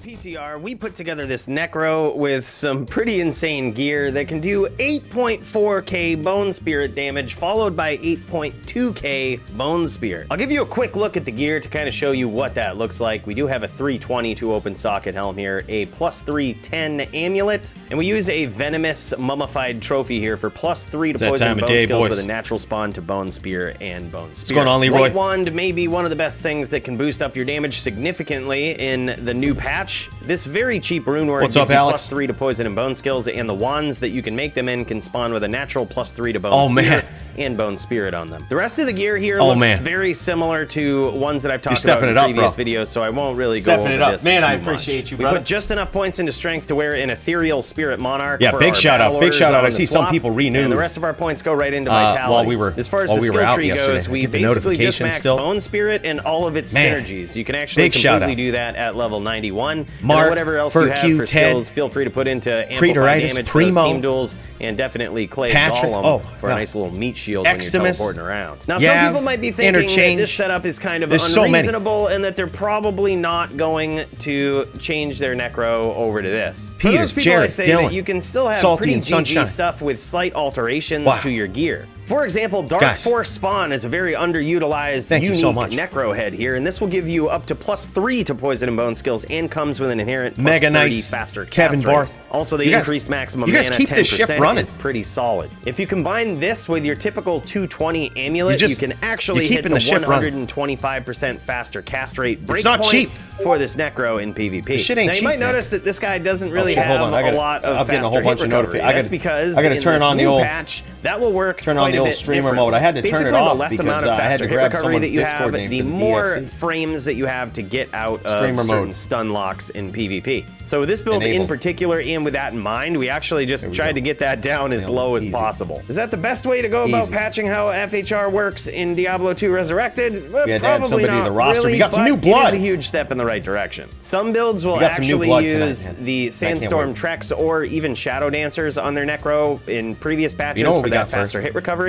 PTR, we put together this Necro with some pretty insane gear that can do 8.4k Bone Spirit damage, followed by 8.2k Bone Spirit. I'll give you a quick look at the gear to kind of show you what that looks like. We do have a 322 open socket helm here, a plus 310 amulet, and we use a venomous mummified trophy here for plus 3 to poison and bone skills with a natural spawn to Bone Spear and Bone Spear. What's going on, Leroy? Light Wand may be one of the best things that can boost up your damage significantly in the new patch. This very cheap rune word gives you plus 3 to poison and bone skills, and the wands that you can make them in can spawn with a natural plus 3 to bone spirit and bone spirit on them. The rest of the gear here looks very similar to ones that I've talked about in previous videos, so I won't really go over this Man, too I appreciate you, brother. We put just enough points into strength to wear an ethereal spirit monarch. Yeah, big shout out. Big shout out. I see some people renew. And the rest of our points go right into vitality. As far as the skill tree goes, we basically just maxed bone spirit and all of its synergies. You can actually completely do that at level 91. Mark, whatever else you have for skills, feel free to put into amplify damage for those team duels, and definitely Clay Golem for a nice little meat shield when you're teleporting around. Now, some people might be thinking that this setup is kind of unreasonable and that they're probably not going to change their Necro over to this. For those people, I say that you can still have pretty GG stuff with slight alterations to your gear. For example, Dark Force Spawn is a very underutilized, unique Necro head here, and this will give you up to plus 3 to poison and bone skills, and comes with an inherent plus 30 faster cast rate. Also, the increased maximum mana 10% is pretty solid. If you combine this with your typical 220 amulet, you can actually hit the 125% faster cast rate breakpoint for this Necro in PvP. Now, you might notice that this guy doesn't really have a lot of faster hit recovery. That's because in this new patch, that will work the old streamer mode. I had to turn it off because I had to grab someone's Discord name the more frames that you have to get out of certain stun locks in PvP. So with this build in particular, and with that in mind, we actually just tried to get that down as low as possible. Is that the best way to go about patching how FHR works in Diablo 2 Resurrected? Probably not really, we got some new blood. It is a huge step in the right direction. Some builds will actually use the Sandstorm Treks or even Shadow Dancers on their Necro in previous patches for that faster hit recovery.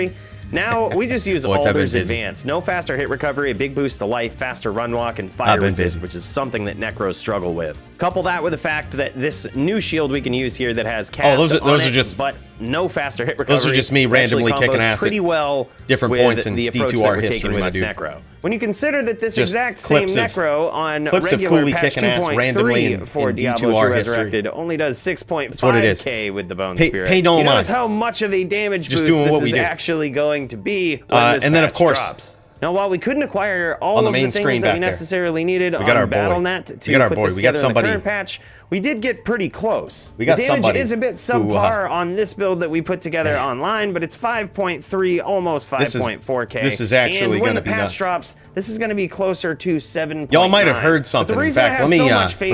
Now, we just use Alder's Advance. No faster hit recovery, a big boost to life, faster run walk, and fire resist, which is something that Necros struggle with. Couple that with the fact that this new shield we can use here that has cast but no faster hit recovery. Those are just me randomly kicking ass pretty well different points in the approach that we're taking with this Necro. When you consider that this exact same Necro on regular patch 2.3 for Diablo 2 Resurrected only does 6.5k with the Bone Spirit. You notice how much of a damage boost this is actually going to be when this patch drops. Now, while we couldn't acquire all of the things that we necessarily needed on Battle.net to put this together in the current patch, we did get pretty close. The damage is a bit subpar on this build that we put together online, but it's 5.3, almost 5.4k. This is actually going to be when the patch drops, this is going to be closer to 7.9. Y'all might have heard something. In fact, let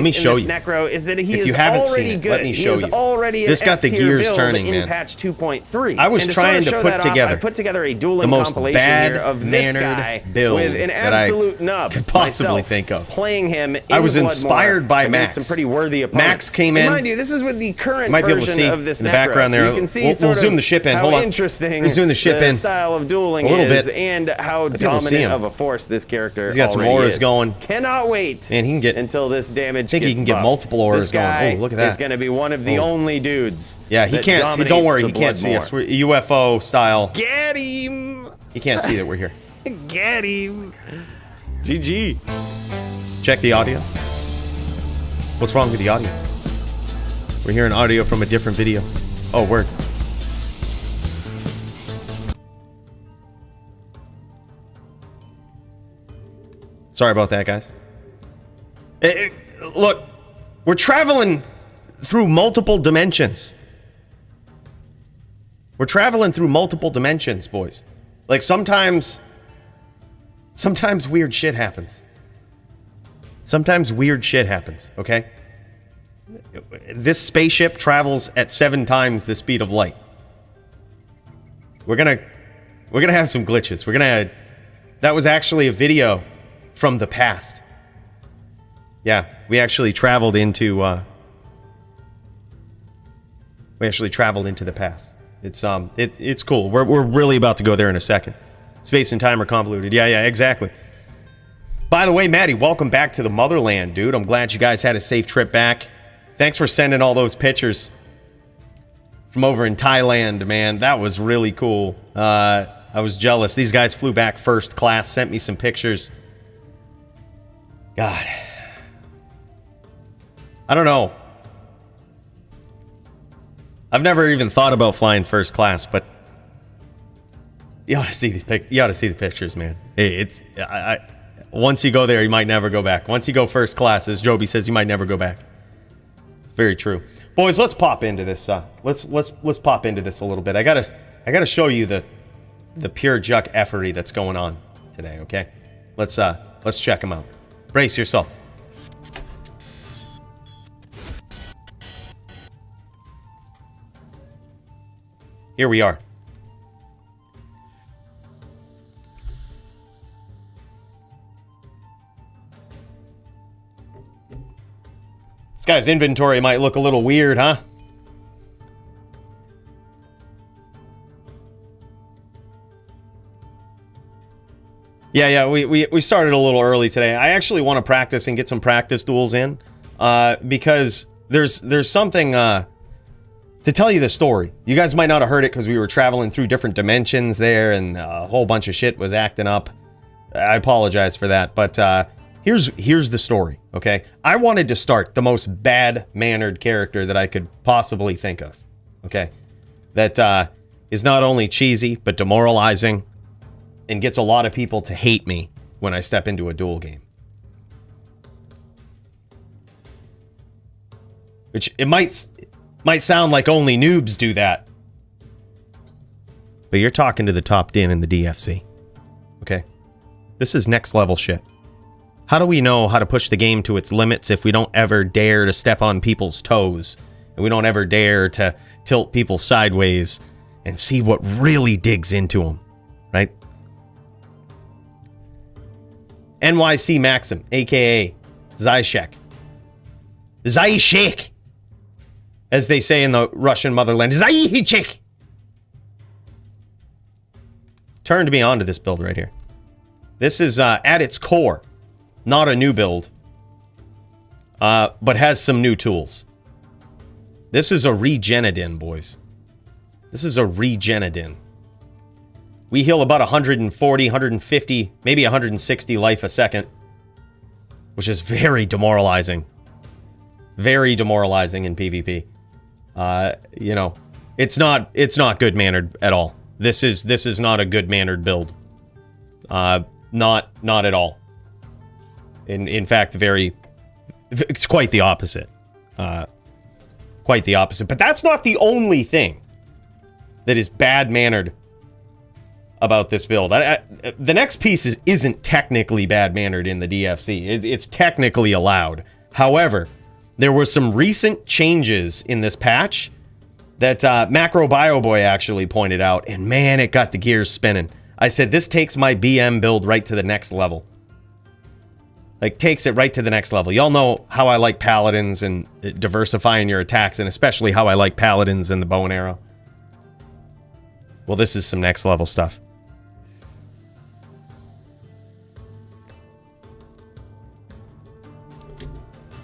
me show you. Necro is that he is already good. Let me show you. Already this got the gears turning, man. In patch 2.3. I was trying to put together I put together a dueling compilation here of this guy with an absolute nub. Could possibly think of playing him. I was inspired by Max. Some pretty worthy opponents. Max came in. Mind you, this is with the current version of this in the background there. So you can see we'll zoom the ship in. Hold on. Interesting. We'll zoom the ship in. Style of dueling is and how dominant of a force this character is. He's got some auras going. Cannot wait. And he can get until this damage. I think he can get multiple auras going. Oh, look at that. He's going to be one of the only dudes. Yeah, he can't. Don't worry, he can't see us. We're UFO style. Get him. He can't see that we're here. Get him. GG. Check the audio. What's wrong with the audio? We're hearing audio from a different video. Oh, word. Sorry about that, guys. Look, we're traveling through multiple dimensions. We're traveling through multiple dimensions, boys. Like sometimes weird shit happens. Sometimes weird shit happens, okay? This spaceship travels at 7 times the speed of light. We're gonna have some glitches. That was actually a video from the past. Yeah, we actually traveled into the past. It's cool. We're really about to go there in a second. Space and time are convoluted. Yeah, exactly. By the way, Maddie, welcome back to the motherland, dude. I'm glad you guys had a safe trip back. Thanks for sending all those pictures from over in Thailand, man. That was really cool. I was jealous. These guys flew back first class, sent me some pictures. God. I don't know. I've never even thought about flying first class, but you ought to see these you ought to see the pictures, man. It's once you go there, you might never go back. Once you go first class, as Joby says, you might never go back. It's very true. Boys, let's pop into this. Let's pop into this a little bit. I gotta show you the pure juck effery that's going on today. Okay, let's check them out. Brace yourself. Here we are. This guy's inventory might look a little weird, huh? Yeah, we started a little early today. I actually want to practice and get some practice duels in, because there's something to tell you the story. You guys might not have heard it because we were traveling through different dimensions there, and a whole bunch of shit was acting up. I apologize for that, but here's the story, okay? I wanted to start the most bad-mannered character that I could possibly think of, okay? That is not only cheesy, but demoralizing, and gets a lot of people to hate me when I step into a duel game. Which, it might sound like only noobs do that. But you're talking to the top din in the DFC, okay? This is next level shit. How do we know how to push the game to its limits if we don't ever dare to step on people's toes, and we don't ever dare to tilt people sideways and see what really digs into them, right? NYC Maxim, aka Zayshek. Zayshek, as they say in the Russian motherland. Zayshek. Turned me on to this build right here. This is at its core not a new build, but has some new tools. This is a regenadin, boys. This is a regenadin. We heal about 140, 150, maybe 160 life a second, which is very demoralizing. Very demoralizing in PvP. You know, it's not good-mannered at all. This is not a good-mannered build. Not at all. In fact, it's quite the opposite. Quite the opposite. But that's not the only thing that is bad-mannered about this build. The next piece isn't technically bad-mannered in the DFC. It's technically allowed. However, there were some recent changes in this patch that Macro Bio Boy actually pointed out, and man, it got the gears spinning. I said, this takes my BM build right to the next level. Like, takes it right to the next level. Y'all know how I like paladins and diversifying your attacks, and especially how I like paladins and the bow and arrow. Well, this is some next level stuff.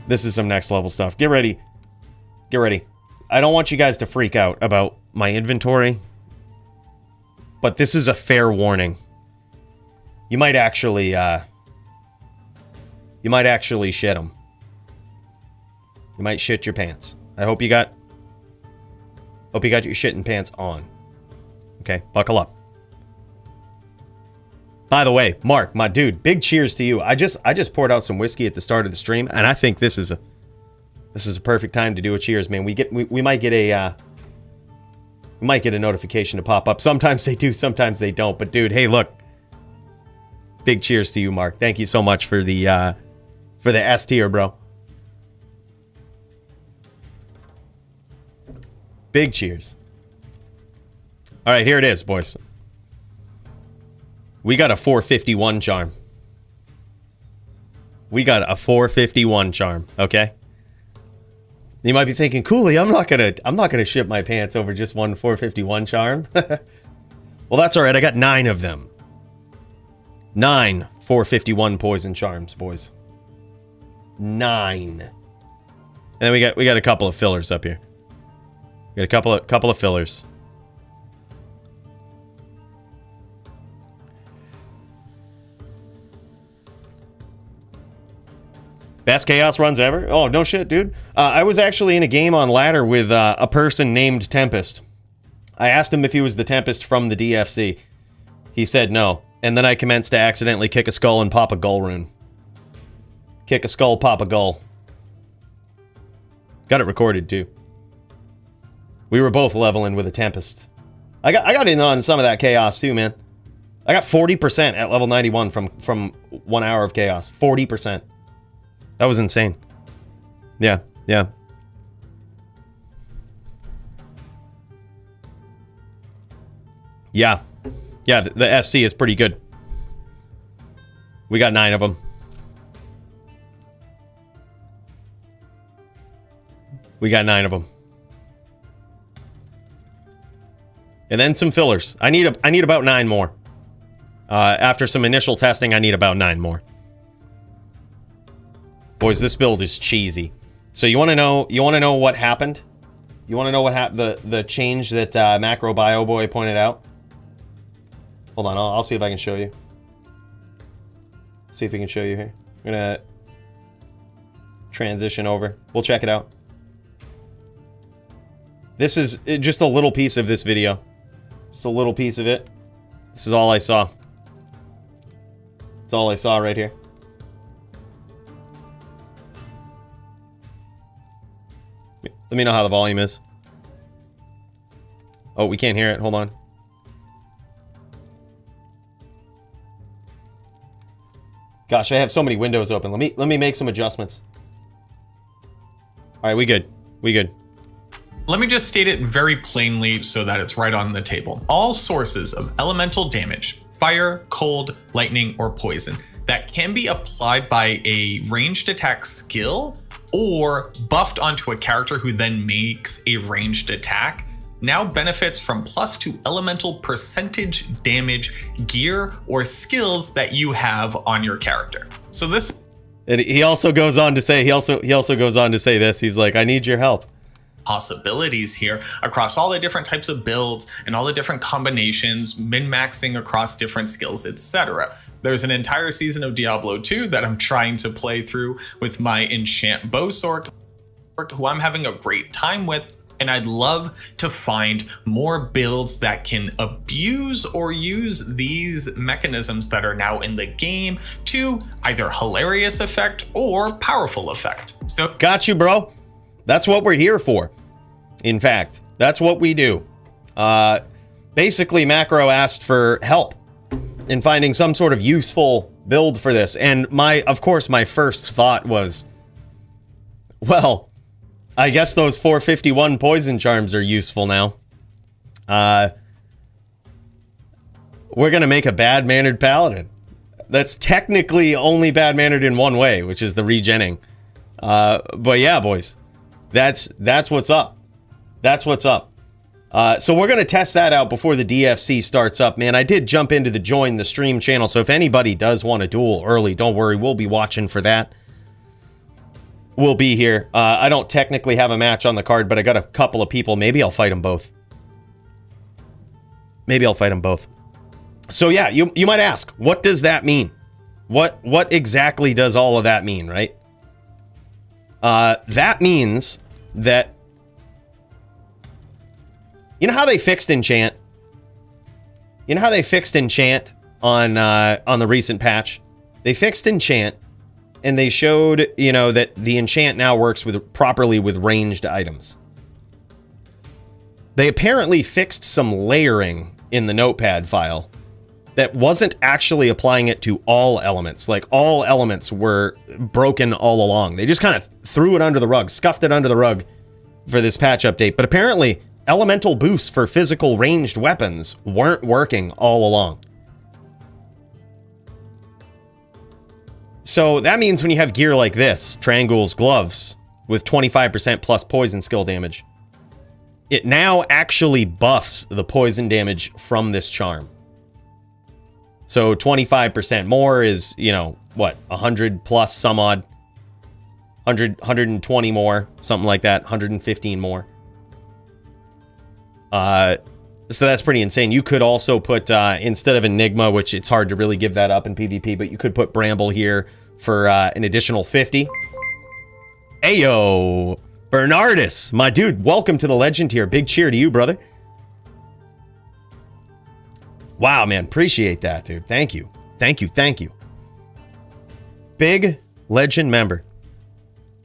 This is some next level stuff. Get ready. Get ready. I don't want you guys to freak out about my inventory, but this is a fair warning. You might actually shit them. You might shit your pants. I hope you got your shitting pants on. Okay, buckle up. By the way, Mark, my dude, big cheers to you. I just poured out some whiskey at the start of the stream, and I think this is a perfect time to do a cheers, man. We might get a notification to pop up. Sometimes they do, sometimes they don't. But dude, hey, look. Big cheers to you, Mark. Thank you so much for the S tier, bro. Big cheers. All right, here it is, boys. We got a 451 charm. We got a 451 charm, okay? You might be thinking, Coooley, I'm not gonna shit my pants over just one 451 charm. Well, that's all right. I got 9 of them. 9 451 poison charms, boys. 9. And then we got a couple of fillers up here. We got a couple of fillers. Best chaos runs ever? Oh, no shit, dude. I was actually in a game on ladder with a person named Tempest. I asked him if he was the Tempest from the DFC. He said no. And then I commenced to accidentally kick a skull and pop a gull rune. Kick a skull, pop a gull. Got it recorded, too. We were both leveling with a Tempest. I got in on some of that chaos, too, man. I got 40% at level 91 from 1 hour of chaos. 40%. That was insane. Yeah, yeah. Yeah. Yeah, the SC is pretty good. We got 9 of them. We got 9 of them. And then some fillers. I need about 9 more. After some initial testing, I need about 9 more. Boys, this build is cheesy. So you want to know what happened? You want to know what happened? The change that Macro Bio Boy pointed out? Hold on, I'll see if I can show you. See if we can show you here. I'm gonna transition over. We'll check it out. This is just a little piece of this video. Just a little piece of it. This is all I saw. That's all I saw right here. Let me know how the volume is. Oh, we can't hear it. Hold on. Gosh, I have so many windows open. Let me make some adjustments. All right, we good. We good. Let me just state it very plainly so that it's right on the table. All sources of elemental damage, fire, cold, lightning, or poison, that can be applied by a ranged attack skill or buffed onto a character who then makes a ranged attack, now benefits from +2 elemental percentage damage gear or skills that you have on your character. So this... And he also goes on to say, he also goes on to say this. He's like, I need your help. Possibilities here across all the different types of builds and all the different combinations, min-maxing across different skills, etc. There's an entire season of Diablo 2 that I'm trying to play through with my enchant bowsork, who I'm having a great time with, and I'd love to find more builds that can abuse or use these mechanisms that are now in the game to either hilarious effect or powerful effect. So got you, bro. That's what we're here for. In fact, that's what we do. Basically, Macro asked for help in finding some sort of useful build for this. And of course, my first thought was, well, I guess those 451 poison charms are useful now. We're going to make a bad-mannered paladin. That's technically only bad-mannered in one way, which is the regenning. But yeah, boys, that's what's up. That's what's up. So we're going to test that out before the DFC starts up. Man, I did jump into the join the stream channel, so if anybody does want to duel early, don't worry, we'll be watching for that. We'll be here. I don't technically have a match on the card, but I got a couple of people. Maybe I'll fight them both. Maybe I'll fight them both. So yeah, you might ask, what does that mean? What exactly does all of that mean, right? That means that... You know how they fixed enchant? You know how they fixed enchant on the recent patch? They fixed enchant, and they showed, you know, that the enchant now works properly with ranged items. They apparently fixed some layering in the notepad file that wasn't actually applying it to all elements. Like, all elements were broken all along. They just kind of threw it under the rug, scuffed it under the rug for this patch update. But apparently, elemental boosts for physical ranged weapons weren't working all along. So that means when you have gear like this, Triangle's gloves, with 25% plus poison skill damage, it now actually buffs the poison damage from this charm. So 25% more is, you know, what, 100 plus some odd. 120 more, something like that, 115 more. So that's pretty insane. You could also put, instead of Enigma, which it's hard to really give that up in PvP, but you could put Bramble here for an additional 50. Ayo, Bernardus, my dude, welcome to the legend here. Big cheer to you, brother. Wow, man, appreciate that, dude. Thank you. Thank you, thank you. Big legend member.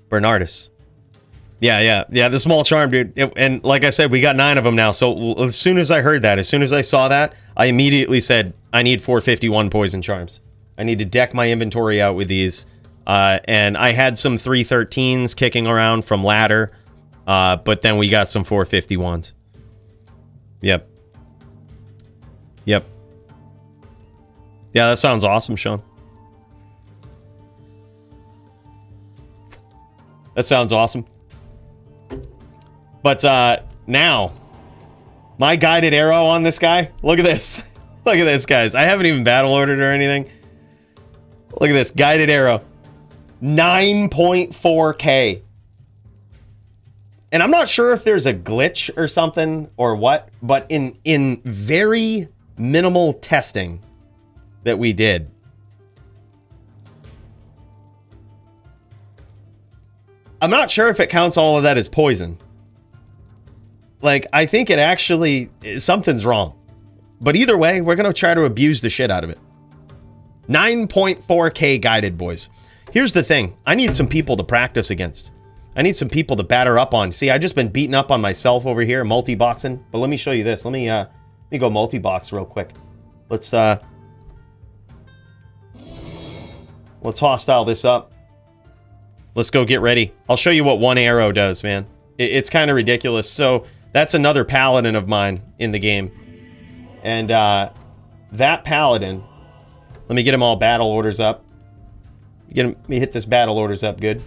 Bernardus. Yeah, the small charm, dude. And like I said, we got 9 of them now. So as soon as I heard that, as soon as I saw that, I immediately said, I need 451 poison charms. I need to deck my inventory out with these. And I had some 313s kicking around from ladder. But then we got some 451s. Yep. Yeah, that sounds awesome, Sean. That sounds awesome. But now, my guided arrow on this guy. Look at this. Look at this, guys. I haven't even battle ordered or anything. Look at this. Guided arrow. 9.4k. And I'm not sure if there's a glitch or something or what, but in very minimal testing that we did, I'm not sure if it counts all of that as poison. Like, I think it actually, something's wrong. But either way, we're going to try to abuse the shit out of it. 9.4k guided, boys. Here's the thing. I need some people to practice against. I need some people to batter up on. See, I've just been beating up on myself over here, multi-boxing. But let me show you this. Let me go multi-box real quick. Let's hostile this up. Let's go get ready. I'll show you what one arrow does, man. It's kind of ridiculous. So that's another paladin of mine in the game. And that paladin, let me get him all battle orders up. Let me hit this battle orders up good.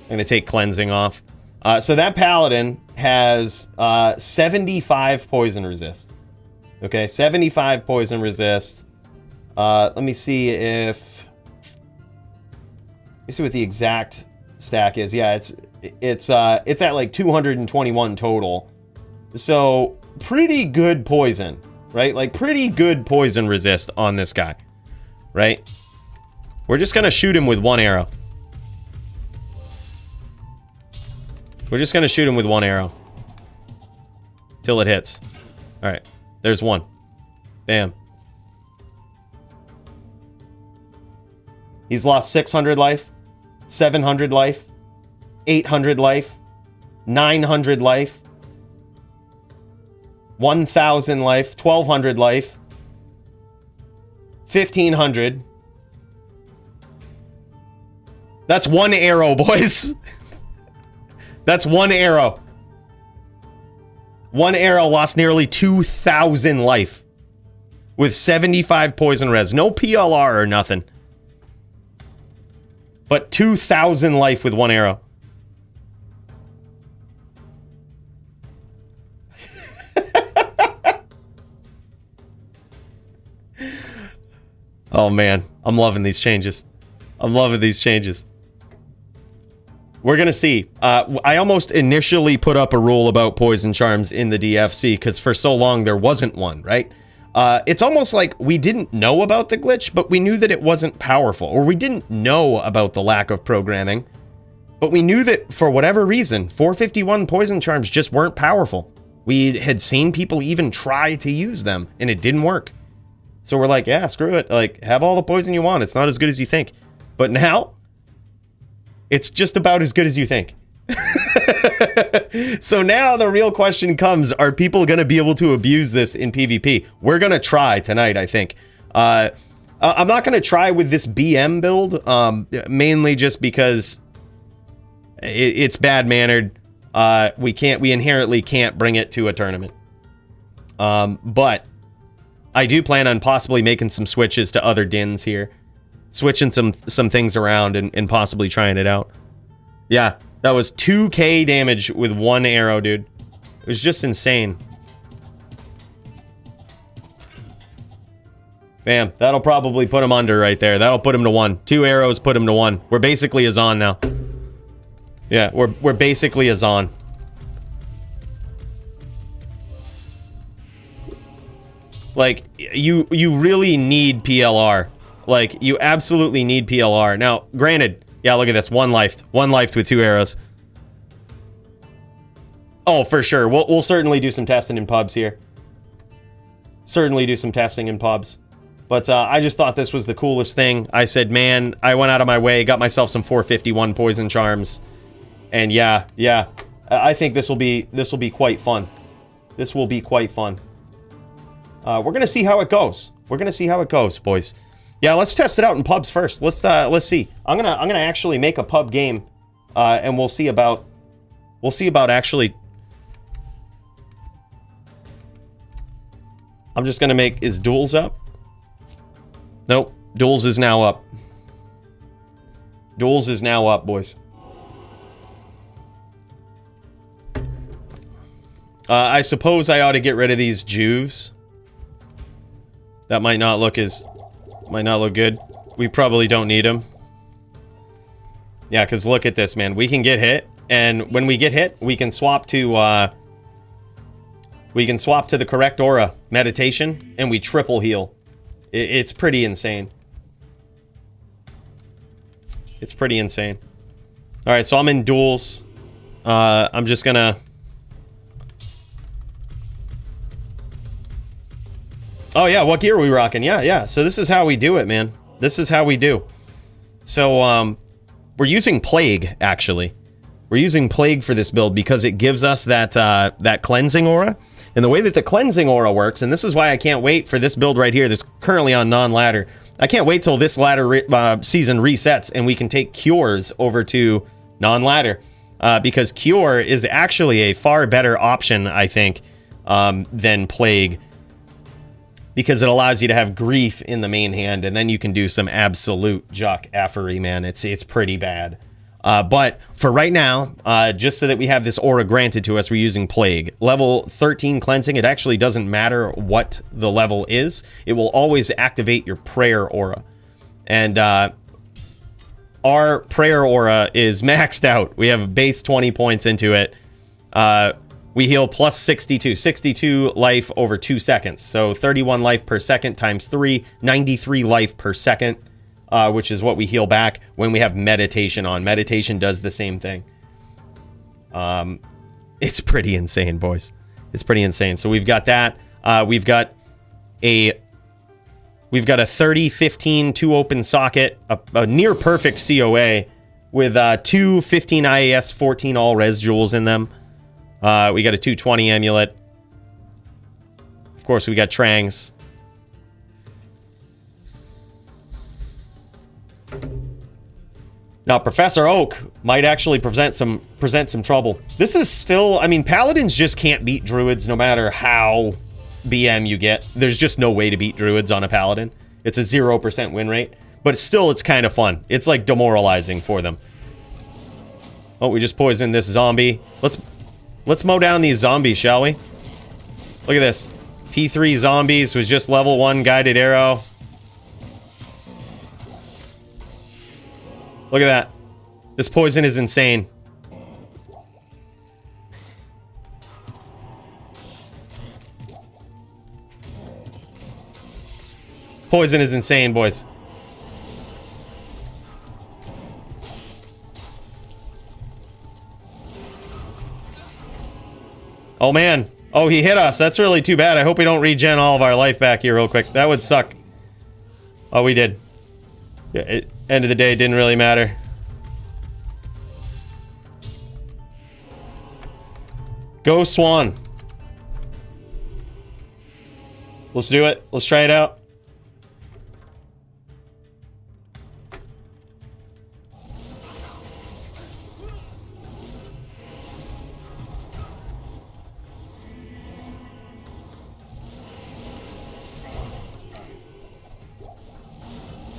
I'm going to take cleansing off. So that paladin has 75 poison resist. Okay, 75 poison resist. Let me see what the exact stack is. Yeah, it's at like 221 total. So pretty good poison, right? Like pretty good poison resist on this guy, right? We're just gonna shoot him with one arrow. We're just gonna shoot him with one arrow till it hits. All right. There's one. Bam. He's lost 600 life, 700 life, 800 life, 900 life, 1,000 life, 1,200 life, 1,500. That's one arrow, boys. That's one arrow. One arrow lost nearly 2,000 life with 75 poison res. No PLR or nothing. But 2,000 life with one arrow. Oh man, I'm loving these changes. I'm loving these changes. We're going to see. I almost initially put up a rule about poison charms in the DFC because for so long there wasn't one, right? It's almost like we didn't know about the glitch, but we knew that it wasn't powerful. Or we didn't know about the lack of programming, but we knew that for whatever reason, 451 poison charms just weren't powerful. We had seen people even try to use them, and it didn't work. So we're like, yeah, screw it. Like, have all the poison you want. It's not as good as you think. But now, it's just about as good as you think. So now the real question comes, are people going to be able to abuse this in PvP? We're going to try tonight, I think. I'm not going to try with this BM build, mainly just because it's bad-mannered. We inherently can't bring it to a tournament. But I do plan on possibly making some switches to other dins here. Switching some things around and possibly trying it out. Yeah, that was 2k damage with one arrow, dude. It was just insane. Bam. That'll probably put him under right there. That'll put him to 1. 2 arrows put him to 1. We're basically a Zon now. Yeah, we're basically a Zon. Like, you really need PLR. Like, you absolutely need PLR. Now, granted, yeah, look at this. 1 life. 1 life with 2 arrows. Oh, for sure. We'll certainly do some testing in pubs here. Certainly do some testing in pubs. But I just thought this was the coolest thing. I said, man, I went out of my way, got myself some 451 poison charms. And yeah, I think this will be quite fun. This will be quite fun. We're gonna see how it goes. We're gonna see how it goes, boys. Yeah, let's test it out in pubs first. Let's see. I'm gonna actually make a pub game, and we'll see about actually. I'm just gonna make, is duels up? Nope, duels is now up. Duels is now up, boys. I suppose I ought to get rid of these juves. That might not look good. We probably don't need them. Yeah, because look at this, man. We can get hit, and when we get hit, we can swap to the correct aura meditation, and we triple heal. It's pretty insane. It's pretty insane. All right, so I'm in duels. I'm just gonna. Oh yeah, what gear are we rocking? Yeah. So this is how we do it, man. This is how we do. So we're using Plague, actually. We're using Plague for this build because it gives us that cleansing aura. And the way that the cleansing aura works, and this is why I can't wait for this build right here that's currently on non-ladder. I can't wait till this ladder season resets and we can take cures over to non-ladder. Because cure is actually a far better option, I think, than Plague. Because it allows you to have grief in the main hand, and then you can do some absolute juck effery, man. It's pretty bad. But for right now, just so that we have this aura granted to us, we're using Plague. Level 13 cleansing, it actually doesn't matter what the level is. It will always activate your prayer aura. And our prayer aura is maxed out. We have base 20 points into it. We heal plus 62 life over 2 seconds. So 31 life per second times 3, 93 life per second. Which is what we heal back when we have meditation on. Meditation does the same thing. It's pretty insane, boys. It's pretty insane. So we've got that. We've got a 30-15 2 open socket, a near perfect COA with 2 15 IAS 14 all res jewels in them. We got a 220 amulet. Of course, we got Trangs. Now, Professor Oak might actually present some trouble. This is still, I mean, Paladins just can't beat Druids no matter how BM you get. There's just no way to beat Druids on a Paladin. It's a 0% win rate, but still, it's kind of fun. It's like demoralizing for them. Oh, we just poisoned this zombie. Let's mow down these zombies, shall we? Look at this. P3 zombies was just level 1 guided arrow. Look at that. This poison is insane. Poison is insane, boys. Oh, man. Oh, he hit us. That's really too bad. I hope we don't regen all of our life back here real quick. That would suck. Oh, we did. Yeah, end of the day, it didn't really matter. Go Swan. Let's do it. Let's try it out.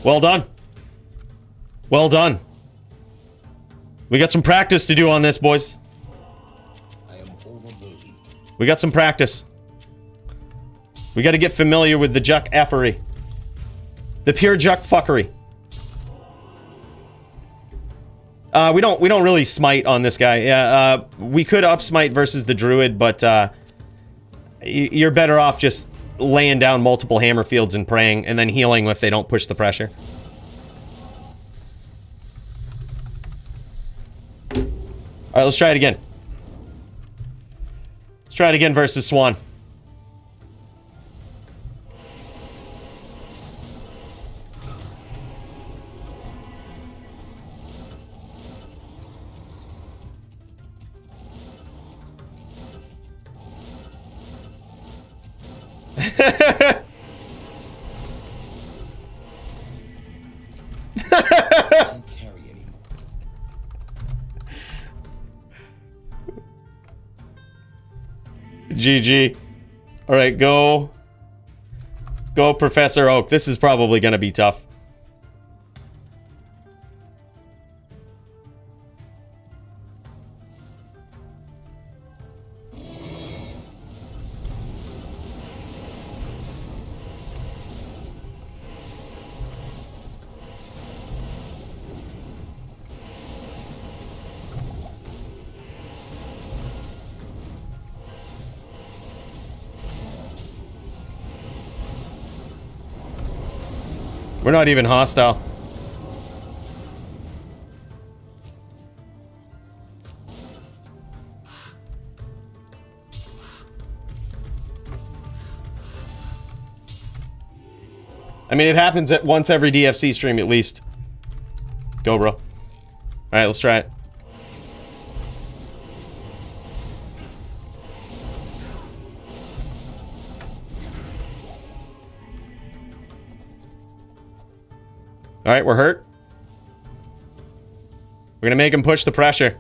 Well done. Well done. We got some practice to do on this, boys. I am overburdened. We got some practice. We got to get familiar with the juck effery. The pure juck fuckery. We don't really smite on this guy. Yeah, we could up smite versus the druid, but you're better off just laying down multiple hammer fields and praying, and then healing if they don't push the pressure. Alright, let's try it again. Let's try it again versus Swan. GG. Alright, go. Go, Professor Oak. This is probably gonna be tough. We're not even hostile. I mean, it happens at once every DFC stream at least. Go, bro. All right, let's try it. All right, we're hurt. We're gonna make him push the pressure.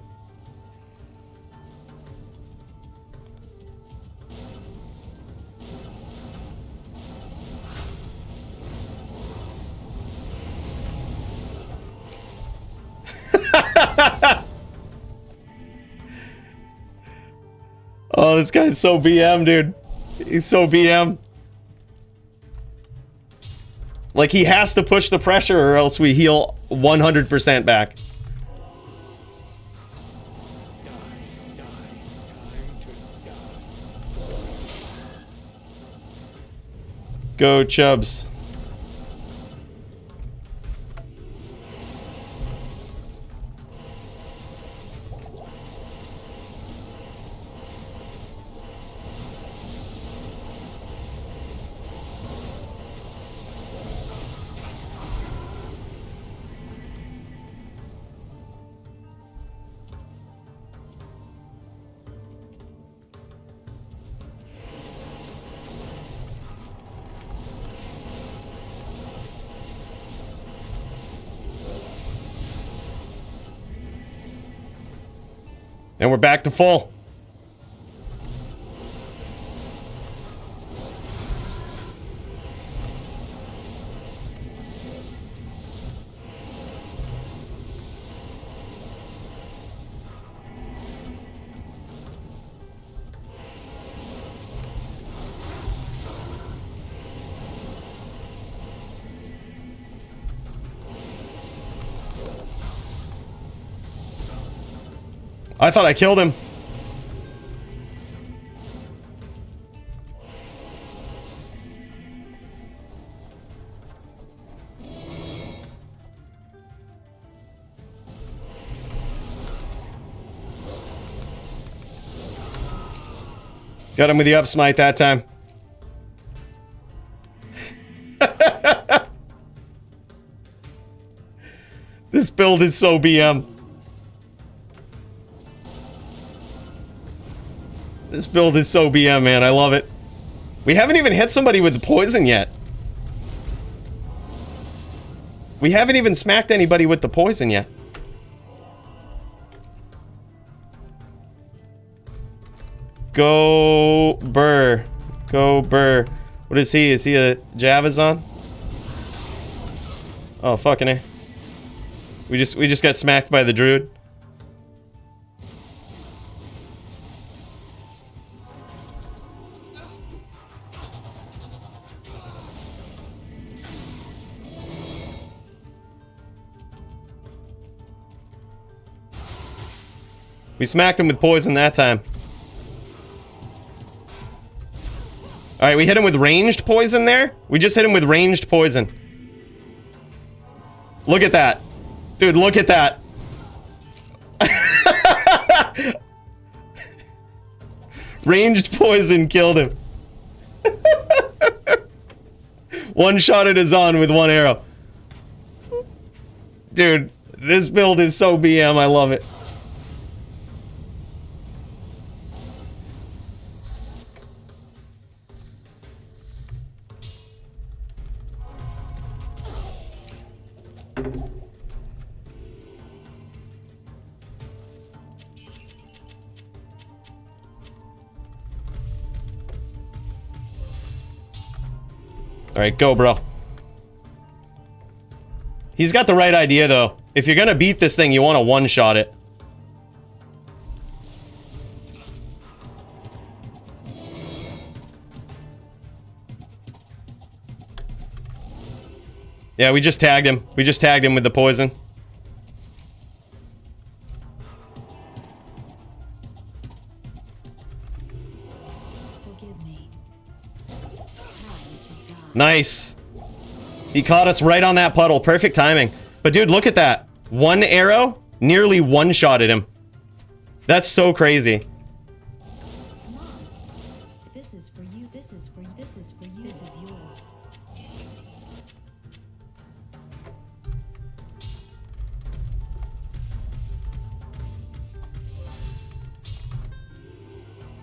Oh, this guy's so BM, dude. He's so BM. Like, he has to push the pressure or else we heal 100% back. Go, Chubbs. And we're back to full. I thought I killed him. Got him with the up smite that time. This build is so BM. This build is so BM, man. I love it. We haven't even hit somebody with the poison yet. We haven't even smacked anybody with the poison yet. Go Burr. Go Burr. What is he? Is he a Javazon? Oh, fucking A. We just got smacked by the druid. We smacked him with poison that time. Alright, we hit him with ranged poison there. We just hit him with ranged poison. Look at that. Dude, look at that. Ranged poison killed him. One-shotted his on with one arrow. Dude, this build is so BM, I love it. Alright, go, bro. He's got the right idea, though. If you're gonna beat this thing, you want to one-shot it. Yeah, we just tagged him. We just tagged him with the poison. Nice. He caught us right on that puddle. Perfect timing. But dude, look at that. One arrow nearly one-shotted him. That's so crazy. This is for you. This is for you. This is for you. This is yours.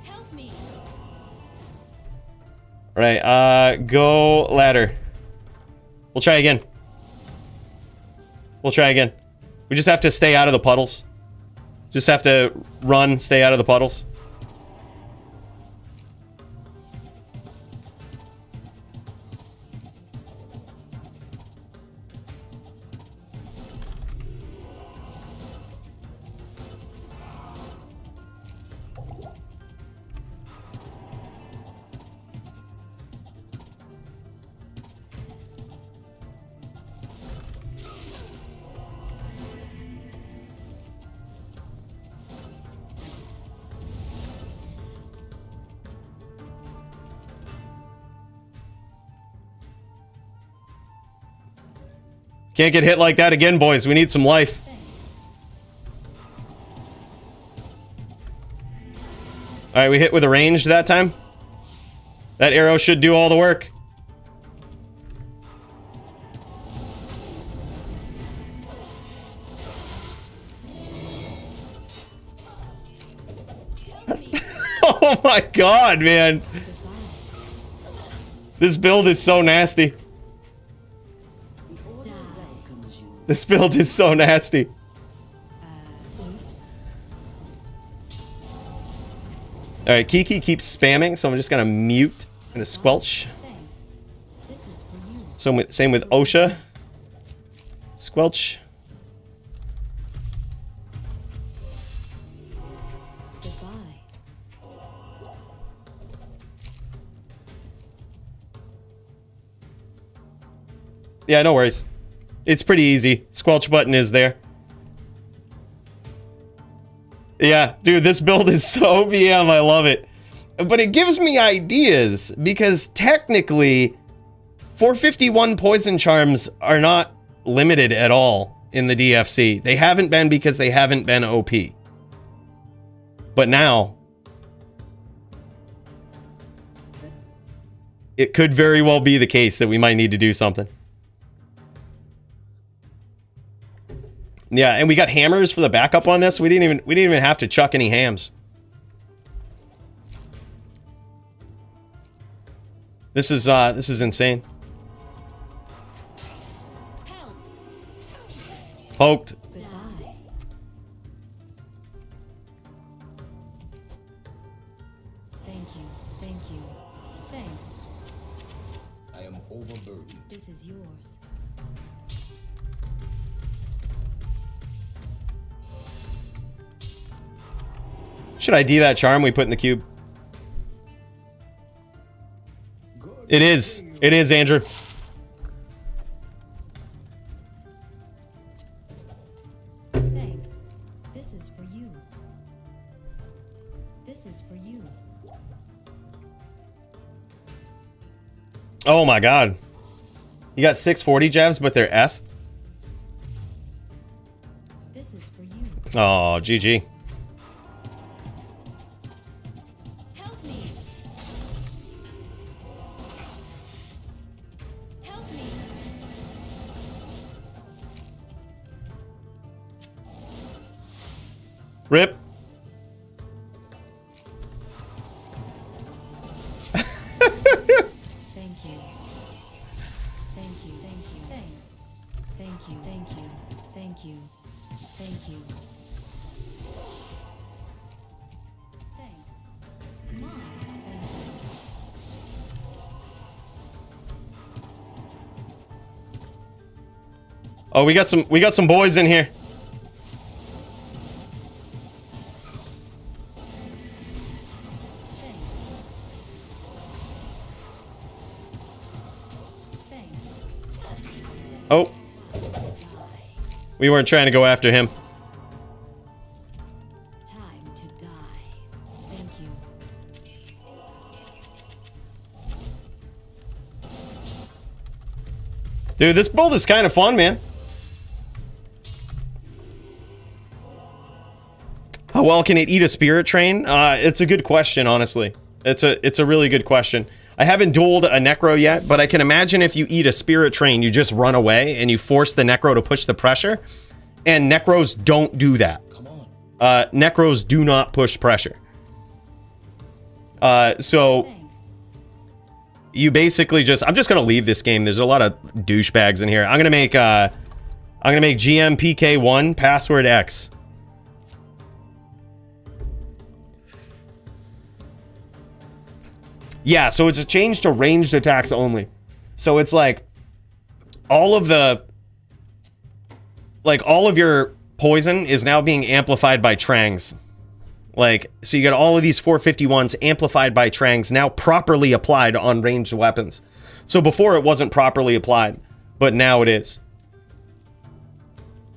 Help me. All right, go ladder. We'll try again. We'll try again. We just have to stay out of the puddles. Just have to run, stay out of the puddles. Can't get hit like that again, boys. We need some life. Alright, we hit with a ranged that time. That arrow should do all the work. Oh my god, man. This build is so nasty. This build is so nasty. Alright, Kiki keeps spamming, so I'm just gonna mute and a squelch. So same with Osha. Squelch. Yeah, no worries. It's pretty easy. Squelch button is there. Yeah, dude, this build is so BM. I love it. But it gives me ideas because technically 451 poison charms are not limited at all in the DFC. They haven't been because they haven't been OP. But now it could very well be the case that we might need to do something. Yeah, and we got hammers for the backup on this. We didn't even have to chuck any hams. This is insane. Poked. Thank you. Thank you. Thanks. I am overburdened. This is yours. Should I D that charm we put in the cube? It is. It is, Andrew. Thanks. This is for you. Oh my god. You got 640 jabs, but they're F? This is for you. Oh, GG. Help me. Help me. Rip. Thank you. Thank you. Thank you. Thanks. Thank you. Thank you. Thank you. Thank you. Thanks. Come on. Thank you. Oh, we got some boys in here. Thanks. Oh. We weren't trying to go after him. Time to die. Thank you. Dude, this build is kind of fun, man. How well can it eat a spirit train? It's a good question, honestly. It's a really good question. I haven't dueled a Necro yet, but I can imagine if you eat a spirit train, you just run away and you force the Necro to push the pressure. And Necros don't do that. Come on. Necros do not push pressure. So Thanks. you basically just... I'm just gonna leave this game. There's a lot of douchebags in here. I'm gonna make GMPK1 password X. Yeah, so it's a change to ranged attacks only. So it's like all of your poison is now being amplified by trangs. Like, so you get all of these 451s amplified by trangs, now properly applied on ranged weapons. So before it wasn't properly applied, but now it is.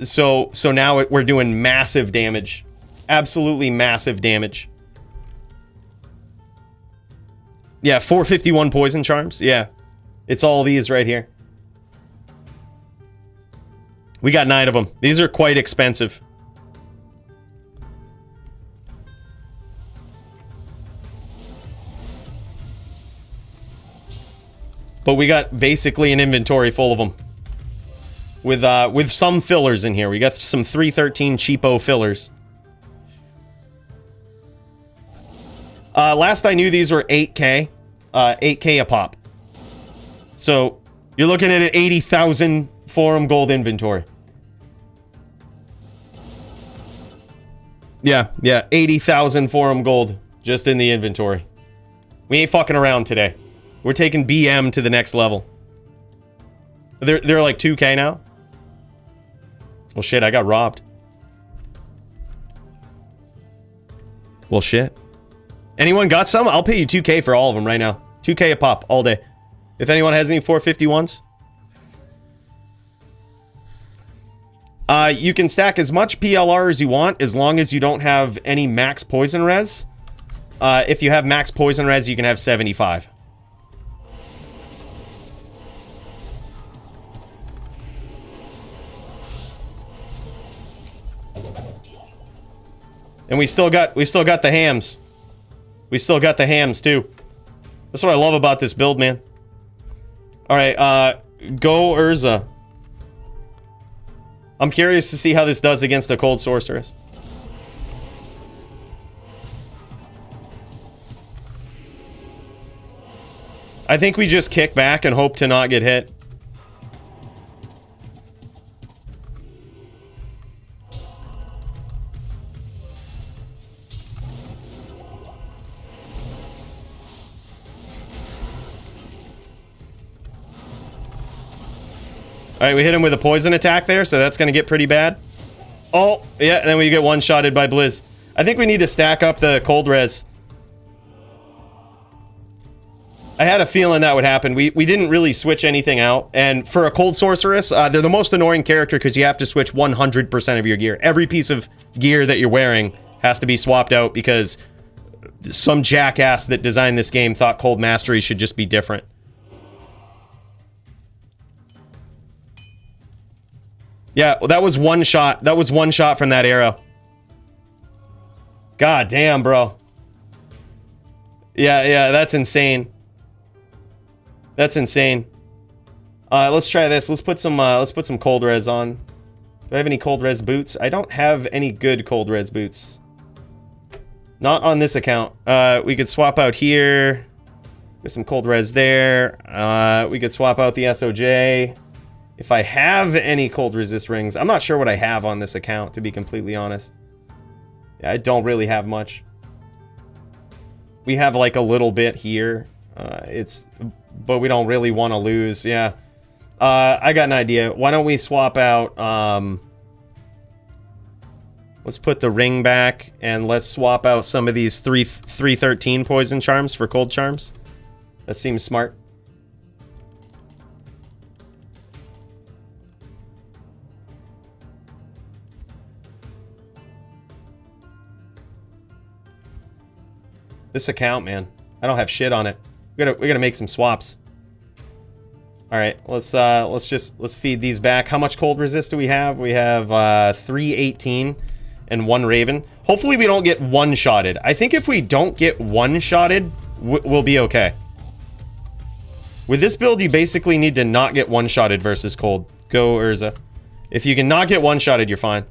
So now we're doing massive damage. Absolutely massive damage. Yeah, 451 poison charms. Yeah. It's all these right here. We got 9 of them. These are quite expensive. But we got basically an inventory full of them. With some fillers in here. We got some 313 cheapo fillers. Last I knew, these were 8K. 8K a pop. So, you're looking at an 80,000 forum gold inventory. Yeah, 80,000 forum gold just in the inventory. We ain't fucking around today. We're taking BM to the next level. They're like 2K now? Well, shit, I got robbed. Well, shit. Anyone got some? I'll pay you 2K for all of them right now. 2K a pop all day. If anyone has any 451s. You can stack as much PLR as you want as long as you don't have any max poison res. If you have max poison res, you can have 75. And we still got the hams. We still got the hams, too. That's what I love about this build, man. Alright, go Urza. I'm curious to see how this does against the Cold Sorceress. I think we just kick back and hope to not get hit. Alright, we hit him with a poison attack there, so that's going to get pretty bad. Oh, yeah, and then we get one-shotted by Blizz. I think we need to stack up the cold res. I had a feeling that would happen. We didn't really switch anything out. And for a cold sorceress, they're the most annoying character because you have to switch 100% of your gear. Every piece of gear that you're wearing has to be swapped out because some jackass that designed this game thought cold mastery should just be different. Yeah, that was one shot. That was one shot from that arrow. God damn, bro. Yeah, that's insane. That's insane. Let's try this. Let's put some cold res on. Do I have any cold res boots? I don't have any good cold res boots. Not on this account. We could swap out here. Get some cold res there. We could swap out the SOJ. If I have any cold resist rings, I'm not sure what I have on this account, to be completely honest. Yeah, I don't really have much. We have like a little bit here. But we don't really want to lose. Yeah. I got an idea. Why don't we swap out? Let's put the ring back and let's swap out some of these 313 poison charms for cold charms. That seems smart. This account, man. I don't have shit on it. We gotta make some swaps. All right, let's feed these back. How much cold resist do we have? We have 318 and 1 Raven. Hopefully we don't get one-shotted. I think if we don't get one-shotted, we'll be okay. With this build, you basically need to not get one-shotted versus cold. Go Urza. If you can not get one-shotted, you're fine.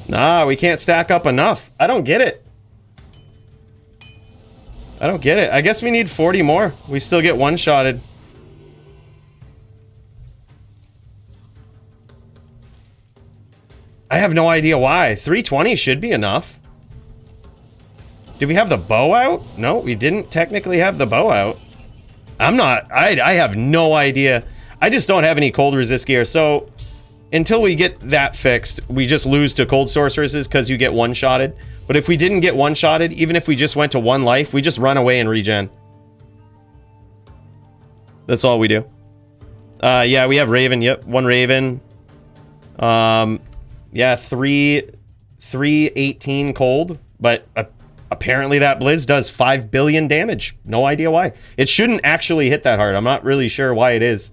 Nah, we can't stack up enough. I don't get it. I don't get it. I guess we need 40 more. We still get one-shotted. I have no idea why. 320 should be enough. Did we have the bow out? No, we didn't technically have the bow out. I have no idea. I just don't have any cold resist gear, so until we get that fixed, we just lose to cold sorceresses because you get one-shotted. But if we didn't get one-shotted, even if we just went to 1 life, we just run away and regen. That's all we do. Yeah, we have Raven. Yep, 1 Raven. Yeah, 318 cold, but apparently that Blizz does 5 billion damage. No idea why. It shouldn't actually hit that hard. I'm not really sure why it is.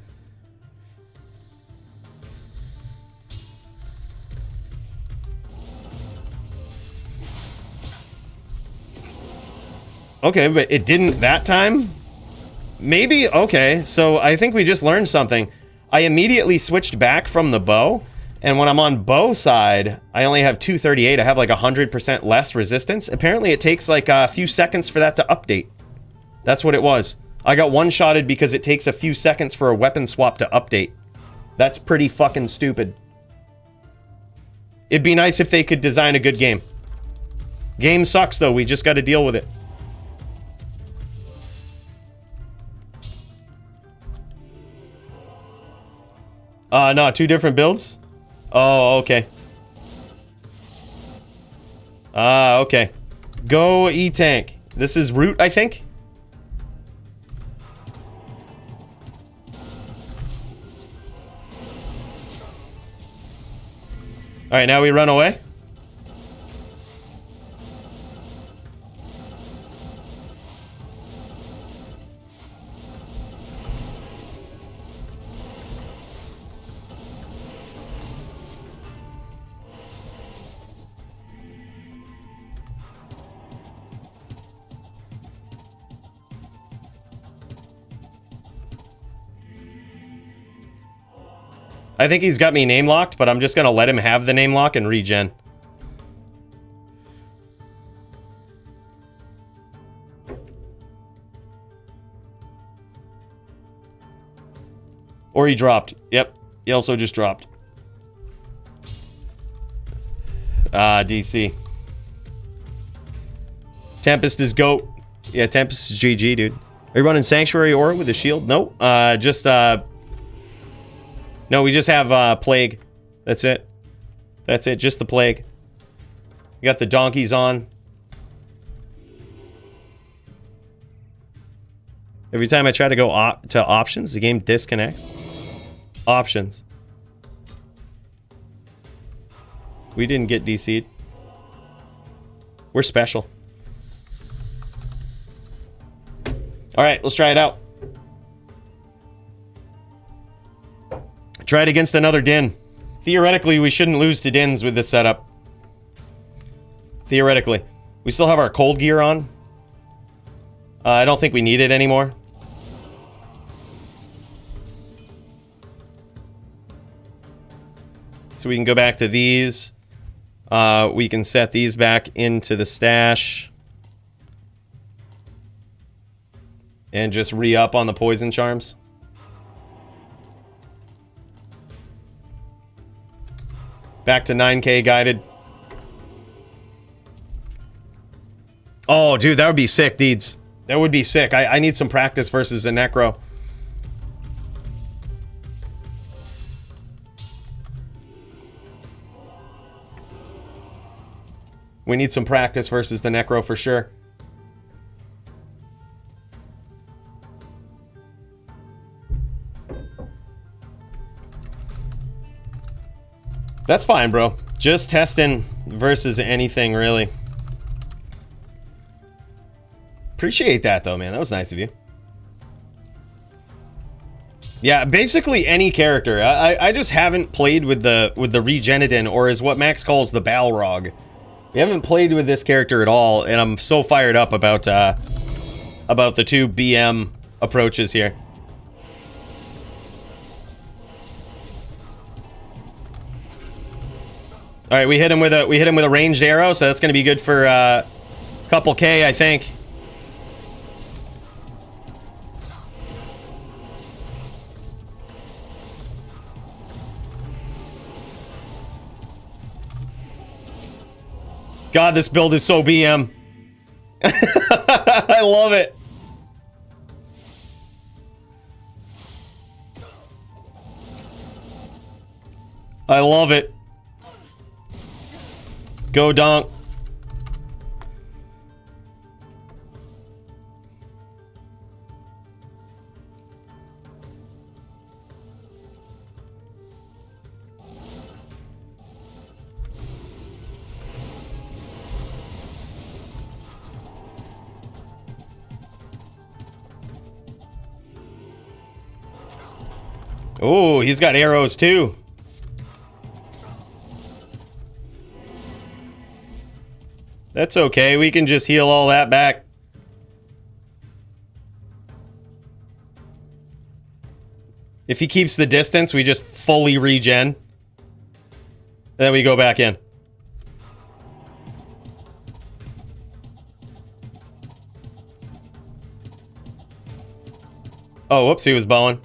Okay, but it didn't that time? Maybe? Okay, so I think we just learned something. I immediately switched back from the bow, and when I'm on bow side, I only have 238. I have like 100% less resistance. Apparently it takes like a few seconds for that to update. That's what it was. I got one-shotted because it takes a few seconds for a weapon swap to update. That's pretty fucking stupid. It'd be nice if they could design a good game. Game sucks though, we just gotta deal with it. No, 2 different builds? Oh, okay. Okay. Go E-Tank. This is root, I think? Alright, now we run away. I think he's got me name locked, but I'm just gonna let him have the name lock and regen. Or he dropped. Yep, he also just dropped. DC. Tempest is GOAT. Yeah, Tempest is GG, dude. Are you running Sanctuary Aura with a shield? Nope. No, we just have Plague. That's it. That's it, just the Plague. We got the donkeys on. Every time I try to go to options, the game disconnects. Options. We didn't get DC'd. We're special. Alright, let's try it out. Try it against another Din. Theoretically, we shouldn't lose to Dins with this setup. Theoretically. We still have our cold gear on. I don't think we need it anymore. So we can go back to these. We can set these back into the stash. And just re-up on the poison charms. Back to 9k guided. Oh, dude, that would be sick, Deeds. That would be sick. I need some practice versus a Necro. We need some practice versus the Necro for sure. That's fine, bro. Just testing versus anything, really. Appreciate that, though, man. That was nice of you. Yeah, basically any character. I just haven't played with the Regenadin, or is what Max calls the Balrog. We haven't played with this character at all, and I'm so fired up about the two BM approaches here. All right, we hit him with a ranged arrow, so that's going to be good for a couple K, I think. God, this build is so BM. I love it. I love it. Go donk. Oh, he's got arrows too. That's okay, we can just heal all that back. If he keeps the distance, we just fully regen. Then we go back in. Oh, whoops, he was bowing.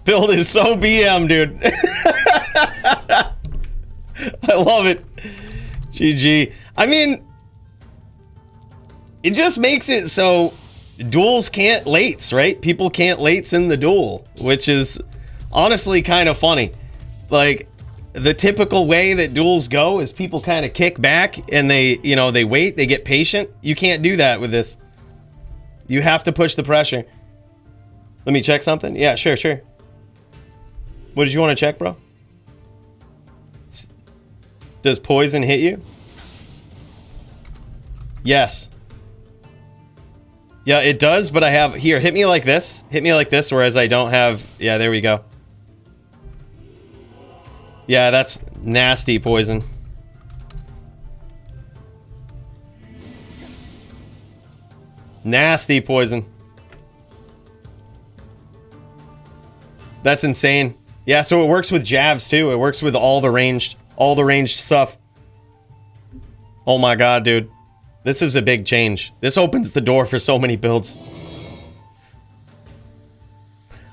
Build is so BM, dude. I love it. GG. I mean, it just makes it so duels can't lates, right? People can't lates in the duel, which is honestly kind of funny. Like, the typical way that duels go is people kind of kick back and they, you know, they wait, they get patient. You can't do that with this. You have to push the pressure. Let me check something. Yeah, sure. What did you want to check, bro? Does poison hit you? Yes. Yeah, it does, but I have... Here, hit me like this. Hit me like this, whereas I don't have... Yeah, there we go. Yeah, that's nasty poison. Nasty poison. That's insane. Yeah, so it works with jabs too. It works with all the ranged stuff. Oh my god, dude. This is a big change. This opens the door for so many builds.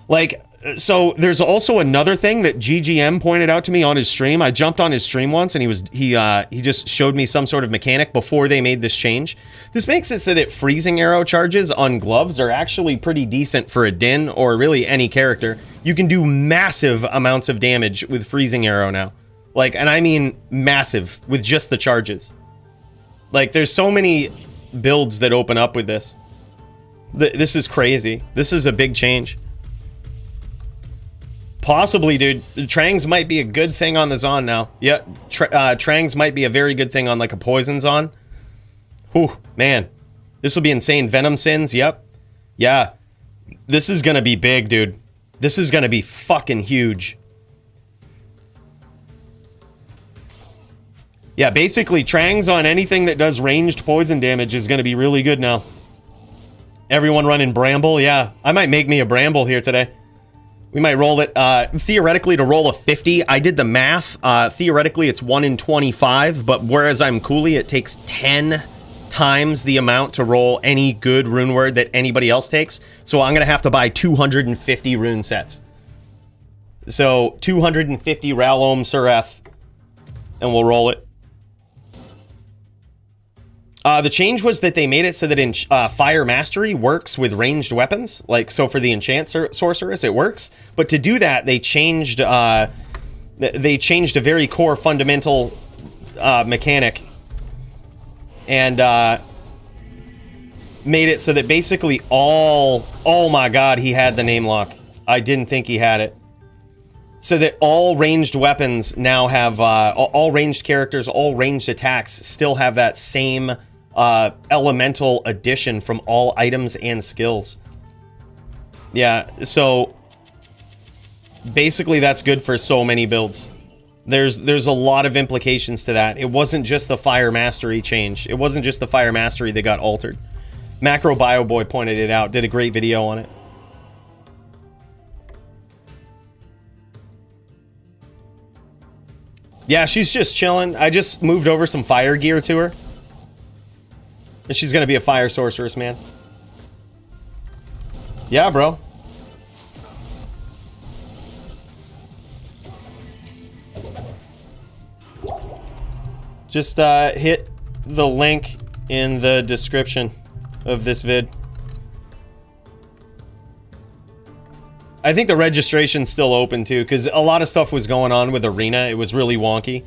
Like, so there's also another thing that GGM pointed out to me on his stream. I jumped on his stream once and he just showed me some sort of mechanic before they made this change. This makes it so that freezing arrow charges on gloves are actually pretty decent for a Din or really any character. You can do massive amounts of damage with freezing arrow now. Like, and I mean massive with just the charges. Like, there's so many builds that open up with this. This is crazy. This is a big change. Possibly, dude. Trangs might be a good thing on the Zon now. Yeah, Trangs might be a very good thing on, like, a Poison Zon. Whew, man. This will be insane. Venom Sins, yep. Yeah. This is gonna be big, dude. This is gonna be fucking huge. Yeah, basically, Trangs on anything that does ranged poison damage is gonna be really good now. Everyone running Bramble, yeah. I might make me a Bramble here today. We might roll it, theoretically, to roll a 50. I did the math. Theoretically, it's 1 in 25, but whereas I'm Coooley, it takes 10 times the amount to roll any good rune word that anybody else takes. So I'm going to have to buy 250 rune sets. So 250 Ralom Sureth, and we'll roll it. The change was that they made it so that Fire Mastery works with ranged weapons. Like, so for the Enchant Sorceress, it works. But to do that, they changed a very core fundamental mechanic. And made it so that basically all... Oh my god, he had the name lock. I didn't think he had it. So that all ranged weapons now have... all ranged characters, all ranged attacks still have that same... elemental addition from all items and skills. Yeah, so basically that's good for so many builds. There's a lot of implications to that. It wasn't just the Fire Mastery change. It wasn't just the Fire Mastery that got altered. Macro Bio Boy pointed it out, did a great video on it. Yeah, she's just chilling. I just moved over some fire gear to her. And she's gonna be a fire sorceress, man. Yeah, bro. Just hit the link in the description of this vid. I think the registration's still open too, because a lot of stuff was going on with Arena. It was really wonky.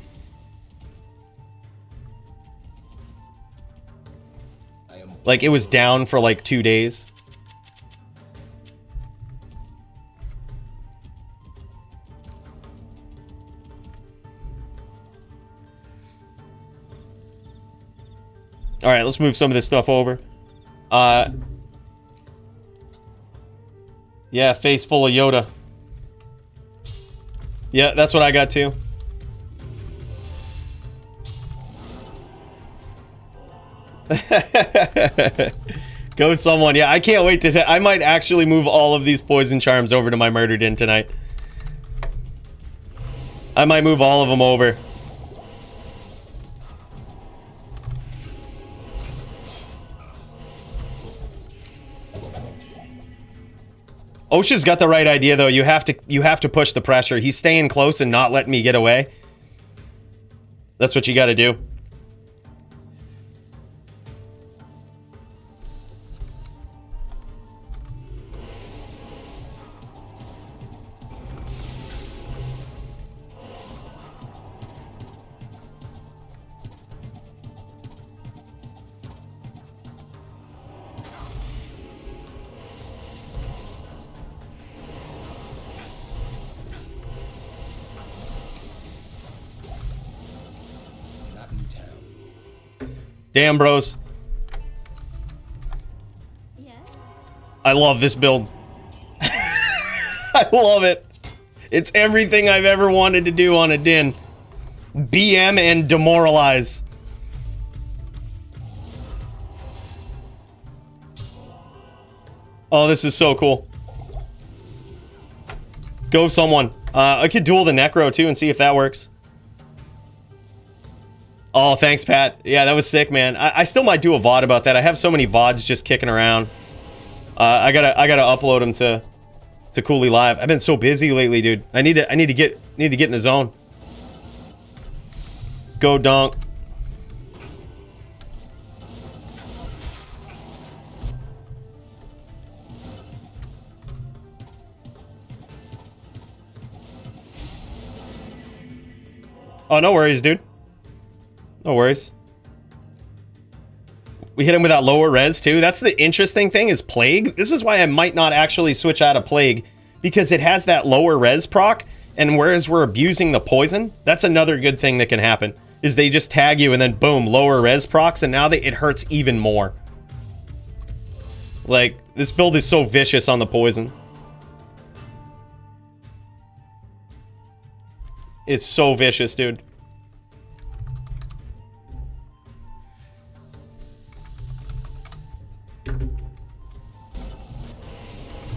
Like, it was down for like 2 days. Alright, let's move some of this stuff over. Yeah, face full of Yoda. Yeah, that's what I got too. Go someone. Yeah, I can't wait to... I might actually move all of these poison charms over to my Murdered In tonight. I might move all of them over. Osha's got the right idea though. You have to push the pressure. He's staying close and not letting me get away. That's what you got to do. Damn, bros. I love this build. I love it. It's everything I've ever wanted to do on a Din. BM and demoralize. Oh, this is so cool. Go someone. I could duel the Necro too and see if that works. Oh, thanks, Pat. Yeah, that was sick, man. I still might do a VOD about that. I have so many VODs just kicking around. I gotta upload them to Coooley Live. I've been so busy lately, dude. I need to get in the zone. Go donk. Oh, no worries, dude. No worries. We hit him with that lower res, too. That's the interesting thing, is Plague. This is why I might not actually switch out of Plague, because it has that lower res proc, and whereas we're abusing the poison, that's another good thing that can happen, is they just tag you and then boom, lower res procs, and now it hurts even more. Like, this build is so vicious on the poison. It's so vicious, dude.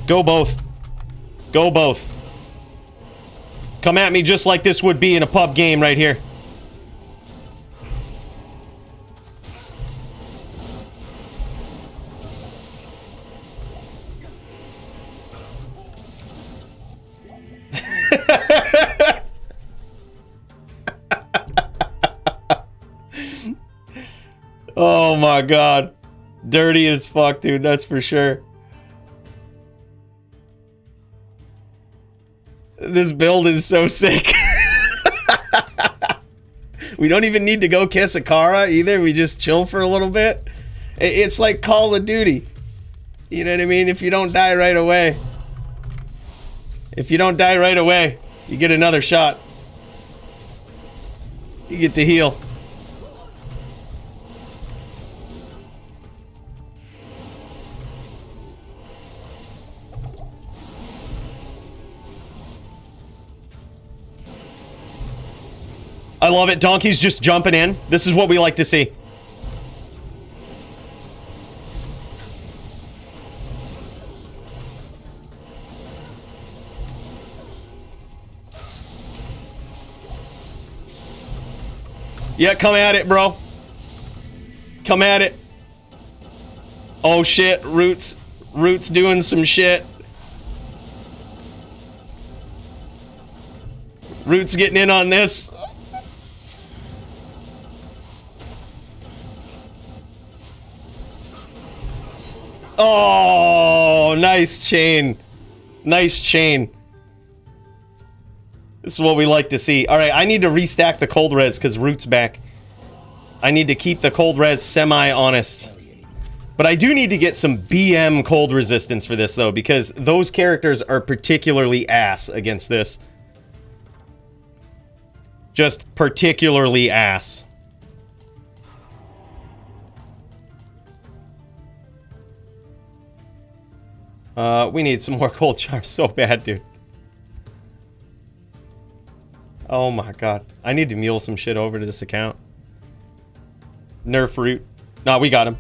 Go both. Go both. Come at me just like this would be in a pub game right here. Oh my god. Dirty as fuck, dude. That's for sure. This build is so sick. We don't even need to go kiss a Kara either. We just chill for a little bit. It's like Call of Duty. You know what I mean? If you don't die right away. If you don't die right away, you get another shot. You get to heal. I love it. Donkey's just jumping in. This is what we like to see. Yeah, come at it, bro. Come at it. Oh shit, Root's doing some shit. Root's getting in on this. Oh, nice chain. Nice chain. This is what we like to see. Alright, I need to restack the cold res because Root's back. I need to keep the cold res semi-honest. But I do need to get some BM cold resistance for this, though, because those characters are particularly ass against this. Just particularly ass. We need some more cold charms so bad, dude. Oh my god. I need to mule some shit over to this account. Nerf Root. Nah, we got him.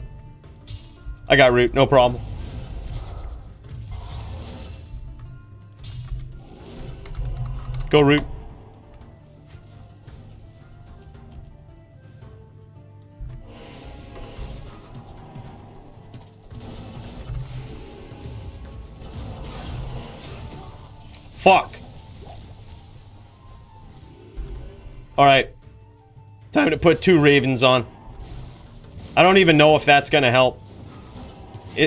I got Root, no problem. Go Root. Fuck. Alright. Time to put 2 Ravens on. I don't even know if that's gonna help.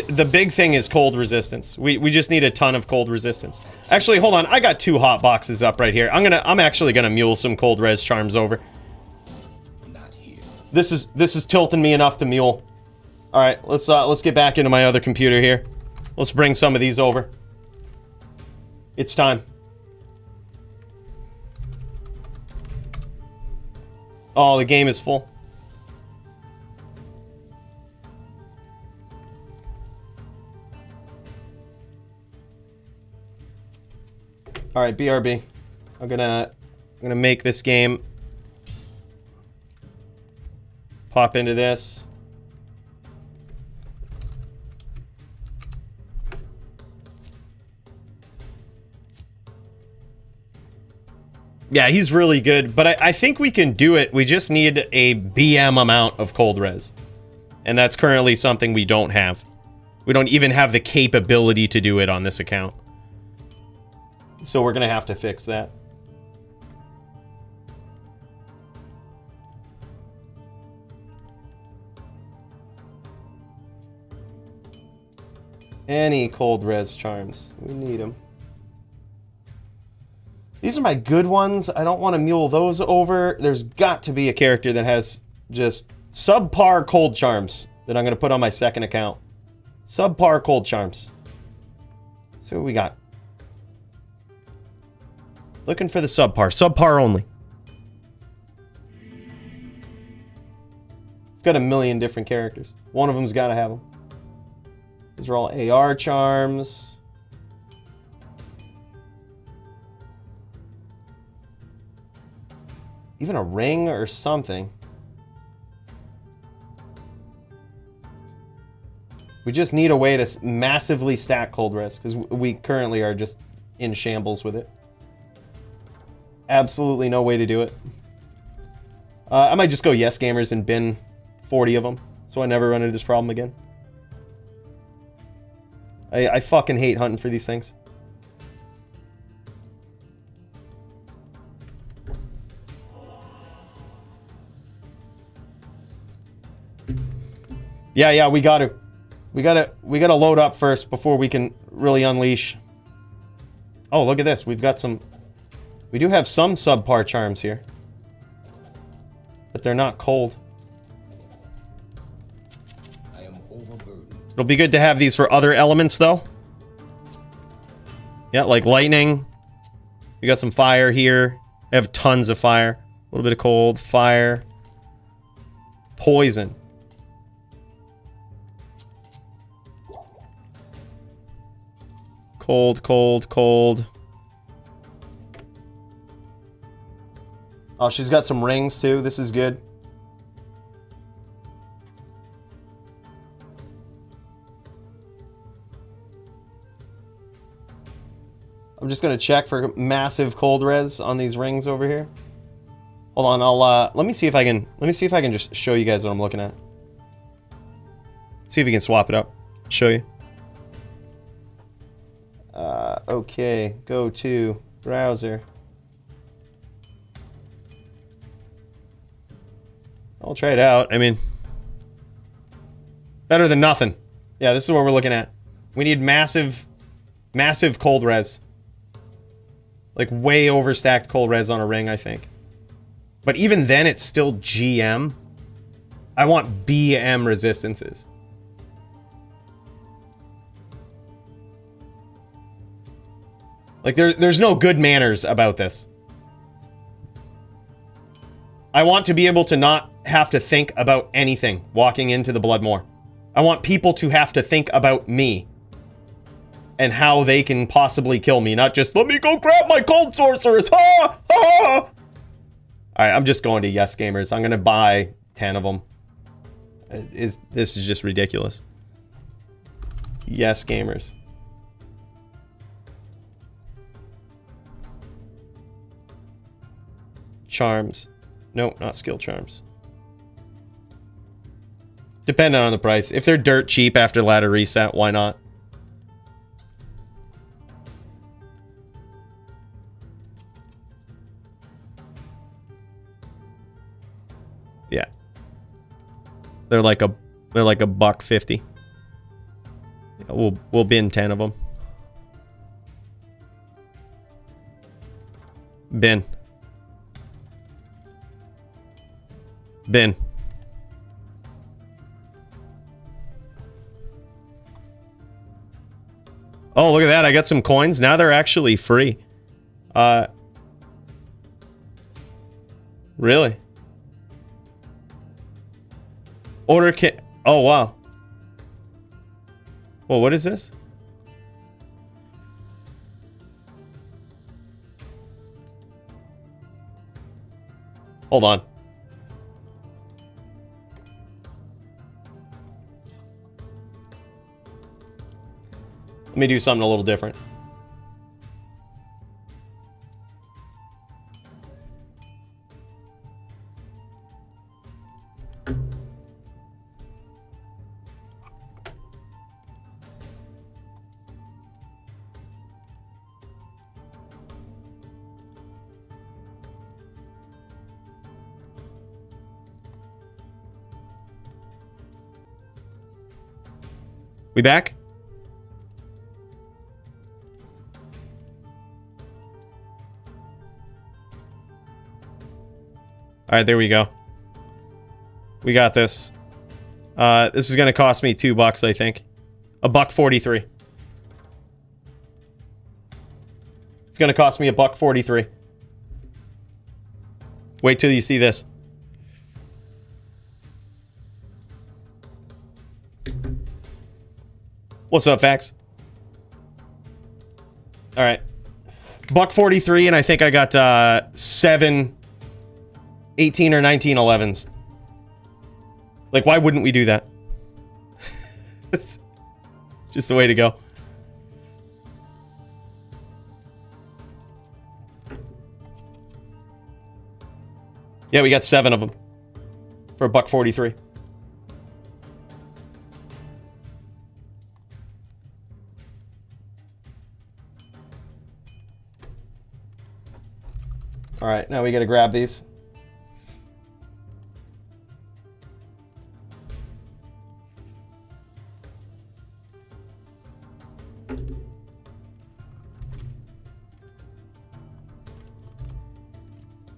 The big thing is cold resistance. We just need a ton of cold resistance. Actually, hold on. I got 2 hot boxes up right here. I'm actually gonna mule some cold res charms over. Not here. This is tilting me enough to mule. Alright, let's get back into my other computer here. Let's bring some of these over. It's time. Oh, the game is full. All right, BRB. I'm gonna make this game. Pop into this. Yeah, he's really good, but I think we can do it. We just need a BM amount of cold res. And that's currently something we don't have. We don't even have the capability to do it on this account. So we're going to have to fix that. Any cold res charms. We need them. These are my good ones. I don't want to mule those over. There's got to be a character that has just subpar cold charms that I'm going to put on my second account. Subpar cold charms. See what we got. Looking for the subpar. Subpar only. Got a million different characters. One of them's got to have them. These are all AR charms. Even a ring or something. We just need a way to massively stack cold res, because we currently are just in shambles with it. Absolutely no way to do it. I might just go Yes Gamers and bin 40 of them, so I never run into this problem again. I fucking hate hunting for these things. Yeah, we gotta load up first before we can really unleash. Oh, look at this. We do have some subpar charms here. But they're not cold. I am overburdened. It'll be good to have these for other elements, though. Yeah, like lightning. We got some fire here. I have tons of fire. A little bit of cold, fire, poison. Cold, cold, cold. Oh, she's got some rings too. This is good. I'm just gonna check for massive cold res on these rings over here. Hold on, I'll let me see if I can just show you guys what I'm looking at. See if we can swap it up. Show you. Okay, go to browser. I'll try it out. I mean, better than nothing. Yeah, this is what we're looking at. We need massive cold res. Like way overstacked cold res on a ring, I think. But even then, it's still GM. I want BM resistances. Like, there's no good manners about this. I want to be able to not have to think about anything walking into the Bloodmoor. I want people to have to think about me. And how they can possibly kill me. Not just, let me go grab my cold sorcerers. Ha! Ha! Alright, I'm just going to Yes Gamers. I'm going to buy 10 of them. This is just ridiculous. Yes Gamers. Charms. Nope, not skill charms. Depending on the price. If they're dirt cheap after ladder reset, why not? Yeah. They're like a $1.50. We'll bin 10 of them. Bin. Bin. Oh, look at that. I got some coins. Now they're actually free. Really? Order kit. Oh, wow. Well, what is this? Hold on. Let me do something a little different. We back? All right, there we go. We got this. This is going to cost me $2, I think. $1.43. It's going to cost me $1.43. Wait till you see this. What's up, Fax? All right. $1.43, and I think I got 7 18 or 19 11s. Like, why wouldn't we do that? That's just the way to go. Yeah, we got 7 of them for $1.43. All right, now we got to grab these.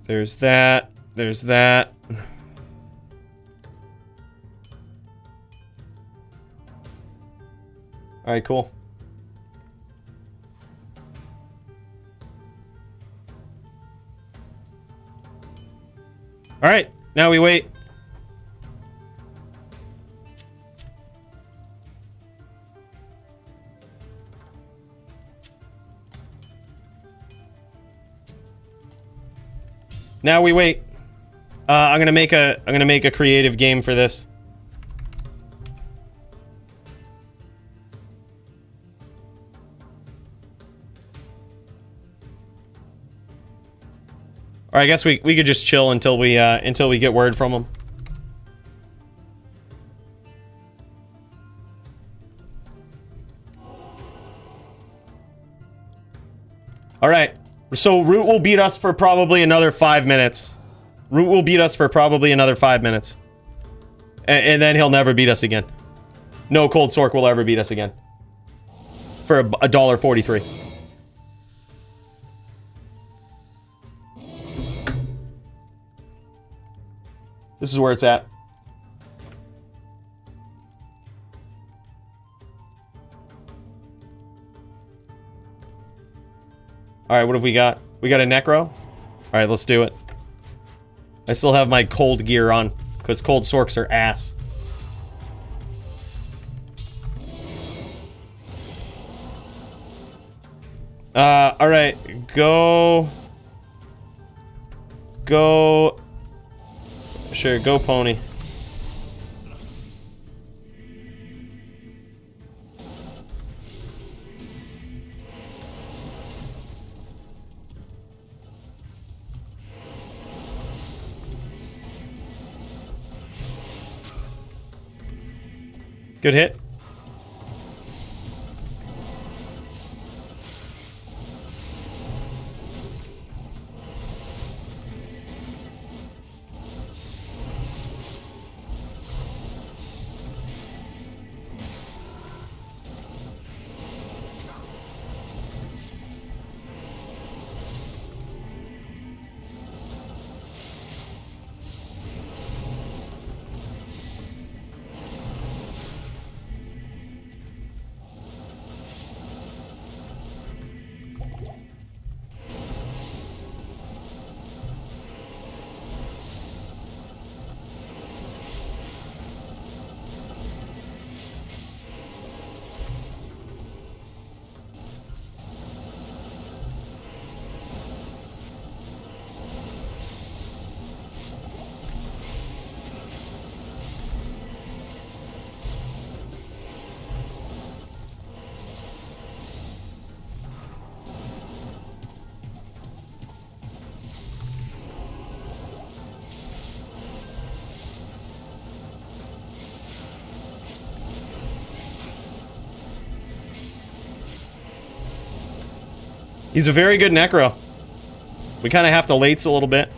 There's that. There's that. All right, cool. All right, now we wait. Now we wait. I'm gonna make a creative game for this. Or I guess we could just chill until we get word from them. All right. So Root will beat us for probably another 5 minutes. Root will beat us for probably another 5 minutes. And then he'll never beat us again. No Cold Sork will ever beat us again. For $1.43. This is where it's at. Alright, what have we got? We got a Necro? Alright, let's do it. I still have my cold gear on, because Cold Sorks are ass. Alright, go... Sure, go Pony. Good hit. He's a very good Necro. We kind of have to lates a little bit.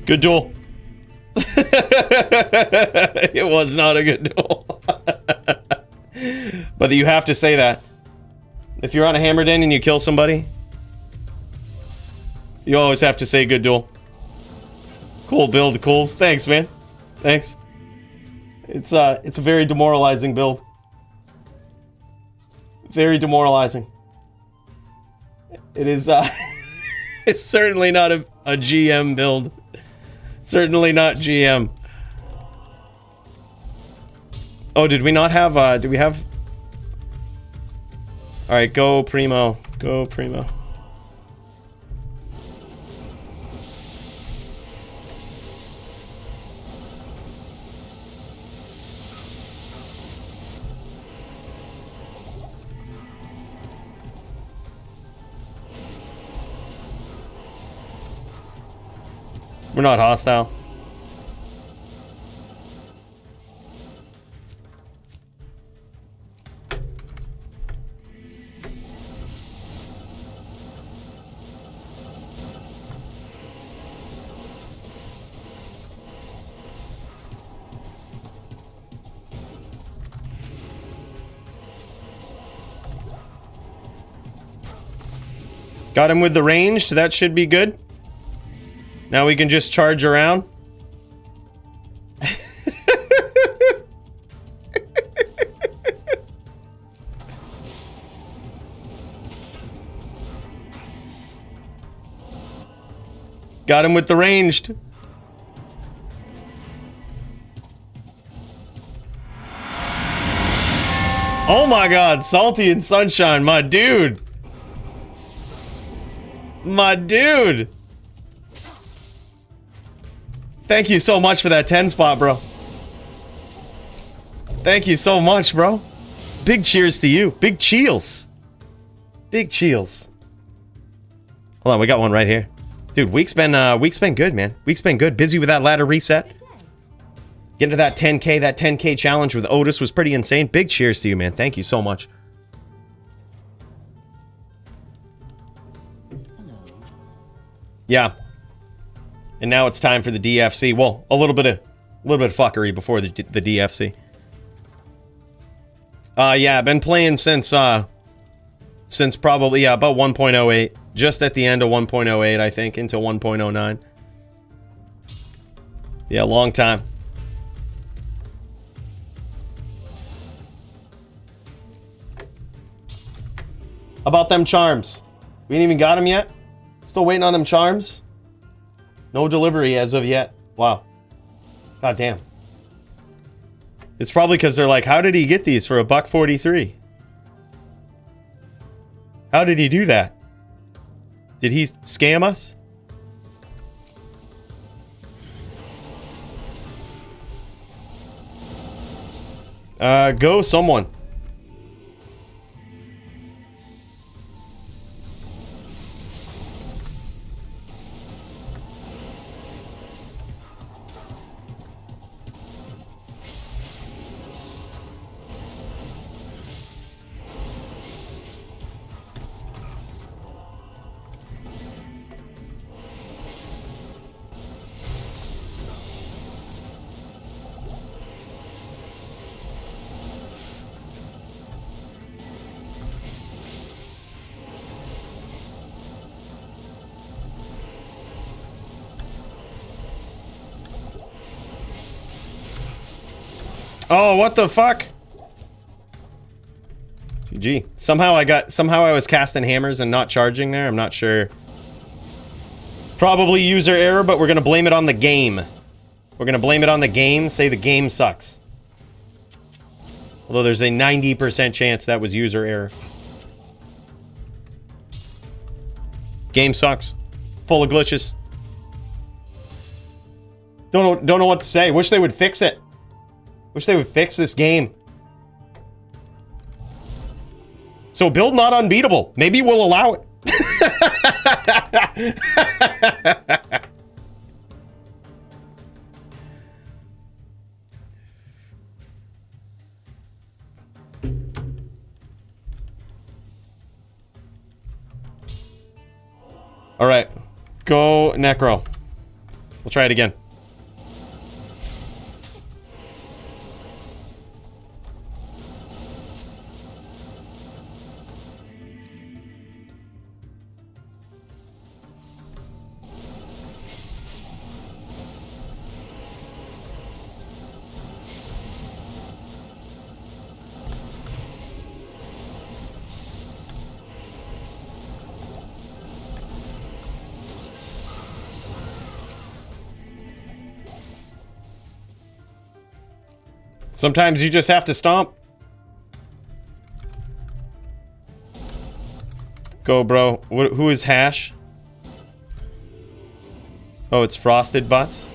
Good duel. It was not a good duel. But you have to say that. If you're on a hammer den and you kill somebody, you always have to say good duel. Cool build, Cools. Thanks, man. Thanks. It's a very demoralizing build. Very demoralizing. It is it's certainly not a GM build. Certainly not GM. Oh, did we not have, do we have... Alright, go Primo. Go Primo. We're not hostile. Got him with the ranged. That should be good. Now we can just charge around. Got him with the ranged. Oh my god, Salty and Sunshine, my dude. My dude. Thank you so much for that 10 spot, bro. Thank you so much, bro. Big cheers to you. Big cheels. Big cheels. Hold on, we got one right here. Dude, week's been good, man. Week's been good. Busy with that ladder reset. Getting to that 10K, that 10K challenge with Otis was pretty insane. Big cheers to you, man. Thank you so much. Yeah. And now it's time for the DFC. Well, a little bit of fuckery before the DFC. Yeah, I've been playing since probably, yeah, about 1.08. Just at the end of 1.08, I think, into 1.09. Yeah, long time. About them charms. We ain't even got them yet? Still waiting on them charms? No delivery as of yet. Wow. God damn. It's probably because they're like, how did he get these for $1.43? How did he do that? Did he scam us? Go someone. Oh, what the fuck? GG. Somehow I was casting hammers and not charging there. I'm not sure. Probably user error, but we're gonna blame it on the game. We're gonna blame it on the game, say the game sucks. Although there's a 90% chance that was user error. Game sucks. Full of glitches. Don't know what to say. Wish they would fix it. Wish they would fix this game. So build not unbeatable. Maybe we'll allow it. All right, go Necro. We'll try it again. Sometimes you just have to stomp. Go, bro. Who is Hash? Oh, it's Frosted Butts.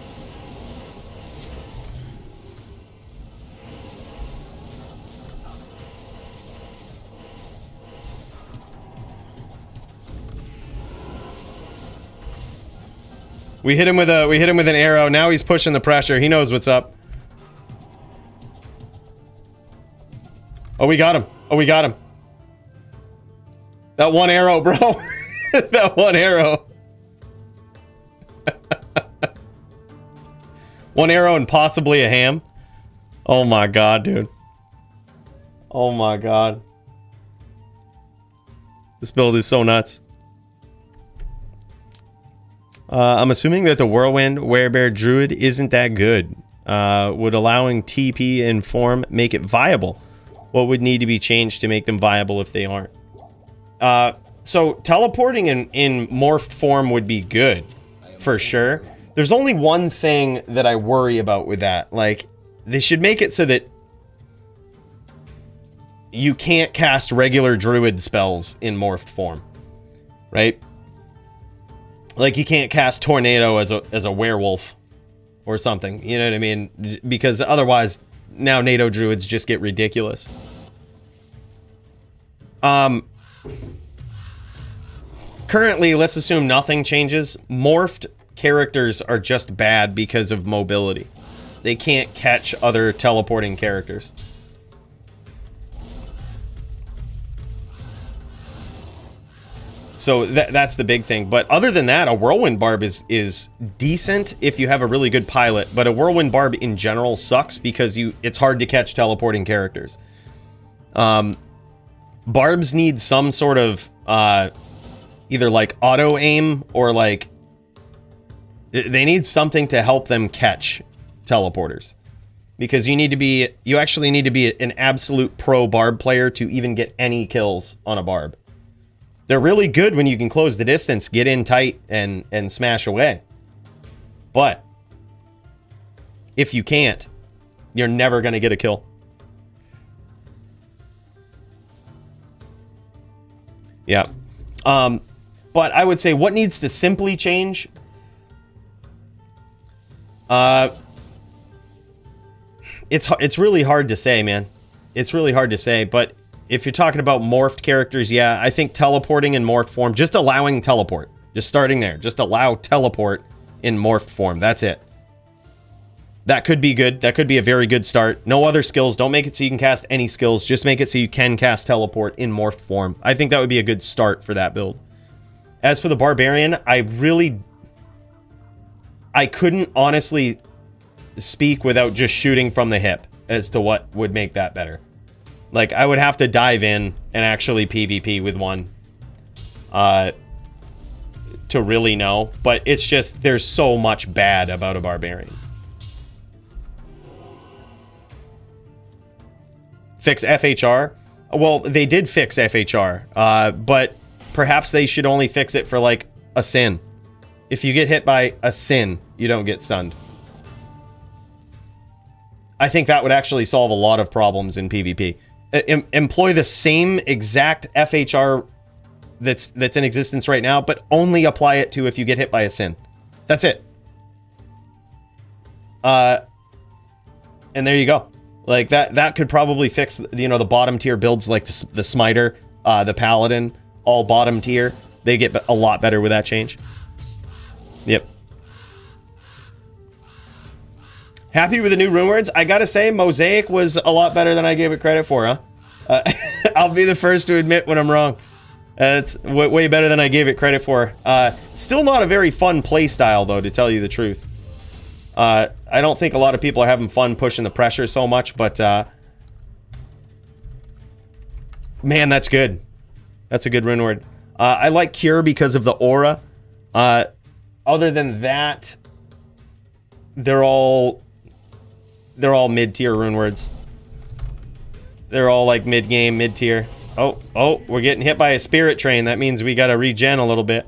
We hit him with an arrow. Now he's pushing the pressure. He knows what's up. Oh, we got him. Oh, we got him. That one arrow, bro. That one arrow. One arrow and possibly a ham. Oh my god, dude. Oh my god. This build is so nuts. I'm assuming that the Whirlwind Werebear Druid isn't that good. Would allowing TP in form make it viable? What would need to be changed to make them viable if they aren't? So teleporting in morphed form would be good, for sure. There's only one thing that I worry about with that. Like, they should make it so that you can't cast regular druid spells in morphed form, right? Like, you can't cast Tornado as a werewolf or something, you know what I mean? Because otherwise, now NATO druids just get ridiculous. Currently, let's assume nothing changes. Morphed characters are just bad because of mobility. They can't catch other teleporting characters. So that's the big thing. But other than that, a Whirlwind Barb is decent if you have a really good pilot. But a Whirlwind Barb in general sucks because it's hard to catch teleporting characters. Barbs need some sort of either like auto aim or like they need something to help them catch teleporters. Because you actually need to be an absolute pro Barb player to even get any kills on a Barb. They're really good when you can close the distance, get in tight, and smash away. But if you can't, you're never going to get a kill. Yeah. But I would say what needs to simply change? It's really hard to say, man. It's really hard to say, but if you're talking about morphed characters, yeah, I think teleporting in morphed form, just allowing teleport. Just starting there. Just allow teleport in morphed form. That's it. That could be good. That could be a very good start. No other skills. Don't make it so you can cast any skills. Just make it so you can cast teleport in morphed form. I think that would be a good start for that build. As for the Barbarian, I couldn't honestly speak without just shooting from the hip as to what would make that better. Like, I would have to dive in and actually PvP with one to really know. But it's just, there's so much bad about a Barbarian. Fix FHR? Well, they did fix FHR, but perhaps they should only fix it for, like, a sin. If you get hit by a sin, you don't get stunned. I think that would actually solve a lot of problems in PvP. Employ the same exact FHR that's in existence right now, but only apply it to if you get hit by a sin. That's it. And there you go. Like that could probably fix, you know, the bottom tier builds like the Smiter. the Paladin, all bottom tier. They get a lot better with that change. Yep. Happy with the new rune words? I gotta say, Mosaic was a lot better than I gave it credit for, huh? I'll be the first to admit when I'm wrong. It's way better than I gave it credit for. Still not a very fun playstyle, though, to tell you the truth. I don't think a lot of people are having fun pushing the pressure so much, but... man, that's good. That's a good rune word. I like Cure because of the aura. Other than that, they're all mid-tier rune words. They're all like mid-game, mid-tier. Oh, we're getting hit by a spirit train. That means we gotta regen a little bit.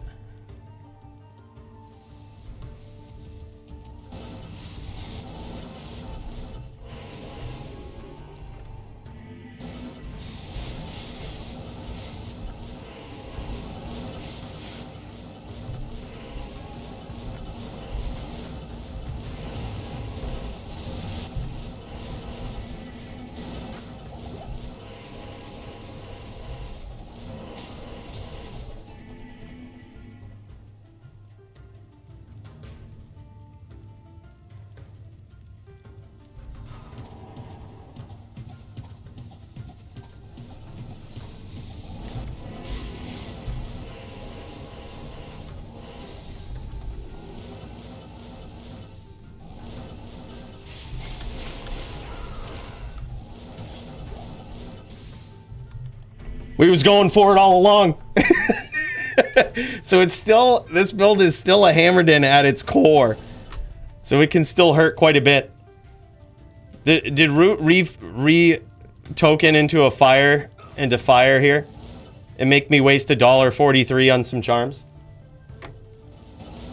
We was going for it all along. So it's still, this build is still a Hammerden at its core. So it can still hurt quite a bit. Did Root re-token into fire here? And make me waste $1.43 on some charms?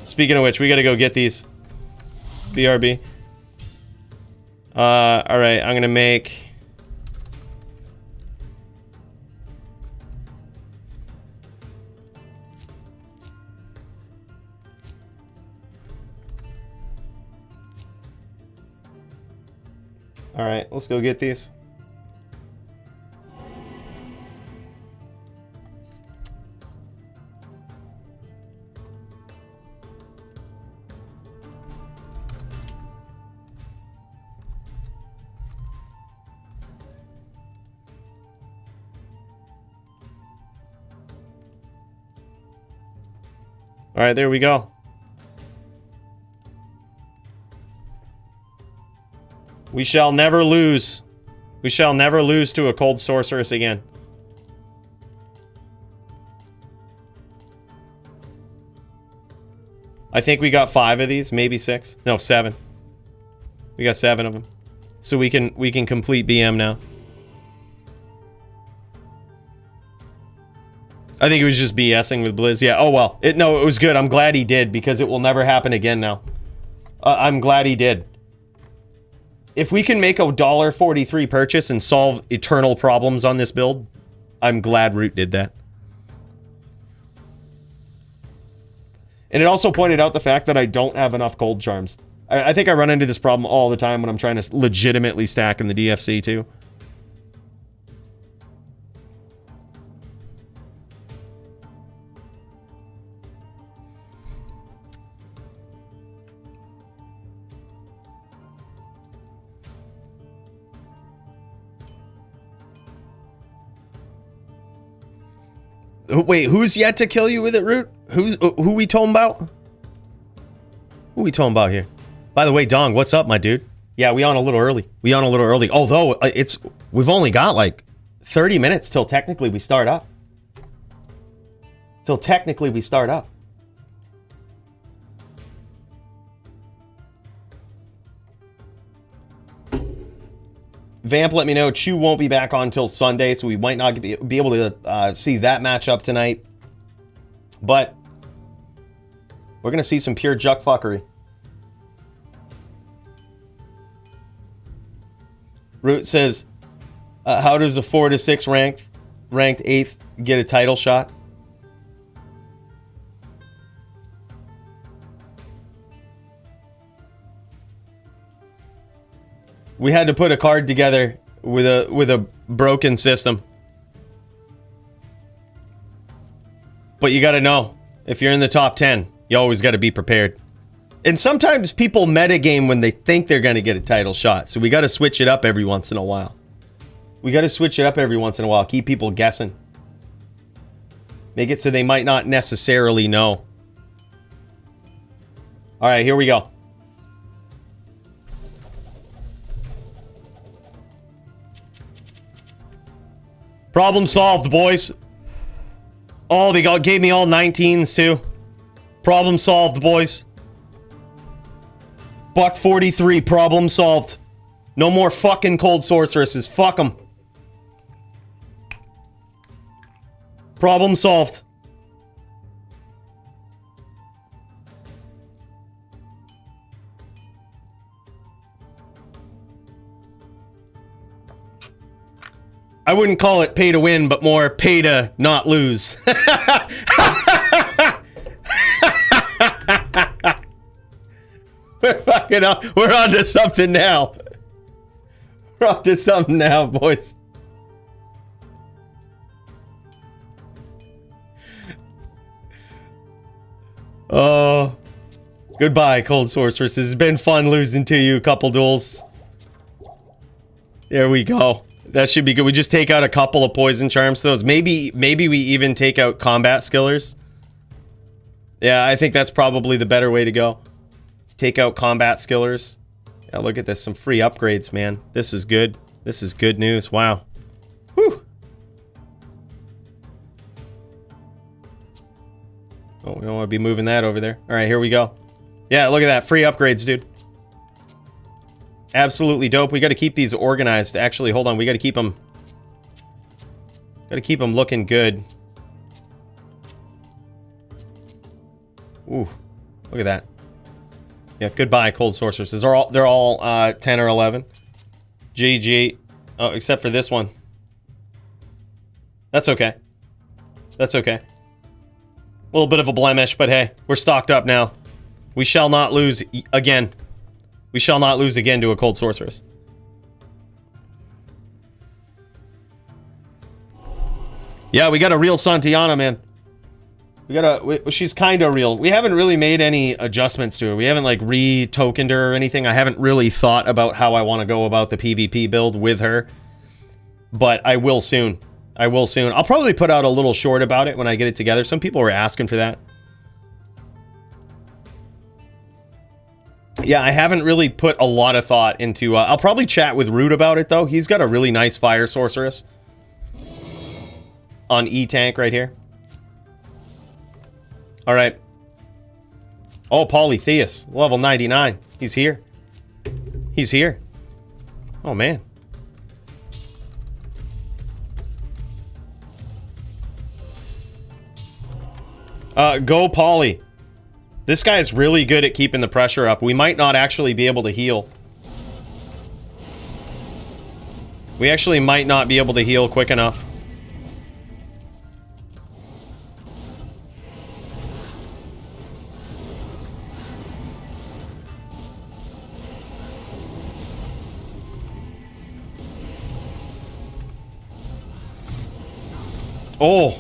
Speaking of which, we gotta go get these. BRB. Alright, I'm gonna make... Alright, let's go get these. Alright, there we go. We shall never lose. We shall never lose to a cold sorceress again. I think we got 5 of these, maybe 6. No, 7. We got 7 of them. So we can complete BM now. I think he was just BSing with Blizz. Yeah, oh well. No, it was good. I'm glad he did, because it will never happen again now. I'm glad he did. If we can make a $1.43 purchase and solve eternal problems on this build, I'm glad Root did that. And it also pointed out the fact that I don't have enough gold charms. I think I run into this problem all the time when I'm trying to legitimately stack in the DFC too. Wait, who's yet to kill you with it, Root? Who we talking about? Who we talking about here? By the way, Dong, what's up, my dude? Yeah, we on a little early. Although we've only got like 30 minutes till technically we start up. Vamp let me know Chew won't be back on until Sunday, so we might not be able to see that matchup tonight. But we're going to see some pure juck fuckery. Root says, how does a 4 to 6 ranked 8th get a title shot? We had to put a card together with a broken system. But you got to know, if you're in the top 10, you always got to be prepared. And sometimes people metagame when they think they're going to get a title shot. So we got to switch it up every once in a while. Keep people guessing. Make it so they might not necessarily know. All right, here we go. Problem solved, boys. Oh, they gave me all 19s too. Problem solved, boys. Buck 43, problem solved. No more fucking cold sorceresses. Fuck them. Problem solved. I wouldn't call it pay to win, but more pay to not lose. We're on to something now. We're on to something now, boys. Oh, goodbye, Cold Sorceress. It's been fun losing to you a couple duels. There we go. That should be good. We just take out a couple of poison charms to those. Maybe we even take out combat skillers. Yeah, I think that's probably the better way to go. Take out combat skillers. Yeah, look at this. Some free upgrades, man. This is good. This is good news. Wow. Whew. Oh, we don't want to be moving that over there. All right, here we go. Yeah, look at that. Free upgrades, dude. Absolutely dope. We got to keep these organized. Actually, hold on. We got to keep them... Got to keep them looking good. Ooh. Look at that. Yeah, goodbye, Cold Sorceresses. They're all 10 or 11. GG. Oh, except for this one. That's okay. That's okay. A little bit of a blemish, but hey, we're stocked up now. We shall not lose again. We shall not lose again to a Cold Sorceress. Yeah, we got a real Santiana, man. She's kind of real. We haven't really made any adjustments to her. We haven't like re-tokened her or anything. I haven't really thought about how I want to go about the PvP build with her. But I will soon. I will soon. I'll probably put out a little short about it when I get it together. Some people were asking for that. Yeah, I haven't really put a lot of thought into... I'll probably chat with Root about it, though. He's got a really nice Fire Sorceress on E-Tank right here. All right. Oh, Polytheus, level 99. He's here. He's here. Oh, man. Go Poly. This guy's really good at keeping the pressure up. We might not actually be able to heal. We actually might not be able to heal quick enough. Oh.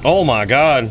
Oh my God.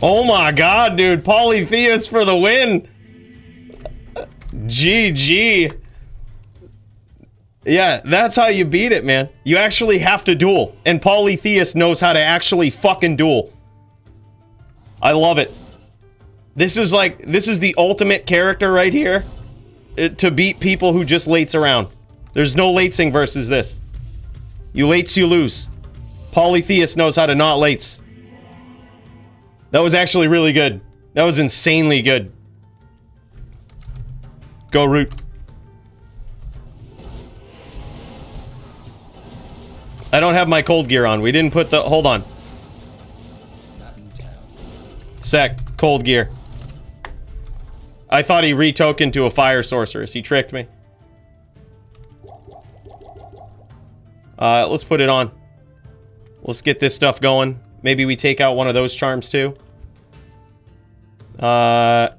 Oh my god, dude. Polytheus for the win. GG. Yeah, that's how you beat it, man. You actually have to duel. And Polytheus knows how to actually fucking duel. I love it. This is the ultimate character right here to beat people who just lates around. There's no latesing versus this. You lates, you lose. Polytheus knows how to not lates. That was actually really good. That was insanely good. Go root. I don't have my cold gear on. We didn't put the... Hold on. Sec. Cold gear. I thought he retokened to a fire sorceress. He tricked me. Let's put it on. Let's get this stuff going. Maybe we take out one of those charms too. Yeah,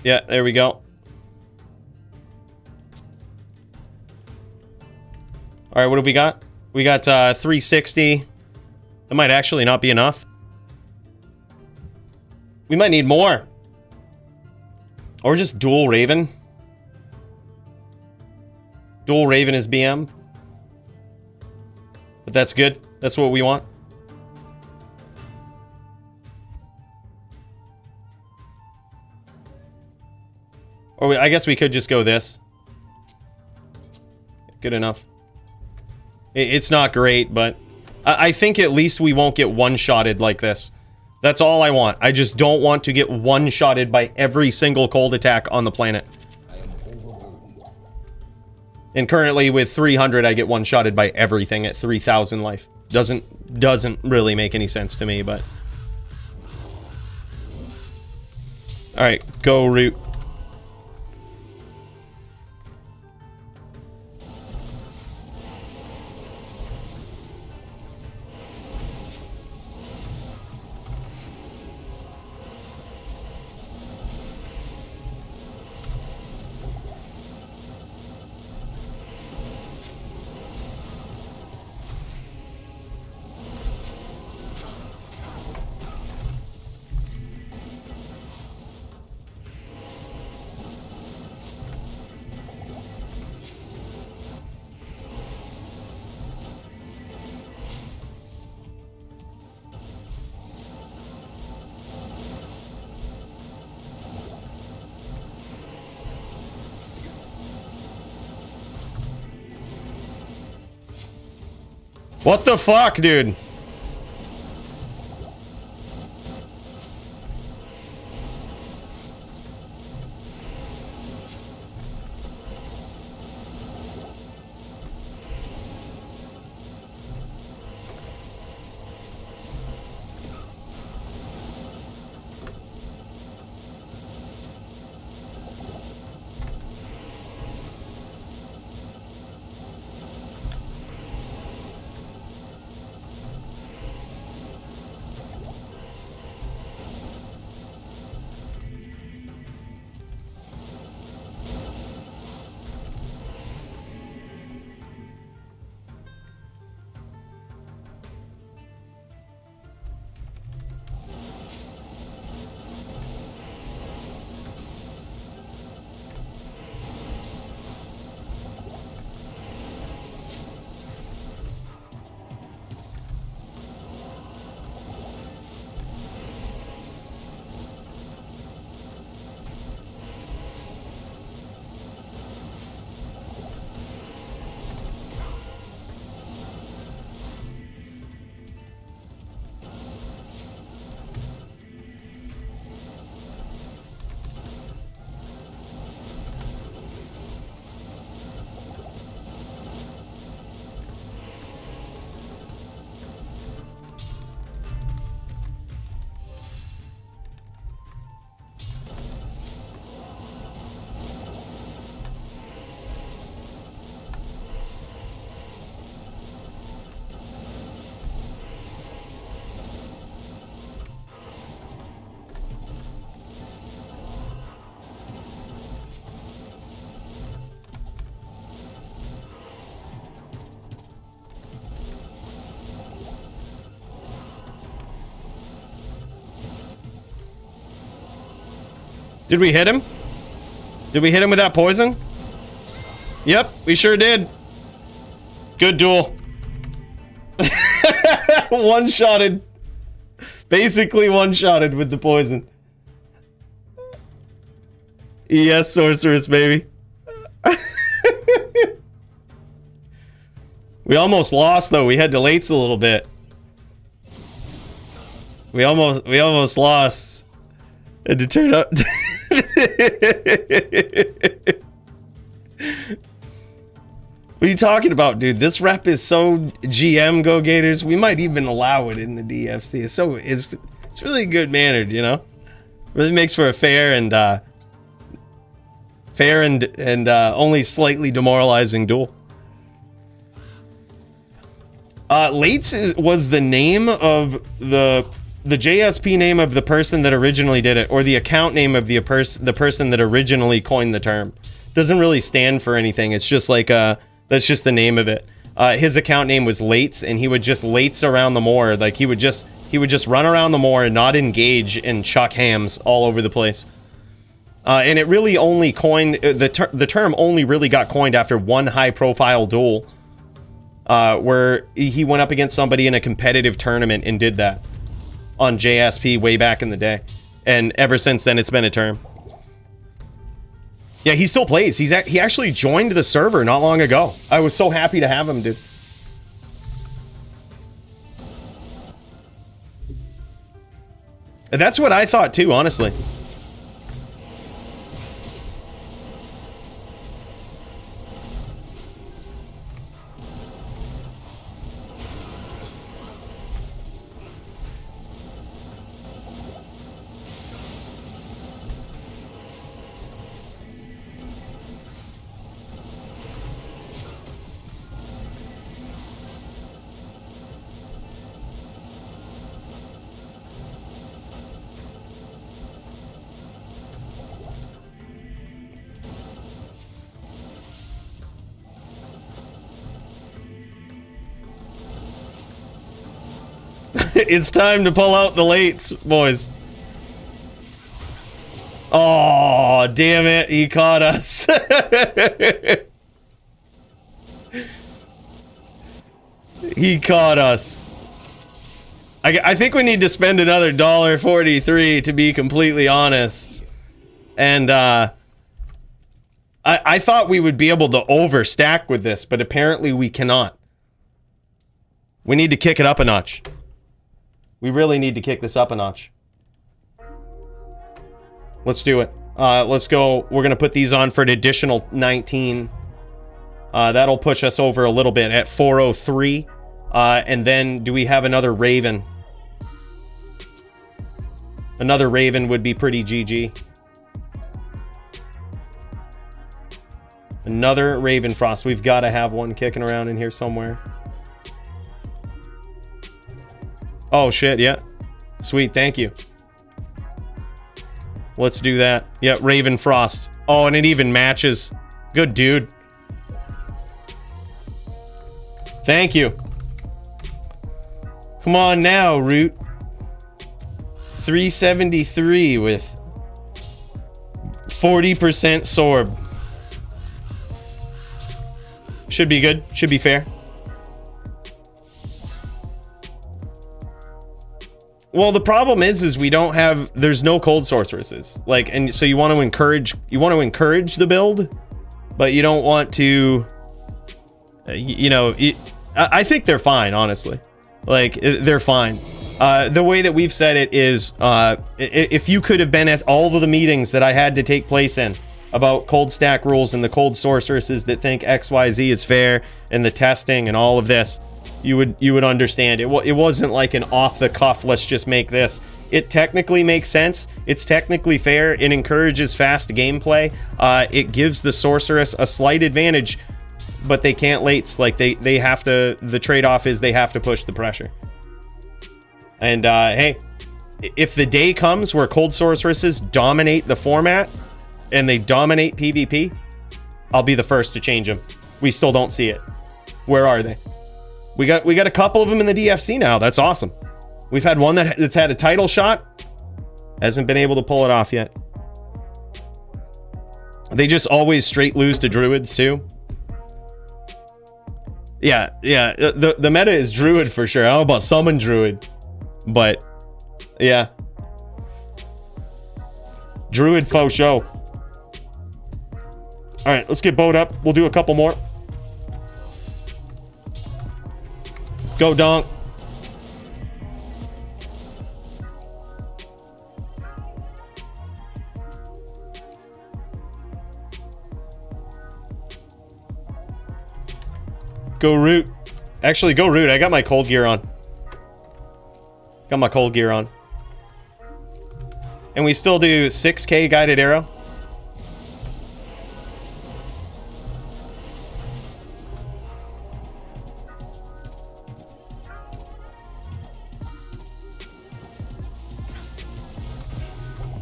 there we go. Alright, what have we got? We got 360. That might actually not be enough. We might need more. Or just dual Raven. Dual Raven is BM. But that's good. That's what we want. Or I guess we could just go this. Good enough. It's not great, but I think at least we won't get one-shotted like this. That's all I want. I just don't want to get one-shotted by every single cold attack on the planet. And currently with 300, I get one-shotted by everything at 3,000 life. Doesn't really make any sense to me, but... Alright, go root. What the fuck, dude? Did we hit him? Did we hit him with that poison? Yep, we sure did. Good duel. One-shotted. Basically one-shotted with the poison. Yes, sorceress, baby. We almost lost, though. We had to lates a little bit. We almost lost. Had to turn up. What are you talking about, dude? This rep is so GM, Go Gators. We might even allow it in the DFC. It's really good mannered, you know. Really makes for a fair and only slightly demoralizing duel. Lates was the name of the JSP name of the person that originally did it, or the account name of the person that originally coined the term. Doesn't really stand for anything. It's just like that's just the name of it. His account name was Lates, and he would just Lates around the moor. Like he would just run around the moor and not engage and chuck hams all over the place. And it really only coined the term only really got coined after one high-profile duel, where he went up against somebody in a competitive tournament and did that on JSP way back in the day. And ever since then, it's been a term. Yeah, he still plays. He actually joined the server not long ago. I was so happy to have him, dude. That's what I thought too, honestly. It's time to pull out the lates, boys. Oh, damn it. He caught us. He caught us. I think we need to spend another $1.43 to be completely honest. And I thought we would be able to overstack with this, but apparently we cannot. We need to kick it up a notch. We really need to kick this up a notch. Let's do it. Let's go. We're going to put these on for an additional 19. That'll push us over a little bit at 403. And then do we have another Raven? Another Raven would be pretty GG. Another Raven Frost. We've got to have one kicking around in here somewhere. Oh, shit, yeah. Sweet, thank you. Let's do that. Yeah, Raven Frost. Oh, and it even matches. Good dude. Thank you. Come on now, Root. 373 with 40% Sorb. Should be good. Should be fair. Well, the problem is we don't have, there's no cold sorceresses. Like, and so you want to encourage the build, but you don't want to, I think they're fine, honestly. Like, they're fine. The way that we've said it is, if you could have been at all of the meetings that I had to take place in about cold stack rules and the cold sorceresses that think XYZ is fair and the testing and all of this, you would understand. It wasn't like an off the cuff, let's just make this. It technically makes sense. It's technically fair. It encourages fast gameplay. It gives the sorceress a slight advantage, but they can't lates. Like they have to, the trade-off is they have to push the pressure. And hey, if the day comes where cold sorceresses dominate the format and they dominate PvP, I'll be the first to change them. We still don't see it. Where are they? We got a couple of them in the DFC now. That's awesome. We've had one that's had a title shot. Hasn't been able to pull it off yet. They just always straight lose to druids too. Yeah. The meta is druid for sure. I don't know about summon druid, but yeah. Druid faux show. Alright, let's get bowed up. We'll do a couple more. Go, Donk. Go root. Actually, go root. I got my cold gear on. Got my cold gear on. And we still do 6k guided arrow.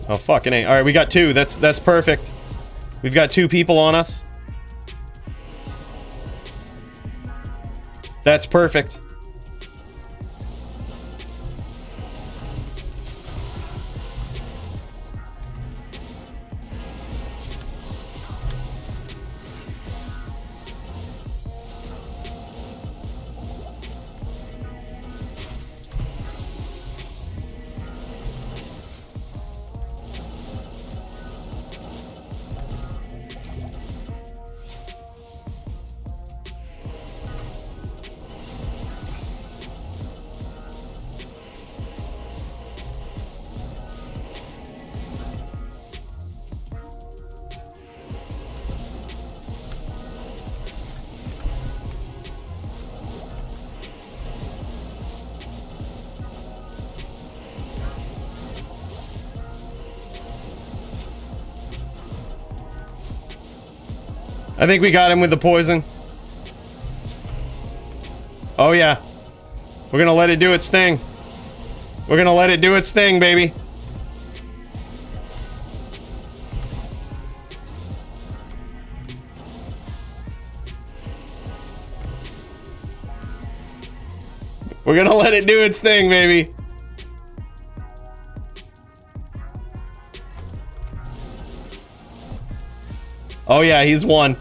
Oh, fucking A. Alright, we got 2. That's perfect. We've got 2 people on us. That's perfect. I think we got him with the poison. Oh yeah. We're gonna let it do its thing. We're gonna let it do its thing, baby. We're gonna let it do its thing, baby. Oh yeah, he's won.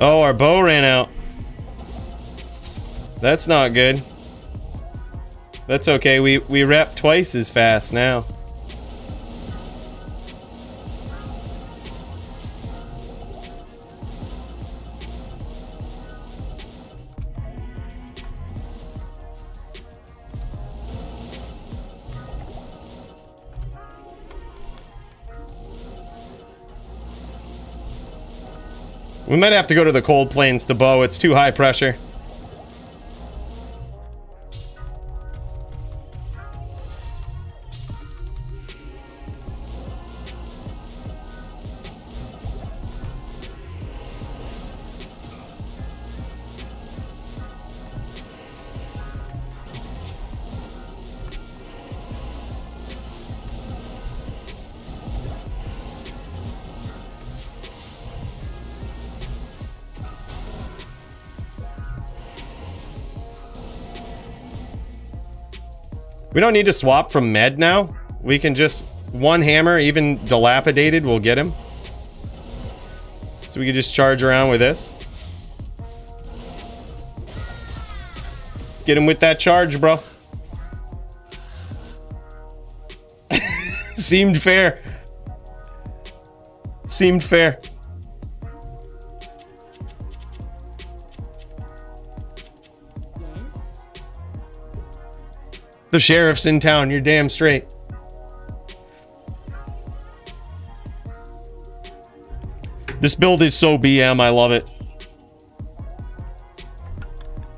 Oh, our bow ran out. That's not good. That's okay. We rep twice as fast now. We might have to go to the cold plains to bow. It's too high pressure. We don't need to swap from med now. We can just one hammer, even dilapidated, will get him. So we can just charge around with this. Get him with that charge, bro. Seemed fair. Seemed fair. The sheriff's in town, you're damn straight. This build is so BM, I love it.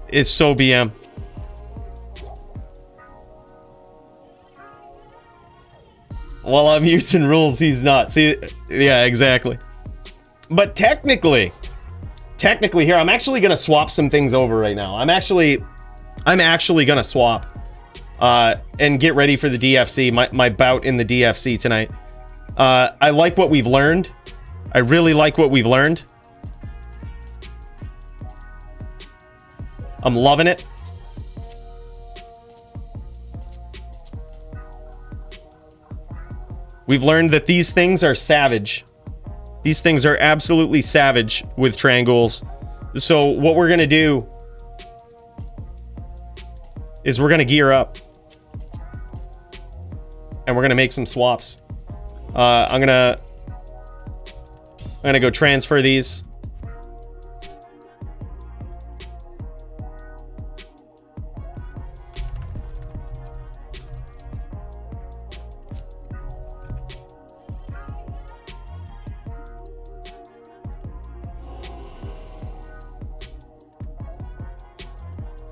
It's so BM. Well, I'm using rules, he's not. See, yeah, exactly. But technically, technically here, I'm actually gonna swap some things over right now. I'm actually gonna swap and get ready for the DFC, my bout in the DFC tonight. I like what we've learned. I really like what we've learned. I'm loving it. We've learned that these things are savage. These things are absolutely savage with triangles. So what we're gonna do is we're gonna gear up. And we're gonna make some swaps. I'm gonna go transfer these.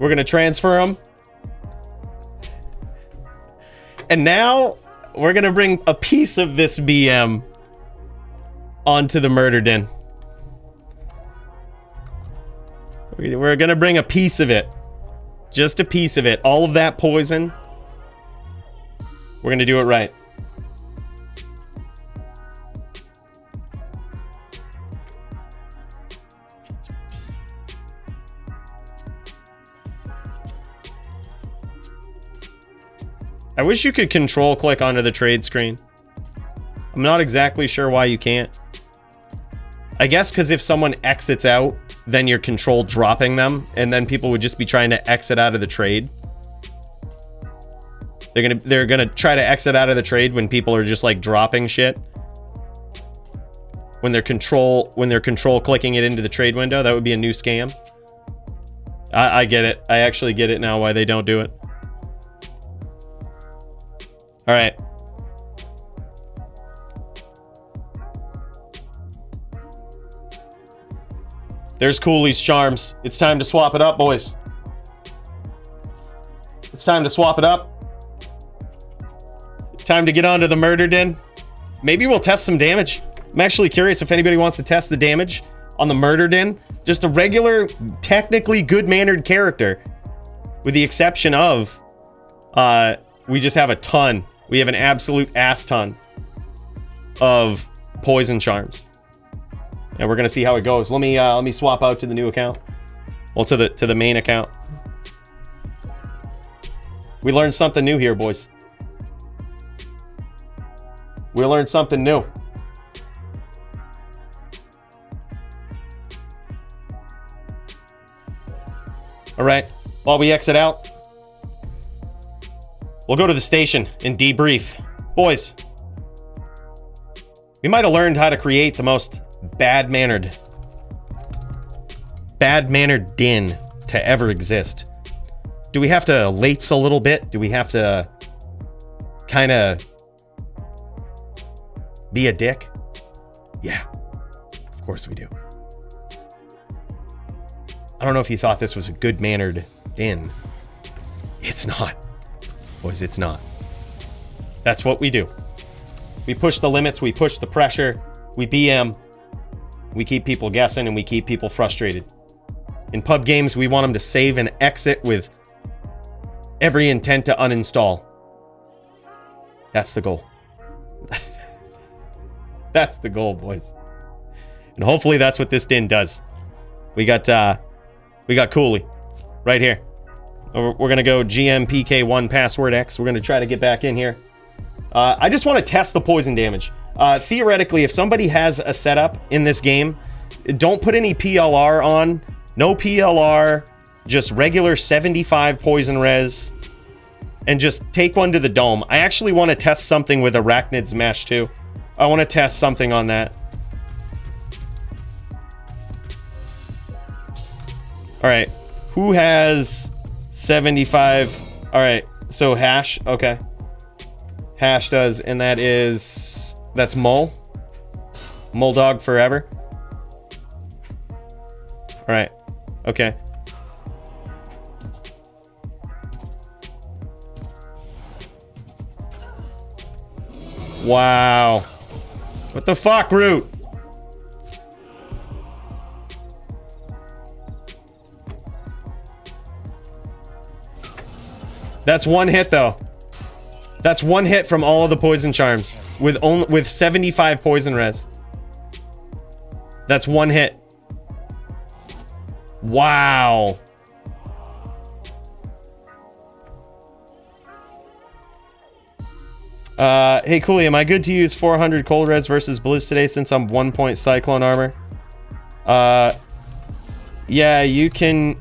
We're gonna transfer them. And now we're gonna bring a piece of this BM onto the murder den. We're gonna bring a piece of it. Just a piece of it. All of that poison. We're gonna do it right. I wish you could control click onto the trade screen. I'm not exactly sure why you can't. I guess because if someone exits out, then you're control dropping them, and then people would just be trying to exit out of the trade. They're gonna try to exit out of the trade when people are just like dropping shit. When they're control clicking it into the trade window, that would be a new scam. I get it. I actually get it now why they don't do it. All right. There's Coooley's charms. It's time to swap it up, boys. It's time to swap it up. Time to get onto the murder den. Maybe we'll test some damage. I'm actually curious if anybody wants to test the damage on the murder den. Just a regular, technically good-mannered character. With the exception of, we just have a ton. We have an absolute ass ton of poison charms. And we're gonna see how it goes. Let me swap out to the new account. Well, to the main account. We learned something new here, boys. We learned something new. All right, while we exit out, we'll go to the station and debrief. Boys, we might have learned how to create the most bad-mannered din to ever exist. Do we have to lates a little bit? Do we have to kind of be a dick? Yeah, of course we do. I don't know if you thought this was a good-mannered din. It's not. Boys, it's not. That's what we do. We push the limits, we push the pressure, we BM, we keep people guessing, and we keep people frustrated. In pub games, we want them to save and exit with every intent to uninstall. That's the goal. That's the goal, boys. And hopefully that's what this din does. We got Coooley right here. We're gonna go GMPK1 password X. We're gonna try to get back in here. I just want to test the poison damage. Theoretically, if somebody has a setup in this game, don't put any PLR on. No PLR, just regular 75 poison res, and just take one to the dome. I actually want to test something with Arachnid's Mesh too. I want to test something on that. All right, who has 75? All right, so Hash, okay. Hash does, and that's Mole. Moldog forever. All right, okay. Wow. What the fuck, Root? That's one hit though. That's one hit from all of the poison charms with 75 poison res. That's one hit. Wow. Hey Coooley, am I good to use 400 cold res versus Blizz today since I'm 1 point cyclone armor? Yeah, you can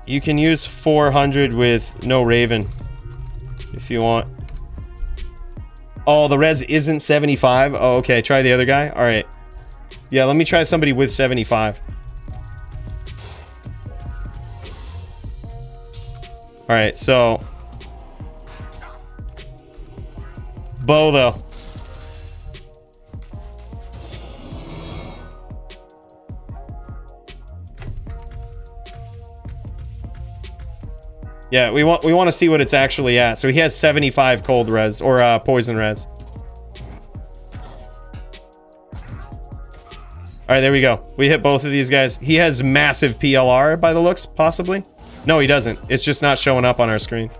use 400 with no Raven if you want. Oh, the res isn't 75. Oh, okay. Try the other guy. All right. Yeah, let me try somebody with 75. All right, so bow though. Yeah, we want to see what it's actually at. So he has 75 cold res or poison res. All right, there we go. We hit both of these guys. He has massive PLR by the looks, possibly. No, he doesn't. It's just not showing up on our screen.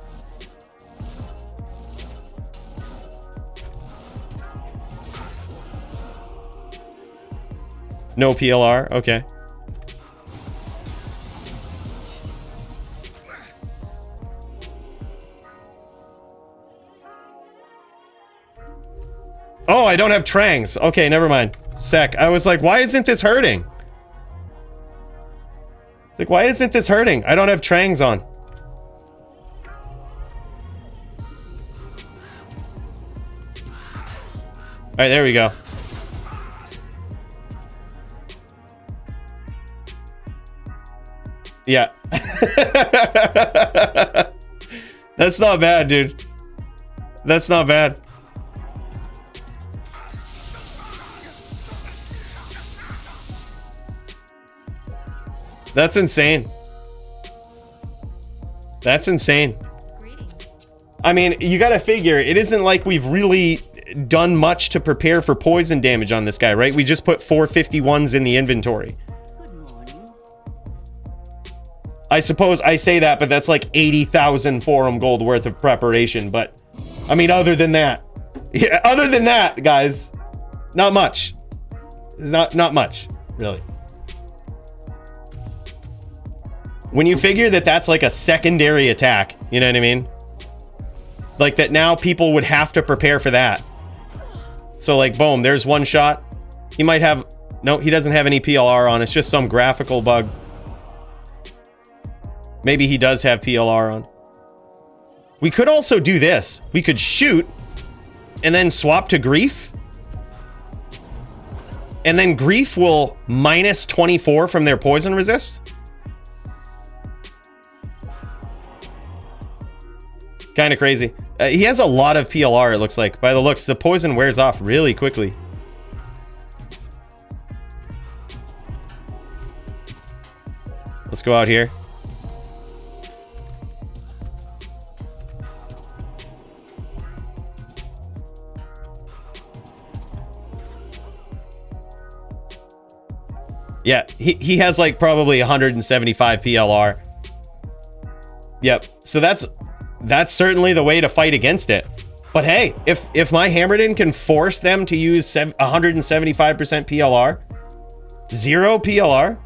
No PLR. Okay. Oh, I don't have trangs. Okay, never mind. Sec. I was like, why isn't this hurting? It's like, why isn't this hurting? I don't have trangs on. Alright, there we go. Yeah. That's not bad, dude. That's not bad. That's insane. That's insane. I mean, you gotta figure, it isn't like we've really done much to prepare for poison damage on this guy, right? We just put 451s in the inventory. I suppose I say that, but that's like 80,000 forum gold worth of preparation. But, I mean, other than that, yeah, other than that, guys, not much. Not much, really. When you figure that that's like a secondary attack, you know what I mean? Like that now people would have to prepare for that. So like, boom, there's one shot. He might have, no, he doesn't have any PLR on. It's just some graphical bug. Maybe he does have PLR on. We could also do this. We could shoot and then swap to Grief. And then Grief will minus 24 from their poison resist. Kind of crazy. He has a lot of PLR, it looks like. By the looks, the poison wears off really quickly. Let's go out here. Yeah, he has like probably 175 PLR. Yep, so that's certainly the way to fight against it. But hey, if my Hammerdin can force them to use 175% PLR, 0 PLR,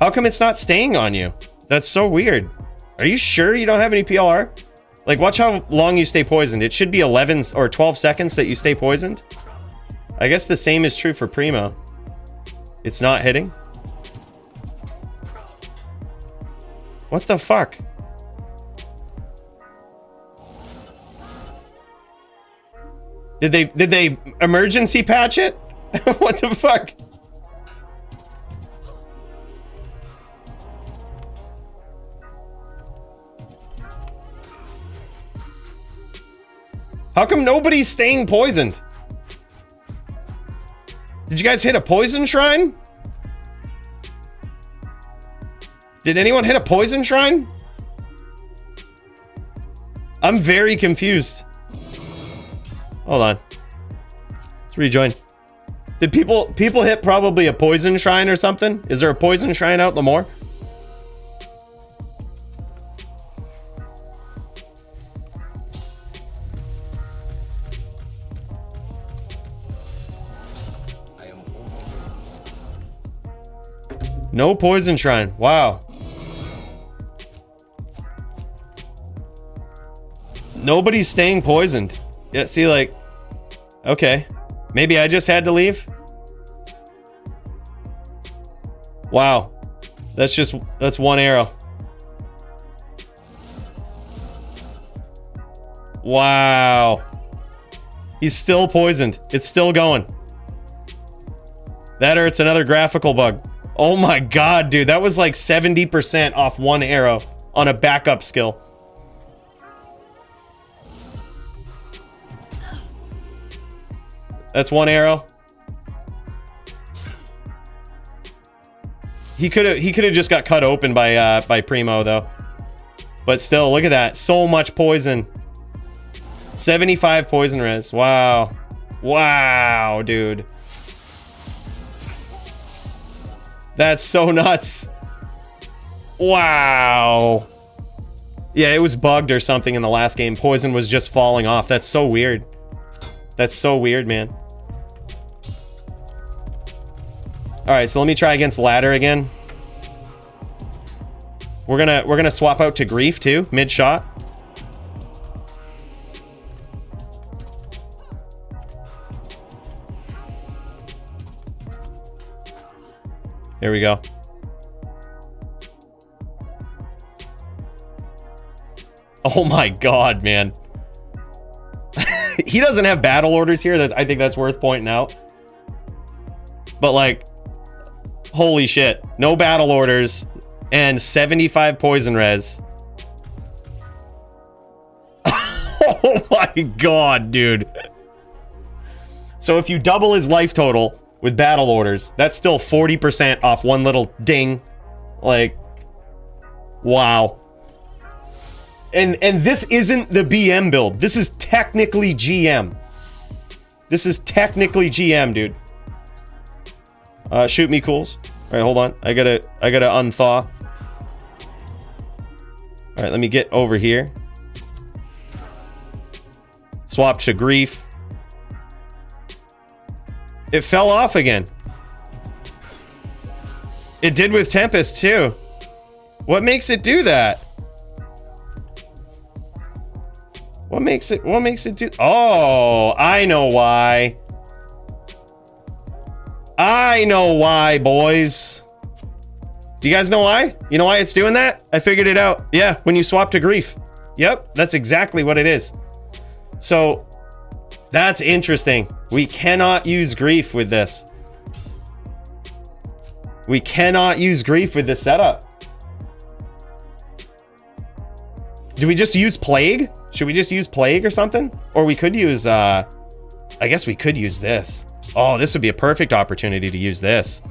how come it's not staying on you? That's so weird. Are you sure you don't have any PLR? Like, watch how long you stay poisoned. It should be 11 or 12 seconds that you stay poisoned. I guess the same is true for Primo. It's not hitting. What the fuck? Did they emergency patch it? What the fuck? How come nobody's staying poisoned? Did you guys hit a poison shrine? Did anyone hit a poison shrine? I'm very confused. Hold on. Let's rejoin. Did people hit probably a poison shrine or something? Is there a poison shrine out in the moor? No poison shrine. Wow. Nobody's staying poisoned. Yeah, see, like... Okay. Maybe I just had to leave? Wow. That's one arrow. Wow. He's still poisoned. It's still going. That or it's another graphical bug. Oh my god, dude. That was like 70% off one arrow on a backup skill. That's one arrow. He could have just got cut open by Primo though. But still, look at that. So much poison. 75 poison res. Wow. Wow, dude. That's so nuts. Wow. Yeah, it was bugged or something in the last game. Poison was just falling off. That's so weird. That's so weird, man. Alright, so let me try against ladder again. We're gonna swap out to grief too, mid-shot. Here we go. Oh my god, man. He doesn't have battle orders here. I think that's worth pointing out. But like, holy shit. No battle orders and 75 poison res. Oh my god, dude. So if you double his life total with battle orders, that's still 40% off one little ding. Like, wow. And this isn't the BM build. This is technically GM. This is technically GM, dude. Shoot me, Cools. All right, hold on. I gotta unthaw. All right, let me get over here. Swap to grief. It fell off again. It did with Tempest too. What makes it do that? What makes it do? Oh, I know why. I know why, boys. Do you guys know why? You know why it's doing that? I figured it out. Yeah, when you swap to grief. Yep, that's exactly what it is. So, that's interesting. We cannot use grief with this. We cannot use grief with this setup. Do we just use plague? Should we just use plague or something? Or we could use, I guess we could use this. Oh, this would be a perfect opportunity to use this.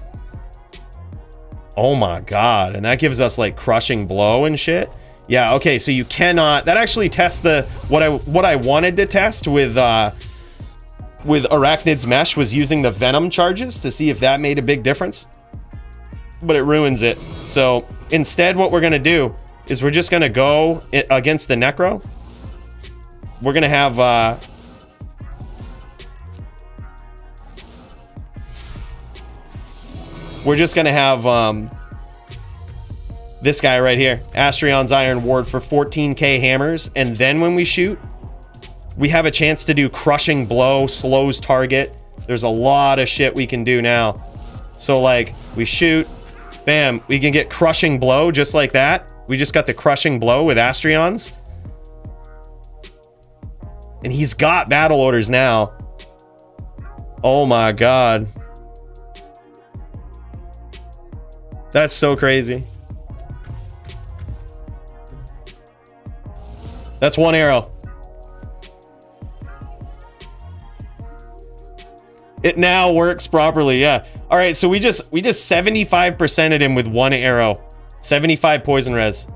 Oh my god. And that gives us like crushing blow and shit. Yeah, okay, so you cannot... That actually tests the... What I wanted to test with Arachnid's Mesh was using the Venom charges to see if that made a big difference. But it ruins it. So instead what we're going to do is we're just going to go against the Necro. We're going to have... we're just going to have... this guy right here, Astrion's Iron Ward for 14k hammers, and then when we shoot, we have a chance to do Crushing Blow, slows target. There's a lot of shit we can do now. So like, we shoot, bam, we can get Crushing Blow just like that. We just got the Crushing Blow with Astrion's. And he's got battle orders now. Oh my god. That's so crazy. That's one arrow. It now works properly, yeah. All right, so we just 75%ed him with one arrow. 75 poison res.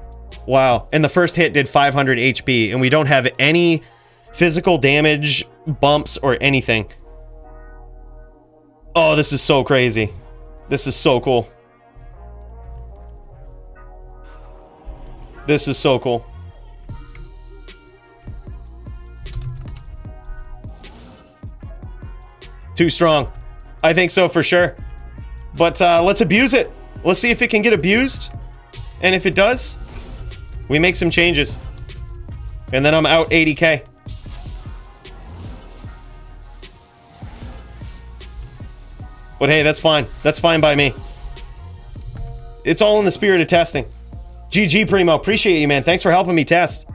Wow. And the first hit did 500 HP, and we don't have any physical damage, bumps, or anything. Oh, this is so crazy. This is so cool. This is so cool. Too strong. I think so for sure. But let's abuse it. Let's see if it can get abused. And if it does, we make some changes. And then I'm out 80k. But hey, that's fine. That's fine by me. It's all in the spirit of testing. GG, Primo. Appreciate you, man. Thanks for helping me test.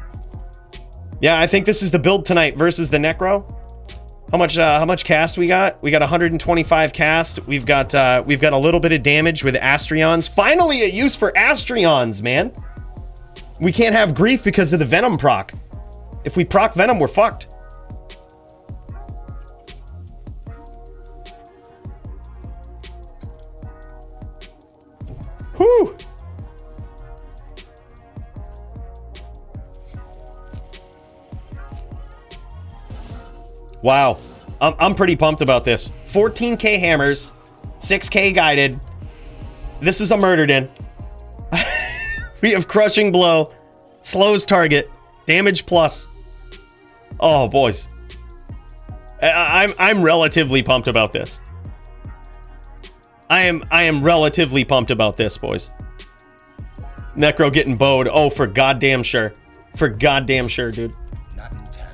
Yeah, I think this is the build tonight versus the Necro. How much cast we got? We got 125 cast. We've got a little bit of damage with Astrions. Finally a use for Astrions, man. We can't have grief because of the Venom proc. If we proc Venom, we're fucked. Whew. Wow. I'm pretty pumped about this. 14k hammers, 6k guided. This is a murdered in. We have crushing blow, slows target, damage plus. Oh, boys. I'm relatively pumped about this. I am relatively pumped about this, boys. Necro getting bowed. Oh, for goddamn sure. For goddamn sure, dude. Not in town.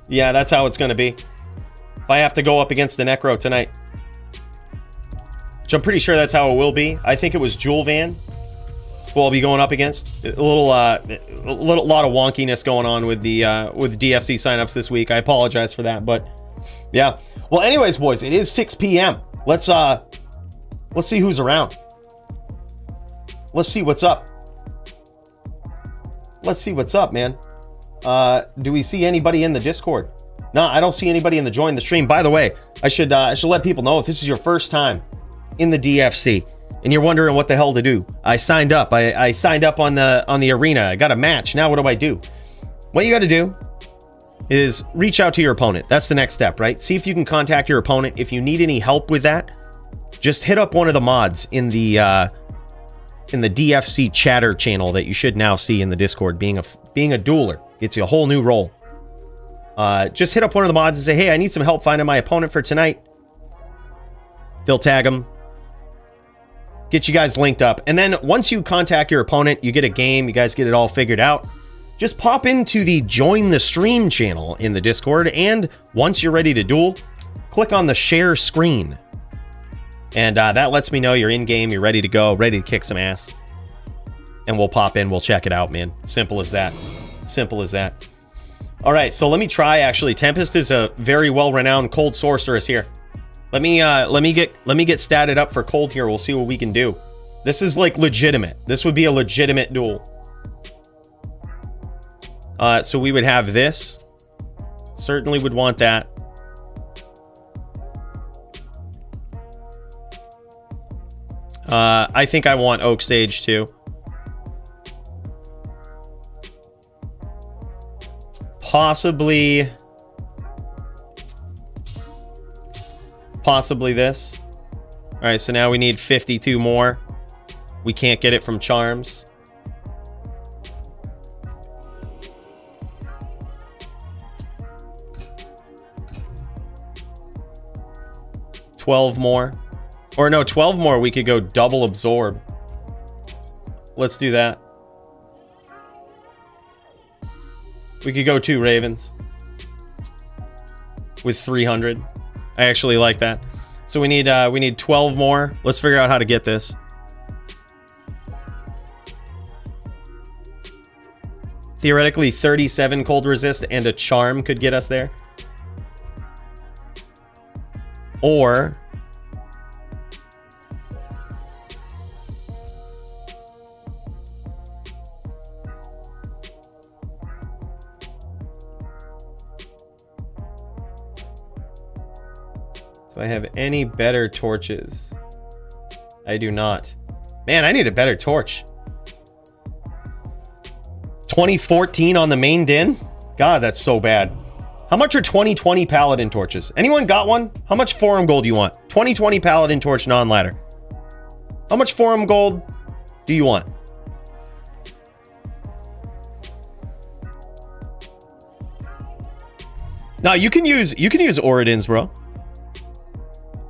Yeah, that's how it's gonna be. If I have to go up against the Necro tonight. Which I'm pretty sure that's how it will be. I think it was Jewel Van who I'll be going up against. A lot of wonkiness going on with the DFC signups this week. I apologize for that, but yeah. Well, anyways, boys, it is 6 p.m. Let's see who's around. Let's see what's up. Let's see what's up, man. Do we see anybody in the Discord? No, I don't see anybody in the join the stream. By the way, I should let people know if this is your first time in the DFC and you're wondering what the hell to do. I signed up. I signed up on the arena. I got a match. Now what do I do? What you got to do is reach out to your opponent. That's the next step, right? See if you can contact your opponent. If you need any help with that, just hit up one of the mods in the DFC chatter channel that you should now see in the Discord. Being a dueler gets you a whole new role. Just hit up one of the mods and say, hey, I need some help finding my opponent for tonight. They'll tag them. Get you guys linked up. And then once you contact your opponent, you get a game, you guys get it all figured out. Just pop into the join the stream channel in the Discord. And once you're ready to duel, click on the share screen. And that lets me know you're in game, you're ready to go, ready to kick some ass. And we'll pop in, we'll check it out, man. Simple as that. Simple as that. All right, so let me try, actually. Tempest is a very well-renowned cold sorceress here. Let me get statted up for cold here. We'll see what we can do. This is like legitimate. This would be a legitimate duel. So we would have this. Certainly would want that. I think I want Oak Sage too. Possibly this. All right, so now we need 52 more. We can't get it from Charms. $12 more. Or no, 12 more, we could go double absorb. Let's do that. We could go 2 Ravens. With 300. I actually like that. So we need 12 more. Let's figure out how to get this. Theoretically, 37 cold resist and a charm could get us there. Or do I have any better torches? I do not. Man, I need a better torch. 2014 on the main din? God, that's so bad. How much are 2020 paladin torches? Anyone got one? How much forum gold do you want? 2020 paladin torch non-ladder. How much forum gold do you want? No, you can use Oridins, bro.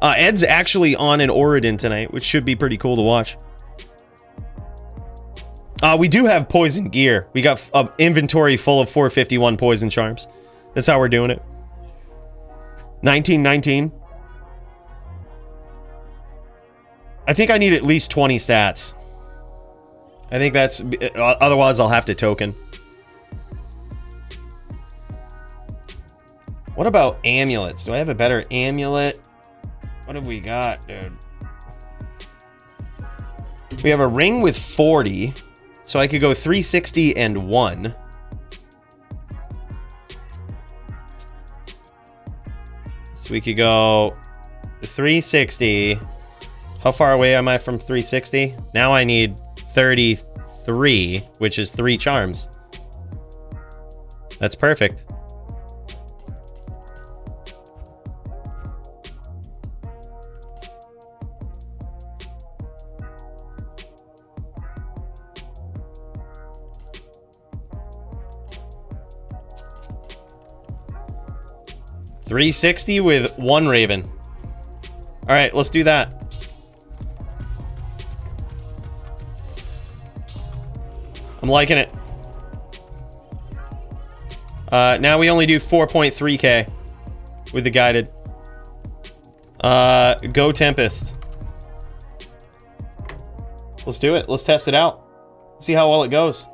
Ed's actually on an Oridin tonight, which should be pretty cool to watch. We do have poison gear. We got an inventory full of 451 poison charms. That's how we're doing it. 1919. I think I need at least 20 stats. I think that's... Otherwise, I'll have to token. What about amulets? Do I have a better amulet? What have we got, dude? We have a ring with 40. So I could go 360 and 1. So we could go 360. How far away am I from 360? Now I need 33, which is 3 charms. That's perfect. $360 with 1 Raven. All right, let's do that. I'm liking it. Now we only do 4.3k with the guided. Go Tempest. Let's do it. Let's test it out. See how well it goes.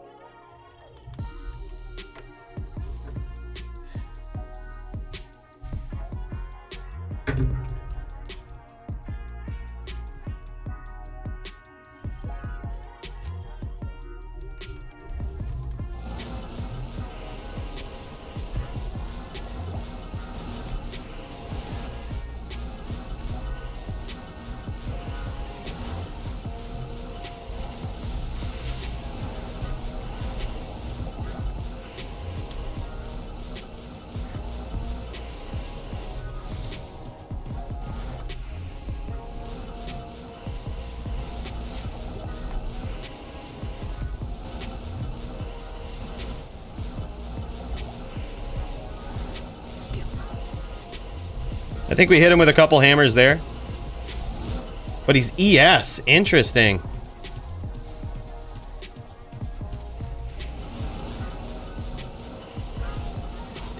I think we hit him with a couple hammers there. But he's ES. Interesting.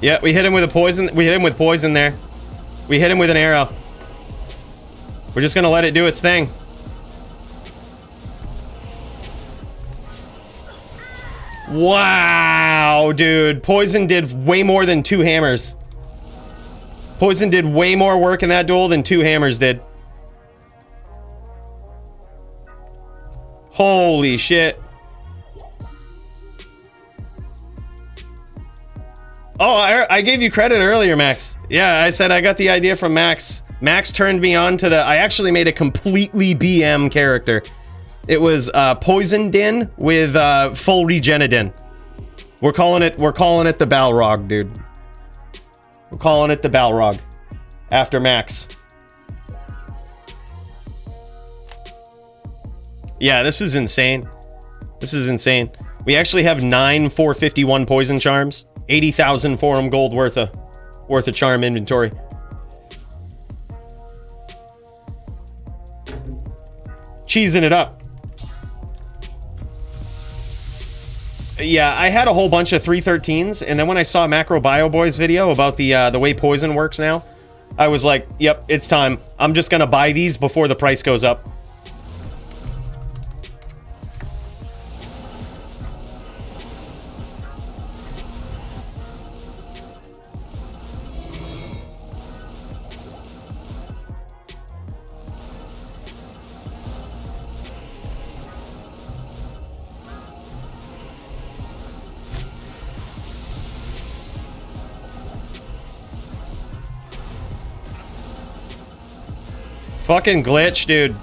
Yeah, we hit him with a poison. We hit him with poison there. We hit him with an arrow. We're just gonna let it do its thing. Wow, dude. Poison did way more than 2 hammers. Poison did way more work in that duel than 2 hammers did. Holy shit. Oh, I gave you credit earlier, Max. Yeah, I said I got the idea from Max. Max turned me on to the... I actually made a completely BM character. It was Poison Din with full Regenadin. We're calling it the Balrog, dude. We're calling it the Balrog. After Max. Yeah, this is insane. This is insane. We actually have 9 451 poison charms. 80,000 forum gold worth of charm inventory. Cheesing it up. Yeah, I had a whole bunch of 313s, and then when I saw Macro Bio Boy's video about the way poison works now, I was like, yep, it's time. I'm just gonna buy these before the price goes up. Fucking glitch, dude.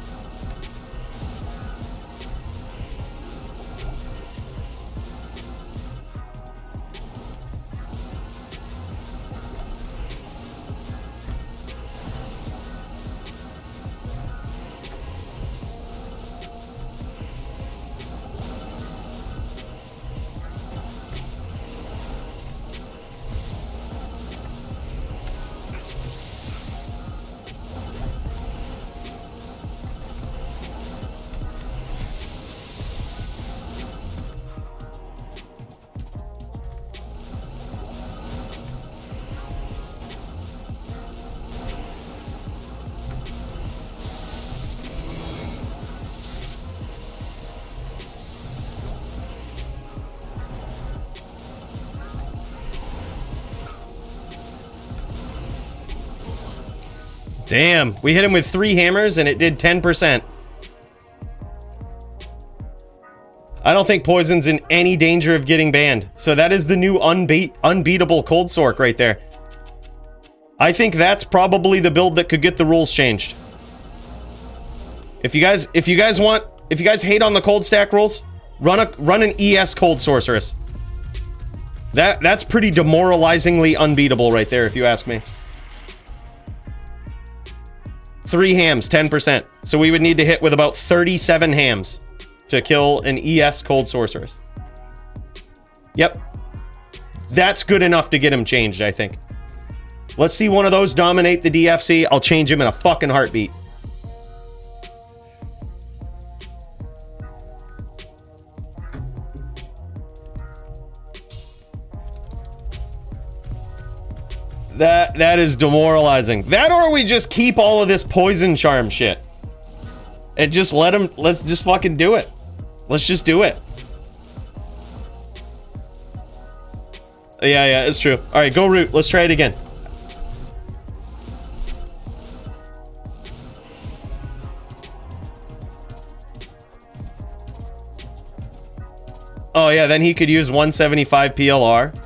Damn, we hit him with 3 hammers and it did 10%. I don't think Poison's in any danger of getting banned. So that is the new unbeatable Cold Sork right there. I think that's probably the build that could get the rules changed. If you guys hate on the cold stack rules, run an ES Cold Sorceress. That's pretty demoralizingly unbeatable right there, if you ask me. 3 hams, 10%. So we would need to hit with about 37 hams to kill an ES Cold Sorceress. Yep. That's good enough to get him changed, I think. Let's see one of those dominate the DFC. I'll change him in a fucking heartbeat. That is demoralizing. That, or we just keep all of this poison charm shit. And just let's just fucking do it. Let's just do it. Yeah, it's true. Alright, go root. Let's try it again. Oh yeah, then he could use 175 PLR.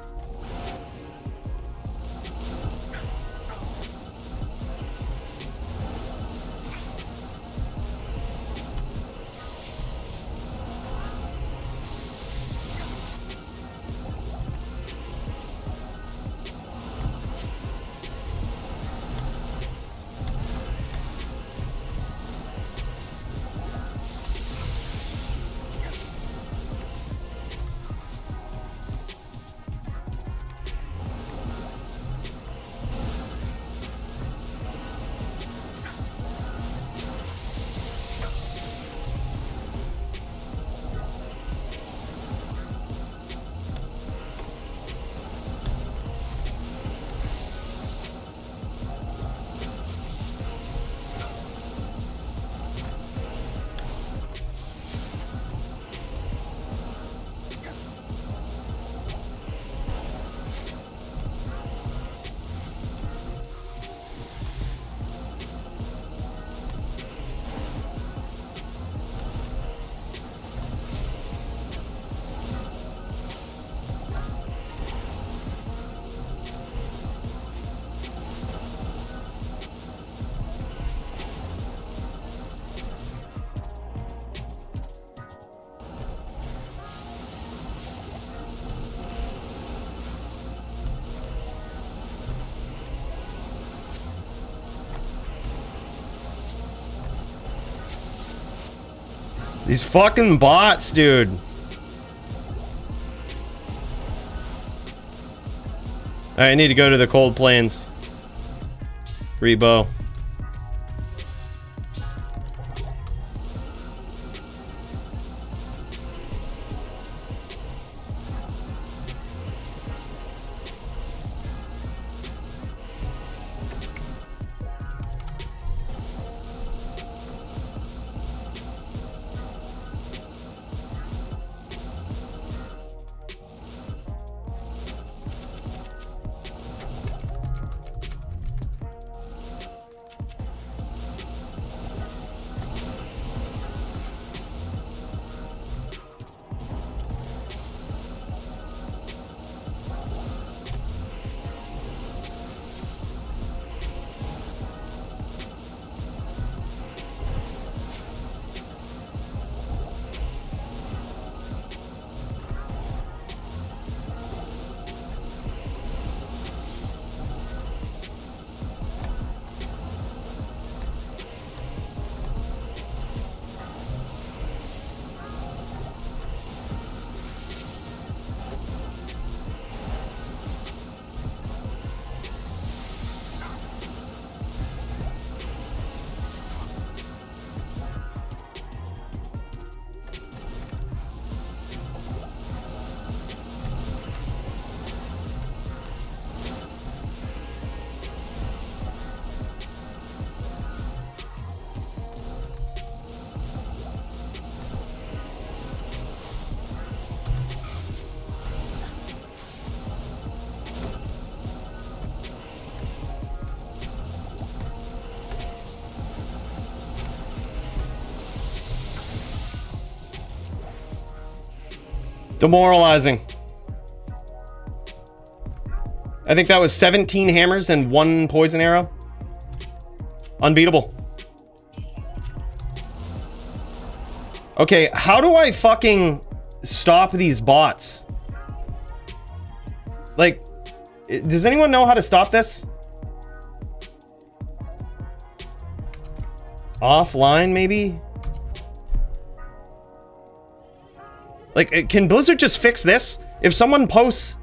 These fucking bots, dude. Alright, I need to go to the cold plains. Rebo. Demoralizing. I think that was 17 hammers and 1 poison arrow. Unbeatable. Okay, how do I fucking stop these bots? Like, does anyone know how to stop this? Offline, maybe? Like, can Blizzard just fix this? If someone posts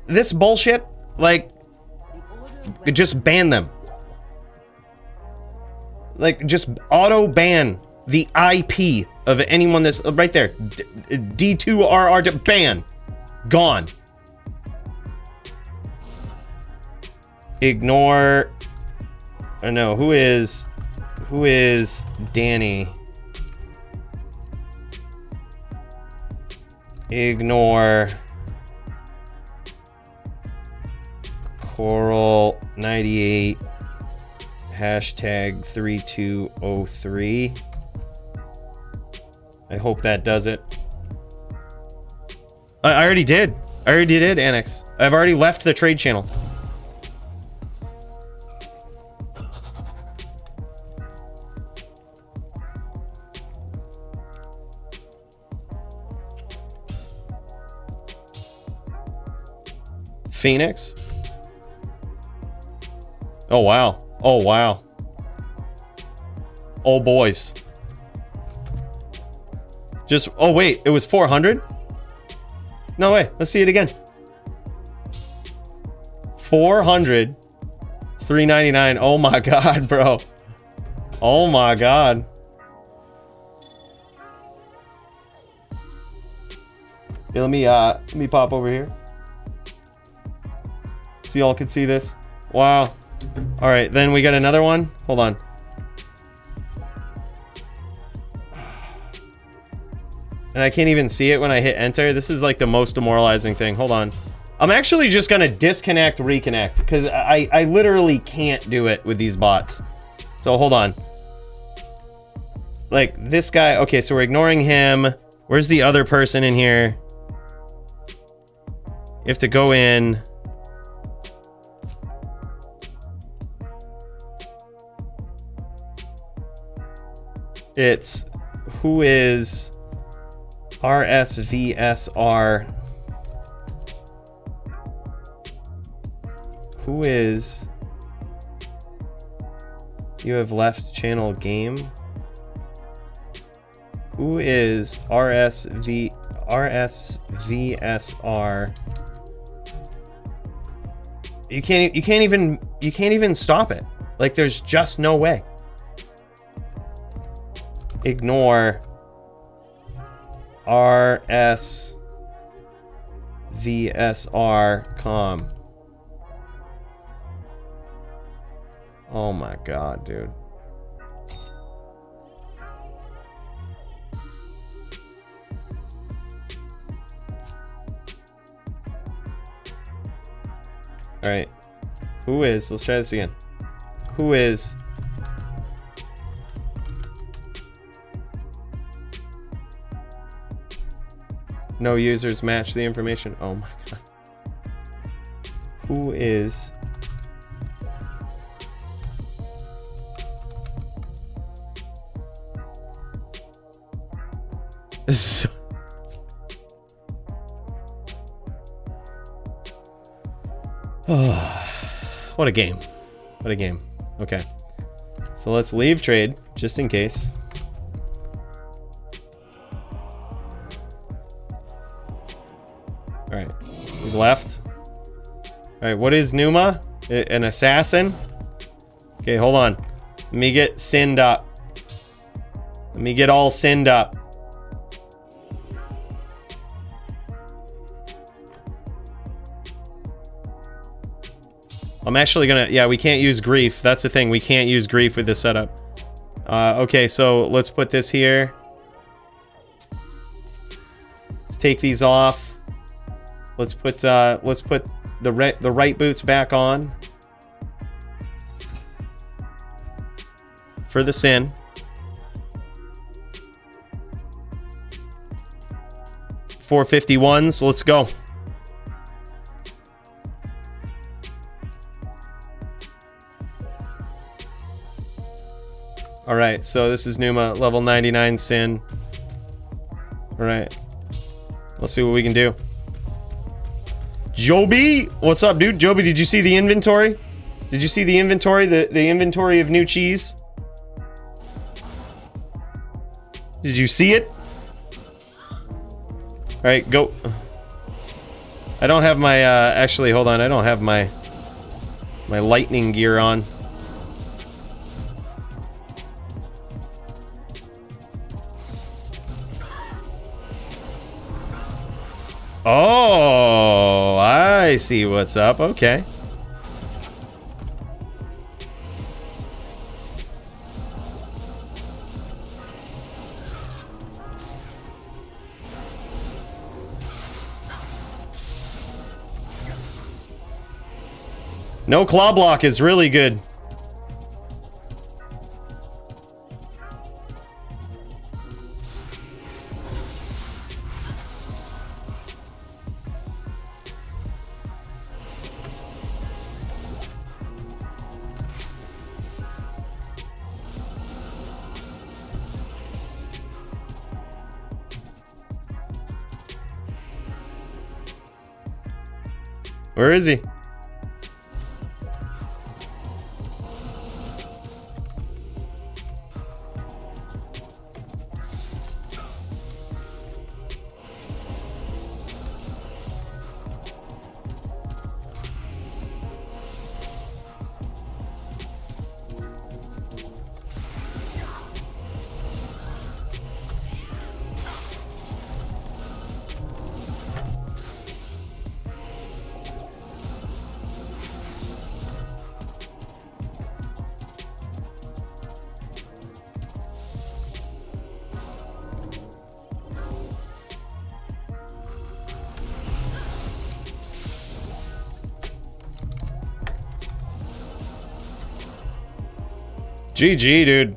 this bullshit, like, just ban them. Like, just auto-ban the IP of anyone that's right there. D2RR, ban. Gone. Ignore. Oh no, who is Danny? Ignore Coral 98 hashtag 3203. I hope that does it. I already did. Annex. I've already left the trade channel. Phoenix. Oh wow. Oh wow. Oh boys. Just, oh wait, it was 400? No way, let's see it again. 400, 399. Oh my god, bro. Oh my god. Here, let me pop over here. So y'all can see this. Wow. All right, then we got another one. Hold on. And I can't even see it when I hit enter. This is like the most demoralizing thing. Hold on. I'm actually just gonna disconnect, reconnect, because I literally can't do it with these bots. So hold on. Like this guy, okay, so we're ignoring him. Where's the other person in here? You have to go in. It's who is RSVSR. Who is you have left channel game? Who is RSVSR? You can't even stop it. Like there's just no way. Ignore RSVSR.com. Oh my god, dude. All right. Who is? Let's try this again. Who is? No users match the information. Oh my god. Who is? So oh, what a game. What a game. Okay. So let's leave trade just in case. All right. We've left. All right. What is Numa? An assassin? Okay, hold on. Let me get sinned up. Let me get all sinned up. I'm actually gonna, yeah, we can't use grief. That's the thing, we can't use grief with this setup. Okay, so let's put this here. Let's take these off. Let's put the right boots back on. For the sin. 451s. Let's go. All right, so this is Numa, level 99 Sin. All right, let's see what we can do. Joby, what's up, dude? Joby, did you see the inventory? Did you see the inventory? The inventory of new cheese? Did you see it? All right, go. I don't have my, actually, hold on. I don't have my lightning gear on. Oh, I see what's up. Okay. No claw block is really good. Where is he? GG, dude.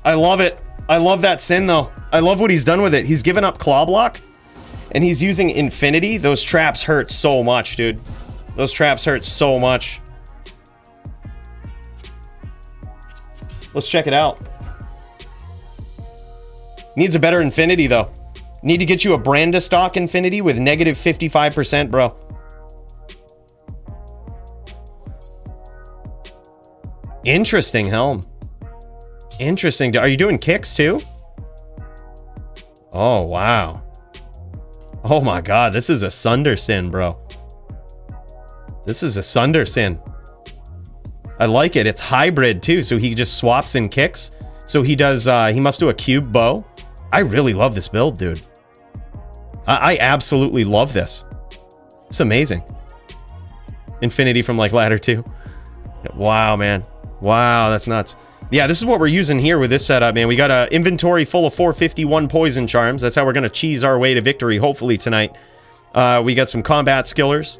I love it. I love that Sin, though. I love what he's done with it. He's given up claw block, and he's using infinity. Those traps hurt so much, dude. Those traps hurt so much. Let's check it out. Needs a better infinity, though. Need to get you a Branda stock infinity with negative 55%, bro. Interesting helm. Interesting. Are you doing kicks, too? Oh, wow. Oh, my God. This is a Sunder Sin, bro. This is a Sunder Sin. I like it. It's hybrid, too, so he just swaps in kicks. So he does, he must do a cube bow. I really love this build, dude. I absolutely love this. It's amazing. Infinity from, like, ladder 2. Wow, man. Wow, that's nuts. Yeah, this is what we're using here with this setup, man. We got an inventory full of 451 poison charms. That's how we're going to cheese our way to victory, hopefully, tonight. We got some combat skillers.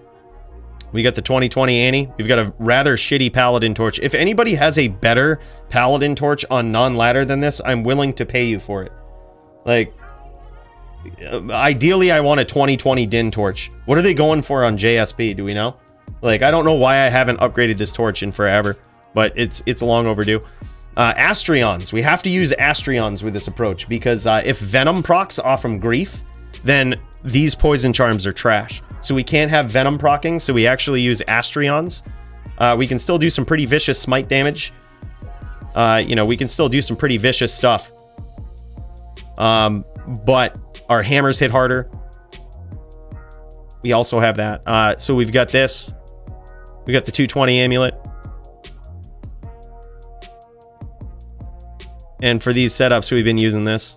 We got the 2020 Annie. We've got a rather shitty Paladin torch. If anybody has a better Paladin torch on non-ladder than this, I'm willing to pay you for it. Like, ideally, I want a 2020 Din torch. What are they going for on JSP? Do we know? Like, I don't know why I haven't upgraded this torch in forever, but it's long overdue. Astrions. We have to use Astrions with this approach because if Venom procs off from Grief, then these poison charms are trash. So we can't have Venom procking, so we actually use Astrions. We can still do some pretty vicious smite damage. You know, we can still do some pretty vicious stuff. But our hammers hit harder. We also have that. So we've got this. We got the 220 amulet. And for these setups, we've been using this.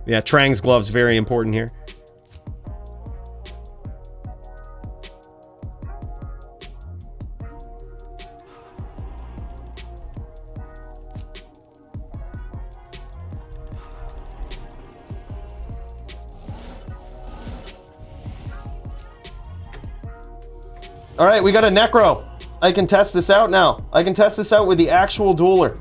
Yeah, Trang's gloves, very important here. All right, we got a Necro. I can test this out now. I can test this out with the actual dueler.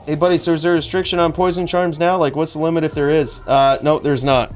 Hey, buddy, so is there a restriction on poison charms now? Like, what's the limit if there is? No, there's not.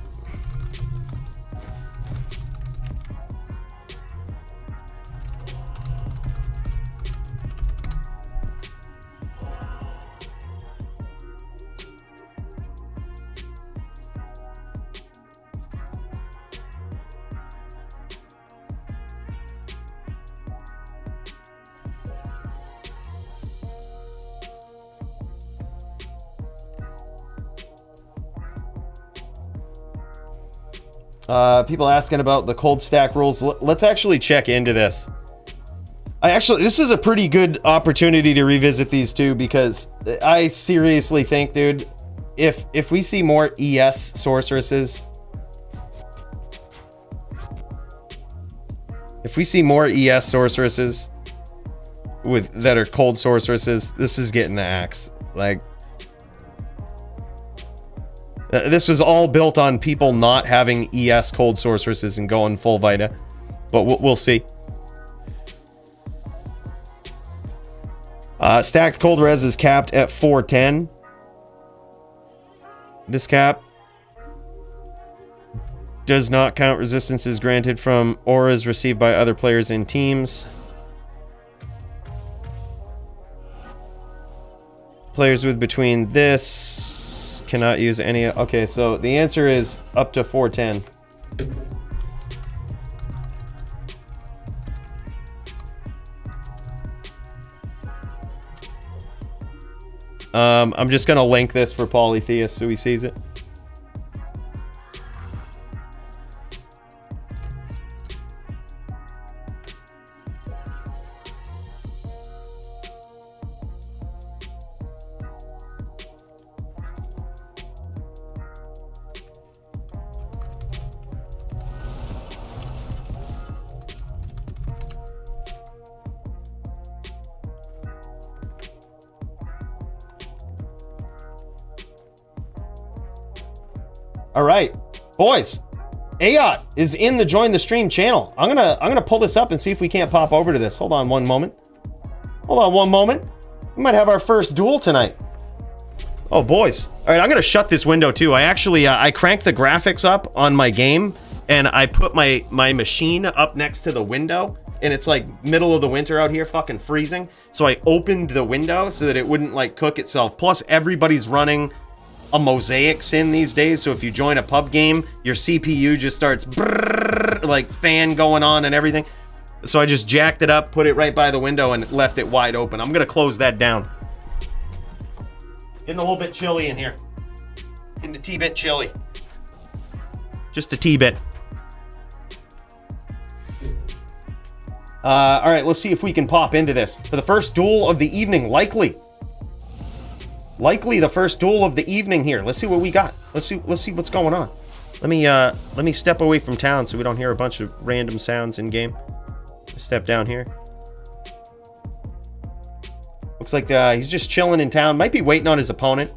People asking about the cold stack rules. Let's actually check into this. This is a pretty good opportunity to revisit these two, because I seriously think, dude, if we see more ES sorceresses, that are cold sorceresses, this is getting the axe. Like, this was all built on people not having ES cold sorceresses and going full Vita, but we'll see. Stacked cold res is capped at 410. This cap does not count resistances granted from auras received by other players in teams. Players with between this cannot use any. Okay, so the answer is up to 410. I'm just gonna link this for Polytheist so he sees it. All right, boys, Ayot is in the join the stream channel. I'm gonna pull this up and see if we can't pop over to this. Hold on one moment. We might have our first duel tonight. Oh, boys. All right, I'm gonna shut this window too. I actually I cranked the graphics up on my game, and I put my machine up next to the window, and it's like middle of the winter out here, fucking freezing. So I opened the window so that it wouldn't like cook itself. Plus, everybody's running a mosaic sin these days, so if you join a pub game, your CPU just starts brrrr, like fan going on and everything. So I just jacked it up, put it right by the window, and left it wide open. I'm gonna close that down. Getting a little bit chilly in here. Getting a T-bit chilly. Just a T-bit. All right, let's see if we can pop into this for the first duel of the evening. Likely the first duel of the evening here. Let's see what we got. Let's see what's going on. Let me step away from town so we don't hear a bunch of random sounds in game. Step down here. Looks like he's just chilling in town. Might be waiting on his opponent.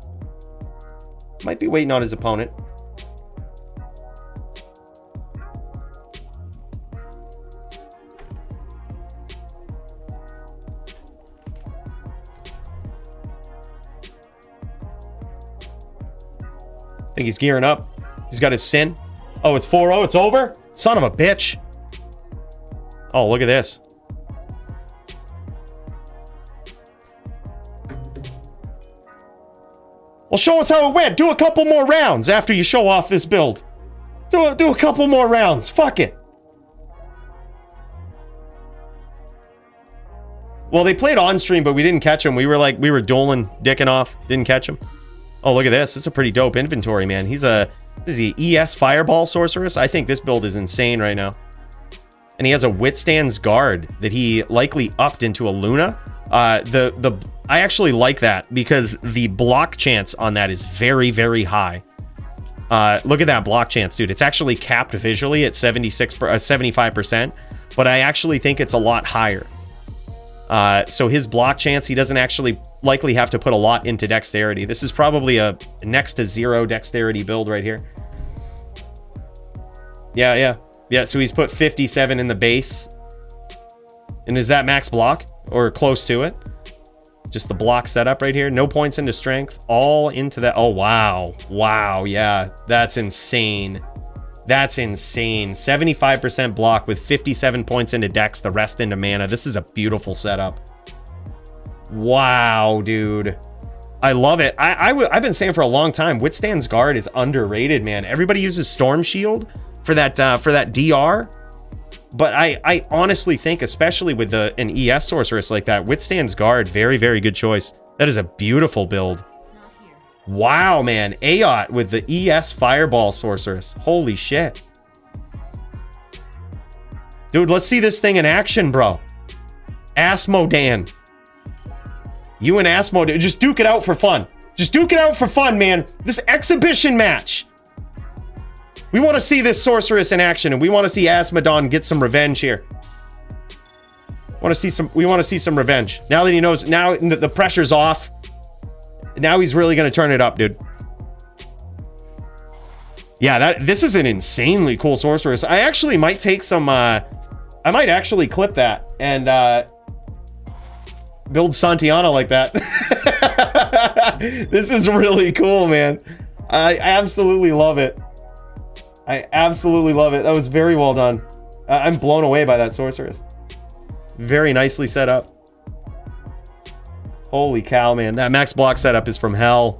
I think he's gearing up. He's got his sin. Oh, it's 4-0. It's over? Son of a bitch. Oh, look at this. Well, show us how it went. Do a couple more rounds after you show off this build. Do a couple more rounds. Fuck it. Well, they played on stream, but we didn't catch them. We were dueling, dicking off. Didn't catch them. Oh, look at this. This is a pretty dope inventory, man. Is he ES Fireball Sorceress? I think this build is insane right now. And he has a Withstands Guard that he likely upped into a Luna. I actually like that because the block chance on that is very, very high. Look at that block chance, dude. It's actually capped visually at 75%, but I actually think it's a lot higher. So his block chance, he doesn't actually likely have to put a lot into dexterity. This is probably a next to zero dexterity build right here. Yeah, so he's put 57 in the base. And is that max block? Or close to it? Just the block setup right here. No points into strength. All into that. Oh, wow. Wow, yeah. That's insane. That's insane. 75% block with 57 points into dex, the rest into mana. This is a beautiful setup. Wow, dude. I love it. I've been saying for a long time, Withstand's Guard is underrated, man. Everybody uses Storm Shield for that DR. But I honestly think, especially with an ES sorceress like that, Withstand's Guard, very, very good choice. That is a beautiful build. Wow, man. Aot with the ES Fireball sorceress. Holy shit. Dude, let's see this thing in action, bro. Asmodan. You and Asmodan. Just duke it out for fun. Just duke it out for fun, man. This exhibition match. We want to see this sorceress in action, and we want to see Asmodan get some revenge here. We want to see some revenge. Now that he knows, now the pressure's off. Now he's really going to turn it up, dude. Yeah, this is an insanely cool sorceress. I actually might take some, I might actually clip that and build Santiana like that. This is really cool, man. I absolutely love it. I absolutely love it. That was very well done. I'm blown away by that sorceress. Very nicely set up. Holy cow, man. That max block setup is from hell.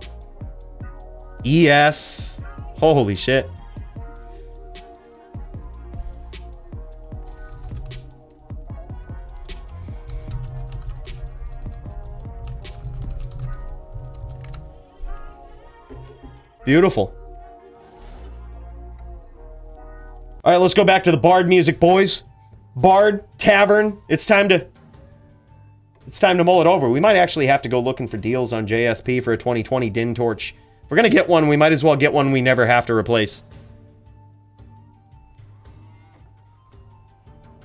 ES. Holy shit. Beautiful. All right, let's go back to the Bard music, boys. Bard, Tavern. It's time to mull it over. We might actually have to go looking for deals on JSP for a 2020 Din Torch. If we're going to get one, we might as well get one we never have to replace.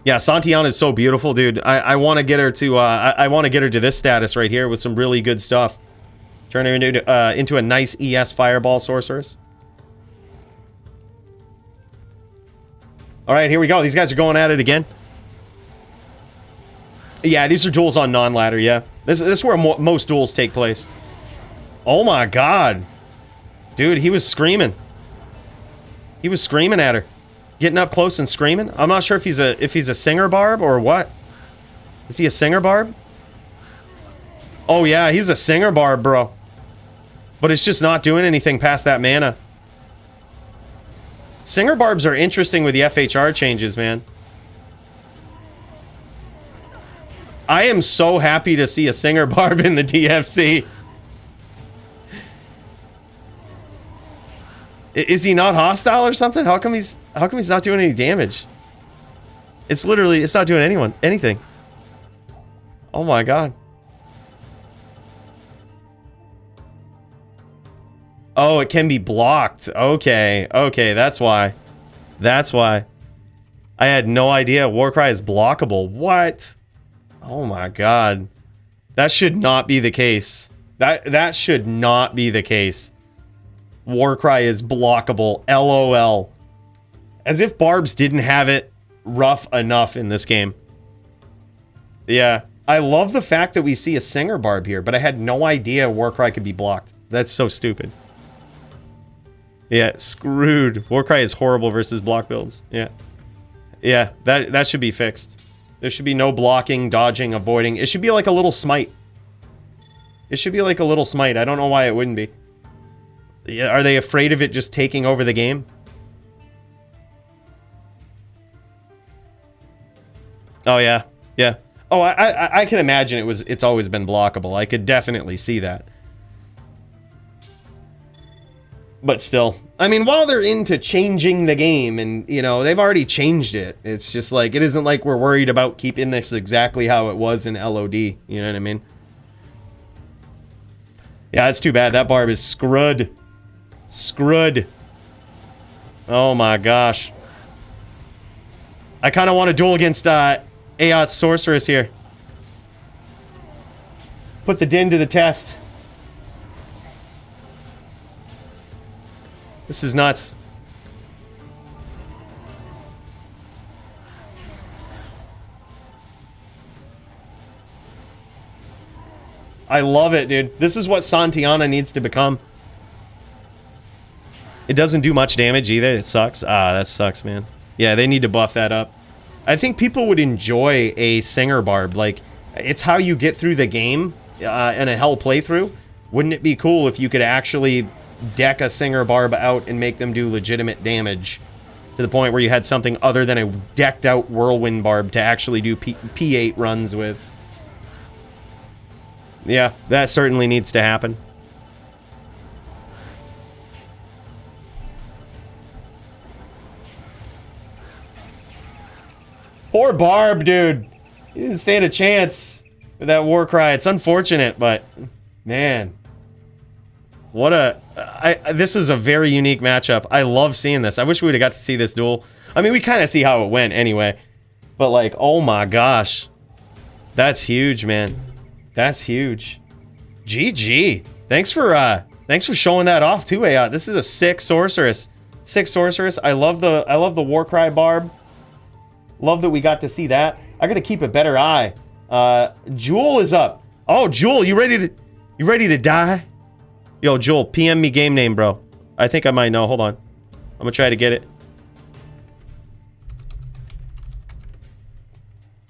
Yeah, Santiana is so beautiful, dude. I want to get her to I want to get her to this status right here with some really good stuff. Turn her into a nice ES Fireball sorceress. All right, here we go. These guys are going at it again. Yeah, these are duels on non-ladder, yeah. This is where most duels take place. Oh my god. Dude, he was screaming. He was screaming at her. Getting up close and screaming. I'm not sure if he's a singer barb or what. Is he a singer barb? Oh yeah, he's a singer barb, bro. But it's just not doing anything past that mana. Singer barbs are interesting with the FHR changes, man. I am so happy to see a singer barb in the DFC. Is he not hostile or something? How come he's not doing any damage? It's not doing anything. Oh my god. Oh, it can be blocked. Okay, that's why. That's why. I had no idea Warcry is blockable. What? Oh my god. That should not be the case. That should not be the case. Warcry is blockable. LOL. As if barbs didn't have it rough enough in this game. Yeah. I love the fact that we see a singer barb here, but I had no idea Warcry could be blocked. That's so stupid. Yeah, screwed. Warcry is horrible versus block builds. Yeah. Yeah, that should be fixed. There should be no blocking, dodging, avoiding. It should be like a little smite. It should be like a little smite. I don't know why it wouldn't be. Yeah, are they afraid of it just taking over the game? Oh, yeah. Yeah. Oh, I can imagine it's always been blockable. I could definitely see that. But still, I mean, while they're into changing the game and, you know, they've already changed it. It's just like, it isn't like we're worried about keeping this exactly how it was in LOD. You know what I mean? Yeah, it's too bad. That barb is screwed. Screwed. Oh my gosh. I kind of want to duel against Aot's Sorceress here. Put the Din to the test. This is nuts. I love it, dude. This is what Santiana needs to become. It doesn't do much damage either. It sucks. Ah, that sucks, man. Yeah, they need to buff that up. I think people would enjoy a Singer Barb. Like, it's how you get through the game in a Hell playthrough. Wouldn't it be cool if you could actually deck a Singer Barb out and make them do legitimate damage to the point where you had something other than a decked out Whirlwind Barb to actually do P8 runs with? Yeah, that certainly needs to happen. Poor Barb, dude. He didn't stand a chance with that war cry. It's unfortunate, but man, what a... this is a very unique matchup. I love seeing this. I wish we would have got to see this duel. I mean, we kind of see how it went anyway, but like, oh my gosh, that's huge, man. That's huge. GG. Thanks for showing that off too, Ayat. This is a sick sorceress. Sick sorceress. I love the Warcry Barb. Love that we got to see that. I gotta keep a better eye. Jewel is up. Oh, Jewel, you ready to die? Yo, Jewel, PM me game name, bro. I think I might know. Hold on. I'm gonna try to get it.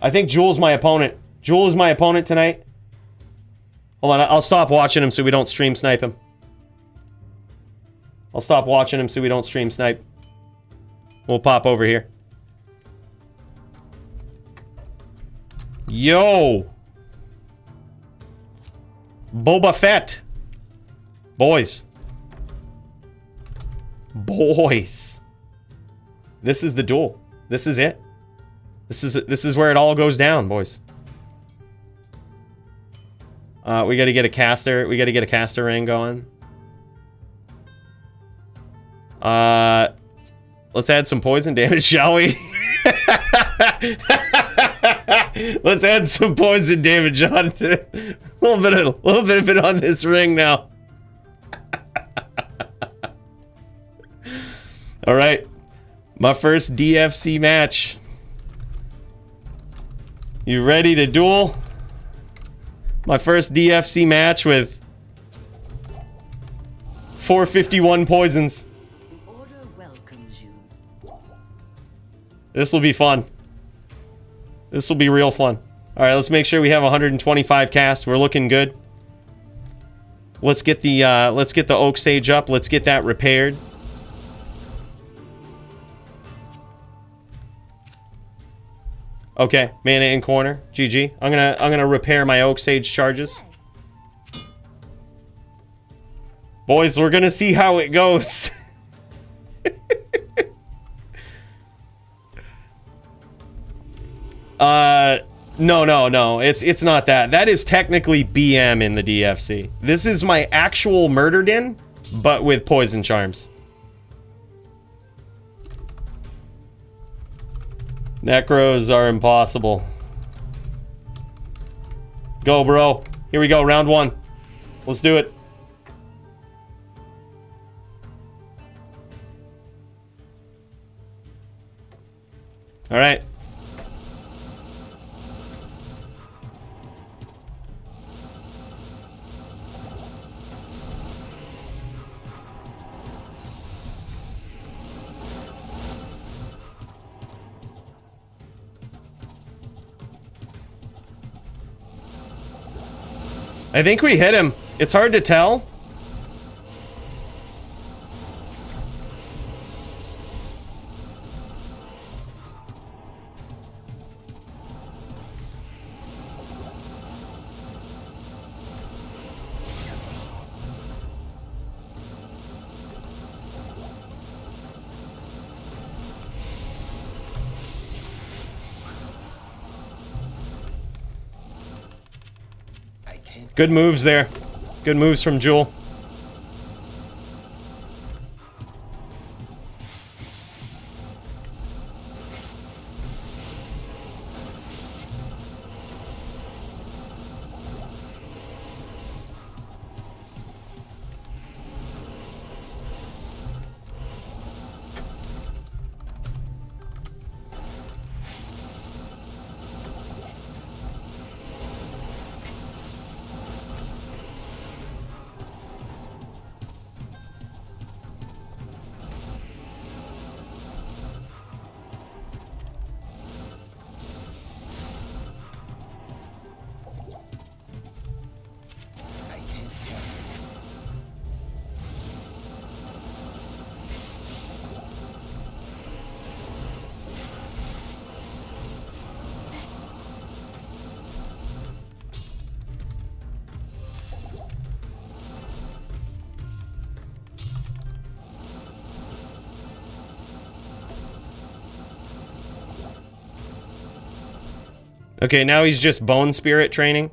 I think Jewel's my opponent. Jewel is my opponent tonight. Hold on, I'll stop watching him so we don't stream snipe him. I'll stop watching him so we don't stream snipe. We'll pop over here. Yo! Boba Fett! Boys. Boys. This is the duel. This is it. This is where it all goes down, boys. We gotta get a caster. We gotta get a caster ring going. Let's add some poison damage, shall we? Let's add some poison damage on it. A little bit of it on this ring now. All right, my first DFC match. You ready to duel? My first DFC match with 451 poisons. The order welcomes you. This will be fun. This will be real fun. All right, let's make sure we have 125 cast. We're looking good. Let's get the Oak Sage up. Let's get that repaired. Okay, mana in corner. GG. I'm gonna repair my Oak Sage charges. Boys, we're gonna see how it goes. No. It's not that. That is technically BM in the DFC. This is my actual Murder Den, but with poison charms. Necros are impossible. Go, bro. Here we go, round one. Let's do it. All right. I think we hit him. It's hard to tell. Good moves there. Good moves from Jewel. Okay, now he's just bone spirit training.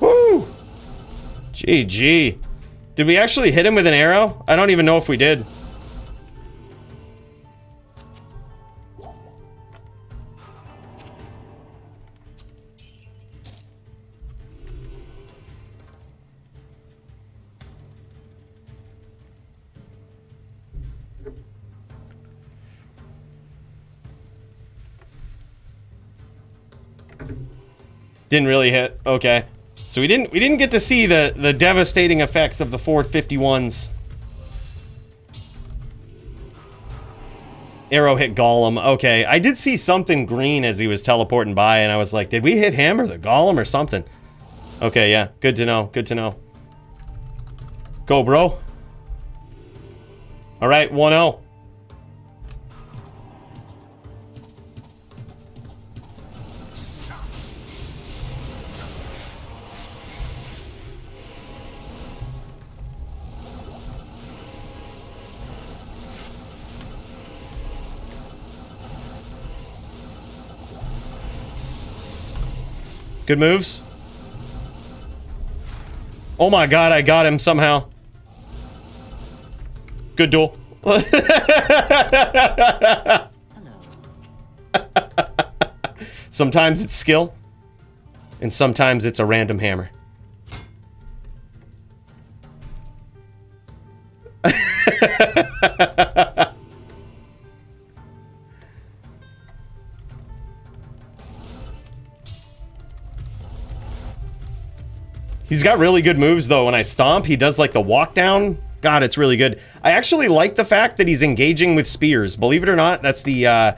Woo! GG. Did we actually hit him with an arrow? I don't even know if we did. Didn't really hit. Okay. So we didn't get to see the devastating effects of the Ford 51's. Arrow hit Golem. Okay. I did see something green as he was teleporting by, and I was like, did we hit him or the Golem or something? Okay, yeah. Good to know. Good to know. Go, bro. All right, 1-0. Good moves. Oh my god, I got him somehow. Good duel. Sometimes it's skill, and sometimes it's a random hammer. He's got really good moves, though. When I stomp, he does, like, the walk down. God, it's really good. I actually like the fact that he's engaging with spears. Believe it or not, that's the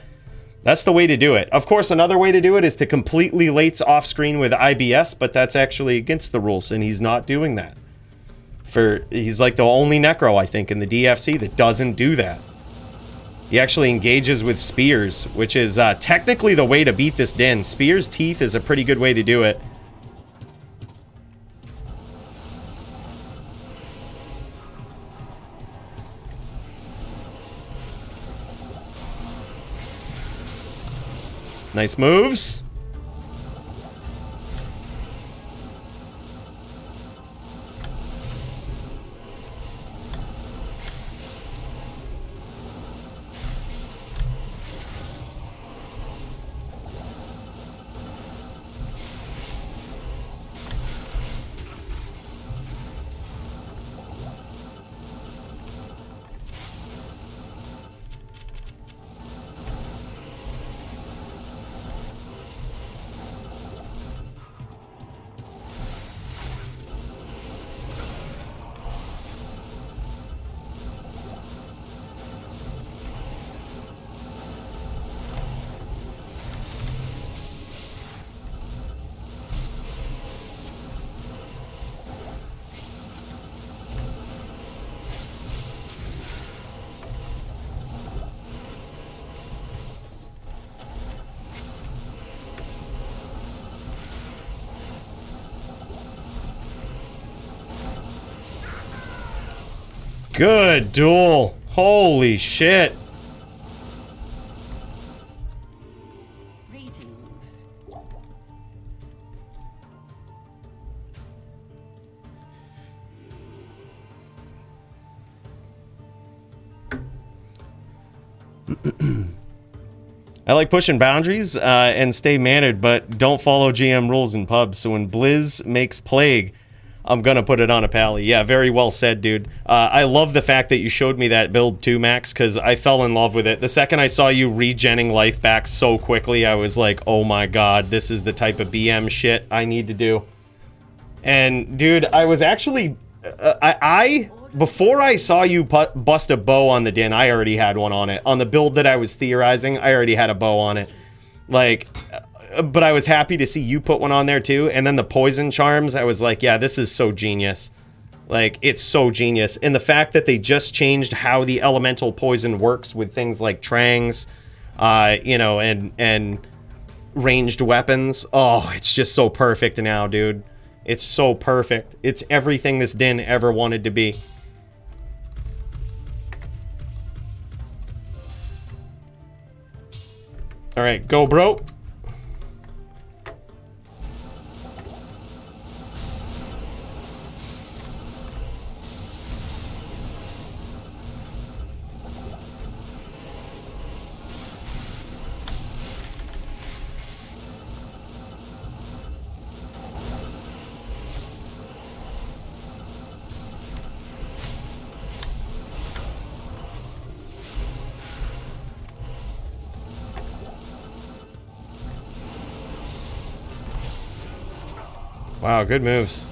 way to do it. Of course, another way to do it is to completely lates off screen with IBS, but that's actually against the rules, and he's not doing that. He's like the only Necro, I think, in the DFC that doesn't do that. He actually engages with spears, which is technically the way to beat this den. Spears teeth is a pretty good way to do it. Nice moves. Good duel. Holy shit. I like pushing boundaries and stay mannered, but don't follow GM rules in pubs. So when Blizz makes Plague, I'm gonna put it on a pally. Yeah, very well said, dude. I love the fact that you showed me that build too, Max, because I fell in love with it. The second I saw you regenning life back so quickly, I was like, oh my god, this is the type of BM shit I need to do. And, dude, I was actually before I saw you bust a bow on the Din, I already had one on it. On the build that I was theorizing, I already had a bow on it. Like, but I was happy to see you put one on there too. And then the poison charms, I was like, yeah, this is so genius. Like, it's so genius. And the fact that they just changed how the elemental poison works with things like trangs, you know, and ranged weapons. Oh, it's just so perfect now, dude. It's so perfect. It's everything this Din ever wanted to be. All right, go, bro. Wow, good moves.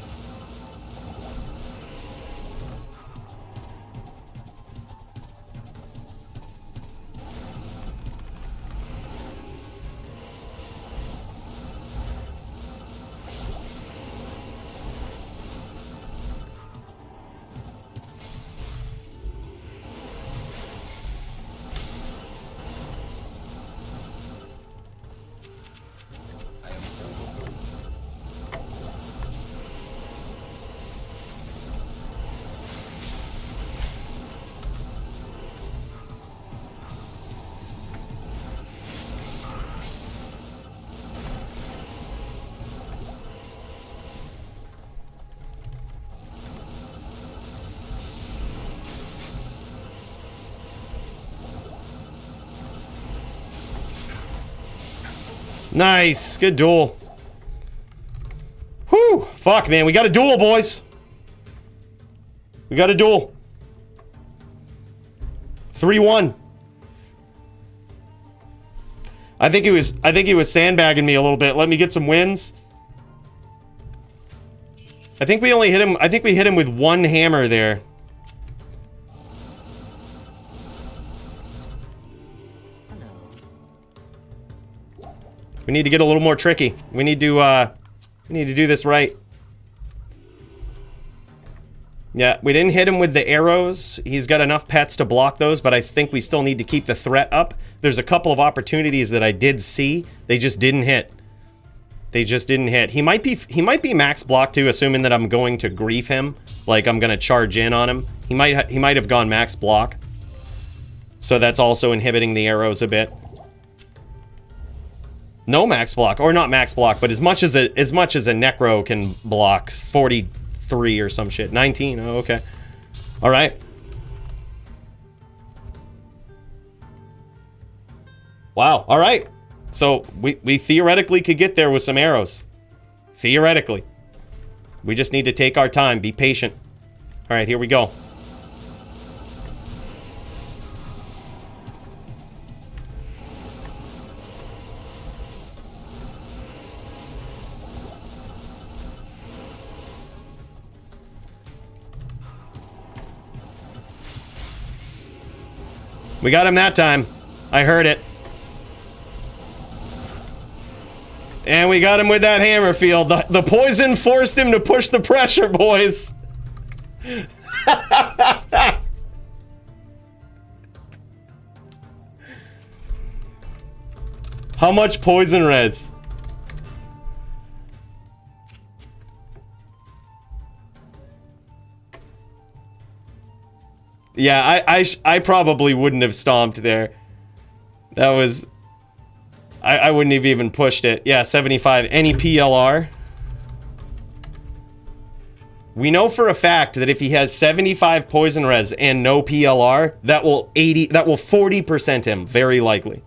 Nice. Good duel. Whew. Fuck, man. We got a duel, boys. We got a duel. 3-1. I think he was sandbagging me a little bit. Let me get some wins. I think we only hit him. I think we hit him with one hammer there. We need to get a little more tricky. We need to do this right. Yeah, we didn't hit him with the arrows. He's got enough pets to block those, but I think we still need to keep the threat up. There's a couple of opportunities that I did see. They just didn't hit. They just didn't hit. He might be max block too, assuming that I'm going to grief him. Like I'm gonna charge in on him. He might have gone max block. So that's also inhibiting the arrows a bit. No max block, or not max block, but as much as a necro can block. 43 or some shit. 19. Oh, okay. All right. Wow. All right. So we theoretically could get there with some arrows. Theoretically. We just need to take our time. Be patient. All right, here we go. We got him that time. I heard it. And we got him with that hammer field. The poison forced him to push the pressure, boys. How much poison res? Yeah, I probably wouldn't have stomped there. That was... I wouldn't have even pushed it. Yeah, 75. Any PLR? We know for a fact that if he has 75 poison res and no PLR, that will 40% him, very likely.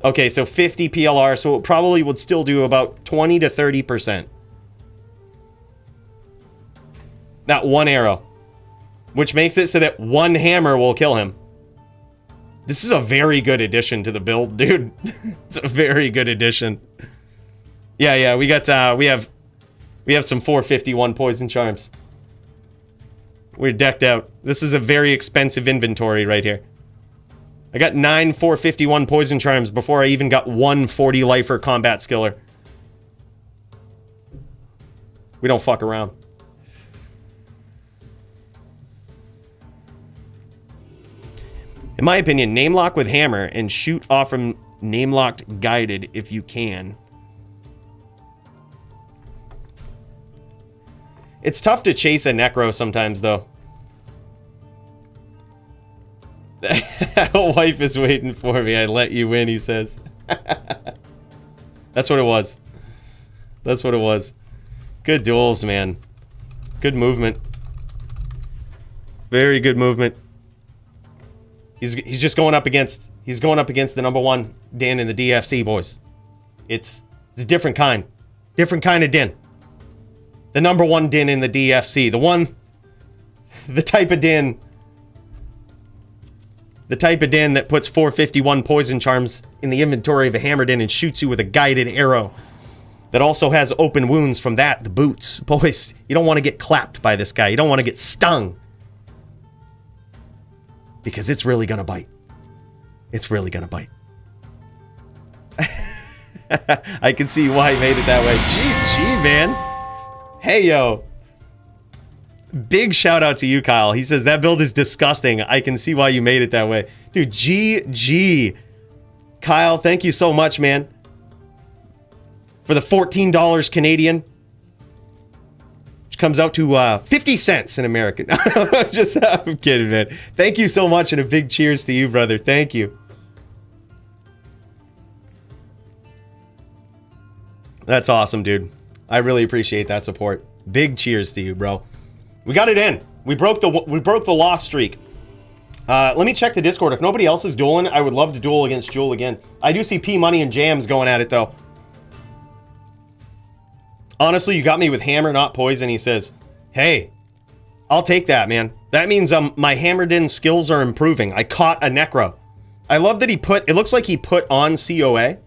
Okay, so 50 PLR, so it probably would still do about 20 to 30%. That one arrow. Which makes it so that one hammer will kill him. This is a very good addition to the build, dude. It's a very good addition. Yeah, we got we have some 451 poison charms. We're decked out. This is a very expensive inventory right here. I got 9 451 poison charms before I even got 1 40 lifer combat skiller. We don't fuck around. In my opinion, name lock with hammer and shoot off from name locked guided if you can. It's tough to chase a necro sometimes, though. Wife is waiting for me. I let you win, he says. That's what it was. That's what it was. Good duels, man. Good movement. Very good movement. He's just going up against the #1 din in the DFC, boys. It's a different kind. Different kind of din. The #1 din in the DFC. The type of din that puts 451 poison charms in the inventory of a hammer din and shoots you with a guided arrow. That also has open wounds from that, the boots. Boys, you don't want to get clapped by this guy. You don't want to get stung. Because it's really gonna bite. It's really gonna bite. I can see why he made it that way. GG, man. Hey, yo. Big shout out to you, Kyle. He says, that build is disgusting. I can see why you made it that way. Dude, GG. Kyle, thank you so much, man. For the $14 Canadian. Which comes out to 50 cents in American. I'm kidding, man. Thank you so much, and a big cheers to you, brother. Thank you. That's awesome, dude. I really appreciate that support. Big cheers to you, bro. We got it in. We broke the loss streak. Let me check the Discord. If nobody else is dueling, I would love to duel against Jewel again. I do see P Money and Jams going at it, though. Honestly, you got me with hammer, not poison, he says. Hey, I'll take that, man. That means my hammered in skills are improving. I caught a necro. I love that it looks like he put on COA.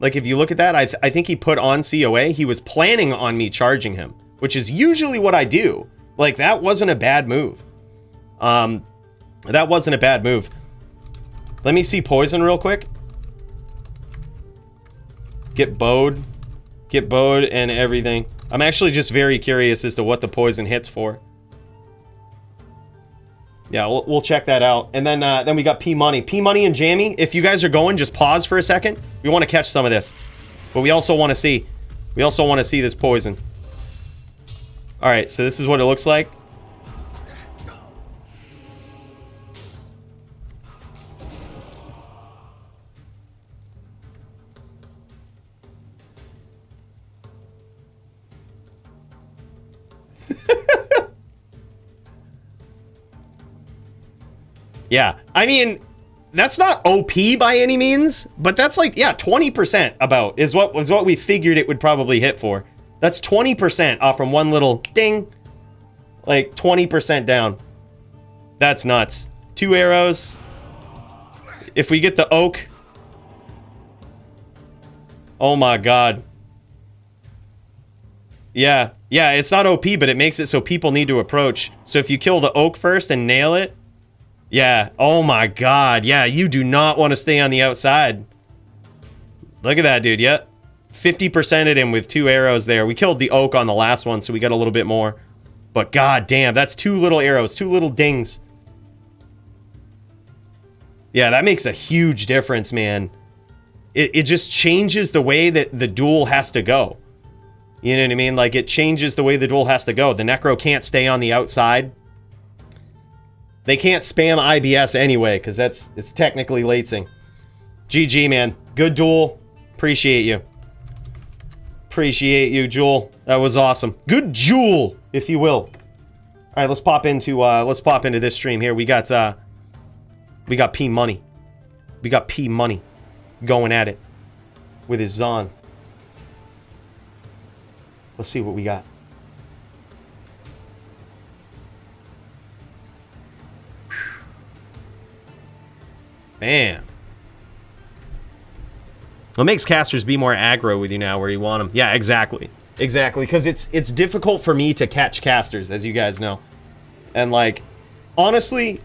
Like, if you look at that, I think he put on COA. He was planning on me charging him, which is usually what I do. Like, that wasn't a bad move. That wasn't a bad move. Let me see poison real quick. Get bowed and everything. I'm actually just very curious as to what the poison hits for. Yeah, we'll check that out. And then we got P Money. P Money and Jammy, if you guys are going, just pause for a second. We want to catch some of this. But we also want to see this poison. All right, so this is what it looks like. Yeah, I mean, that's not OP by any means, but that's like, yeah, 20% about is what we figured it would probably hit for. That's 20% off from one little ding. Like 20% down. That's nuts. 2 arrows. If we get the oak. Oh my god. Yeah, it's not OP, but it makes it so people need to approach. So if you kill the oak first and nail it. Yeah, oh my god. Yeah, you do not want to stay on the outside. Look at that, dude. Yep. 50%ed him with 2 arrows there. We killed the oak on the last one, so we got a little bit more. But god damn, that's 2 little arrows, 2 little dings. Yeah, that makes a huge difference, man. It just changes the way that the duel has to go. You know what I mean? Like, it changes the way the duel has to go. The Necro can't stay on the outside. They can't spam IBS anyway, because it's technically latesing. GG, man. Good duel. Appreciate you. Appreciate you, Jewel. That was awesome. Good Jewel, if you will. All right, let's pop into this stream here. We got P Money. We got P Money going at it with his Zon. Let's see what we got. Bam. What makes casters be more aggro with you now where you want them? Yeah, exactly. Exactly, because it's difficult for me to catch casters, as you guys know. And, like, honestly,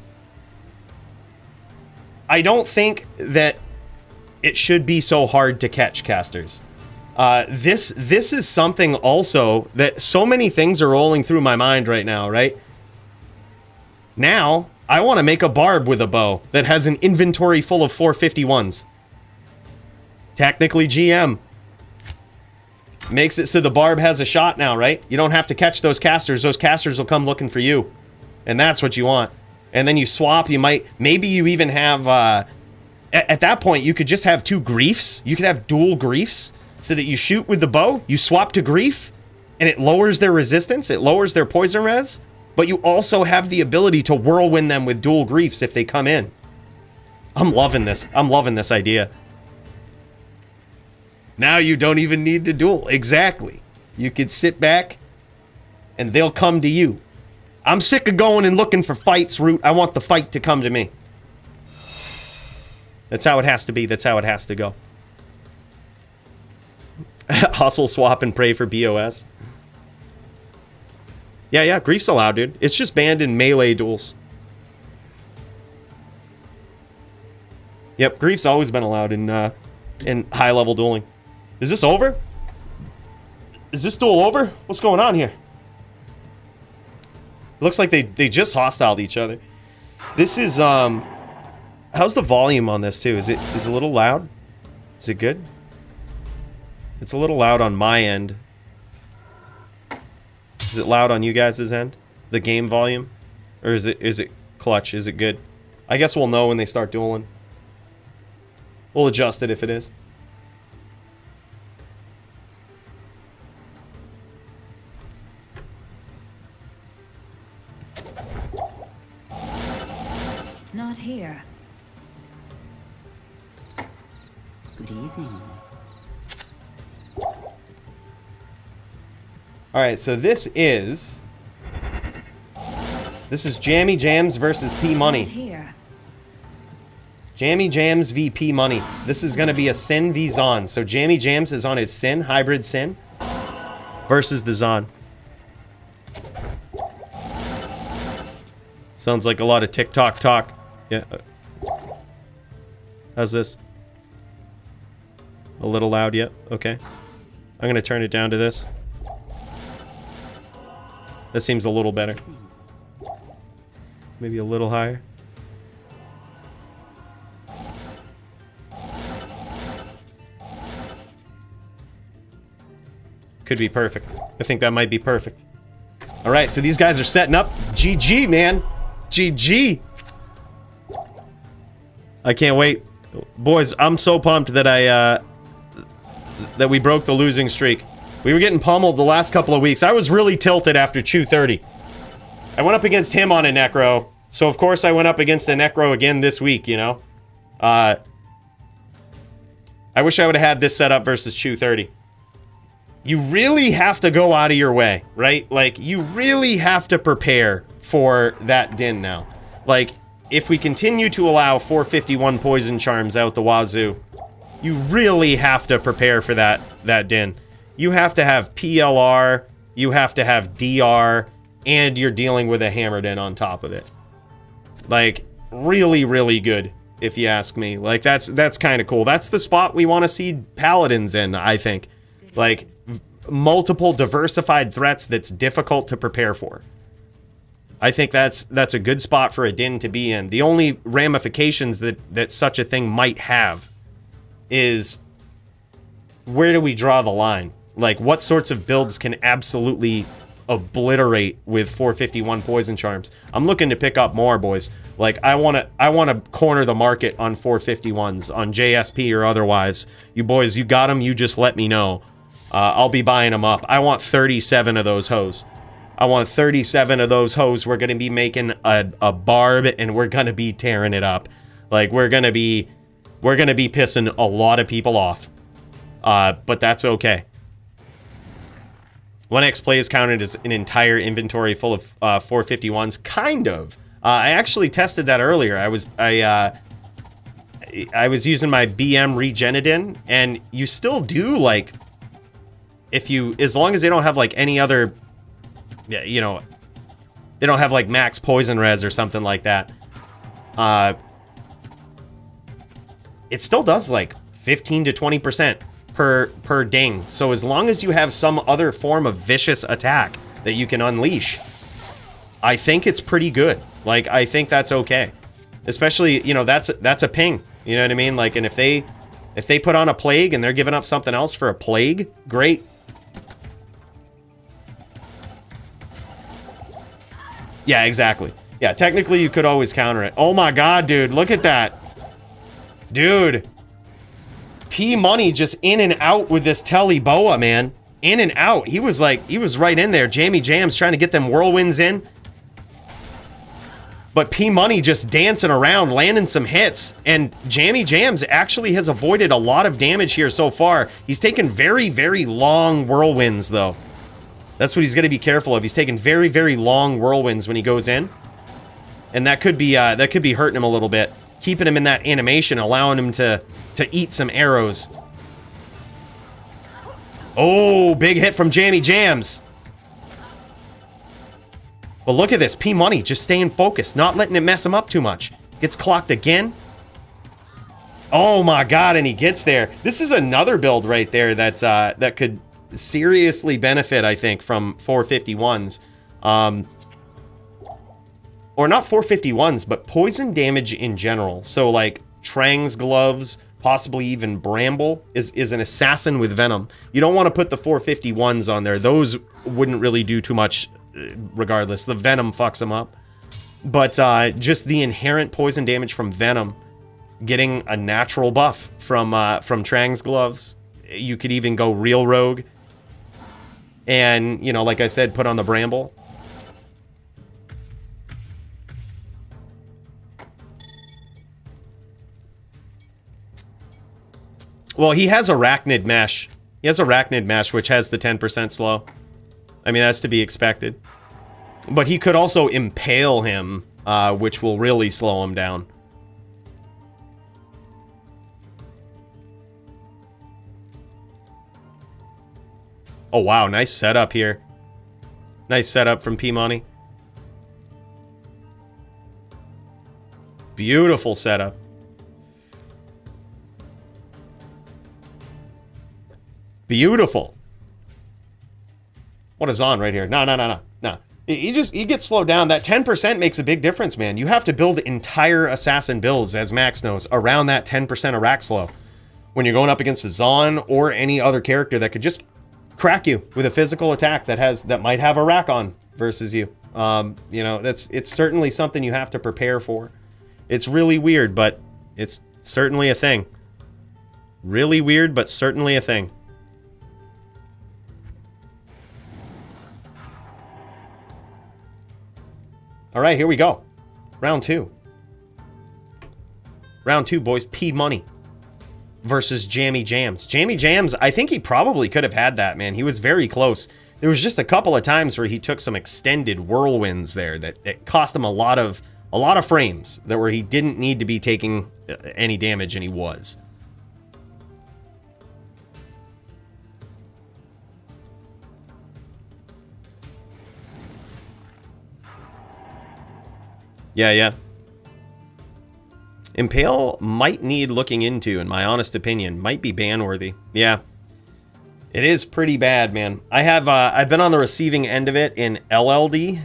I don't think that it should be so hard to catch casters. This is something also that so many things are rolling through my mind right now, right? Now, I want to make a barb with a bow that has an inventory full of 451s. Technically GM. Makes it so the barb has a shot now, right? You don't have to catch those casters. Those casters will come looking for you. And that's what you want. And then you swap, maybe you even have, at that point, you could just have 2 griefs. You could have dual griefs so that you shoot with the bow, you swap to grief, and it lowers their resistance, it lowers their poison res, but you also have the ability to whirlwind them with dual griefs if they come in. I'm loving this. I'm loving this idea. Now you don't even need to duel. Exactly. You could sit back and they'll come to you. I'm sick of going and looking for fights, Root. I want the fight to come to me. That's how it has to be. That's how it has to go. Hustle, swap, and pray for BOS. Yeah, grief's allowed, dude. It's just banned in melee duels. Yep, grief's always been allowed in high-level dueling. Is this over? Is this duel over? What's going on here? Looks like they just hostiled each other. This is, how's the volume on this, too? Is it a little loud? Is it good? It's a little loud on my end. Is it loud on you guys' end? The game volume? Or is it clutch? Is it good? I guess we'll know when they start dueling. We'll adjust it if it is. Not here. Good evening. Alright, so this is Jammy Jams versus P Money. Here. Jammy Jams v P Money. This is going to be a Sin v Zon. So Jammy Jams is on his Sin, hybrid Sin, versus the Zon. Sounds like a lot of TikTok talk. Yeah. How's this? A little loud yet? Okay. I'm going to turn it down to this. That seems a little better. Maybe a little higher. Could be perfect. I think that might be perfect. Alright, so these guys are setting up. GG, man. GG. I can't wait. Boys, I'm so pumped that that we broke the losing streak. We were getting pummeled the last couple of weeks. I was really tilted after Chew 30. I went up against him on a Necro. So, of course, I went up against a Necro again this week, you know? I wish I would have had this set up versus Chew 30. You really have to go out of your way, right? Like, you really have to prepare for that din now. Like, if we continue to allow 451 poison charms out the wazoo, you really have to prepare for that din. You have to have PLR, you have to have DR, and you're dealing with a hammered in on top of it. Like, really, really good, if you ask me. Like, that's kind of cool. That's the spot we want to see Paladins in, I think. Like, multiple diversified threats that's difficult to prepare for. I think that's a good spot for a din to be in. The only ramifications that such a thing might have is, where do we draw the line? Like, what sorts of builds can absolutely obliterate with 451 poison charms? I'm looking to pick up more, boys. Like, I want to corner the market on 451s, on JSP or otherwise. You boys, you got them, you just let me know. I'll be buying them up. I want 37 of those hoes. I want 37 of those hoes. We're going to be making a barb, and we're going to be tearing it up. Like, we're going to be pissing a lot of people off. But that's okay. 1x play is counted as an entire inventory full of 451s. Kind of. I actually tested that earlier. I was using my BM Regenidin, and you still do, like, as long as they don't have, like, any other, you know, They don't have like max poison res or something like that. It still does like 15 to 20% per ding. So as long as you have some other form of vicious attack that you can unleash, I think it's pretty good. Like, I think that's okay. Especially, you know, that's a ping. You know what I mean? Like, and if they put on a plague and they're giving up something else for a plague, great. Yeah, exactly. Yeah, technically you could always counter it. Oh my god, dude, look at that. Dude. P Money just in and out with this Telly Boa, man. In and out. He was right in there. Jammy Jams trying to get them whirlwinds in. But P Money just dancing around, landing some hits. And Jammy Jams actually has avoided a lot of damage here so far. He's taken very, very long whirlwinds, though. That's what he's going to be careful of. He's taking very, very long whirlwinds when he goes in. And that could be hurting him a little bit. Keeping him in that animation, allowing him to eat some arrows. Oh, big hit from Jammy Jams. But look at this. P Money just staying focused, not letting it mess him up too much. Gets clocked again. Oh my god, and he gets there. This is another build right there that could seriously benefit, I think, from 451s. Or not 451s, but poison damage in general. So like Trang's gloves, possibly even Bramble is an assassin with venom. You don't want to put the 451s on there. Those wouldn't really do too much regardless. The venom fucks them up. But just the inherent poison damage from venom, getting a natural buff from Trang's gloves. You could even go real rogue. And, you know, like I said, put on the Bramble. Well, he has Arachnid Mesh. He has Arachnid Mesh, which has the 10% slow. I mean, that's to be expected. But he could also impale him, which will really slow him down. Oh, wow. Nice setup here. Nice setup from P-Money. Beautiful setup. Beautiful. What is on right here? No. He gets slowed down. That 10% makes a big difference, man. You have to build entire assassin builds, as Max knows, around that 10% Arac slow. When you're going up against a Zon or any other character that could just crack you with a physical attack that might have a rack on versus you. You know, it's certainly something you have to prepare for. It's really weird, but it's certainly a thing. Really weird, but certainly a thing. All right, here we go. Round 2. Round 2, boys. P Money versus Jammy Jams. Jammy Jams, I think he probably could have had that, man. He was very close. There was just a couple of times where he took some extended whirlwinds there that cost him a lot of frames that where he didn't need to be taking any damage, and he was. Yeah. Impale might need looking into, in my honest opinion. Might be ban-worthy. Yeah. It is pretty bad, man. I've been on the receiving end of it in LLD,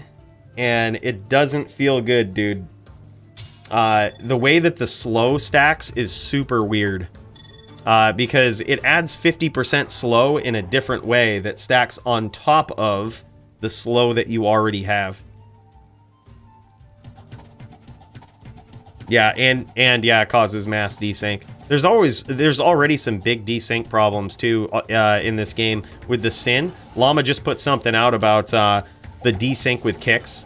and it doesn't feel good, dude. The way that the slow stacks is super weird. Because it adds 50% slow in a different way that stacks on top of the slow that you already have. Yeah, and yeah, it causes mass desync. There's already some big desync problems too in this game with the Sin. Llama just put something out about the desync with kicks.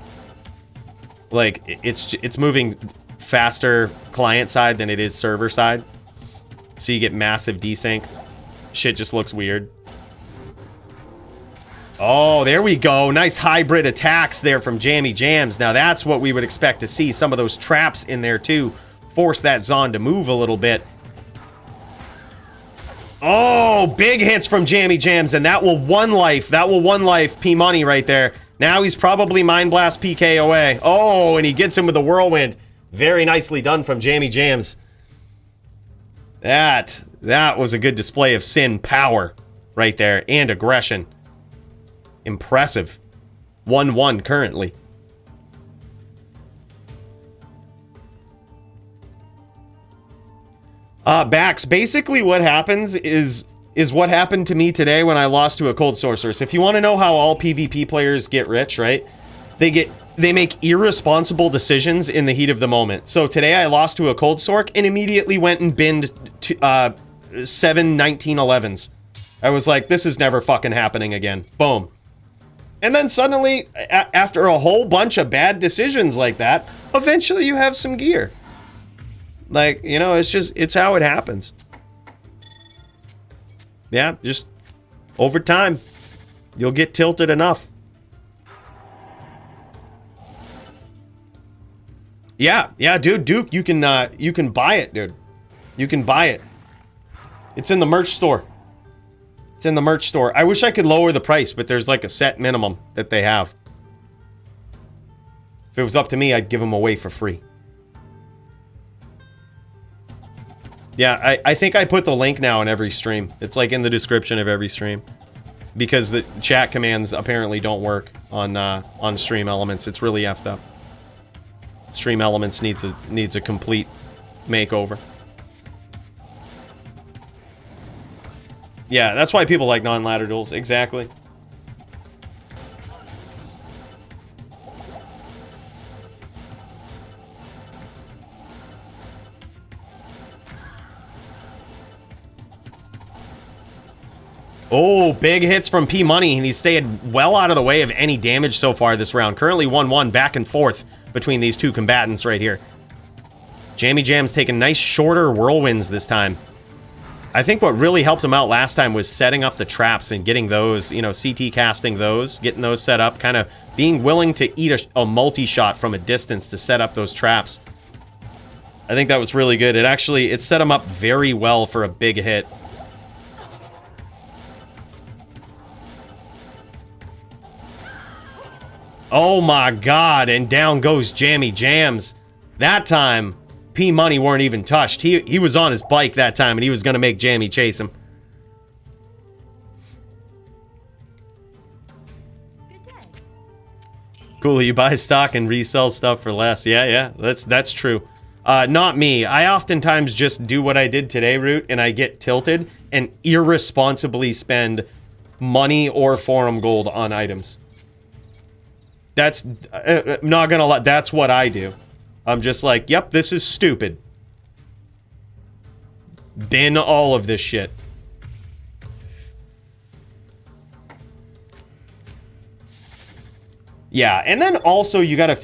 Like it's moving faster client side than it is server side, so you get massive desync. Shit just looks weird. Oh, there we go. Nice hybrid attacks there from Jammy Jams. Now that's what we would expect to see. Some of those traps in there too. Force that Zon to move a little bit. Oh, big hits from Jammy Jams, and that will one life. That will one life P Money right there. Now he's probably Mind Blast PK away. Oh, and he gets him with the whirlwind. Very nicely done from Jammy Jams. That was a good display of Sin power right there, and aggression. Impressive. 1-1 currently. Bax, basically what happens is what happened to me today when I lost to a Cold Sorceress. If you want to know how all PvP players get rich, right? They make irresponsible decisions in the heat of the moment. So today I lost to a Cold Sorc and immediately went and binned 7 1911s. I was like, this is never fucking happening again. Boom. And then suddenly, after a whole bunch of bad decisions like that, eventually you have some gear. Like, you know, it's how it happens. Yeah, just over time, you'll get tilted enough. Yeah, dude, Duke, you can buy it, dude. You can buy it. It's in the merch store. It's in the merch store. I wish I could lower the price, but there's like a set minimum that they have. If it was up to me, I'd give them away for free. Yeah, I think I put the link now in every stream. It's like in the description of every stream. Because the chat commands apparently don't work on Stream Elements. It's really effed up. Stream Elements needs a complete makeover. Yeah, that's why people like non-ladder duels. Exactly. Oh, big hits from P Money, and he's stayed well out of the way of any damage so far this round. Currently 1-1 back and forth between these two combatants right here. Jammy Jam's taking nice shorter whirlwinds this time. I think what really helped him out last time was setting up the traps and getting those, you know, CT casting those, getting those set up, kind of being willing to eat a multi-shot from a distance to set up those traps. I think that was really good. It set him up very well for a big hit. Oh my god, and down goes Jammy Jams. That time, P Money weren't even touched. He was on his bike that time, and he was going to make Jammy chase him. Good day. Coooley, you buy stock and resell stuff for less. Yeah, that's true. Not me. I oftentimes just do what I did today, Root, and I get tilted and irresponsibly spend money or forum gold on items. That's, not gonna lie, that's what I do. I'm just like, yep, this is stupid. Bin all of this shit. Yeah, and then also you gotta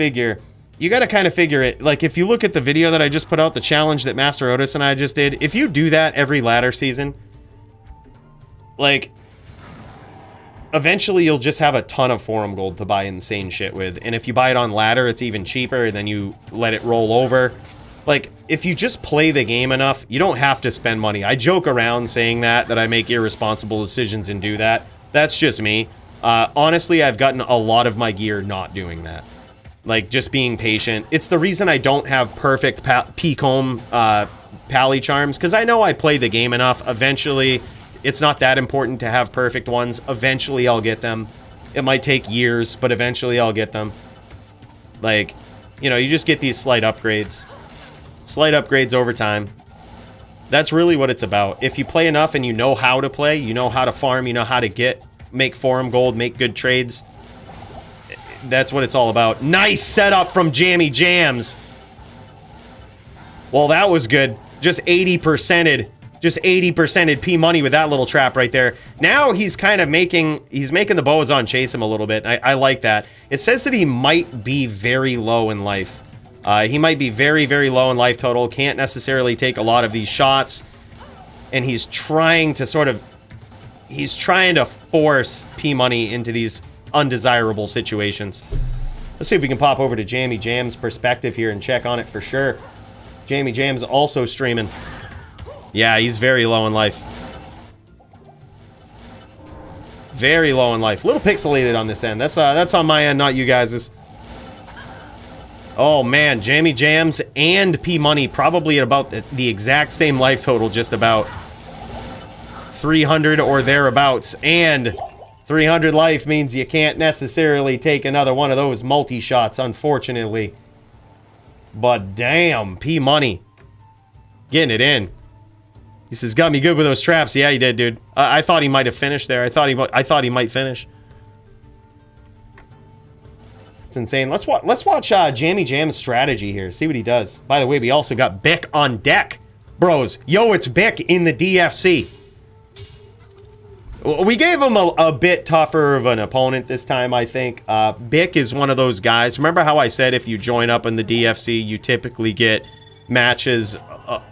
kind of figure it, like if you look at the video that I just put out, the challenge that Master Otis and I just did, if you do that every ladder season, like, eventually you'll just have a ton of forum gold to buy insane shit with. And if you buy it on ladder, it's even cheaper, and then you let it roll over. Like, if you just play the game enough, you don't have to spend money. I joke around saying that I make irresponsible decisions and do that. That's just me. Honestly, I've gotten a lot of my gear not doing that. Like, just being patient. It's the reason I don't have perfect P-comb pally charms, because I know I play the game enough. Eventually, it's not that important to have perfect ones. Eventually, I'll get them. It might take years, but eventually I'll get them. Like, you know, you just get these slight upgrades. Slight upgrades over time. That's really what it's about. If you play enough and you know how to play, you know how to farm, you know how to make forum gold, make good trades, that's what it's all about. Nice setup from Jammy Jams. Well, that was good. Just 80%'ed. Just 80%'ed P Money with that little trap right there. Now he's kind of making the Boazon chase him a little bit. I like that. It says that he might be very low in life. He might be very, very low in life total. Can't necessarily take a lot of these shots. And he's trying to force P Money into these undesirable situations. Let's see if we can pop over to Jammy Jam's perspective here and check on it for sure. Jammy Jam's also streaming. Yeah, he's very low in life. Very low in life. A little pixelated on this end. That's on my end, not you guys'. Oh man, Jammy Jams and P Money probably at about the exact same life total, just about 300 or thereabouts. And 300 life means you can't necessarily take another one of those multi-shots, unfortunately. But damn, P Money getting it in. He says, got me good with those traps. Yeah, he did, dude. I thought he might have finished there. I thought he might finish. It's insane. Let's watch Jammy Jam's strategy here. See what he does. By the way, we also got Bick on deck. Bros, yo, it's Bick in the DFC. We gave him a bit tougher of an opponent this time, I think. Bick is one of those guys. Remember how I said if you join up in the DFC, you typically get matches,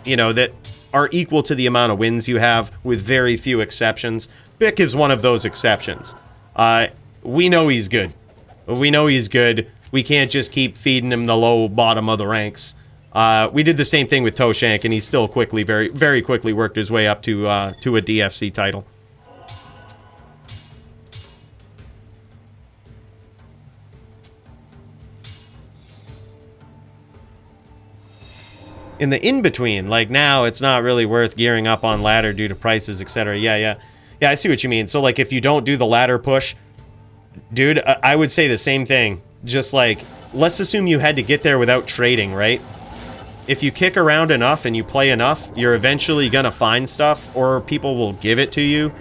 that are equal to the amount of wins you have, with very few exceptions. Bick is one of those exceptions. We know he's good. We know he's good. We can't just keep feeding him the low bottom of the ranks. We did the same thing with Toshank, and he still quickly, very, very quickly worked his way up to a DFC title. In the in-between, like now, it's not really worth gearing up on ladder due to prices, etc. Yeah, I see what you mean. So, like, if you don't do the ladder push, dude, I would say the same thing. Just like, let's assume you had to get there without trading, right? If you kick around enough and you play enough, you're eventually gonna find stuff, or people will give it to you,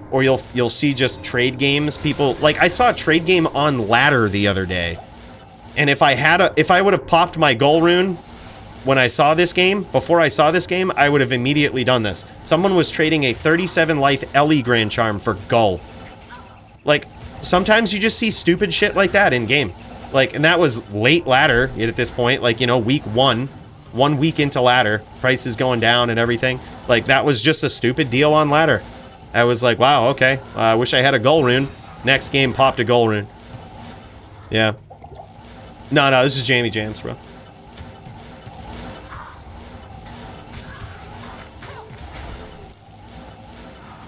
or you'll see just trade games. People, like, I saw a trade game on ladder the other day, and if I would have popped my goal rune when I saw this game, before I saw this game, I would have immediately done this. Someone was trading a 37 life Ellie Grand Charm for Gull. Like, sometimes you just see stupid shit like that in game. Like, and that was late ladder at this point, like, week 1 week into ladder, prices going down and everything. Like, that was just a stupid deal on ladder. I was like, wow, okay, I wish I had a goal rune. Next game, popped a goal rune. Yeah. No, this is Jammy Jams, bro.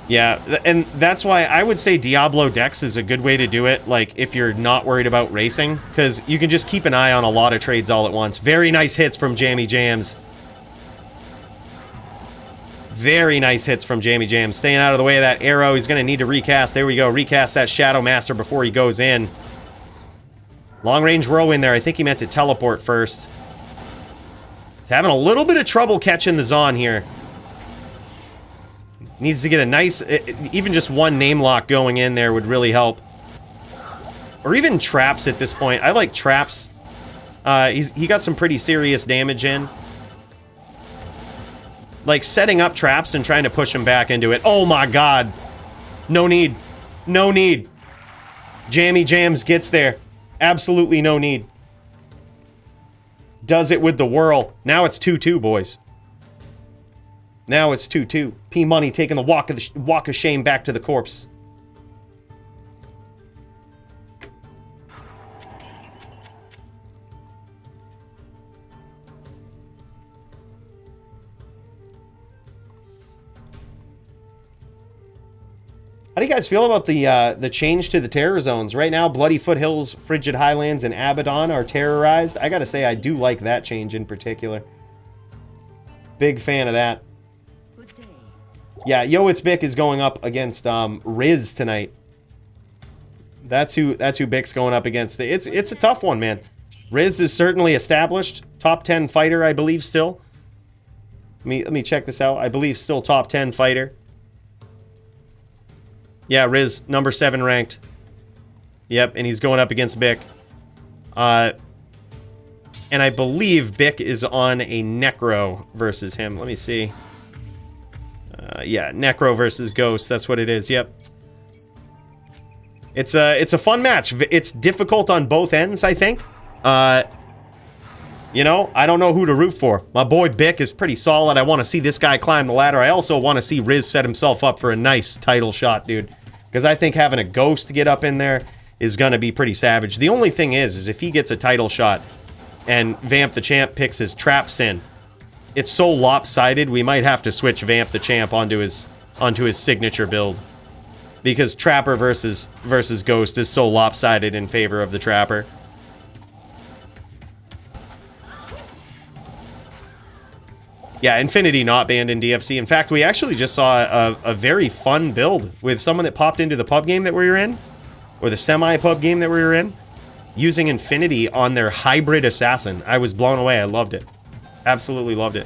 Yeah, and that's why I would say Diablo Dex is a good way to do it, like, if you're not worried about racing, because you can just keep an eye on a lot of trades all at once. Very nice hits from Jammy Jams. Very nice hits from Jammy Jams. Staying out of the way of that arrow. He's going to need to recast. There we go. Recast that Shadow Master before he goes in. Long-range whirlwind there. I think he meant to teleport first. He's having a little bit of trouble catching the Zon here. Needs to get a nice, even just one name lock going in there would really help. Or even traps at this point. I like traps. He got some pretty serious damage in. Like, setting up traps and trying to push him back into it. Oh my god. No need. No need. Jammy Jams gets there. Absolutely no need. Does it with the whirl. Now it's 2-2, boys. Now it's 2-2. P Money taking the walk of shame back to the corpse. How do you guys feel about the change to the terror zones? Right now, Bloody Foothills, Frigid Highlands, and Abaddon are terrorized. I gotta say, I do like that change in particular. Big fan of that. Yeah, Yo It's Bick is going up against Riz tonight. That's who Bick's going up against. It's a tough one, man. Riz is certainly established. Top 10 fighter, I believe, still. Let me check this out. I believe still top 10 fighter. Yeah, Riz, number 7 ranked. Yep, and he's going up against Bick. And I believe Bick is on a Necro versus him. Let me see. Yeah, Necro versus Ghost. That's what it is. Yep. It's a fun match. It's difficult on both ends, I think. You know, I don't know who to root for. My boy Bick is pretty solid. I want to see this guy climb the ladder. I also want to see Riz set himself up for a nice title shot, dude. Because I think having a Ghost get up in there is going to be pretty savage. The only thing is if he gets a title shot and Vamp the Champ picks his traps in, it's so lopsided, we might have to switch Vamp the Champ onto his signature build. because Trapper versus Ghost is so lopsided in favor of the Trapper. Yeah, Infinity not banned in DFC. In fact, we actually just saw a very fun build with someone that popped into the pub game that we were in, or the semi-pub game that we were in, using Infinity on their hybrid assassin. I was blown away. I loved it. Absolutely loved it.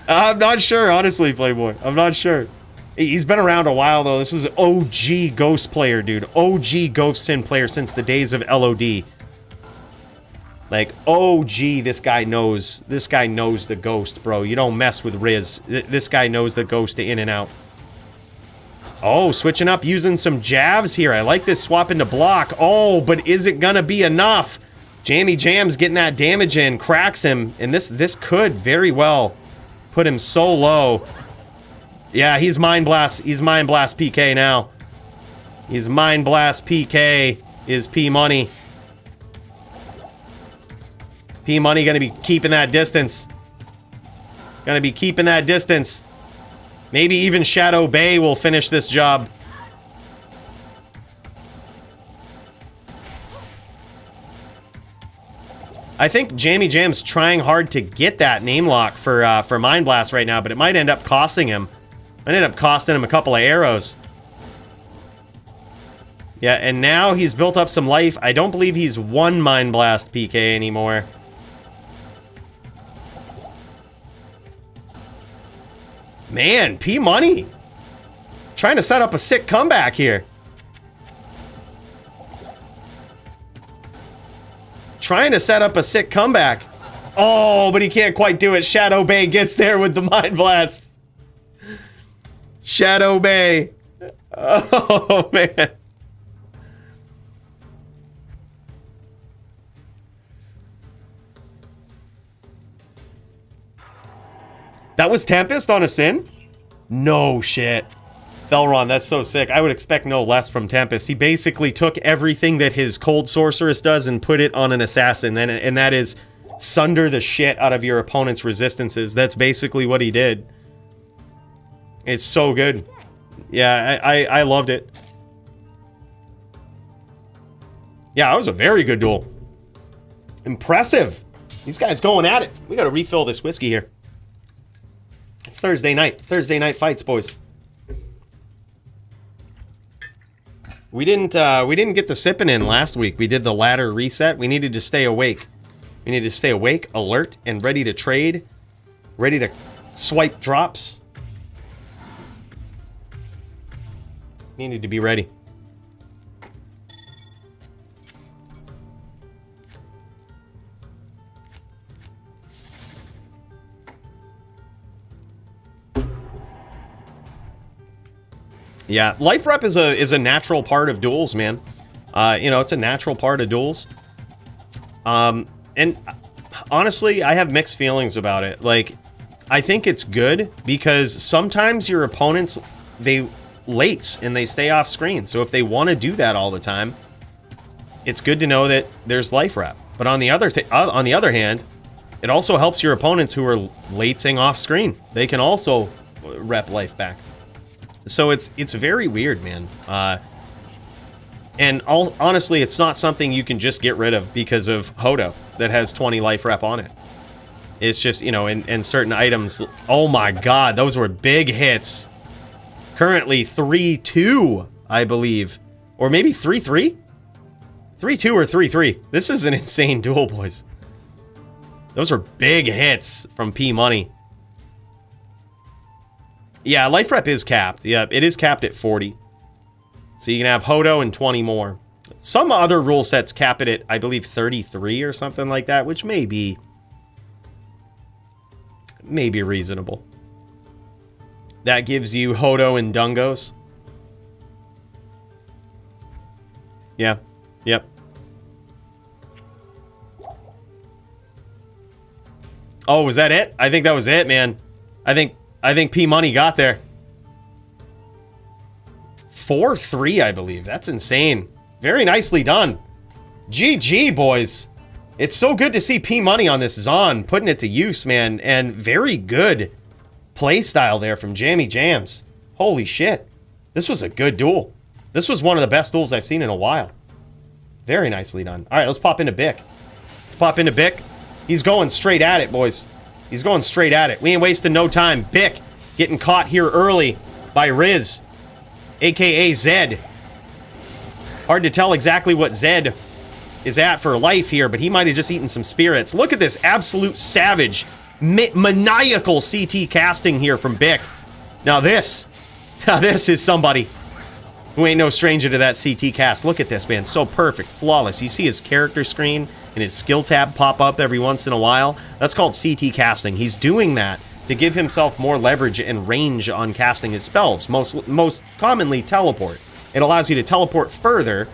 I'm not sure, honestly, Playboy. I'm not sure. He's been around a while, though. This was OG Ghost player, dude. OG Ghost Sin player since the days of LOD. Like, OG, this guy knows the Ghost, bro. You don't mess with Riz. This guy knows the Ghost in and out. Oh, switching up, using some jabs here. I like this swap into block. Oh, but is it gonna be enough? Jammy Jam's getting that damage in, cracks him, and this could very well put him so low. Yeah, he's Mind Blast. He's Mind Blast PK now. He's Mind Blast PK is P Money. P Money gonna be keeping that distance. Gonna be keeping that distance. Maybe even Shadow Bay will finish this job. I think Jammy Jam's trying hard to get that name lock for Mind Blast right now, but it might end up costing him. Might end up costing him a couple of arrows. Yeah, and now he's built up some life. I don't believe he's one Mind Blast PK anymore. Man, P Money. Trying to set up a sick comeback here. Trying to set up a sick comeback. Oh, but he can't quite do it. Shadow Bay gets there with the Mind Blast. Shadow Bay. Oh, man. That was Tempest on a Sin? No shit. Felron, that's so sick. I would expect no less from Tempest. He basically took everything that his Cold Sorceress does and put it on an Assassin, and that is sunder the shit out of your opponent's resistances. That's basically what he did. It's so good. Yeah, I loved it. Yeah, that was a very good duel. Impressive. These guys going at it. We gotta refill this whiskey here. It's Thursday night. Thursday night fights, boys. We didn't get the sipping in last week. We did the ladder reset. We needed to stay awake. We needed to stay awake, alert, and ready to trade. Ready to swipe drops. Needed to be ready. Yeah, life rep is a natural part of duels, man. You know, it's a natural part of duels. And honestly, I have mixed feelings about it. Like, I think it's good because sometimes your opponents, they lates and they stay off screen. So if they want to do that all the time, it's good to know that there's life rep. But on the other hand, it also helps your opponents who are latesing off screen. They can also rep life back. So it's very weird, man. And honestly, it's not something you can just get rid of because of Hodo that has 20 life rep on it. It's just, you know, in certain items. Oh my god, those were big hits. Currently 3-2, I believe. Or maybe 3-3? 3-2 or 3-3. This is an insane duel, boys. Those are big hits from P Money. Yeah, life rep is capped. Yeah, it is capped at 40. So you can have Hodo and 20 more. Some other rule sets cap it at, I believe, 33 or something like that, which may be reasonable. That gives you Hodo and Dungos. Yeah. Yep. Oh, was that it? I think that was it, man. I think P Money got there. 4-3, I believe. That's insane. Very nicely done. GG, boys. It's so good to see P Money on this Zon, putting it to use, man. And very good playstyle there from Jammy Jams. Holy shit. This was a good duel. This was one of the best duels I've seen in a while. Very nicely done. All right, let's pop into Bick. Let's pop into Bick. He's going straight at it, boys. He's going straight at it. We ain't wasting no time. Bick getting caught here early by Riz, a.k.a. Zed. Hard to tell exactly what Zed is at for life here, but he might have just eaten some spirits. Look at this absolute savage, maniacal CT casting here from Bick. Now this is somebody who ain't no stranger to that CT cast. Look at this, man. So perfect, flawless. You see his character screen and his skill tab pop up every once in a while. That's called CT casting. He's doing that to give himself more leverage and range on casting his spells, most commonly teleport. It allows you to teleport further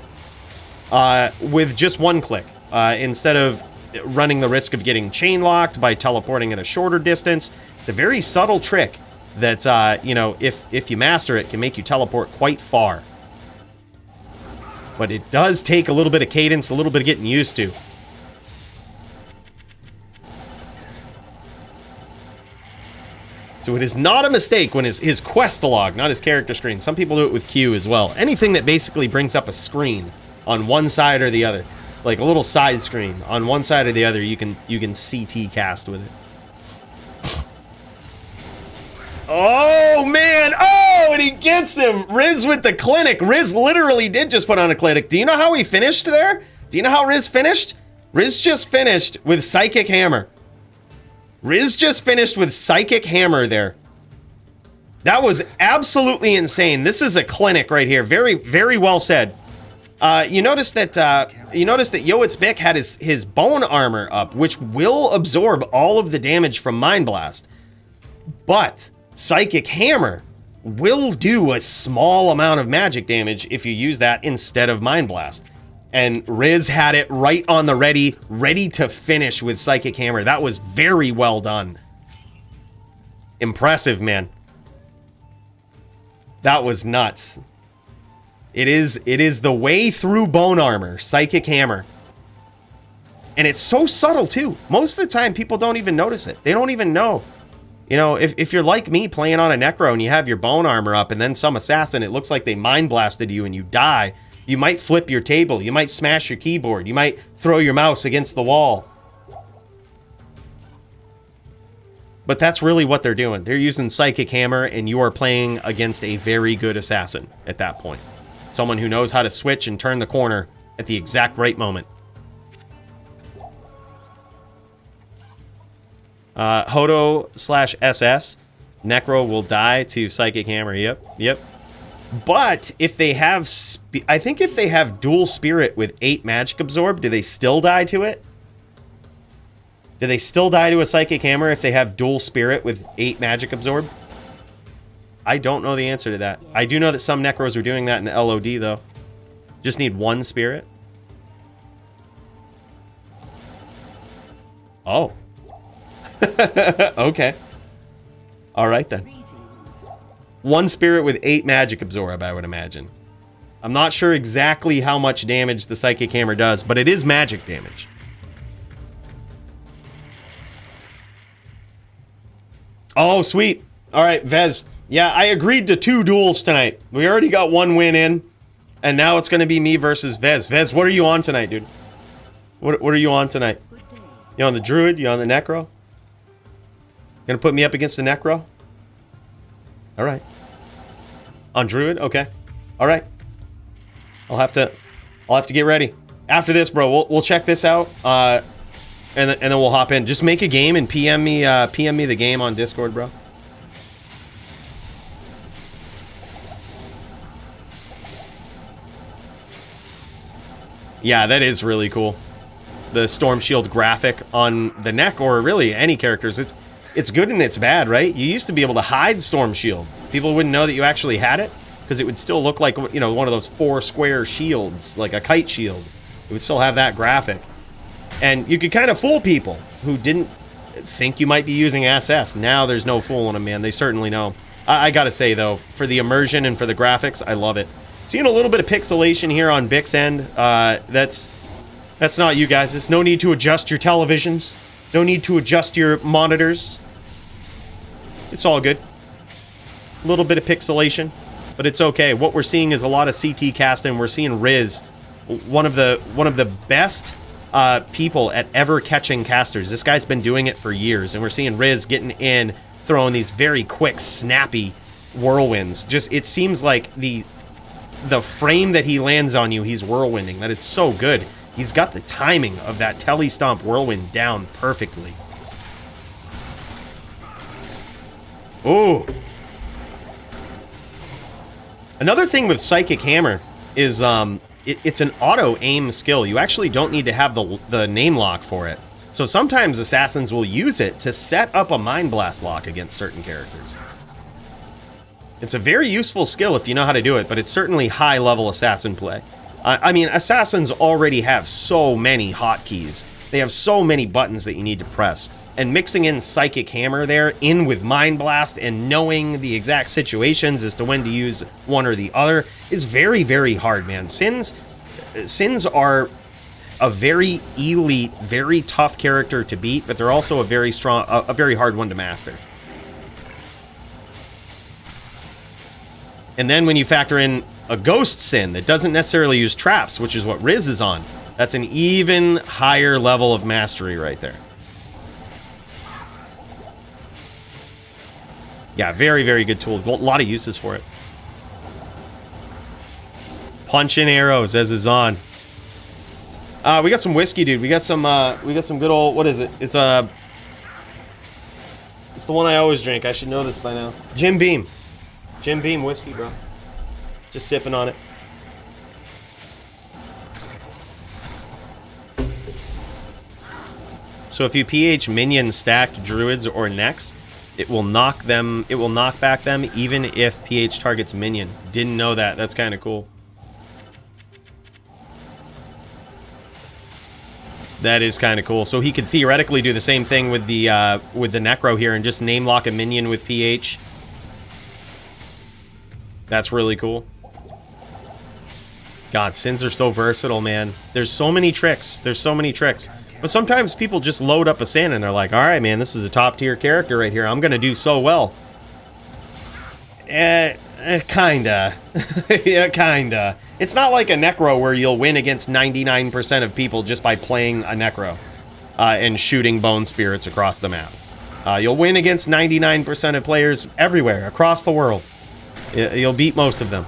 with just one click, instead of running the risk of getting chain locked by teleporting at a shorter distance. It's a very subtle trick that, you know, if you master it, can make you teleport quite far. But it does take a little bit of cadence, a little bit of getting used to. So it is not a mistake when his quest log, not his character screen. Some people do it with Q as well. Anything that basically brings up a screen on one side or the other, like a little side screen on one side or the other, you can CT cast with it. Oh man! Oh, and he gets him. Riz with the clinic. Riz literally did just put on a clinic. Do you know how he finished there? Do you know how Riz finished? Riz just finished with Psychic Hammer. Riz just finished with Psychic Hammer there. That was absolutely insane. This is a clinic right here. Very, very well said. You notice that Yoit's Bick had his bone armor up, which will absorb all of the damage from Mind Blast. But Psychic Hammer will do a small amount of magic damage if you use that instead of Mind Blast. And Riz had it right on the ready to finish with Psychic Hammer. That was very well done. Impressive, man. That was nuts. It is the way through bone armor, Psychic Hammer. And it's so subtle too. Most of the time people don't even notice it. They don't even know. You know, if you're like me playing on a Necro and you have your bone armor up and then some assassin, it looks like they mind blasted you and you die, you might flip your table, you might smash your keyboard, you might throw your mouse against the wall. But that's really what they're doing. They're using Psychic Hammer and you are playing against a very good assassin at that point. Someone who knows how to switch and turn the corner at the exact right moment. Hodo/SS. Necro will die to Psychic Hammer. Yep. But if they have... I think if they have Dual Spirit with 8 Magic Absorb, do they still die to it? Do they still die to a Psychic Hammer if they have Dual Spirit with 8 Magic Absorb? I don't know the answer to that. I do know that some Necros are doing that in LOD, though. Just need 1 Spirit. Oh. Okay. All right, then. 1 Spirit with 8 Magic Absorb, I would imagine. I'm not sure exactly how much damage the Psychic Hammer does, but it is magic damage. Oh, sweet. All right, Vez. Yeah, I agreed to 2 duels tonight. We already got 1 win in, and now it's going to be me versus Vez. Vez, what are you on tonight, dude? What are you on tonight? You on the Druid? You on the Necro? Gonna put me up against the Necro? All right. On Druid? Okay. All right. I'll have to get ready. After this, bro, we'll check this out, and then we'll hop in. Just make a game and PM me the game on Discord, bro. Yeah, that is really cool. The Storm Shield graphic on the neck, or really any characters, it's good and it's bad, right? You used to be able to hide Storm Shield. People wouldn't know that you actually had it, because it would still look like, you know, one of those 4 square shields, like a kite shield. It would still have that graphic. And you could kind of fool people who didn't think you might be using SS. Now there's no fooling them, man. They certainly know. I gotta say, though, for the immersion and for the graphics, I love it. Seeing a little bit of pixelation here on Bick's end. That's not you guys. There's no need to adjust your televisions. No need to adjust your monitors. It's all good. A little bit of pixelation, but it's okay. What we're seeing is a lot of CT casting. We're seeing Riz, one of the best people at ever catching casters. This guy's been doing it for years, and we're seeing Riz getting in, throwing these very quick, snappy whirlwinds. Just, it seems like the frame that he lands on you, he's whirlwinding. That is so good. He's got the timing of that telestomp whirlwind down perfectly. Ooh. Another thing with Psychic Hammer is it's an auto-aim skill. You actually don't need to have the name lock for it. So sometimes assassins will use it to set up a Mind Blast lock against certain characters. It's a very useful skill if you know how to do it, but it's certainly high-level assassin play. I mean, assassins already have so many hotkeys. They have so many buttons that you need to press. And mixing in Psychic Hammer there, in with Mind Blast, and knowing the exact situations as to when to use one or the other is very, very hard, man. Sins are a very elite, very tough character to beat, but they're also a very strong, a very hard one to master. And then when you factor in a Ghost Sin that doesn't necessarily use traps, which is what Riz is on, that's an even higher level of mastery right there. Yeah, very, very good tool. A lot of uses for it. Punch in arrows as is on. We got some whiskey, dude. We got some good old, what is it? It's the one I always drink. I should know this by now. Jim Beam. Jim Beam whiskey, bro. Just sipping on it. So if you PH minion stacked druids or necks, it will knock back them even if PH targets minion. Didn't know that. That's kind of cool. That is kind of cool. So he could theoretically do the same thing with the Necro here and just name lock a minion with PH. That's really cool. God, Sins are so versatile, man. There's so many tricks. There's so many tricks. But sometimes people just load up a Sin and they're like, all right, man, this is a top tier character right here. I'm going to do so well. Kinda. Yeah, kinda. It's not like a Necro where you'll win against 99% of people just by playing a Necro and shooting bone spirits across the map. You'll win against 99% of players everywhere, across the world. You'll beat most of them.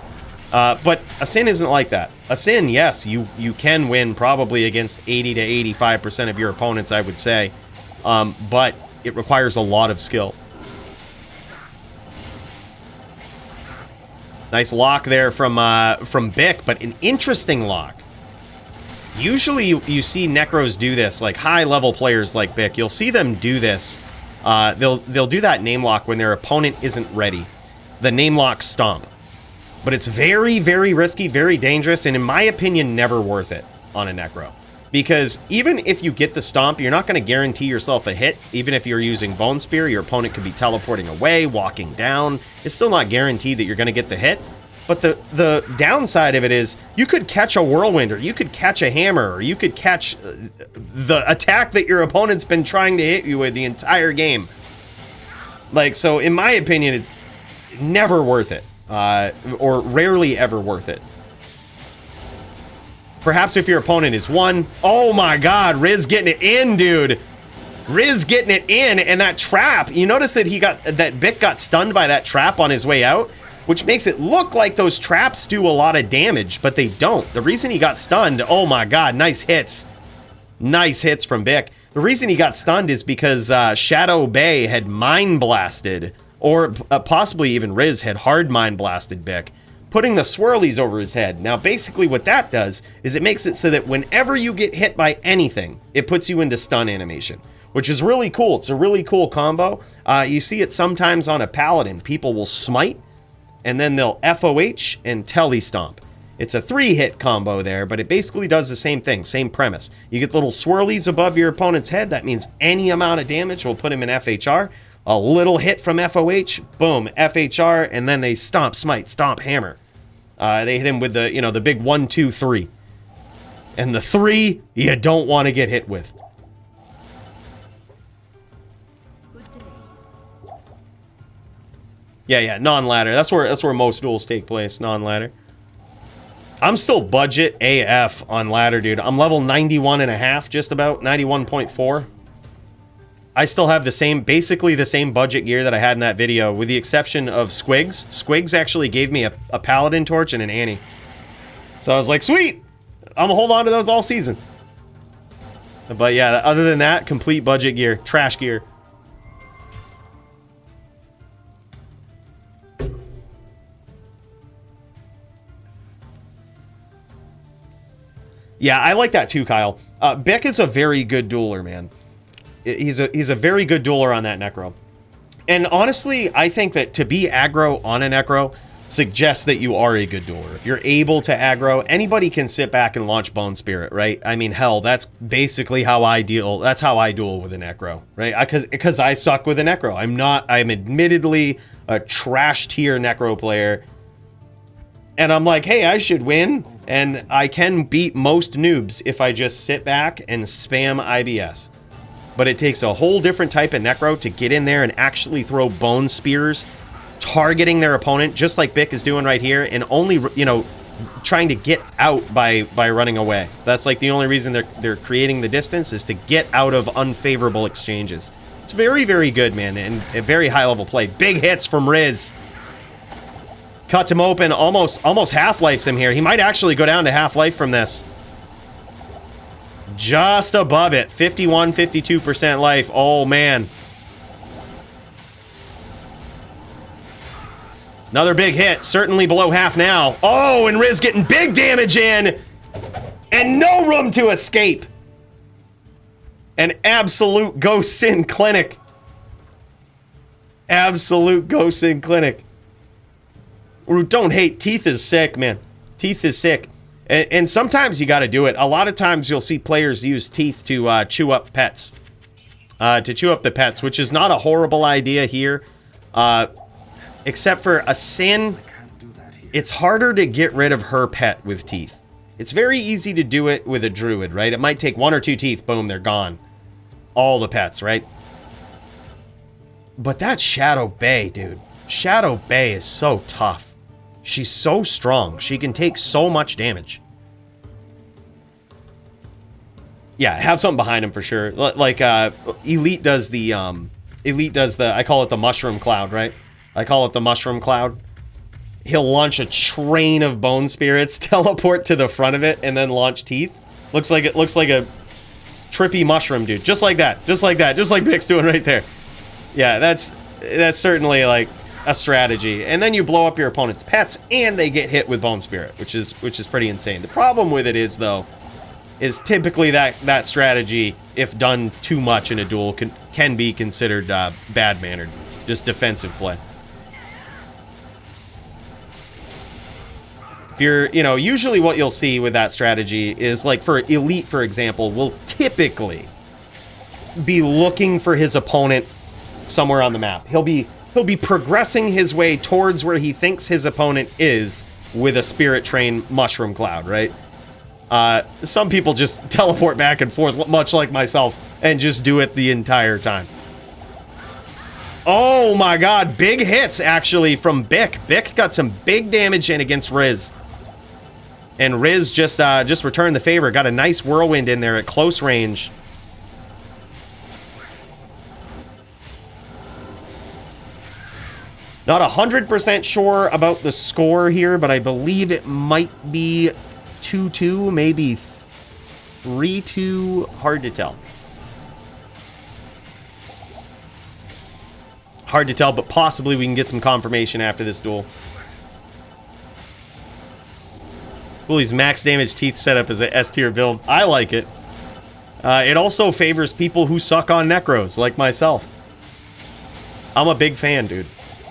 But a Sin isn't like that. A Sin, yes, you can win probably against 80 to 85% of your opponents, I would say. But it requires a lot of skill. Nice lock there from Bick, but an interesting lock. Usually you see Necros do this, like high-level players like Bick. You'll see them do this. They'll do that name lock when their opponent isn't ready. The name lock stomp. But it's very, very risky, very dangerous, and in my opinion, never worth it on a Necro. Because even if you get the stomp, you're not going to guarantee yourself a hit. Even if you're using Bone Spear, your opponent could be teleporting away, walking down. It's still not guaranteed that you're going to get the hit. But the downside of it is you could catch a Whirlwind, or you could catch a Hammer, or you could catch the attack that your opponent's been trying to hit you with the entire game. Like, so in my opinion, it's never worth it. Or rarely ever worth it. Perhaps if your opponent is one. Oh my god, Riz getting it in, dude. Riz getting it in, and that trap. You notice that Bick got stunned by that trap on his way out, which makes it look like those traps do a lot of damage, but they don't. The reason he got stunned, oh my god, nice hits. Nice hits from Bick. The reason he got stunned is because Shadow Bay had Mind Blasted, or possibly even Riz had hard Mind Blasted Bick, putting the swirlies over his head. Now, basically what that does is it makes it so that whenever you get hit by anything, it puts you into stun animation, which is really cool. It's a really cool combo. You see it sometimes on a Paladin. People will smite, and then they'll FOH and Telestomp. It's a 3-hit combo there, but it basically does the same thing, same premise. You get little swirlies above your opponent's head. That means any amount of damage will put him in FHR. A little hit from FOH, boom, FHR, and then they stomp, smite, stomp, hammer. They hit him with the, the big 1, 2, 3. And the 3, you don't want to get hit with. Yeah, non-ladder. That's where most duels take place, non-ladder. I'm still budget AF on ladder, dude. I'm level 91.5, just about 91.4. I still have basically the same budget gear that I had in that video, with the exception of Squigs. Squigs actually gave me a Paladin torch and an Annie. So I was like, sweet! I'm gonna hold on to those all season. But yeah, other than that, complete budget gear. Trash gear. Yeah, I like that too, Kyle. Beck is a very good dueler, man. He's a very good dueler on that Necro. And honestly, I think that to be aggro on a Necro suggests that you are a good dueler. If you're able to aggro, anybody can sit back and launch Bone Spirit, right? I mean, hell, that's basically how I deal. That's how I duel with a Necro, right? Because I suck with a Necro. I'm admittedly a trash tier Necro player. And I'm like, hey, I should win. And I can beat most noobs if I just sit back and spam IBS. But it takes a whole different type of Necro to get in there and actually throw Bone Spears, targeting their opponent, just like Bick is doing right here, and only, trying to get out by running away. That's like the only reason they're creating the distance, is to get out of unfavorable exchanges. It's very, very good, man, and a very high-level play. Big hits from Riz. Cuts him open, almost half-lifes him here. He might actually go down to half-life from this. Just above it. 51, 52% life. Oh, man. Another big hit. Certainly below half now. Oh, and Riz getting big damage in. And no room to escape. An absolute Ghost Sin Clinic. Absolute Ghost Sin Clinic. Don't hate. Teeth is sick, man. Teeth is sick. And sometimes you got to do it. A lot of times you'll see players use Teeth to chew up pets. To chew up the pets, which is not a horrible idea here. Except for a Sin, it's harder to get rid of her pet with Teeth. It's very easy to do it with a Druid, right? It might take 1 or 2 Teeth, boom, they're gone. All the pets, right? But that's Shadow Bay, dude. Shadow Bay is so tough. She's so strong. She can take so much damage. Yeah, have something behind him for sure. Like Elite does the I call it the mushroom cloud, right? I call it the mushroom cloud. He'll launch a train of Bone Spirits, teleport to the front of it, and then launch Teeth. Looks like a trippy mushroom, dude. Just like that. Just like that. Just like Bick's doing right there. Yeah, that's certainly like a strategy. And then you blow up your opponent's pets and they get hit with Bone Spirit, which is pretty insane. The problem with it is, though, is typically that strategy, if done too much in a duel, can be considered bad-mannered. Just defensive play. If you're, usually what you'll see with that strategy is, like, for Elite, for example, will typically be looking for his opponent somewhere on the map. He'll be progressing his way towards where he thinks his opponent is with a Spirit Train Mushroom Cloud, right? Some people just teleport back and forth, much like myself, and just do it the entire time. Oh my god, big hits, actually, from Bick. Bick got some big damage in against Riz. And Riz just returned the favor. Got a nice whirlwind in there at close range. Not 100% sure about the score here, but I believe it might be 2-2, maybe 3-2. Hard to tell. Hard to tell, but possibly we can get some confirmation after this duel. Coooley's max damage Teeth setup is a S-tier build. I like it. It also favors people who suck on Necros, like myself. I'm a big fan, dude.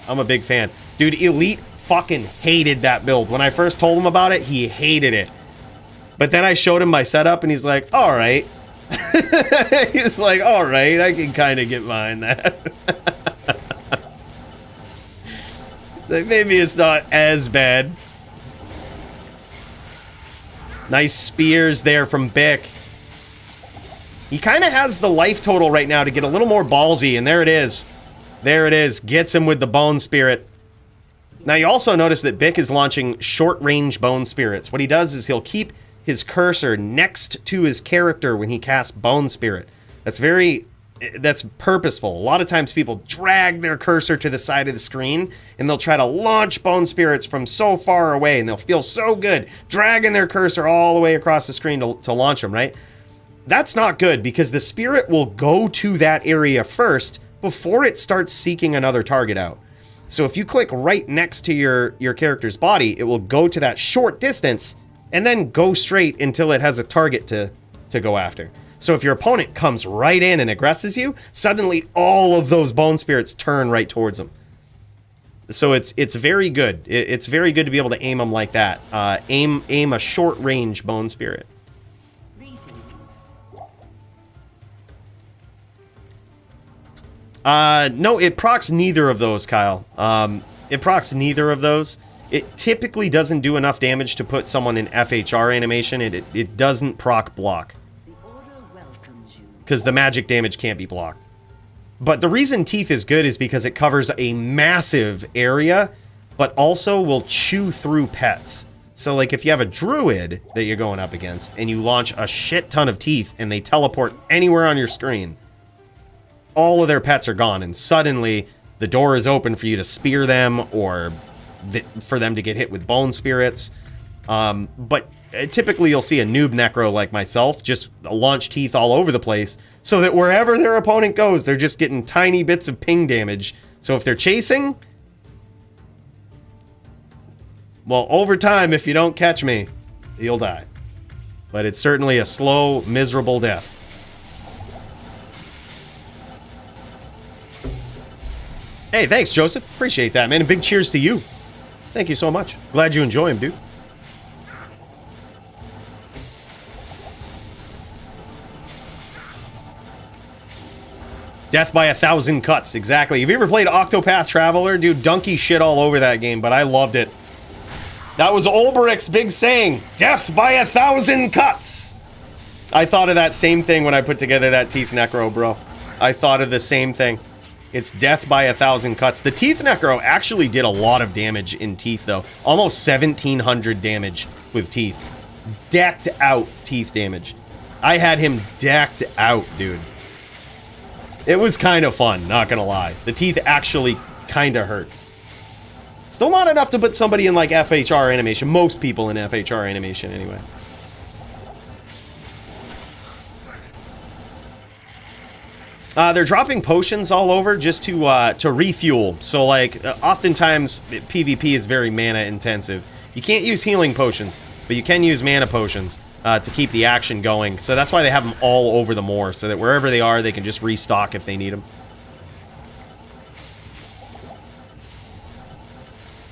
I'm a big fan. Dude, Elite fucking hated that build. When I first told him about it, he hated it. But then I showed him my setup, and he's like, all right. He's like, all right, I can kind of get behind that. Like, maybe it's not as bad. Nice spears there from Bick. He kind of has the life total right now to get a little more ballsy, and there it is. There it is. Gets him with the Bone Spirit. Now, you also notice that Bick is launching short-range Bone Spirits. What he does is he'll keep his cursor next to his character when he casts Bone Spirit. That's purposeful. A lot of times people drag their cursor to the side of the screen, and they'll try to launch Bone Spirits from so far away, and they'll feel so good dragging their cursor all the way across the screen to launch them, right? That's not good, because the spirit will go to that area first before it starts seeking another target out. So if you click right next to your character's body, it will go to that short distance and then go straight until it has a target to go after. So if your opponent comes right in and aggresses you, suddenly all of those Bone Spirits turn right towards them. So it's very good. It's very good to be able to aim them like that. Aim a short range Bone Spirit. No, it procs neither of those, Kyle. It procs neither of those. It typically doesn't do enough damage to put someone in FHR animation. It doesn't proc block, because the magic damage can't be blocked. But the reason Teeth is good is because it covers a massive area, but also will chew through pets. So like if you have a druid that you're going up against and you launch a shit ton of teeth and they teleport anywhere on your screen, all of their pets are gone, and suddenly the door is open for you to spear them or for them to get hit with Bone Spirits. But typically you'll see a noob necro like myself just launch teeth all over the place so that wherever their opponent goes, they're just getting tiny bits of ping damage. So if they're chasing, well, over time, if you don't catch me, you'll die. But it's certainly a slow, miserable death. Hey, thanks, Joseph. Appreciate that, man. And big cheers to you. Thank you so much. Glad you enjoy him, dude. Death by 1,000 cuts. Exactly. Have you ever played Octopath Traveler? Dude, donkey shit all over that game, but I loved it. That was Olberic's big saying. Death by 1,000 cuts. I thought of that same thing when I put together that Teeth Necro, bro. I thought of the same thing. It's death by 1,000 cuts. The Teeth Necro actually did a lot of damage in Teeth, though. Almost 1,700 damage with Teeth. Decked out Teeth damage. I had him decked out, dude. It was kind of fun, not gonna lie. The Teeth actually kind of hurt. Still not enough to put somebody in, like, FHR animation. Most people in FHR animation, anyway. They're dropping potions all over just to refuel. So, like, oftentimes, PvP is very mana intensive. You can't use healing potions, but you can use mana potions to keep the action going. So that's why they have them all over the moor, so that wherever they are, they can just restock if they need them.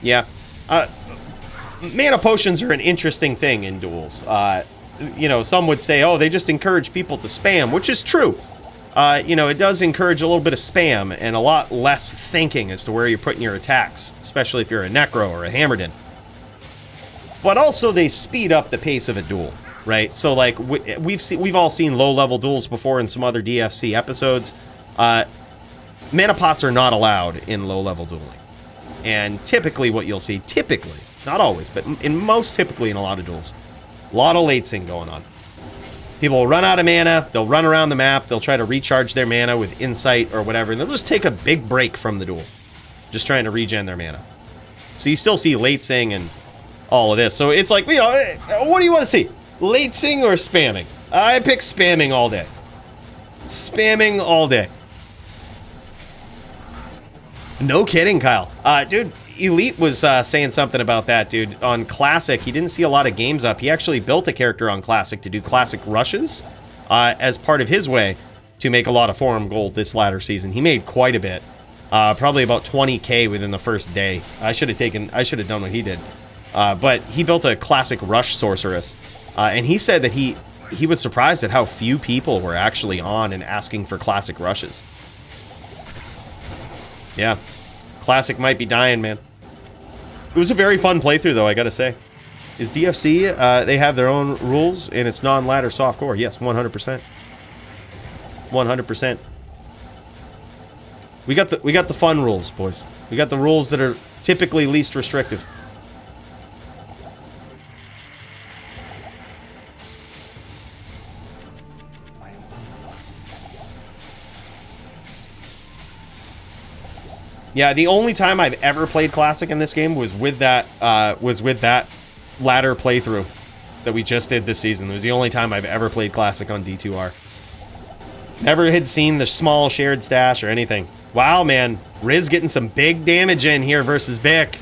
Yeah. Mana potions are an interesting thing in duels. You know, some would say, oh, they just encourage people to spam, which is true. You know, it does encourage a little bit of spam and a lot less thinking as to where you're putting your attacks, especially if you're a Necro or a Hammerden. But also, they speed up the pace of a duel, right? So, like, we've all seen low-level duels before in some other DFC episodes. Mana pots are not allowed in low-level dueling. And typically what you'll see, not always, but typically in a lot of duels, a lot of late sync going on. People will run out of mana, they'll run around the map, they'll try to recharge their mana with insight or whatever, and they'll just take a big break from the duel, just trying to regen their mana. So you still see late sing and all of this. So it's like, you know, what do you want to see? Late sing or spamming? I pick spamming all day. Spamming all day. No kidding, Kyle. Dude, Elite was saying something about that, dude. On Classic, he didn't see a lot of games up. He actually built a character on Classic to do Classic rushes as part of his way to make a lot of Forum Gold this latter season. He made quite a bit. Probably about 20k within the first day. I should have done what he did. But he built a Classic rush sorceress. And he said that he was surprised at how few people were actually on and asking for Classic rushes. Yeah. Classic might be dying, man. It was a very fun playthrough, though, I gotta say. Is DFC, they have their own rules, and it's non-ladder softcore. Yes, 100%. 100%. We got the fun rules, boys. We got the rules that are typically least restrictive. Yeah, the only time I've ever played Classic in this game was with that ladder playthrough that we just did this season. It was the only time I've ever played Classic on D2R. Never had seen the small shared stash or anything. Wow, man. Riz getting some big damage in here versus Bick.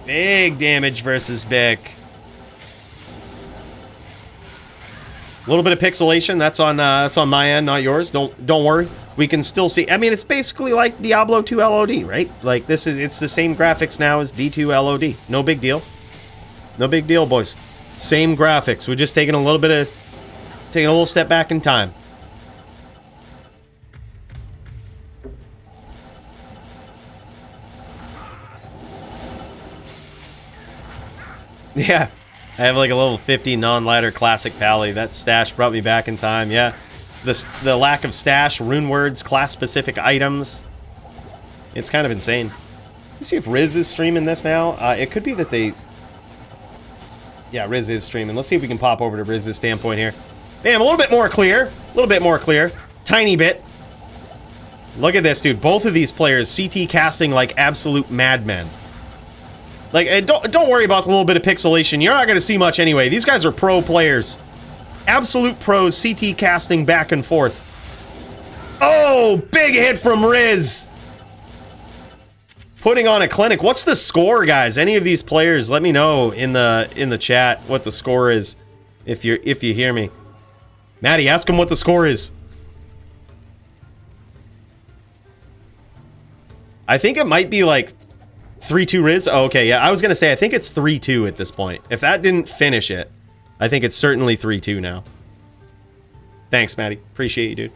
Big damage versus Bick. A little bit of pixelation. That's on my end, not yours. Don't worry. We can still see. I mean, it's basically like Diablo 2 LOD, right? Like it's the same graphics now as D2 LOD. No big deal. No big deal, boys. Same graphics. We're just taking a little step back in time. Yeah. I have like a level 50 non-ladder classic pally. That stash brought me back in time. Yeah. The lack of stash, rune words, class-specific items. It's kind of insane. Let me see if Riz is streaming this now. It could be that they... Yeah, Riz is streaming. Let's see if we can pop over to Riz's standpoint here. Bam, a little bit more clear. A little bit more clear. Tiny bit. Look at this, dude. Both of these players CT casting like absolute madmen. Like, don't worry about the little bit of pixelation. You're not going to see much anyway. These guys are pro players. Absolute pros, CT casting back and forth. Oh, big hit from Riz. Putting on a clinic. What's the score, guys? Any of these players, let me know in the chat what the score is, if you hear me. Maddie, ask him what the score is. I think it might be like 3-2 Riz. Oh, okay, yeah. I was gonna say I think it's 3-2 at this point. If that didn't finish it, I think it's certainly 3-2 now. Thanks, Maddie. Appreciate you, dude.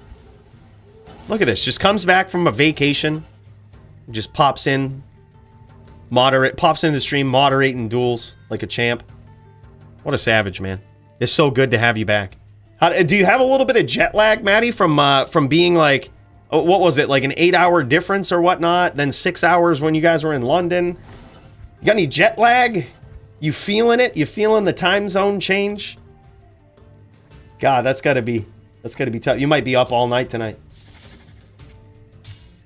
Look at this. Just comes back from a vacation. Just pops in. Pops in the stream, moderating duels like a champ. What a savage, man. It's so good to have you back. Do you have a little bit of jet lag, Maddie, from being like, oh, what was it, like an 8-hour difference or whatnot? Then 6 hours when you guys were in London? You got any jet lag? You feeling it? You feeling the time zone change? God, that's gotta be tough. You might be up all night tonight.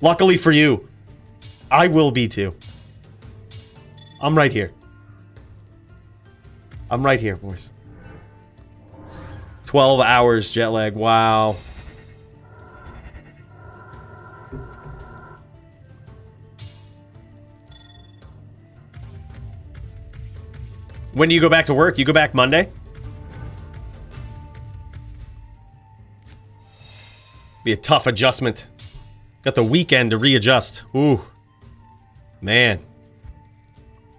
Luckily for you, I will be too. I'm right here. I'm right here, boys. 12 hours jet lag. Wow. When do you go back to work? You go back Monday? Be a tough adjustment. Got the weekend to readjust. Ooh. Man.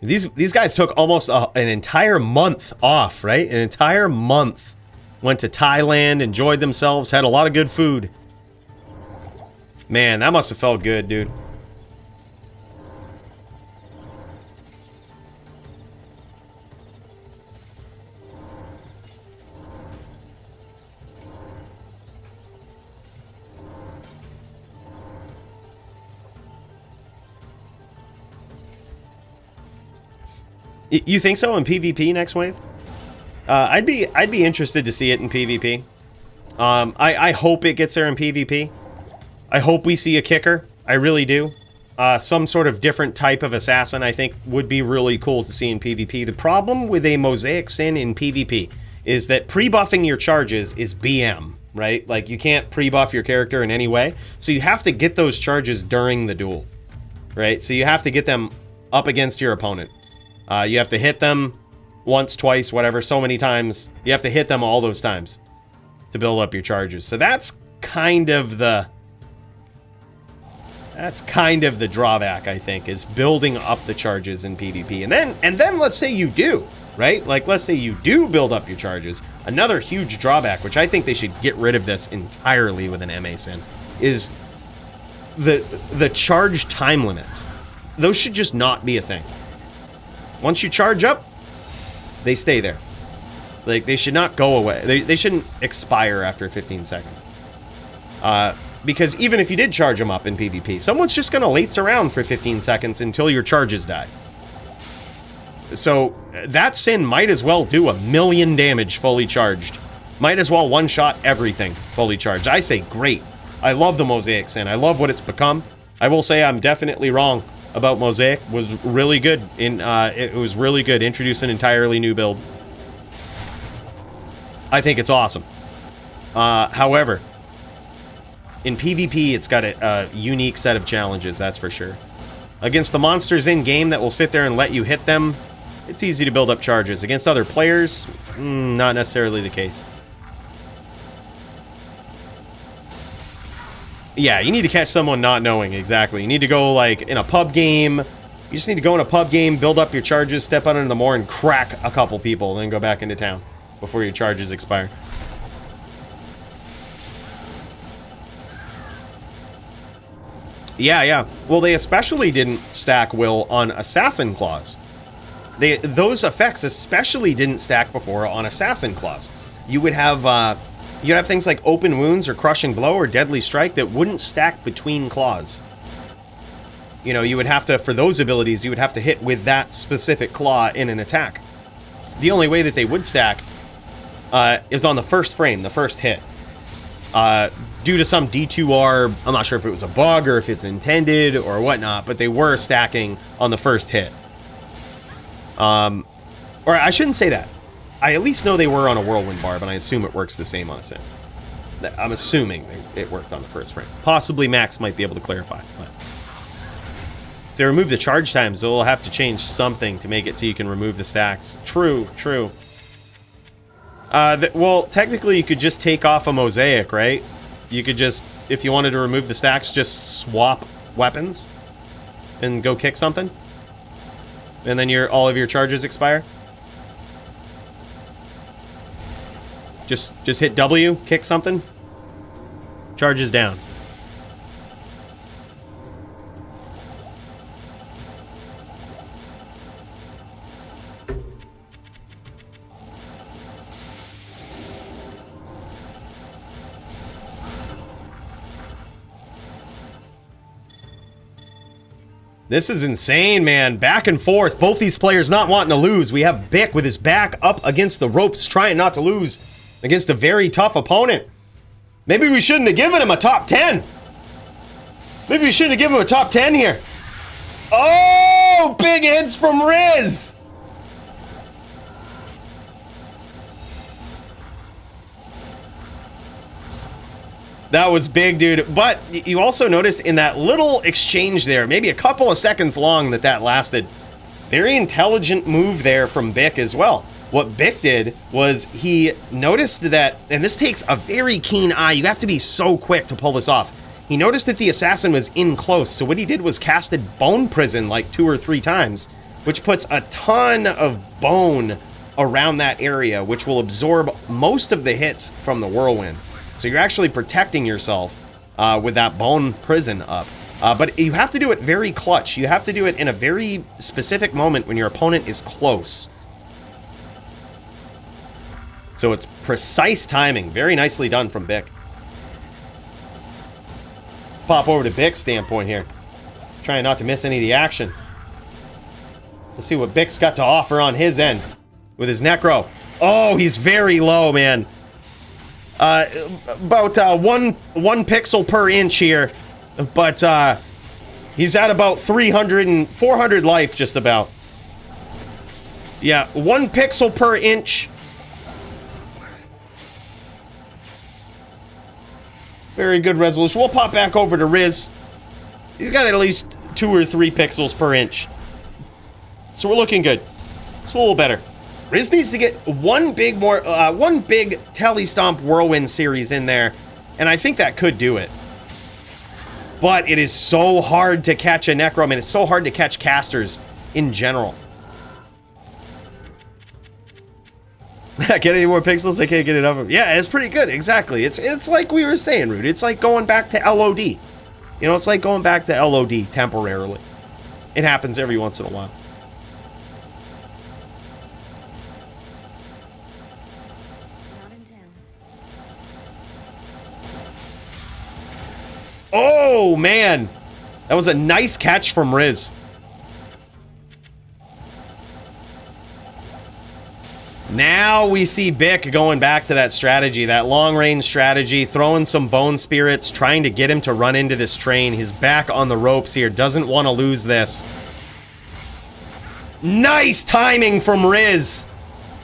These guys took almost an entire month off, right? An entire month. Went to Thailand, enjoyed themselves, had a lot of good food. Man, that must have felt good, dude. You think so in PvP next wave? I'd be interested to see it in PvP. I hope it gets there in PvP. I hope we see a kicker. I really do. Some sort of different type of assassin I think would be really cool to see in PvP. The problem with a Mosaic Sin in PvP is that pre-buffing your charges is BM, right? Like you can't pre-buff your character in any way. So you have to get those charges during the duel, right? So you have to get them up against your opponent. You have to hit them once, twice, whatever, so many times. You have to hit them all those times to build up your charges. So that's kind of the drawback, I think, is building up the charges in PvP. And then let's say you do, right? Like let's say you do build up your charges. Another huge drawback, which I think they should get rid of this entirely with an MA Sin, is the charge time limits. Those should just not be a thing. Once you charge up, they stay there. Like, they should not go away. They shouldn't expire after 15 seconds. Because even if you did charge them up in PvP, someone's just going to lates around for 15 seconds until your charges die. So that Sin might as well do 1,000,000 damage fully charged. Might as well one-shot everything fully charged. I say great. I love the Mosaic Sin. I love what it's become. I will say I'm definitely wrong about Mosaic. Was really good. It was really good. Introduced an entirely new build. I think it's awesome. However, in PvP, it's got a unique set of challenges, that's for sure. Against the monsters in-game that will sit there and let you hit them, it's easy to build up charges. Against other players, not necessarily the case. Yeah, you need to catch someone not knowing, exactly. You need to go, like, in a pub game. You just need to go in a pub game, build up your charges, step out into the moor, and crack a couple people, then go back into town before your charges expire. Yeah. Well, they especially didn't stack Will on Assassin Claws. Those effects especially didn't stack before on Assassin Claws. You would have you'd have things like Open Wounds or Crushing Blow or Deadly Strike that wouldn't stack between claws. You know, you would have to, for those abilities, you would have to hit with that specific claw in an attack. The only way that they would stack is on the first frame, the first hit. Due to some D2R, I'm not sure if it was a bug or if it's intended or whatnot, but they were stacking on the first hit. Or I shouldn't say that. I at least know they were on a Whirlwind Barb, and I assume it works the same on a Sin. I'm assuming it worked on the first frame. Possibly Max might be able to clarify. But if they remove the charge times, they'll have to change something to make it so you can remove the stacks. True. Well, technically you could just take off a Mosaic, right? You could just, if you wanted to remove the stacks, just swap weapons and go kick something. And then all of your charges expire. Just hit W, kick something. Charges down. This is insane, man. Back and forth. Both these players not wanting to lose. We have Bick with his back up against the ropes, trying not to lose against a very tough opponent. Maybe we shouldn't have given him a top 10. Maybe we shouldn't have given him a top 10 here. Oh, big hits from Riz. That was big, dude. But you also noticed in that little exchange there, maybe a couple of seconds long that lasted, very intelligent move there from Bick as well. What Bick did was he noticed that, and this takes a very keen eye, you have to be so quick to pull this off. He noticed that the assassin was in close, so what he did was casted Bone Prison like 2 or 3 times, which puts a ton of bone around that area, which will absorb most of the hits from the Whirlwind. So you're actually protecting yourself with that Bone Prison up. But you have to do it very clutch. You have to do it in a very specific moment when your opponent is close. So it's precise timing. Very nicely done from Bick. Let's pop over to Bick's standpoint here. Trying not to miss any of the action. Let's see what Bick's got to offer on his end with his Necro. Oh, he's very low, man. About one pixel per inch here, but he's at about 400 life, just about. Yeah, 1 pixel per inch. Very good resolution. We'll pop back over to Riz. He's got at least 2 or 3 pixels per inch. So we're looking good. It's a little better. Riz needs to get one big Telestomp Whirlwind series in there, and I think that could do it. But it is so hard to catch a Necroman. It's so hard to catch casters in general. Get any more pixels? I can't get it up. Yeah, it's pretty good. Exactly. It's like we were saying, Rude. It's like going back to LOD. You know, it's like going back to LOD temporarily. It happens every once in a while. Not in town. Oh, man. That was a nice catch from Riz. Now we see Bick going back to that strategy, that long-range strategy, throwing some bone spirits, trying to get him to run into this train. He's back on the ropes here, doesn't want to lose this. Nice timing from Riz.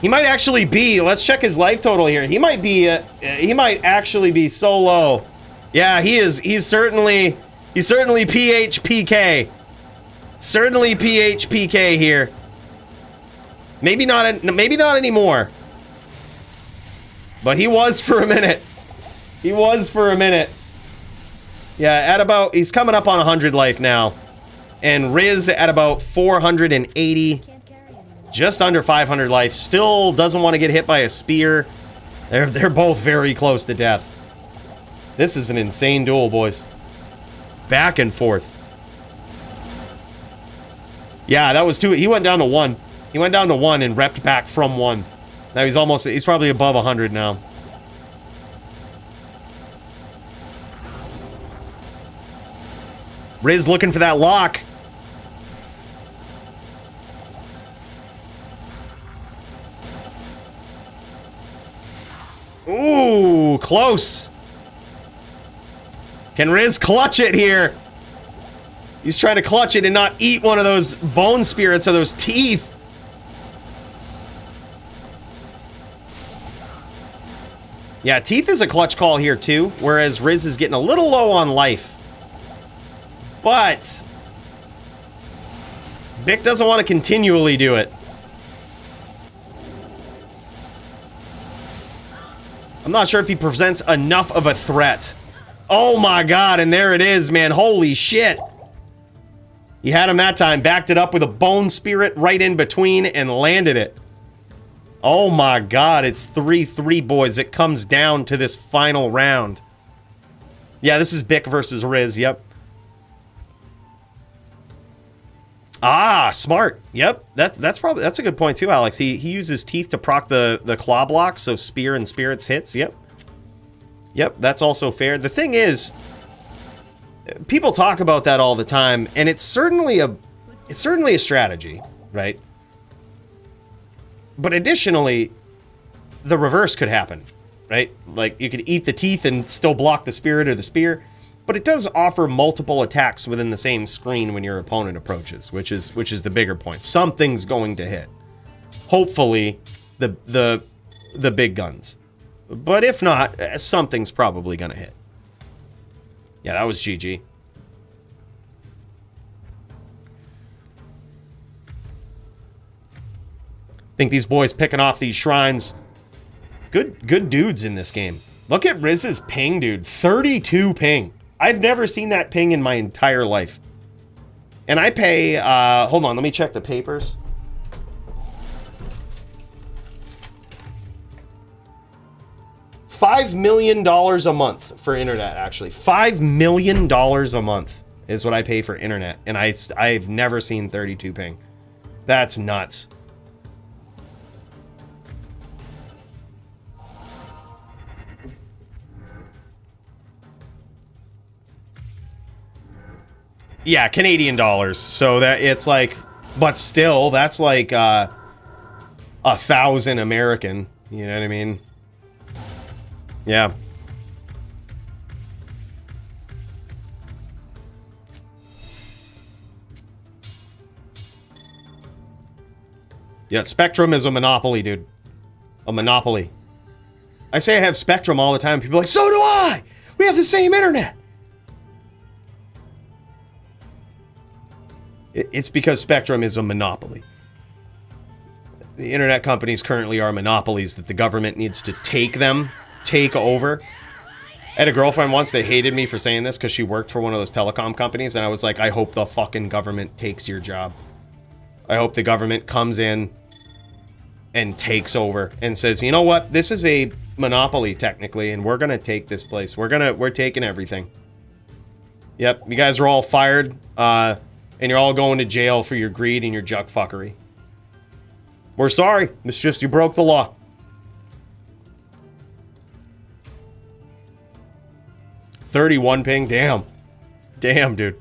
He might actually be, let's check his life total here. He might actually be so low. Yeah, he is. He's certainly PHPK. Certainly PHPK here. Maybe not anymore. But he was for a minute. He was for a minute. Yeah, he's coming up on 100 life now. And Riz at about 480. Just under 500 life. Still doesn't want to get hit by a spear. They're both very close to death. This is an insane duel, boys. Back and forth. Yeah, that was 2. He went down to 1. He went down to 1 and repped back from 1. Now he's probably above 100 now. Riz looking for that lock. Ooh, close. Can Riz clutch it here? He's trying to clutch it and not eat one of those bone spirits or those teeth. Yeah, teeth is a clutch call here too, whereas Riz is getting a little low on life. But Bick doesn't want to continually do it. I'm not sure if he presents enough of a threat. Oh my god, and there it is, man. Holy shit. He had him that time, backed it up with a bone spirit right in between and landed it. Oh my god, it's 3-3, boys. It comes down to this final round. Yeah, this is Bick versus Riz, yep. Ah, smart. Yep, that's a good point too, Alex. He uses teeth to proc the claw block, so spear and spirits hits. Yep. Yep, that's also fair. The thing is, people talk about that all the time, and it's certainly a strategy, right? But additionally, the reverse could happen, right? Like you could eat the teeth and still block the spirit or the spear. But it does offer multiple attacks within the same screen when your opponent approaches, which is the bigger point. Something's going to hit. Hopefully, the big guns. But if not, something's probably going to hit. Yeah, that was GG. Think these boys picking off these shrines. Good dudes in this game. Look at Riz's ping, dude. 32 ping. I've never seen that ping in my entire life. And I pay, hold on, let me check the papers. $5 million a month for internet, actually. $5 million a month is what I pay for internet. And I've never seen 32 ping. That's nuts. Yeah, Canadian dollars. So that it's like, but still, that's like 1,000 American. You know what I mean? Yeah. Yeah, Spectrum is a monopoly, dude. A monopoly. I say I have Spectrum all the time. People are like, so do I! We have the same internet! It's because Spectrum is a monopoly. The internet companies currently are monopolies that the government needs to take over. I had a girlfriend once that hated me for saying this because she worked for one of those telecom companies, and I was like, I hope the fucking government takes your job. I hope the government comes in and takes over and says, you know what, this is a monopoly technically, and we're gonna take this place. We're taking everything. Yep, you guys are all fired. And you're all going to jail for your greed and your juck fuckery. We're sorry. It's just you broke the law. $31 ping. Damn. Damn, dude.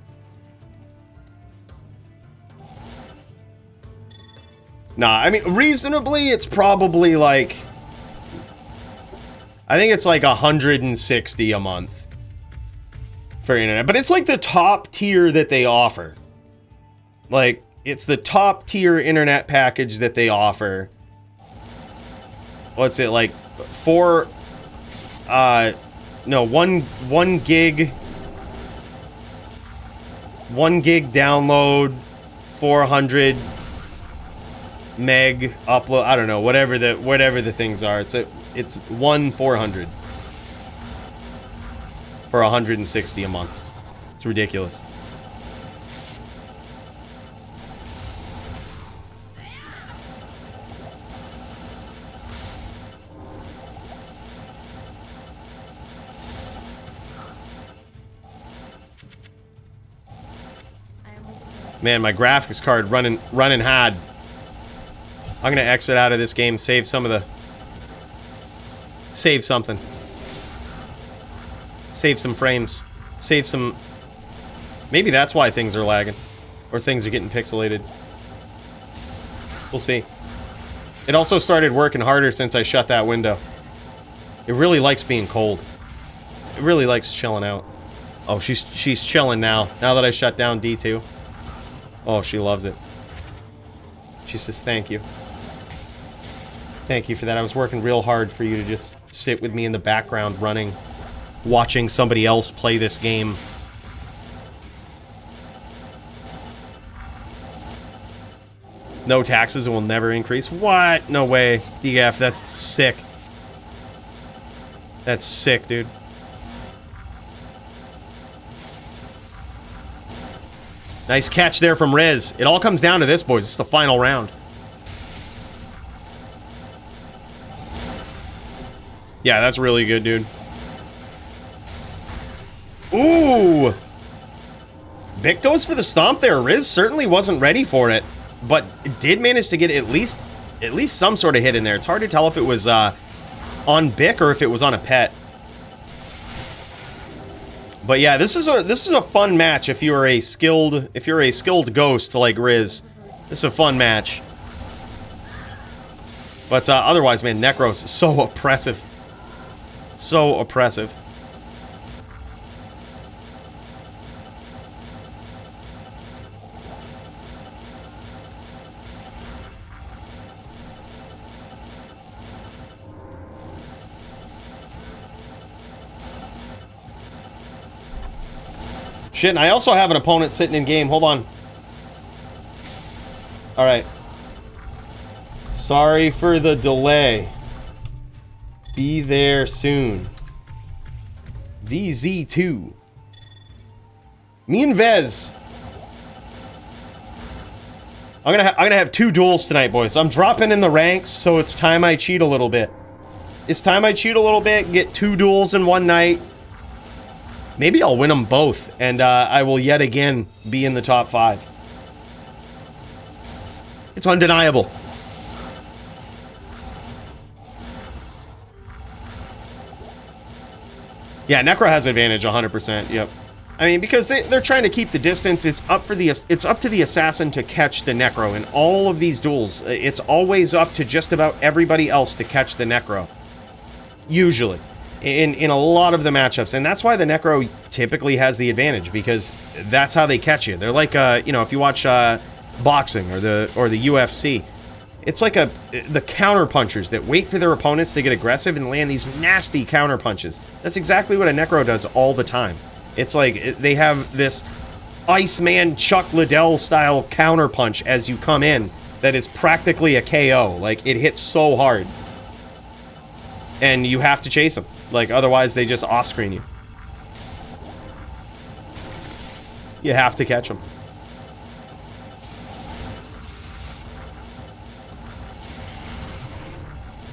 Nah, I mean, reasonably, it's probably like... I think it's like 160 a month for internet. But it's like the top tier that they offer. Like, it's the top tier internet package that they offer. What's it, like, 1 gig... 1 gig download, 400 meg upload. I don't know, whatever the things are. It's 400 for 160 a month. It's ridiculous. Man, my graphics card running hard. I'm gonna exit out of this game, save something. Save some frames. Save some... Maybe that's why things are lagging. Or things are getting pixelated. We'll see. It also started working harder since I shut that window. It really likes being cold. It really likes chilling out. Oh, she's chilling now. Now that I shut down D2. Oh, she loves it. She says, thank you. Thank you for that. I was working real hard for you to just sit with me in the background running, watching somebody else play this game. No taxes will never increase. What? No way. DF, that's sick. That's sick, dude. Nice catch there from Riz. It all comes down to this, boys. This is the final round. Yeah, that's really good, dude. Ooh! Vic goes for the stomp there. Riz certainly wasn't ready for it, but did manage to get at least some sort of hit in there. It's hard to tell if it was on Bic or if it was on a pet. But yeah, this is a fun match if you're a skilled ghost like Riz. This is a fun match. But otherwise, man, Necros is so oppressive. So oppressive. Shit, and I also have an opponent sitting in game. Hold on. Alright. Sorry for the delay. Be there soon. VZ2. Me and Vez. I'm gonna have 2 duels tonight, boys. So I'm dropping in the ranks, so it's time I cheat a little bit. It's time I cheat a little bit, get 2 duels in one night. Maybe I'll win them both, and I will yet again be in the top 5. It's undeniable. Yeah, Necro has advantage 100%. Yep. I mean, because they're trying to keep the distance. It's up to the assassin to catch the Necro. In all of these duels, it's always up to just about everybody else to catch the Necro. Usually. In a lot of the matchups, and that's why the Necro typically has the advantage, because that's how they catch you. They're like, you know, if you watch boxing or the UFC, it's like the counter punchers that wait for their opponents to get aggressive and land these nasty counter punches. That's exactly what a Necro does all the time. It's like they have this Iceman Chuck Liddell style counter punch as you come in that is practically a KO. Like, it hits so hard, and you have to chase them. Like, otherwise they just off-screen you. You have to catch them.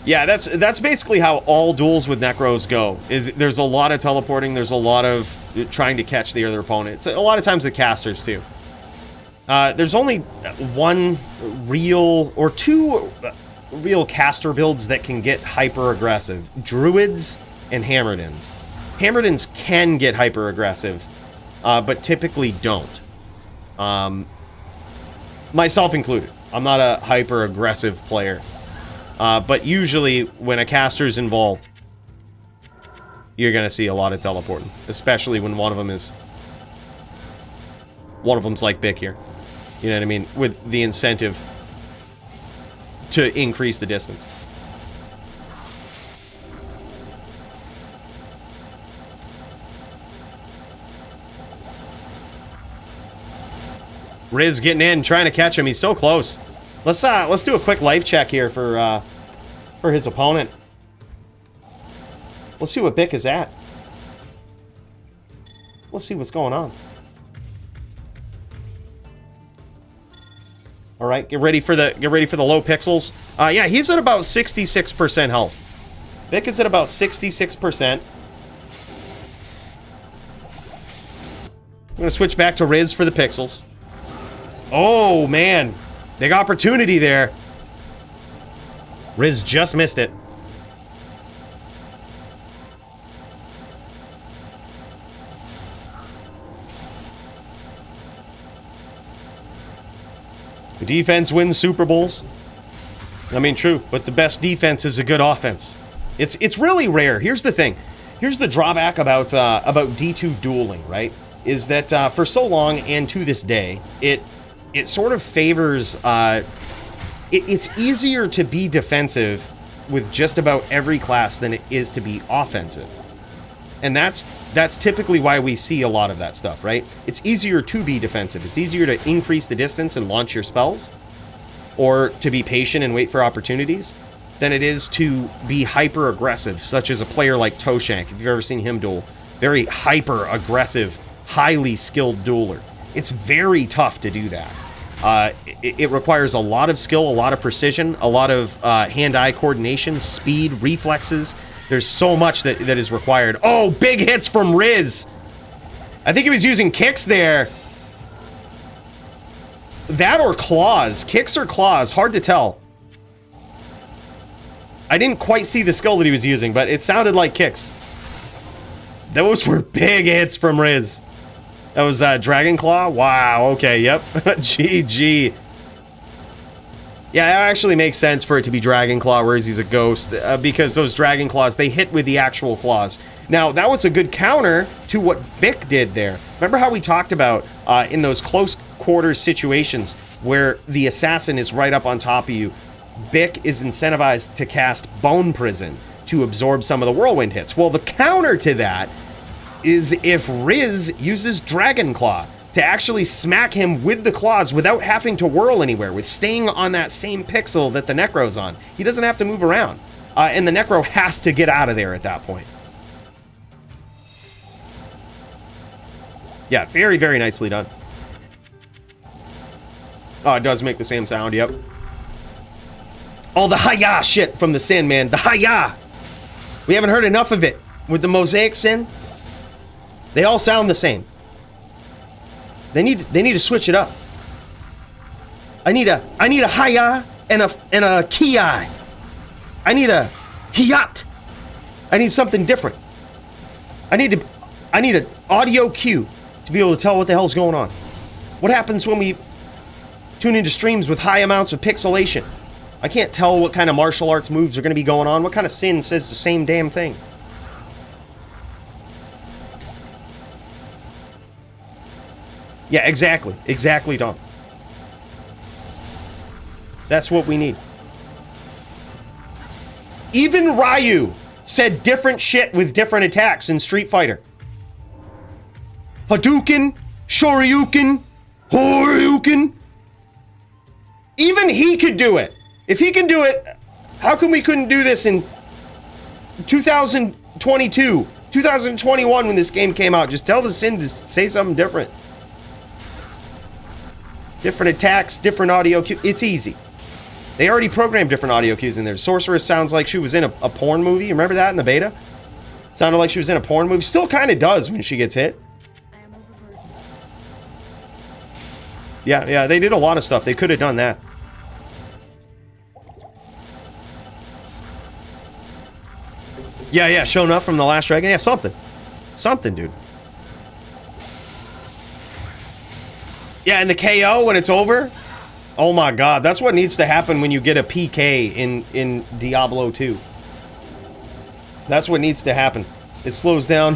Yeah, that's basically how all duels with Necros go. Is there's a lot of teleporting, there's a lot of trying to catch the other opponent. It's a lot of times with casters too. There's only one real, or 2 real caster builds that can get hyper aggressive. Druids and Hammerdins. Hammerdins can get hyper aggressive. but typically don't. Myself included. I'm not a hyper-aggressive player. But usually, when a caster's involved, you're going to see a lot of teleporting. Especially when one of them's like Bick here. You know what I mean? With the incentive to increase the distance. Riz getting in, trying to catch him. He's so close. Let's do a quick life check here for his opponent. Let's see what Bick is at. Let's see what's going on. All right, get ready for the low pixels. Yeah, he's at about 66% health. Bick is at about 66%. I'm gonna switch back to Riz for the pixels. Oh man, big opportunity there. Riz just missed it. The defense wins Super Bowls. I mean, true, but the best defense is a good offense. It's really rare. Here's the thing. Here's the drawback about D2 dueling, right? Is that for so long and to this day, it sort of favors. It's easier to be defensive with just about every class than it is to be offensive. And that's typically why we see a lot of that stuff, right? It's easier to be defensive. It's easier to increase the distance and launch your spells, or to be patient and wait for opportunities, than it is to be hyper-aggressive, such as a player like Toshank, if you've ever seen him duel. Very hyper-aggressive, highly skilled dueler. It's very tough to do that. It requires a lot of skill, a lot of precision, a lot of hand-eye coordination, speed, reflexes. There's so much that is required. Oh, big hits from Riz. I think he was using kicks there. That or claws. Kicks or claws. Hard to tell. I didn't quite see the skill that he was using, but it sounded like kicks. Those were big hits from Riz. That was Dragon Claw? Wow, okay, yep. GG. Yeah, it actually makes sense for it to be Dragon Claw, whereas he's a ghost, because those Dragon Claws, they hit with the actual claws. Now, that was a good counter to what Bick did there. Remember how we talked about in those close quarters situations where the assassin is right up on top of you, Bick is incentivized to cast Bone Prison to absorb some of the whirlwind hits. Well, the counter to that is if Riz uses Dragon Claw to actually smack him with the claws without having to whirl anywhere, with staying on that same pixel that the Necro's on. He doesn't have to move around. And the Necro has to get out of there at that point. Yeah, very, very nicely done. Oh, it does make the same sound, yep. Oh, the hi-ya shit from the Sandman. The hi-ya! We haven't heard enough of it. With the Mosaic Sin, they all sound the same. They need to switch it up. I need a hi-ya and a ki-ai. I need a hiyat. I need something different. I need an audio cue to be able to tell what the hell's going on. What happens when we tune into streams with high amounts of pixelation? I can't tell what kind of martial arts moves are going to be going on. What kind of sin says the same damn thing? Yeah, exactly. Exactly, Dom. That's what we need. Even Ryu said different shit with different attacks in Street Fighter. Hadouken, Shoryuken, Horyuken. Even he could do it. If he can do it, how come we couldn't do this in 2022, 2021 when this game came out? Just tell the Sin to say something different. Different attacks, different audio cues. It's easy. They already programmed different audio cues in there. Sorceress sounds like she was in a porn movie. Remember that in the beta? Sounded like she was in a porn movie. Still kind of does when she gets hit. Yeah, they did a lot of stuff. They could have done that. Yeah, shown up from the Last Dragon. Yeah, something. Something, dude. Yeah, and the KO when it's over. Oh my god, that's what needs to happen when you get a PK in Diablo 2. That's what needs to happen. It slows down.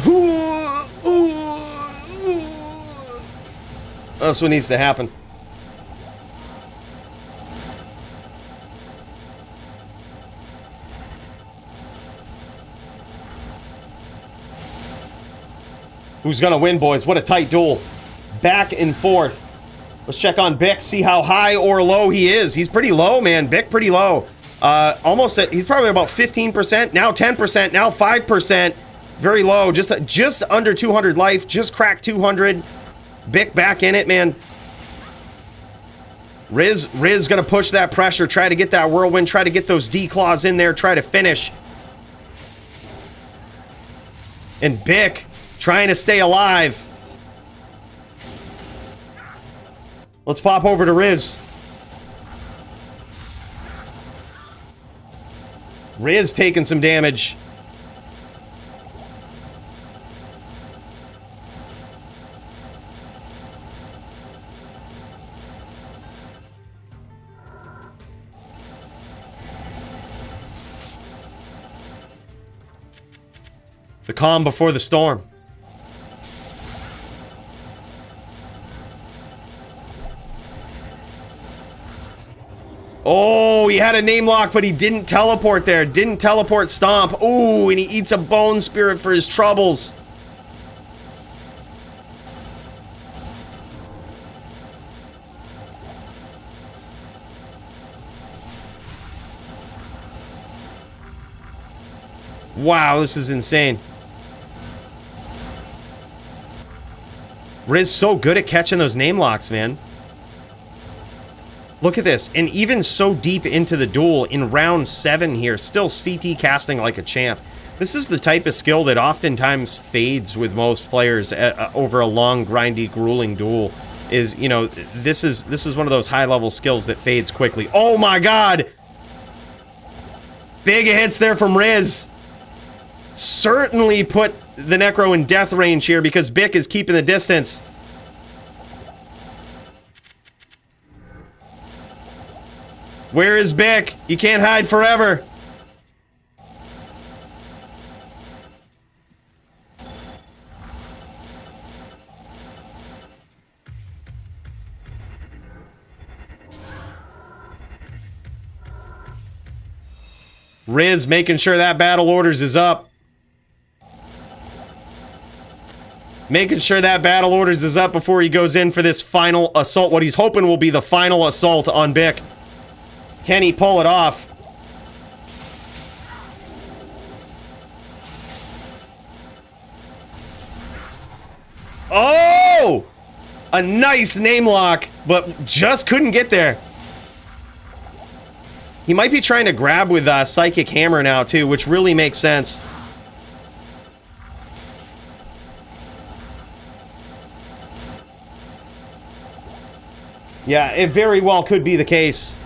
That's what needs to happen. Who's gonna win, boys? What a tight duel. Back and forth. Let's check on Bick, see how high or low he is. He's pretty low, man. Bick pretty low. Almost at, he's probably about 15%, now 10%, now 5%. Very low, just under 200 life, just cracked 200. Bick back in it, man. Riz gonna push that pressure, try to get that whirlwind, try to get those D-claws in there, try to finish. And Bick trying to stay alive. Let's pop over to Riz. Riz taking some damage. The calm before the storm. Oh, he had a name lock, but he didn't teleport there. Didn't teleport stomp. Ooh, and he eats a bone spirit for his troubles. Wow, this is insane. Riz so good at catching those name locks, man. Look at this, and even so deep into the duel in round 7 here, still CT casting like a champ. This is the type of skill that oftentimes fades with most players over a long, grindy, grueling duel. Is, you know, this is one of those high-level skills that fades quickly. Oh my god! Big hits there from Riz. Certainly put the Necro in death range here because Bick is keeping the distance. Where is Bick? You can't hide forever. Riz making sure that battle orders is up. Making sure that battle orders is up before he goes in for this final assault. What he's hoping will be the final assault on Bick. Can he pull it off? Oh! A nice name lock, but just couldn't get there. He might be trying to grab with Psychic Hammer now, too, which really makes sense. Yeah, it very well could be the case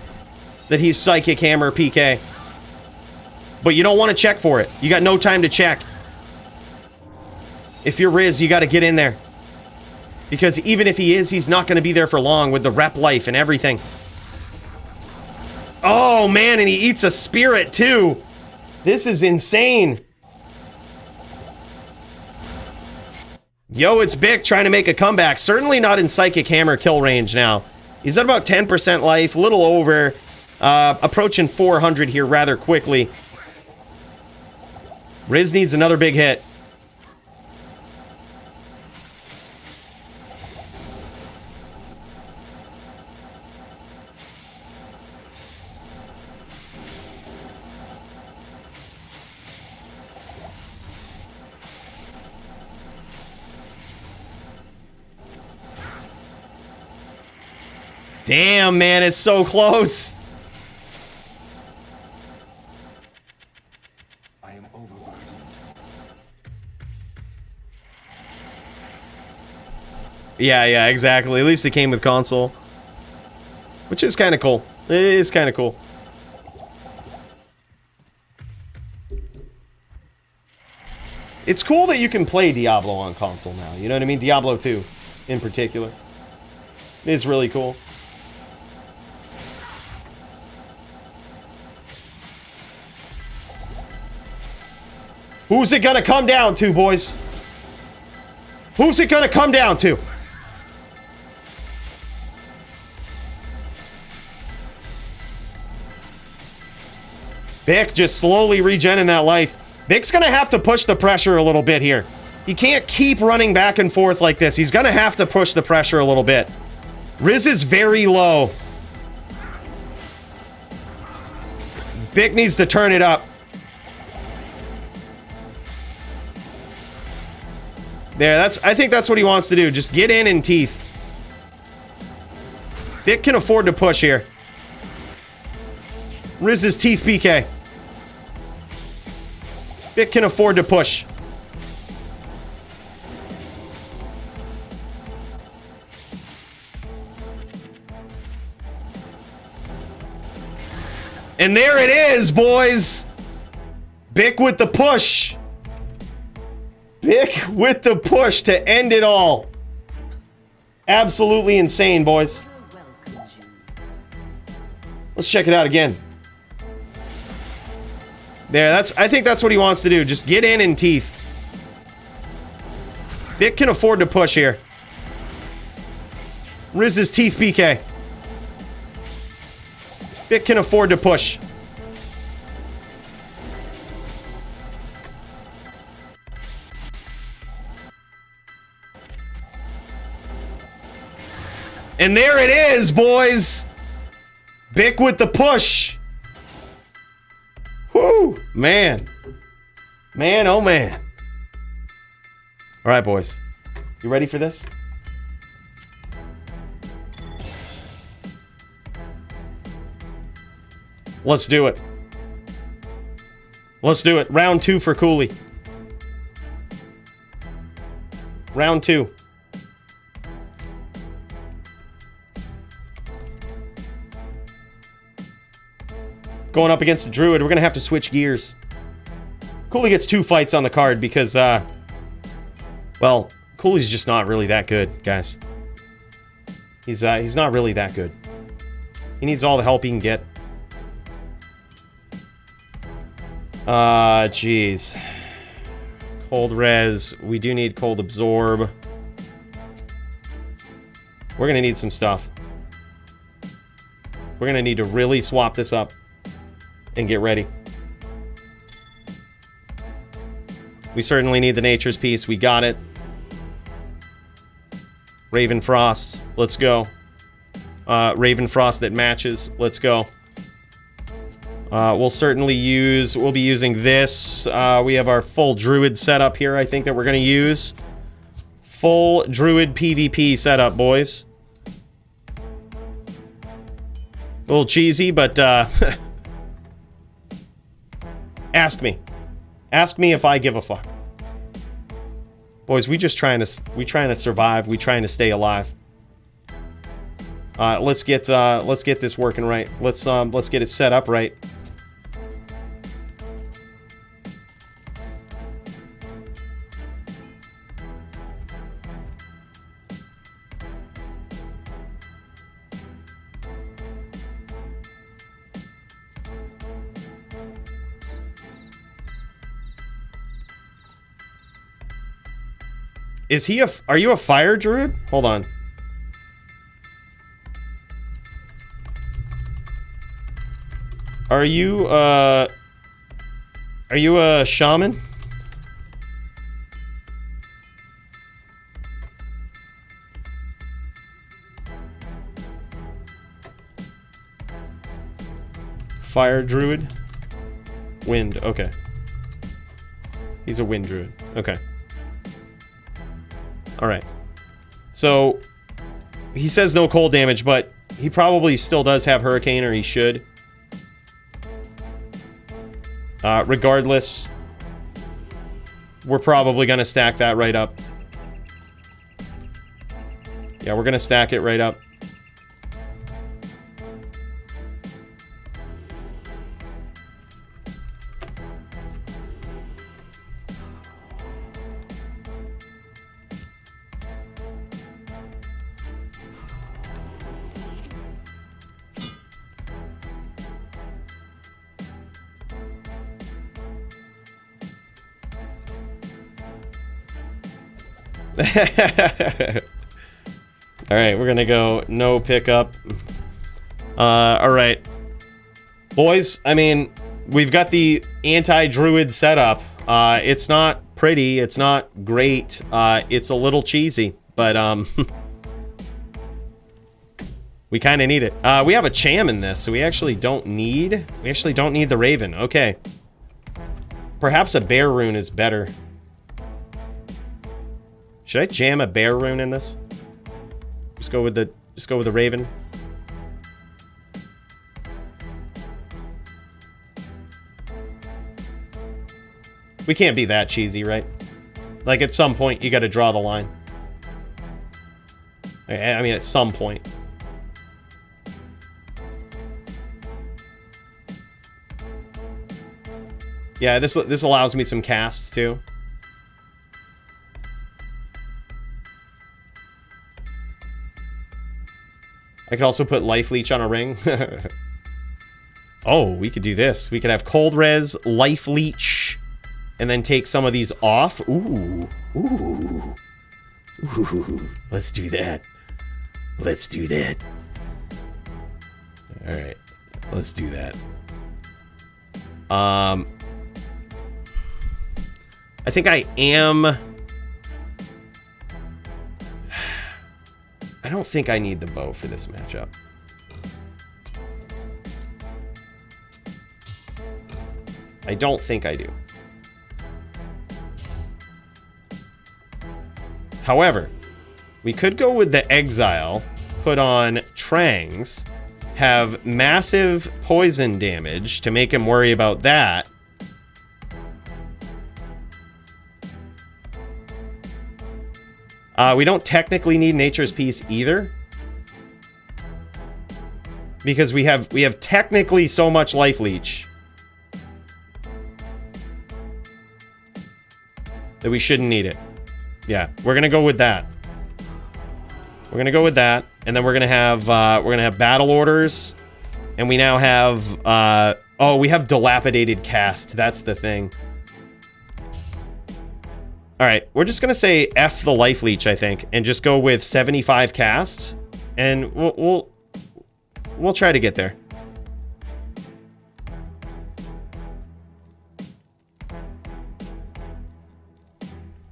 that he's Psychic Hammer PK. But you don't want to check for it. You got no time to check. If you're Riz, you got to get in there. Because even if he is, he's not going to be there for long with the rep life and everything. Oh, man, and he eats a spirit, too. This is insane. Yo, it's Bick trying to make a comeback. Certainly not in Psychic Hammer kill range now. He's at about 10% life, a little over. Approaching 400 here rather quickly. Riz needs another big hit. Damn, man, it's so close. I am overburdened. Yeah, exactly. At least it came with console. Which is kind of cool. It is kind of cool. It's cool that you can play Diablo on console now. You know what I mean? Diablo 2 in particular. It's really cool. Who's it gonna come down to, boys? Who's it gonna come down to? Vic just slowly regenerating that life. Vic's gonna have to push the pressure a little bit here. He can't keep running back and forth like this. He's gonna have to push the pressure a little bit. Riz is very low. Vic needs to turn it up. There, I think that's what he wants to do. Just get in teeth. Vic can afford to push here. Riz's teeth PK. Vic can afford to push. And there it is, boys. Vic with the push. Vic with the push to end it all. Absolutely insane, boys. Let's check it out again. There, I think that's what he wants to do. Just get in teeth. Vic can afford to push here. Riz's teeth PK. Vic can afford to push. And there it is, boys. Vic with the push. Whoo, man. Man, oh man. All right, boys. You ready for this? Let's do it. Let's do it. Round 2 for Coooley. Round 2. Going up against the Druid, we're going to have to switch gears. Coooley gets 2 fights on the card because, well, Cooley's just not really that good, guys. He's not really that good. He needs all the help he can get. Jeez. Cold res. We do need cold absorb. We're going to need some stuff. We're going to need to really swap this up and get ready. We certainly need the Nature's Piece. We got it. Raven Frost. Let's go. Raven Frost that matches. Let's go. We'll be using this. We have our full Druid setup here, I think, that we're going to use. Full Druid PvP setup, boys. A little cheesy, but, ask me. Ask me if I give a fuck. Boys, we trying to survive. We trying to stay alive. Let's get this working right. Let's get it set up right. Are you a fire druid? Hold on. Are you a shaman? Fire druid? Wind, okay. He's a wind druid, okay. Alright. So, he says no cold damage, but he probably still does have Hurricane, or he should. Regardless, we're probably going to stack that right up. Yeah, we're going to stack it right up. All right, we're gonna go no pickup. All right, boys. I mean, we've got the anti-druid setup. It's not pretty. It's not great. It's a little cheesy, but we kind of need it. We have a Cham in this, so we actually don't need the Raven. Okay. Perhaps a Bear Rune is better. Should I jam a Bear Rune in this? Just go with the Raven. We can't be that cheesy, right? Like, at some point, you got to draw the line. I mean, at some point. Yeah, this allows me some casts, too. I could also put Life Leech on a ring. Oh, we could do this. We could have Cold Res, Life Leech, and then take some of these off. Ooh. Ooh. Ooh. Let's do that. Let's do that. All right. Let's do that. I think I am... I don't think I need the bow for this matchup. I don't think I do. However, we could go with the Exile, put on Trangs, have massive poison damage to make him worry about that. We don't technically need Nature's Peace either, because we have technically so much Life Leech that we shouldn't need it. Yeah, we're gonna go with that. We're gonna go with that, and then we're gonna have battle orders, and we now have oh, we have dilapidated cast. That's the thing. All right, we're just gonna say F the Life Leech, I think, and just go with 75 casts, and we'll try to get there.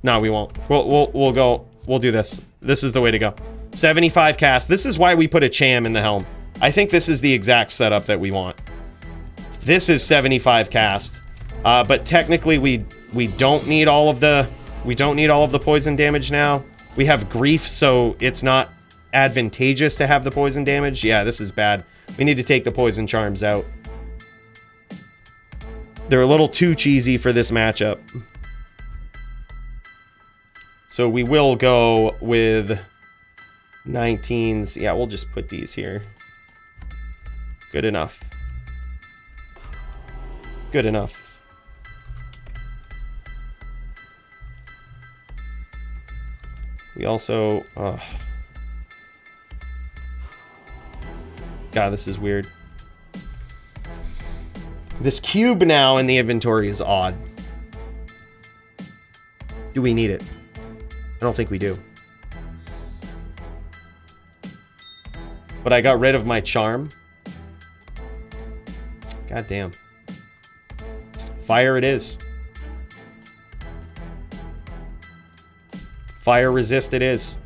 No, we won't. We'll do this. This is the way to go. 75 casts. This is why we put a Cham in the helm. I think this is the exact setup that we want. This is 75 casts, but technically we don't need all of the. We don't need all of the poison damage now. We have Grief, so it's not advantageous to have the poison damage. Yeah, this is bad. We need to take the poison charms out. They're a little too cheesy for this matchup. So we will go with 19s. Yeah, we'll just put these here. Good enough. Good enough. We also... God, this is weird. This cube now in the inventory is odd. Do we need it? I don't think we do. But I got rid of my charm. God damn. Fire it is. Fire resist it is.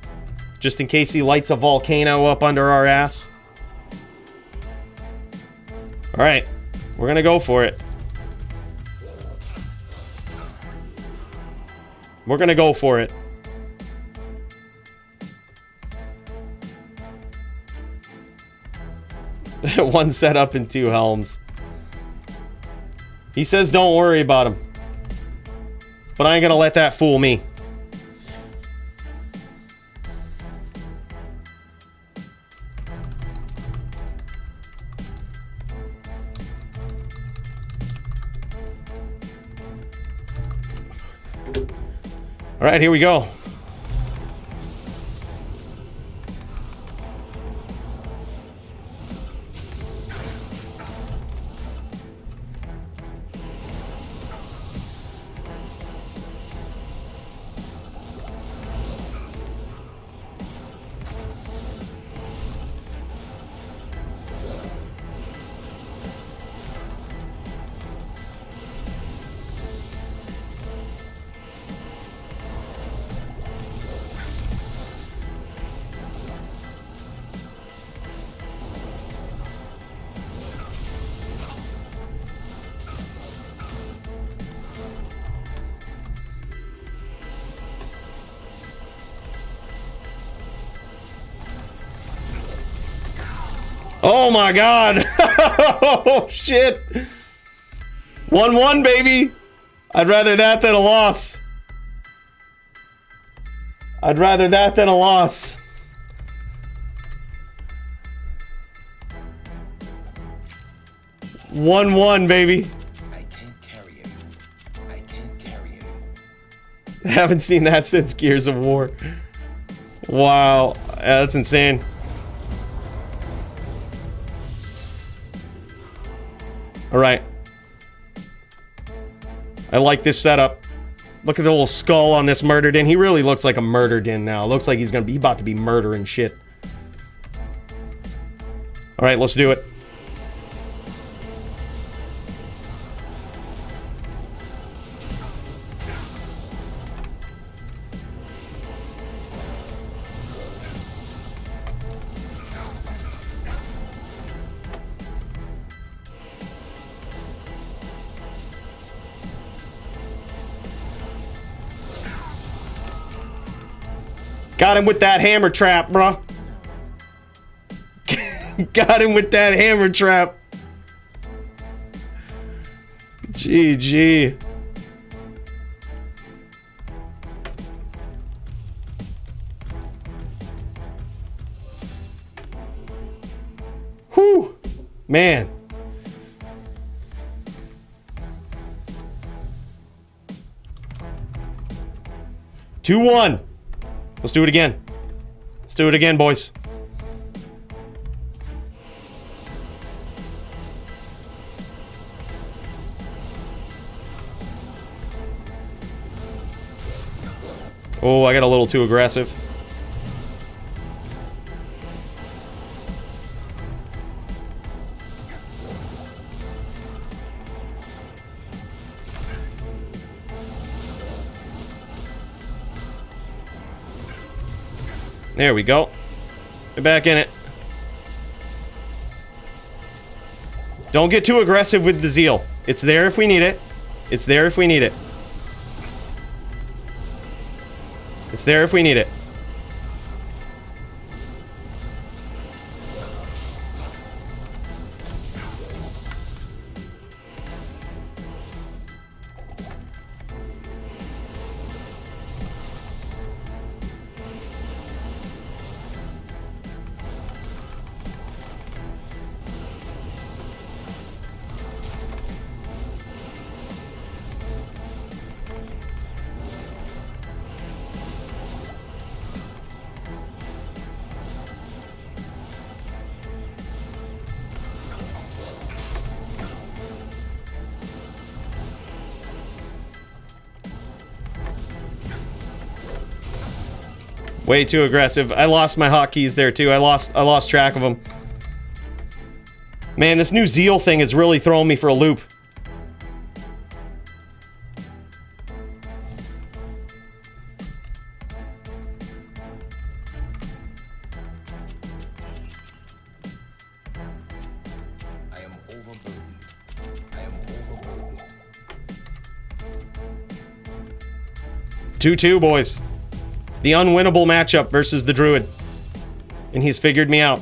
Just in case he lights a volcano up under our ass. Alright. We're gonna go for it. We're gonna go for it. One setup and 2 helms. He says don't worry about him. But I ain't gonna let that fool me. All right, here we go. Oh my god! Oh shit! 1-1, baby! I'd rather that than a loss. I'd rather that than a loss. One, baby. I can't carry anymore. I can't carry anymore. Haven't seen that since Gears of War. Wow, that's insane. All right. I like this setup. Look at the little skull on this murdered in. He really looks like a murdered in now. Looks like he's about to be murdering shit. All right, let's do it. Got him with that hammer trap, bro. Got him with that hammer trap. GG. Whew. Man. Two, 2-1. Let's do it again. Let's do it again, boys. Oh, I got a little too aggressive. There we go. Get back in it. Don't get too aggressive with the zeal. It's there if we need it. It's there if we need it. It's there if we need it. Way too aggressive. I lost my hotkeys there too. I lost track of them. Man, this new zeal thing is really throwing me for a loop. I am overburdened. I am overburdened. 2-2, boys. The unwinnable matchup versus the druid. And he's figured me out.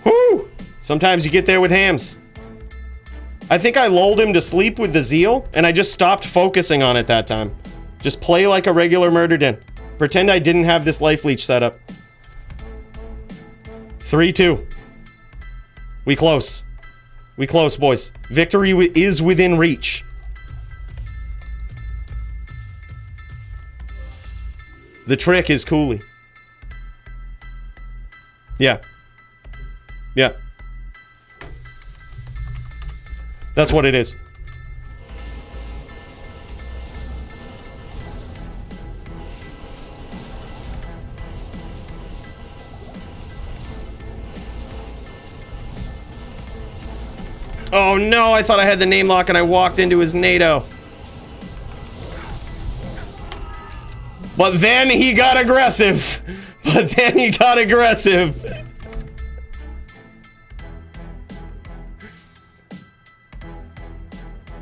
Whoo! Sometimes you get there with hams. I think I lulled him to sleep with the zeal, and I just stopped focusing on it that time. Just play like a regular murdered in. Pretend I didn't have this life leech set up. 3-2. We close. We close, boys. Victory is within reach. The trick is Coooley. Yeah. Yeah. That's what it is. Oh no, I thought I had the name lock and I walked into his NATO. But then he got aggressive. But then he got aggressive.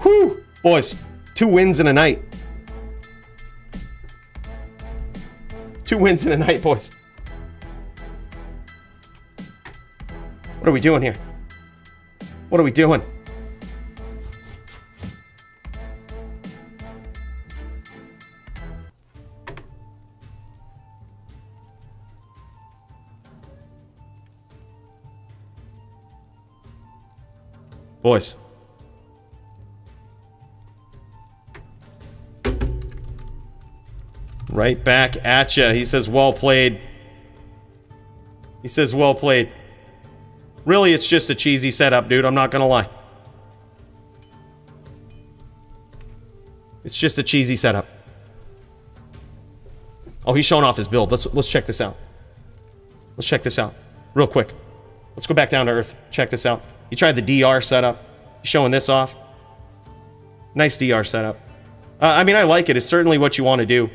Whew. Boys, 2 wins in a night. 2 wins in a night, boys. What are we doing here? What are we doing? Boys. Right back at ya. He says, well played. He says, well played. Really, it's just a cheesy setup, dude. I'm not gonna lie. It's just a cheesy setup. Oh, he's showing off his build. Let's check this out. Let's check this out. Real quick. Let's go back down to earth. Check this out. He tried the DR setup. He's showing this off. Nice DR setup. I mean, I like it. It's certainly what you want to do.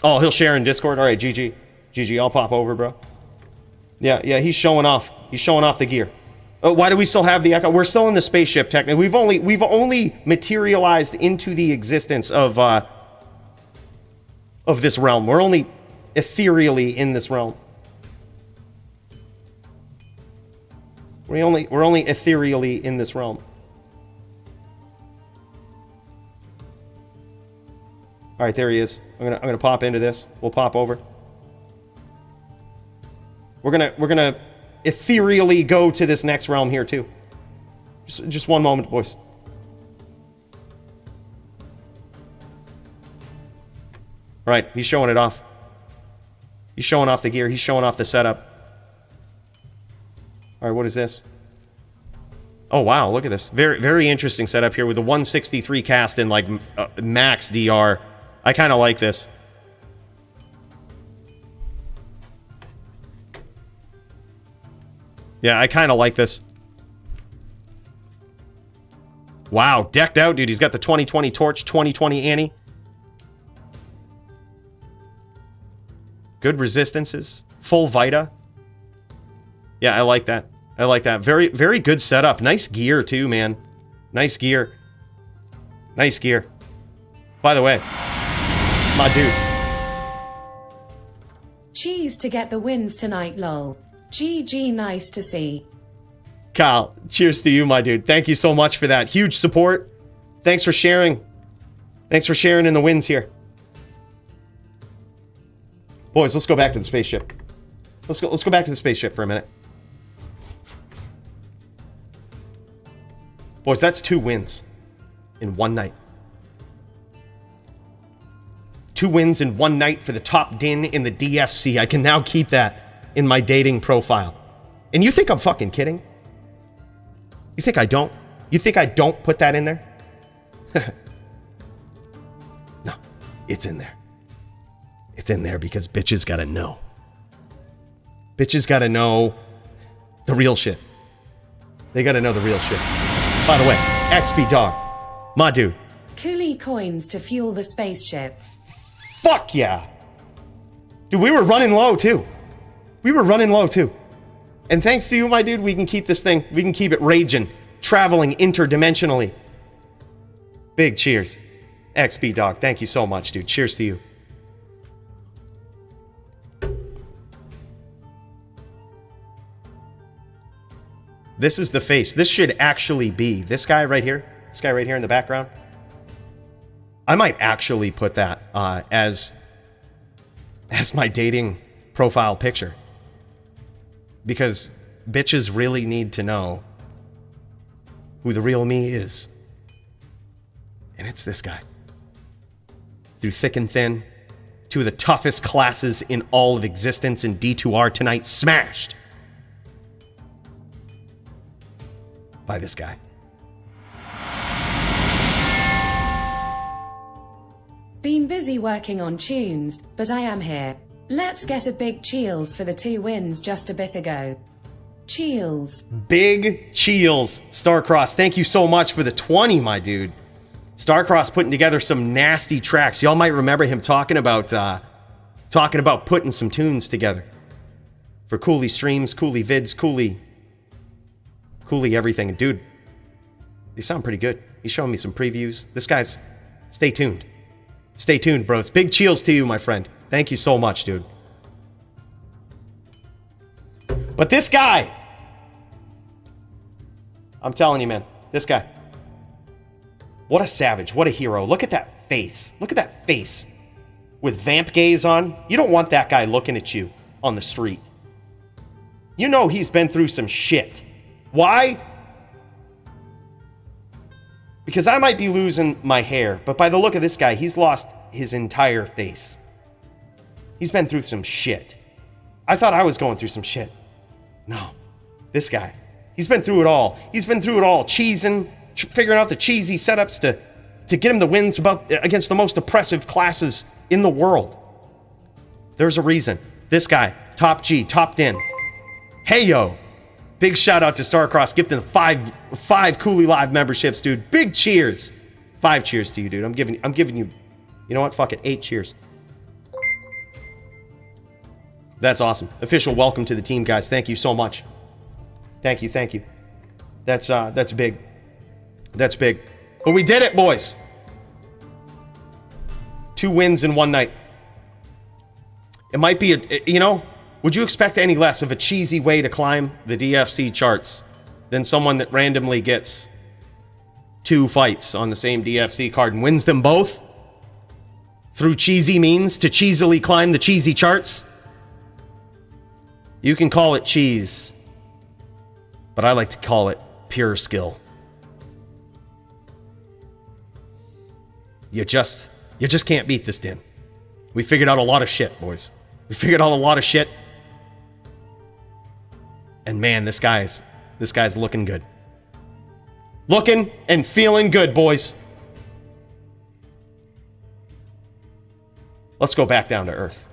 Oh, he'll share in Discord. All right, GG. GG, I'll pop over, bro. Yeah, he's showing off. He's showing off the gear. Why do we still have the Echo? We're still in the spaceship, technically. We've only materialized into the existence of this realm. We're only ethereally in this realm. We're only ethereally in this realm. All right, there he is. I'm gonna pop into this. We'll pop over. We're gonna ethereally go to this next realm here too. Just one moment, boys. All right, he's showing it off. He's showing off the gear. He's showing off the setup. All right, what is this? Oh wow, look at this. Very interesting setup here with the 163 cast and like max DR. I kind of like this. Yeah, I kind of like this. Wow, decked out, dude. He's got the 2020 Torch, 2020 Annie. Good resistances. Full Vita. Yeah, I like that. I like that. Very good setup. Nice gear, too, man. Nice gear. Nice gear. By the way, my dude. Cheese to get the wins tonight, lol. GG, nice to see. Kyle, cheers to you, my dude. Thank you so much for that. Huge support. Thanks for sharing. Thanks for sharing in the wins here. Boys, let's go back to the spaceship. Let's go back to the spaceship for a minute. Boys, that's 2 wins in one night. 2 wins in one night for the top din in the DFC. I can now keep that in my dating profile. And you think I'm fucking kidding? You think I don't? You think I don't put that in there? No, it's in there. It's in there because bitches gotta know. Bitches gotta know the real shit. They gotta know the real shit. By the way, XP Dog, my dude. Coooley coins to fuel the spaceship. Fuck yeah. Dude, we were running low too. We were running low too. And thanks to you, my dude, we can keep this thing, we can keep it raging, traveling interdimensionally. Big cheers. XP Dog, thank you so much, dude. Cheers to you. This is the face. This should actually be this guy right here. This guy right here in the background. I might actually put that as my dating profile picture. Because bitches really need to know who the real me is. And it's this guy. Through thick and thin, 2 of the toughest classes in all of existence in D2R tonight, smashed by this guy. Been busy working on tunes, but I am here. Let's get a big cheers for the 2 wins just a bit ago. Cheers. Big cheers, Starcross. Thank you so much for the 20, my dude. Starcross putting together some nasty tracks. Y'all might remember him talking about putting some tunes together for Coooley streams, Coooley vids, Coooley everything. Dude, they sound pretty good. He's showing me some previews. This guy's... Stay tuned. Stay tuned, bros. Big cheers to you, my friend. Thank you so much, dude. But this guy... I'm telling you, man. This guy. What a savage. What a hero. Look at that face. Look at that face. With Vamp gaze on. You don't want that guy looking at you on the street. You know he's been through some shit. Why? Because I might be losing my hair, but by the look of this guy, he's lost his entire face. He's been through some shit. I thought I was going through some shit. No. This guy. He's been through it all. He's been through it all. Cheesing, figuring out the cheesy setups to get him the wins against the most oppressive classes in the world. There's a reason. This guy, top G, topped in. Hey, yo. Big shout out to Starcross, gifting five Coooley Live memberships, dude. Big cheers. 5 cheers to you, dude. I'm giving you, you know what? Fuck it. 8 cheers. That's awesome. Official welcome to the team, guys. Thank you so much. Thank you, thank you. That's big. That's big. But we did it, boys. 2 wins in one night. It might be, you know, would you expect any less of a cheesy way to climb the DFC charts than someone that randomly gets 2 fights on the same DFC card and wins them both through cheesy means to cheesily climb the cheesy charts? You can call it cheese, but I like to call it pure skill. You just can't beat this Din. We figured out a lot of shit, boys. We figured out a lot of shit. And man, this guy's looking good. Looking and feeling good, boys. Let's go back down to earth.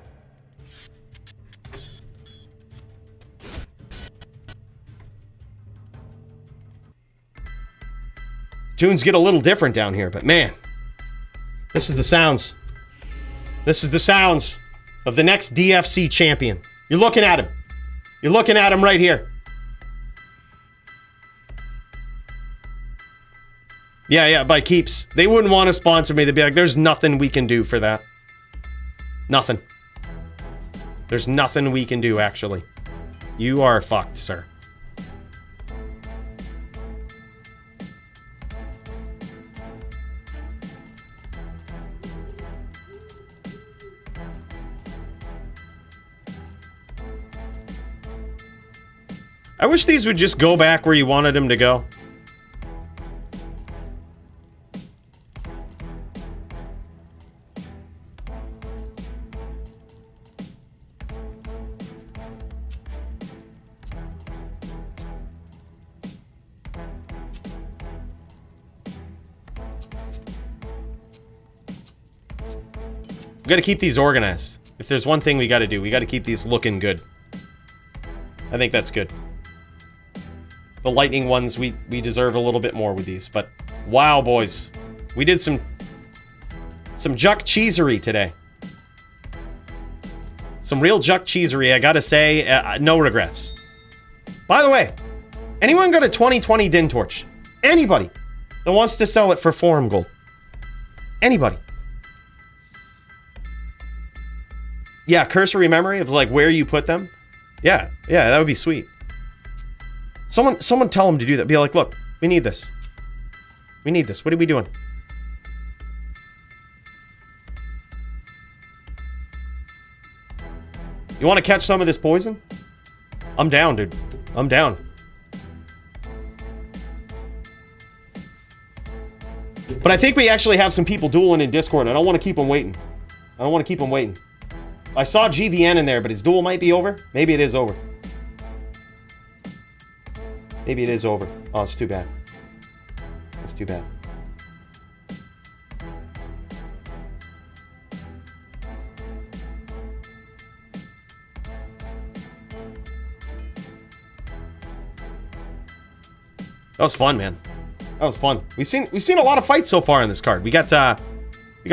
Tunes get a little different down here, but man, this is the sounds. This is the sounds of the next DFC champion. You're looking at him. You're looking at him right here. Yeah, by keeps. They wouldn't want to sponsor me. They'd be like, there's nothing we can do for that. Nothing. There's nothing we can do, actually. You are fucked, sir. I wish these would just go back where you wanted them to go. We gotta keep these organized. If there's one thing we gotta do, we gotta keep these looking good. I think that's good. The lightning ones, we deserve a little bit more with these, but wow, boys. We did some juck cheesery today. Some real juck cheesery, I gotta say, no regrets. By the way, anyone got a 2020 Din Torch? Anybody that wants to sell it for Forum Gold? Anybody? Yeah, cursory memory of like where you put them. Yeah, that would be sweet. Someone tell them to do that. Be like, look, we need this. We need this. What are we doing? You want to catch some of this poison? I'm down, dude. I'm down. But I think we actually have some people dueling in Discord. I don't want to keep them waiting. I saw GVN in there, but his duel might be over. Maybe it is over. Maybe it is over. Oh, it's too bad. It's too bad. That was fun, man. That was fun. We've seen a lot of fights so far in this card. We got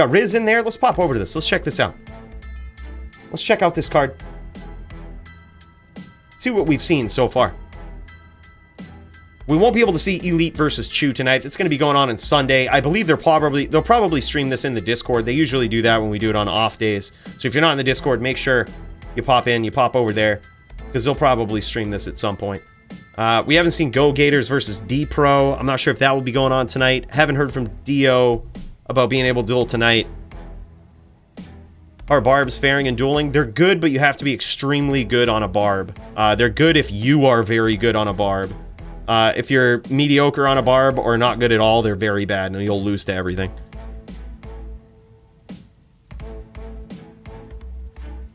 Riz in there. Let's pop over to this. Let's check this out. Let's check out this card. See what we've seen so far. We won't be able to see Elite versus Chew tonight. It's going to be going on Sunday. I believe they'll probably stream this in the Discord. They usually do that when we do it on off days. So if you're not in the Discord, make sure you pop over there, because they'll probably stream this at some point. We haven't seen Go Gators versus D Pro. I'm not sure if that will be going on tonight. Haven't heard from Dio about being able to duel tonight. Are barbs faring in dueling? They're good, but you have to be extremely good on a barb. They're good if you are very good on a barb. If you're mediocre on a barb or not good at all, they're very bad and you'll lose to everything.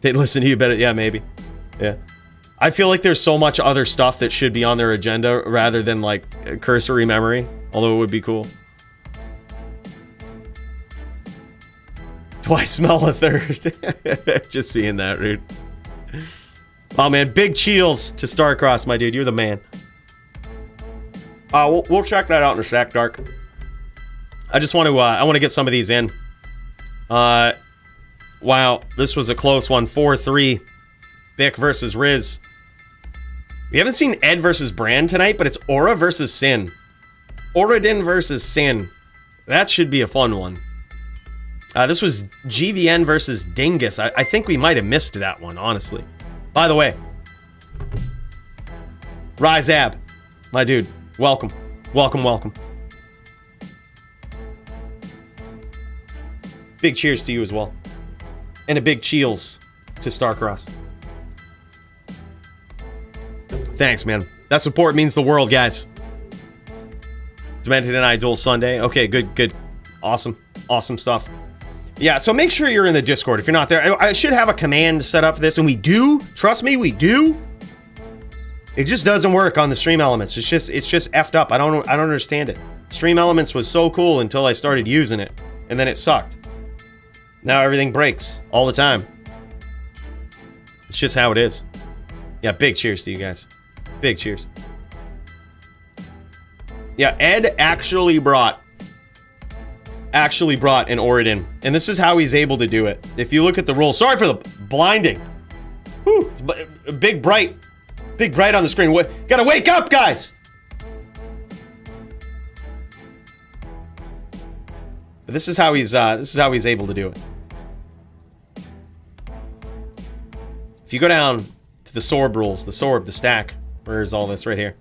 They listen to you better. Yeah, maybe. Yeah. I feel like there's so much other stuff that should be on their agenda rather than like cursory memory, although it would be cool. Do I smell a third? Just seeing that, dude. Oh man, big cheels to Starcross, my dude. You're the man. We'll check that out in a sec, Dark. I just want to I want to get some of these in. Wow, this was a close one. 4-3. Bick versus Riz. We haven't seen Ed versus Brand tonight, but it's Aura versus Sin. Oradin versus Sin. That should be a fun one. This was GVN versus Dingus. I think we might have missed that one, honestly. By the way, Rizab, my dude, welcome. Welcome. Big cheers to you as well. And a big cheels to Starcross. Thanks, man. That support means the world, guys. Demented and I duel Sunday. Okay, good. Awesome stuff. Yeah, so make sure you're in the Discord if you're not there. I should have a command set up for this, and we do. Trust me, we do. It just doesn't work on the Stream Elements. It's just effed up. I don't understand it. Stream Elements was so cool until I started using it, and then it sucked. Now everything breaks all the time. It's just how it is. Yeah, big cheers to you guys. Big cheers. Yeah, Ed actually brought an Oradin, and this is how he's able to do it. If you look at the rules, sorry for the blinding. Whew, it's a big bright on the screen. Gotta wake up, guys. But this is how he's able to do it. If you go down to the Sorb rules, the stack, where's all this? Right here.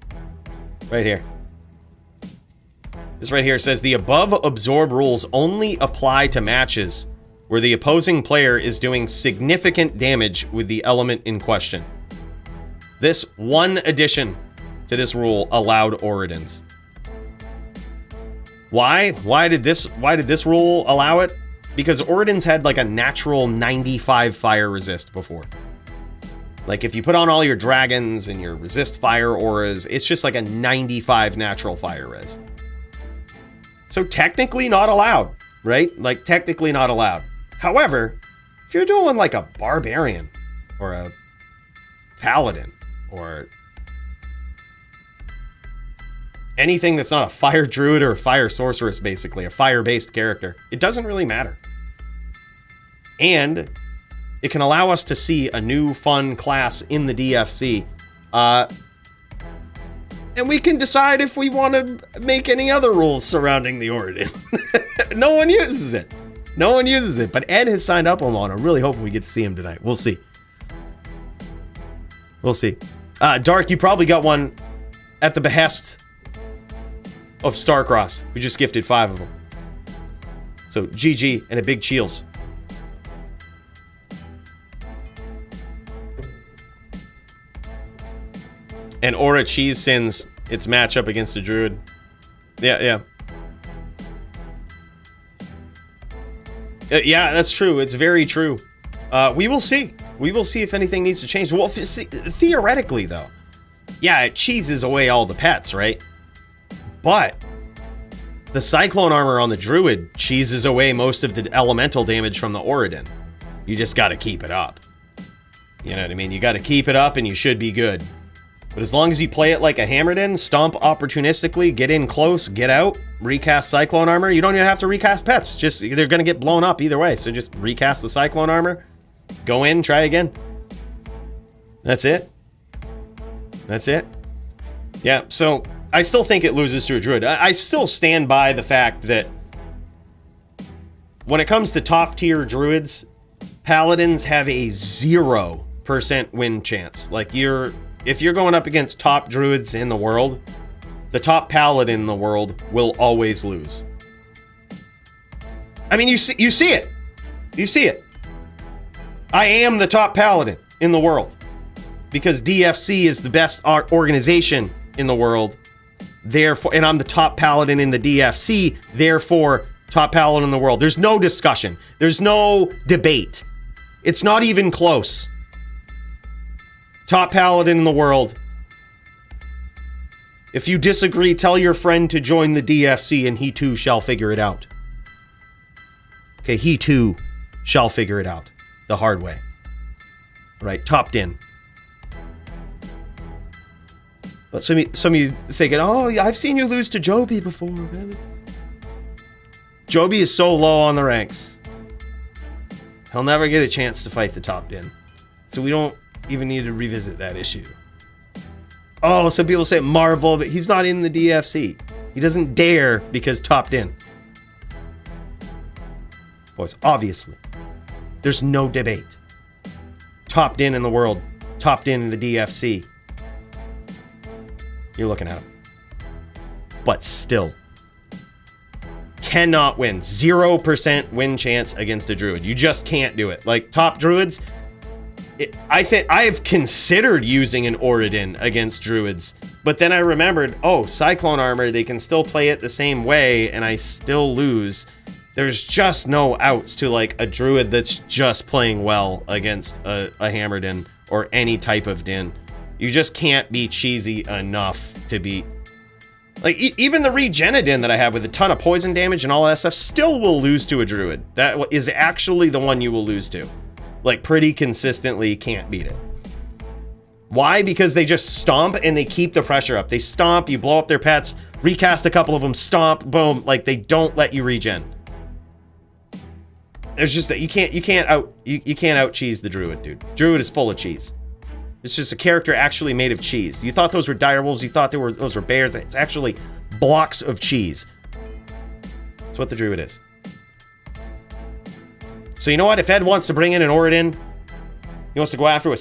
This right here says the above absorb rules only apply to matches where the opposing player is doing significant damage with the element in question. This one addition to this rule allowed Oradins. Why? Why did this rule allow it? Because Oradins had like a natural 95 fire resist before. Like if you put on all your dragons and your resist fire auras, it's just like a 95 natural fire res. So technically not allowed, right? Like technically not allowed. However, if you're dueling like a barbarian or a paladin or anything that's not a fire druid or a fire sorceress, basically a fire-based character, it doesn't really matter. And it can allow us to see a new fun class in the DFC. And we can decide if we want to make any other rules surrounding the Oradin. No one uses it. But Ed has signed up on one. I'm really hoping we get to see him tonight. We'll see. Dark, you probably got one at the behest of Starcross. We just gifted 5 of them. So GG and a big cheels. And Aura Cheese sins its matchup against a druid. Yeah, that's true. It's very true. We will see. We will see if anything needs to change. Well, theoretically, though, yeah, it cheeses away all the pets, right? But the Cyclone armor on the druid cheeses away most of the elemental damage from the Oradin. You just got to keep it up. You know what I mean? You got to keep it up and you should be good. But as long as you play it like a hammered in, stomp opportunistically, get in close, get out, recast Cyclone Armor, you don't even have to recast pets. Just, they're going to get blown up either way. So just recast the Cyclone Armor, go in, try again. That's it. That's it. Yeah, so I still think it loses to a Druid. I still stand by the fact that when it comes to top tier Druids, Paladins have a 0% win chance. Like, if you're going up against top Druids in the world, the top Paladin in the world will always lose. I mean, you see it. You see it. I am the top Paladin in the world because DFC is the best organization in the world. Therefore, and I'm the top Paladin in the DFC, therefore, top Paladin in the world. There's no discussion. There's no debate. It's not even close. Top Paladin in the world. If you disagree, tell your friend to join the DFC and he too shall figure it out. Okay, he too shall figure it out the hard way. Right, top din. But some of you thinking, oh, I've seen you lose to Joby before, baby. Joby is so low on the ranks. He'll never get a chance to fight the top din. So we don't even need to revisit that issue. Oh, some people say Marvel, but he's not in the DFC. He doesn't dare because top din. Boys, obviously, there's no debate. Top din in the world, top din in the DFC. You're looking at him. But still, cannot win. 0% win chance against a Druid. You just can't do it. Like, top Druids, I think I have considered using an Oradin against Druids, but then I remembered, oh, Cyclone Armor, they can still play it the same way, and I still lose. There's just no outs to, like, a Druid that's just playing well against a Hammer Din or any type of Din. You just can't be cheesy enough to beat. Like, even the Regenadin that I have with a ton of poison damage and all that stuff still will lose to a Druid. That is actually the one you will lose to. Like, pretty consistently can't beat it. Why? Because they just stomp and they keep the pressure up. They stomp, you blow up their pets, recast a couple of them, stomp, boom. Like, they don't let you regen. There's just that you can't out cheese the Druid, dude. Druid is full of cheese. It's just a character actually made of cheese. You thought those were direwolves, you thought those were bears. It's actually blocks of cheese. That's what the Druid is. So you know what? If Ed wants to bring in an Oradin, he wants to go after a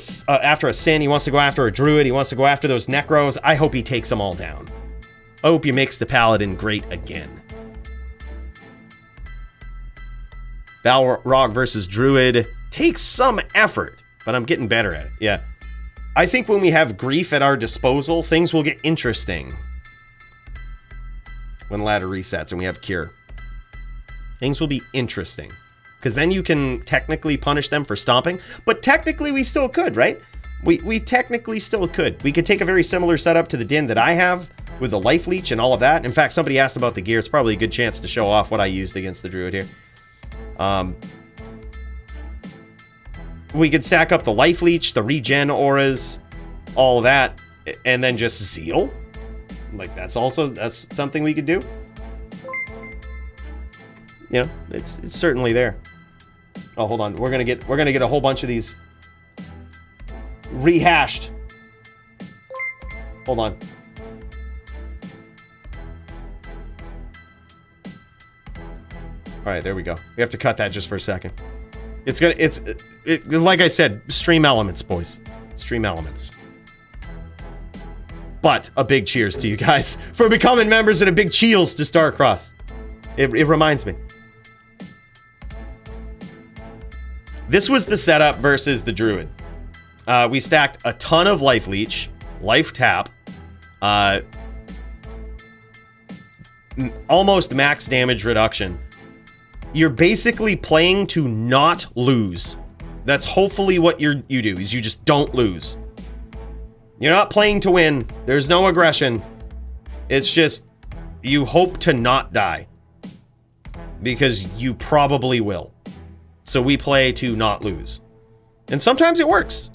Sin, he wants to go after a Druid, he wants to go after those Necros, I hope he takes them all down. I hope he makes the Paladin great again. Balrog versus Druid takes some effort, but I'm getting better at it. Yeah. I think when we have Grief at our disposal, things will get interesting. When ladder resets and we have Cure. Things will be interesting. Because then you can technically punish them for stomping. But technically we still could, right? We technically still could. We could take a very similar setup to the Din that I have with the Life Leech and all of that. In fact, somebody asked about the gear. It's probably a good chance to show off what I used against the Druid here. We could stack up the Life Leech, the regen auras, all of that, and then just Zeal. Like, that's something we could do. You know, it's certainly there. Oh, hold on. We're gonna get a whole bunch of these rehashed. Hold on. All right, there we go. We have to cut that just for a second. Like I said, stream elements, boys. Stream elements. But a big cheers to you guys for becoming members and a big cheers to Starcross. It reminds me. This was the setup versus the Druid. We stacked a ton of Life Leech, Life Tap, almost max damage reduction. You're basically playing to not lose. That's hopefully what you do, is you just don't lose. You're not playing to win. There's no aggression. It's just you hope to not die. Because you probably will. So we play to not lose. And sometimes it works.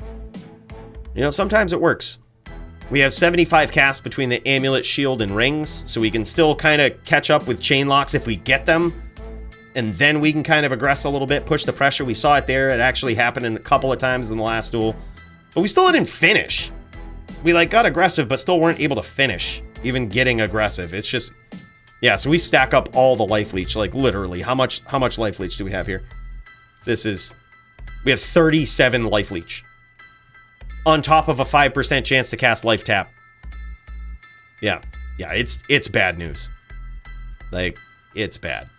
You know, sometimes it works. We have 75 casts between the amulet, shield, and rings, so we can still kind of catch up with chain locks if we get them. And then we can kind of aggress a little bit, push the pressure. We saw it there. It actually happened a couple of times in the last duel. But we still didn't finish. We like got aggressive, but still weren't able to finish, even getting aggressive. It's just, yeah, so we stack up all the life leech, like literally. How much life leech do we have here? We have 37 life leech. On top of a 5% chance to cast life tap. Yeah, it's bad news. Like, it's bad.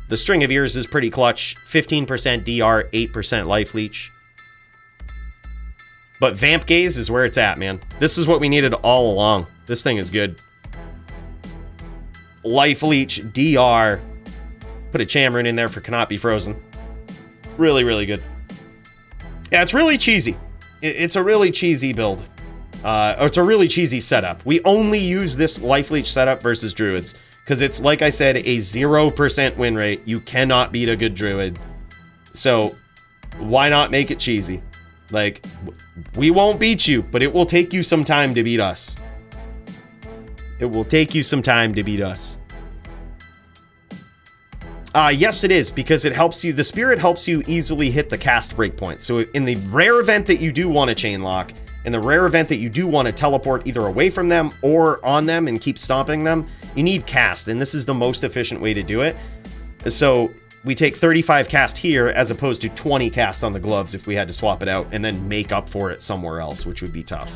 The string of ears is pretty clutch. 15% DR, 8% life leech. But Vamp Gaze is where it's at, man. This is what we needed all along. This thing is good. Life leech, DR. Put a Chamarin in there for cannot be frozen. Really, really good. Yeah, it's really cheesy. It's a really cheesy build. It's a really cheesy setup. We only use this life leech setup versus druids. Because it's, like I said, a 0% win rate. You cannot beat a good druid. So, why not make it cheesy? Like, we won't beat you, but it will take you some time to beat us. It will take you some time to beat us. Yes, it is, because it helps you. The spirit helps you easily hit the cast breakpoint. So, in the rare event that you do want to chain lock, in the rare event that you do want to teleport either away from them or on them and keep stomping them, you need cast, and this is the most efficient way to do it. So we take 35 cast here as opposed to 20 cast on the gloves if we had to swap it out and then make up for it somewhere else, which would be tough.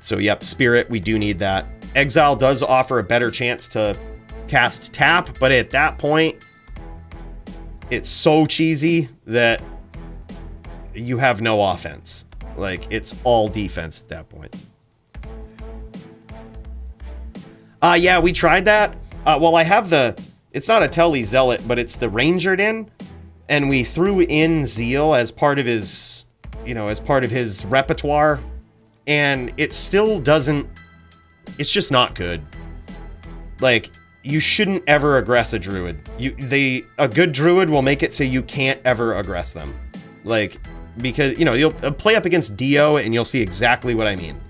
So yep, spirit, we do need that. Exile does offer a better chance to cast tap, but at that point, it's so cheesy that you have no offense. Like, it's all defense at that point. Yeah, we tried that. Well, I have it's not a Telly Zealot, but it's the Rangered in. And we threw in Zeal as part of his, as part of his repertoire. And it still doesn't, it's just not good. Like, you shouldn't ever aggress a druid. A good druid will make it so you can't ever aggress them. Like, because, you'll play up against Dio and you'll see exactly what I mean.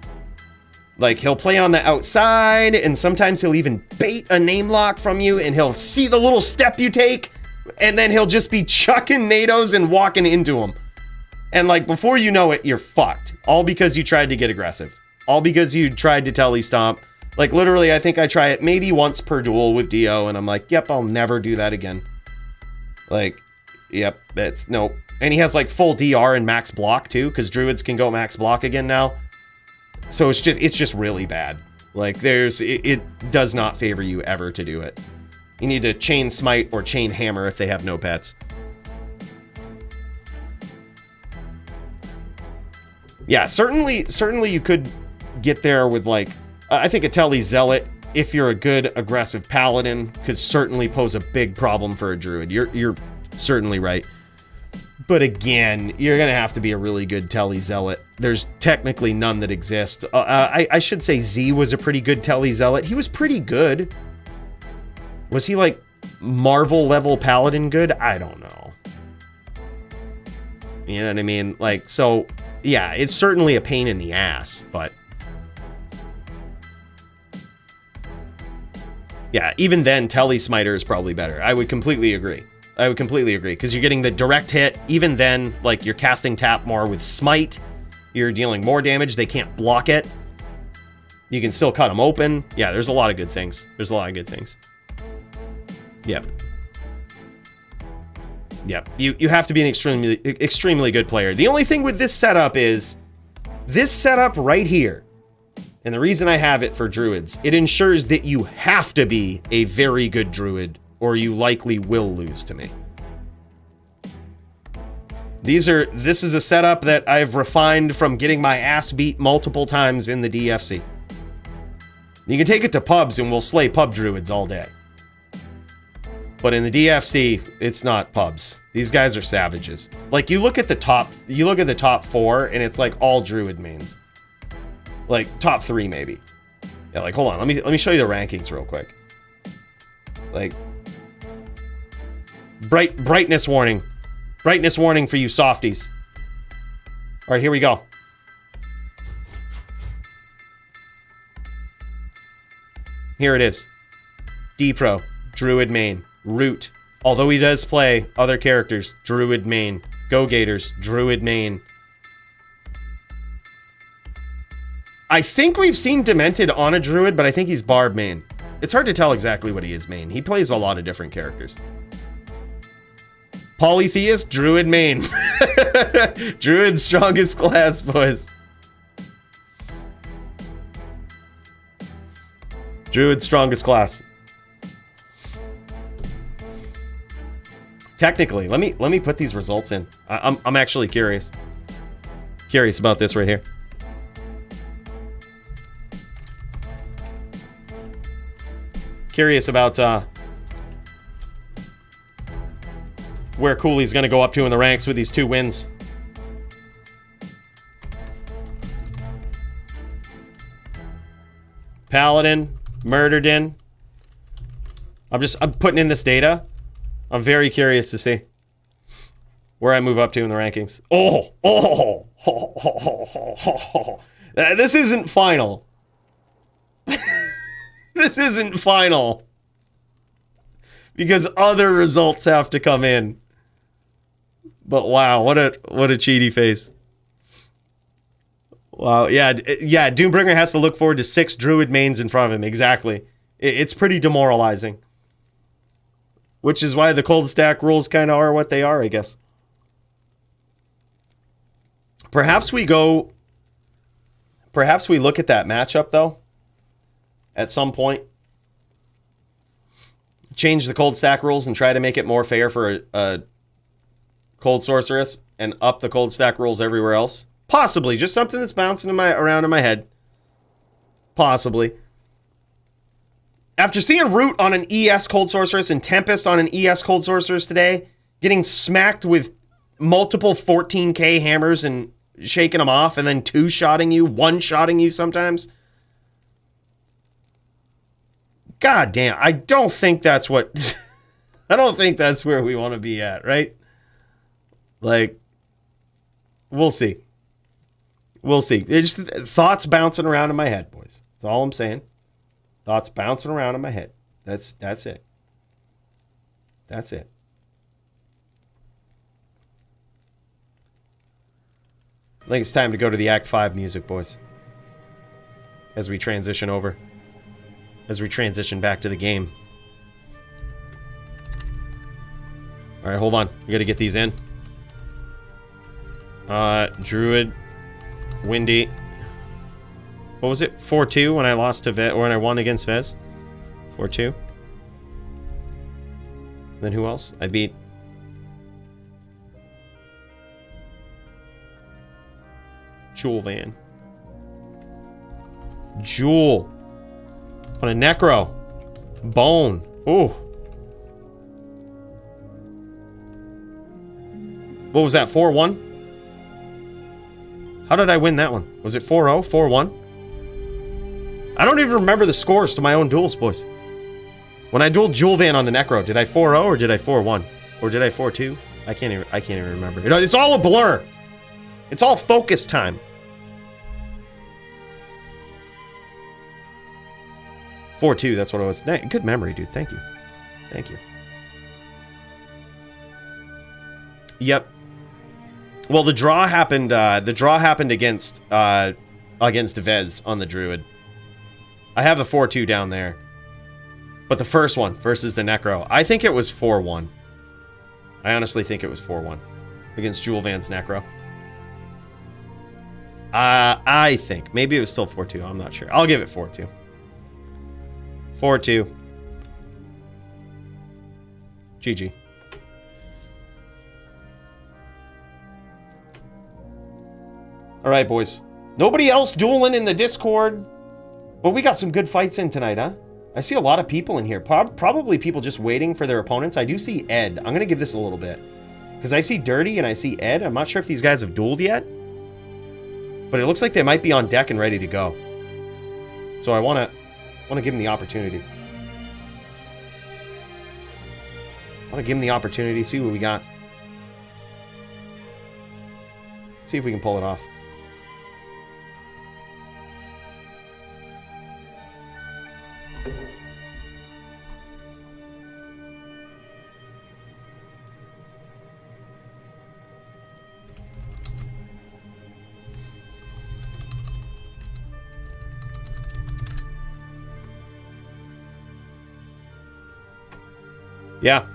Like, he'll play on the outside, and sometimes he'll even bait a name lock from you, and he'll see the little step you take, and then he'll just be chucking nados and walking into them. And, like, before you know it, you're fucked. All because you tried to get aggressive. All because you tried to telly stomp. Like, literally, I think I try it maybe once per duel with Dio, and I'm like, yep, I'll never do that again. Like, yep, nope. And he has, like, full DR and max block, too, because druids can go max block again now. So it's just really bad. Like, it does not favor you ever to do it. You need to chain smite or chain hammer if they have no pets. Yeah, certainly you could get there with, like, I think a Telly Zealot, if you're a good aggressive paladin, could certainly pose a big problem for a druid. You're certainly right. But again, you're going to have to be a really good Telly Zealot. There's technically none that exist. I should say Z was a pretty good Telly Zealot. He was pretty good. Was he like Marvel level Paladin good? I don't know. You know what I mean? Like, so, yeah, it's certainly a pain in the ass, but... yeah, even then, Telly Smiter is probably better. I would completely agree. Because you're getting the direct hit. Even then, like, you're casting tap more with smite. You're dealing more damage. They can't block it. You can still cut them open. Yeah, there's a lot of good things. Yep. You have to be an extremely good player. The only thing with this setup is this setup right here. And the reason I have it for druids, it ensures that you have to be a very good druid, or you likely will lose to me. This is a setup that I've refined from getting my ass beat multiple times in the DFC. You can take it to pubs and we'll slay pub druids all day. But in the DFC, it's not pubs. These guys are savages. Like, you look at the top 4 and it's like all druid mains. Like top 3 maybe. Yeah, like, hold on, let me show you the rankings real quick. Like, brightness warning. Brightness warning for you softies. All right, here we go. Here it is. D-Pro, Druid main. Root, although he does play other characters, Druid main. Go Gators, Druid main. I think we've seen Demented on a Druid, but I think he's Barb main. It's hard to tell exactly what he is main. He plays a lot of different characters. Polytheist, Druid main. Druid strongest class, boys. Druid strongest class. Technically, let me put these results in. I'm actually curious. Curious about this right here. Curious about where Coooley's going to go up to in the ranks with these 2 wins. Paladin, Murdered. I'm putting in this data. I'm very curious to see where I move up to in the rankings. This isn't final. This isn't final. Because other results have to come in. But wow, what a cheaty face. Wow, yeah, Doombringer has to look forward to 6 Druid mains in front of him. Exactly. It's pretty demoralizing. Which is why the cold stack rules kind of are what they are, I guess. Perhaps we look at that matchup, though. At some point. Change the cold stack rules and try to make it more fair for a cold sorceress. And up the cold stack rules everywhere else. Possibly. Just something that's bouncing around in my head. Possibly. After seeing Root on an ES Cold Sorceress and Tempest on an ES Cold Sorceress today, getting smacked with multiple 14k hammers and shaking them off, and then 2-shotting you, 1-shotting you sometimes. God damn, I don't think that's what... I don't think that's where we want to be at, right? Like, we'll see. We'll see. It's just thoughts bouncing around in my head, boys. That's all I'm saying. Thoughts bouncing around in my head. That's it. That's it. I think it's time to go to the Act 5 music, boys. As we transition over. As we transition back to the game. Alright, hold on. We gotta get these in. Druid. Windy. What was it? 4-2 when I lost to Vez, or when I won against Vez? 4-2. Then who else? I beat... Julevan. Jewel. On a Necro. Bone. Ooh. What was that? 4-1? How did I win that one? Was it 4-0? 4-1? I don't even remember the scores to my own duels, boys. When I dueled Julevan on the Necro, did I 4-0 or did I 4-1? Or did I 4-2? I can't even remember. You know, it's all a blur. It's all focus time. 4-2, that's what it was. Good memory, dude. Thank you. Thank you. Yep. Well, the draw happened against Vez on the Druid. I have the 4-2 down there. But the first one versus the Necro, I think it was 4-1. I honestly think it was 4-1 against Julevan's Necro. I think. Maybe it was still 4-2. I'm not sure. I'll give it 4-2. 4-2. GG. Alright, boys. Nobody else dueling in the Discord. But we got some good fights in tonight, huh? I see a lot of people in here. Probably people just waiting for their opponents. I do see Ed. I'm going to give this a little bit. Because I see Dirty and I see Ed. I'm not sure if these guys have dueled yet. But it looks like they might be on deck and ready to go. So I want to give them the opportunity. I want to give them the opportunity. See what we got. See if we can pull it off. Yeah.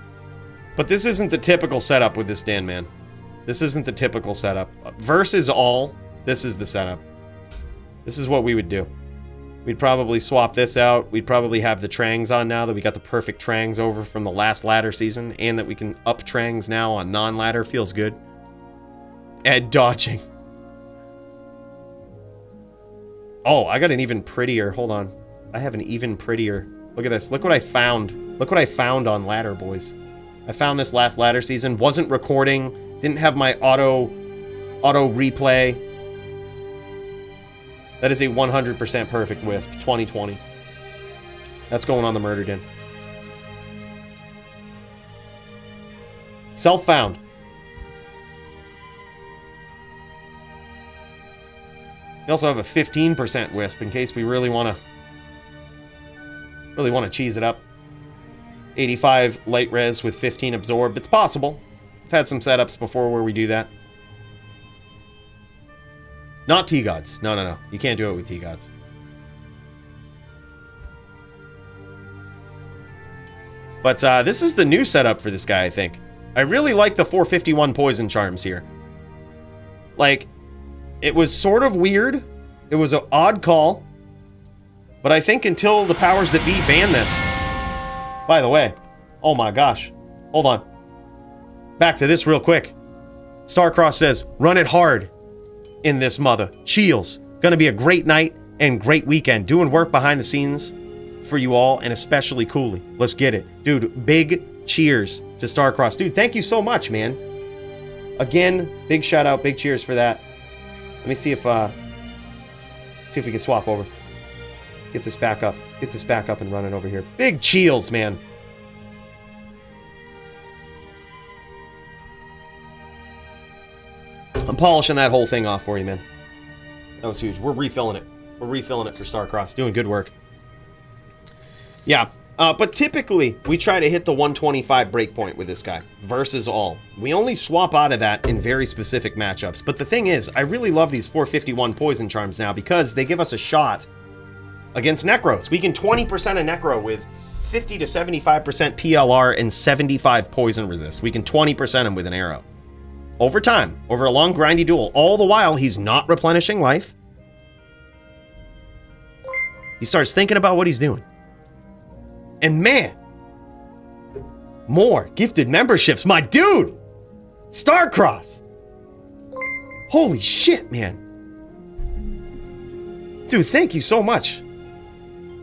But this isn't the typical setup with this Dan, man. This isn't the typical setup. Versus all, this is the setup. This is what we would do. We'd probably swap this out. We'd probably have the Trangs on now that we got the perfect Trangs over from the last ladder season, and that we can up Trangs now on non-ladder. Feels good. And dodging. Oh, I got an even prettier. Hold on. I have an even prettier. Look at this. Look what I found. Look what I found on ladder, boys. I found this last ladder season. Wasn't recording. Didn't have my auto replay. That is a 100% perfect wisp. 2020. That's going on the murder den. Self-found. We also have a 15% wisp in case we really want to cheese it up. 85 light res with 15 absorb. It's possible. I've had some setups before where we do that. Not T-Gods. No. You can't do it with T-Gods. But this is the new setup for this guy, I think. I really like the 451 poison charms here. Like, it was sort of weird. It was an odd call. But I think until the powers that be ban this. By the way, oh my gosh. Hold on. Back to this real quick. Starcross says, run it hard in this mother. Cheels. Gonna be a great night and great weekend. Doing work behind the scenes for you all, and especially Coooley. Let's get it. Dude, big cheers to Starcross. Dude, thank you so much, man. Again, big shout out, big cheers for that. Let me see if we can swap over. Get this back up. Get this back up and running over here. Big cheels, man. I'm polishing that whole thing off for you, man. That was huge. We're refilling it. We're refilling it for Starcross. Doing good work. Yeah. But typically, we try to hit the 125 breakpoint with this guy. Versus all. We only swap out of that in very specific matchups. But the thing is, I really love these 451 poison charms now because they give us a shot against Necros. We can 20% a Necro with 50 to 75% PLR and 75 poison resist. We can 20% him with an arrow. Over time, over a long grindy duel, all the while he's not replenishing life. He starts thinking about what he's doing. And man, more gifted memberships, my dude! Starcross! Holy shit, man. Dude, thank you so much.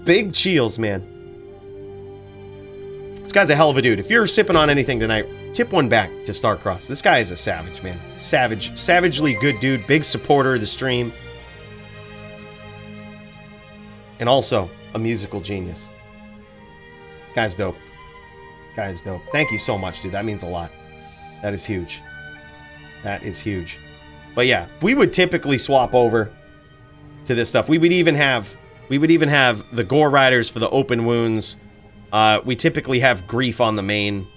Big cheels, man. This guy's a hell of a dude. If you're sipping on anything tonight, tip one back to Starcross. This guy is a savage, man. Savagely good dude. Big supporter of the stream. And also, a musical genius. Guy's dope. Guy's dope. Thank you so much, dude. That means a lot. That is huge. That is huge. But yeah, we would typically swap over to this stuff. We would even have the Gore Riders for the open wounds. We typically have Grief on the main.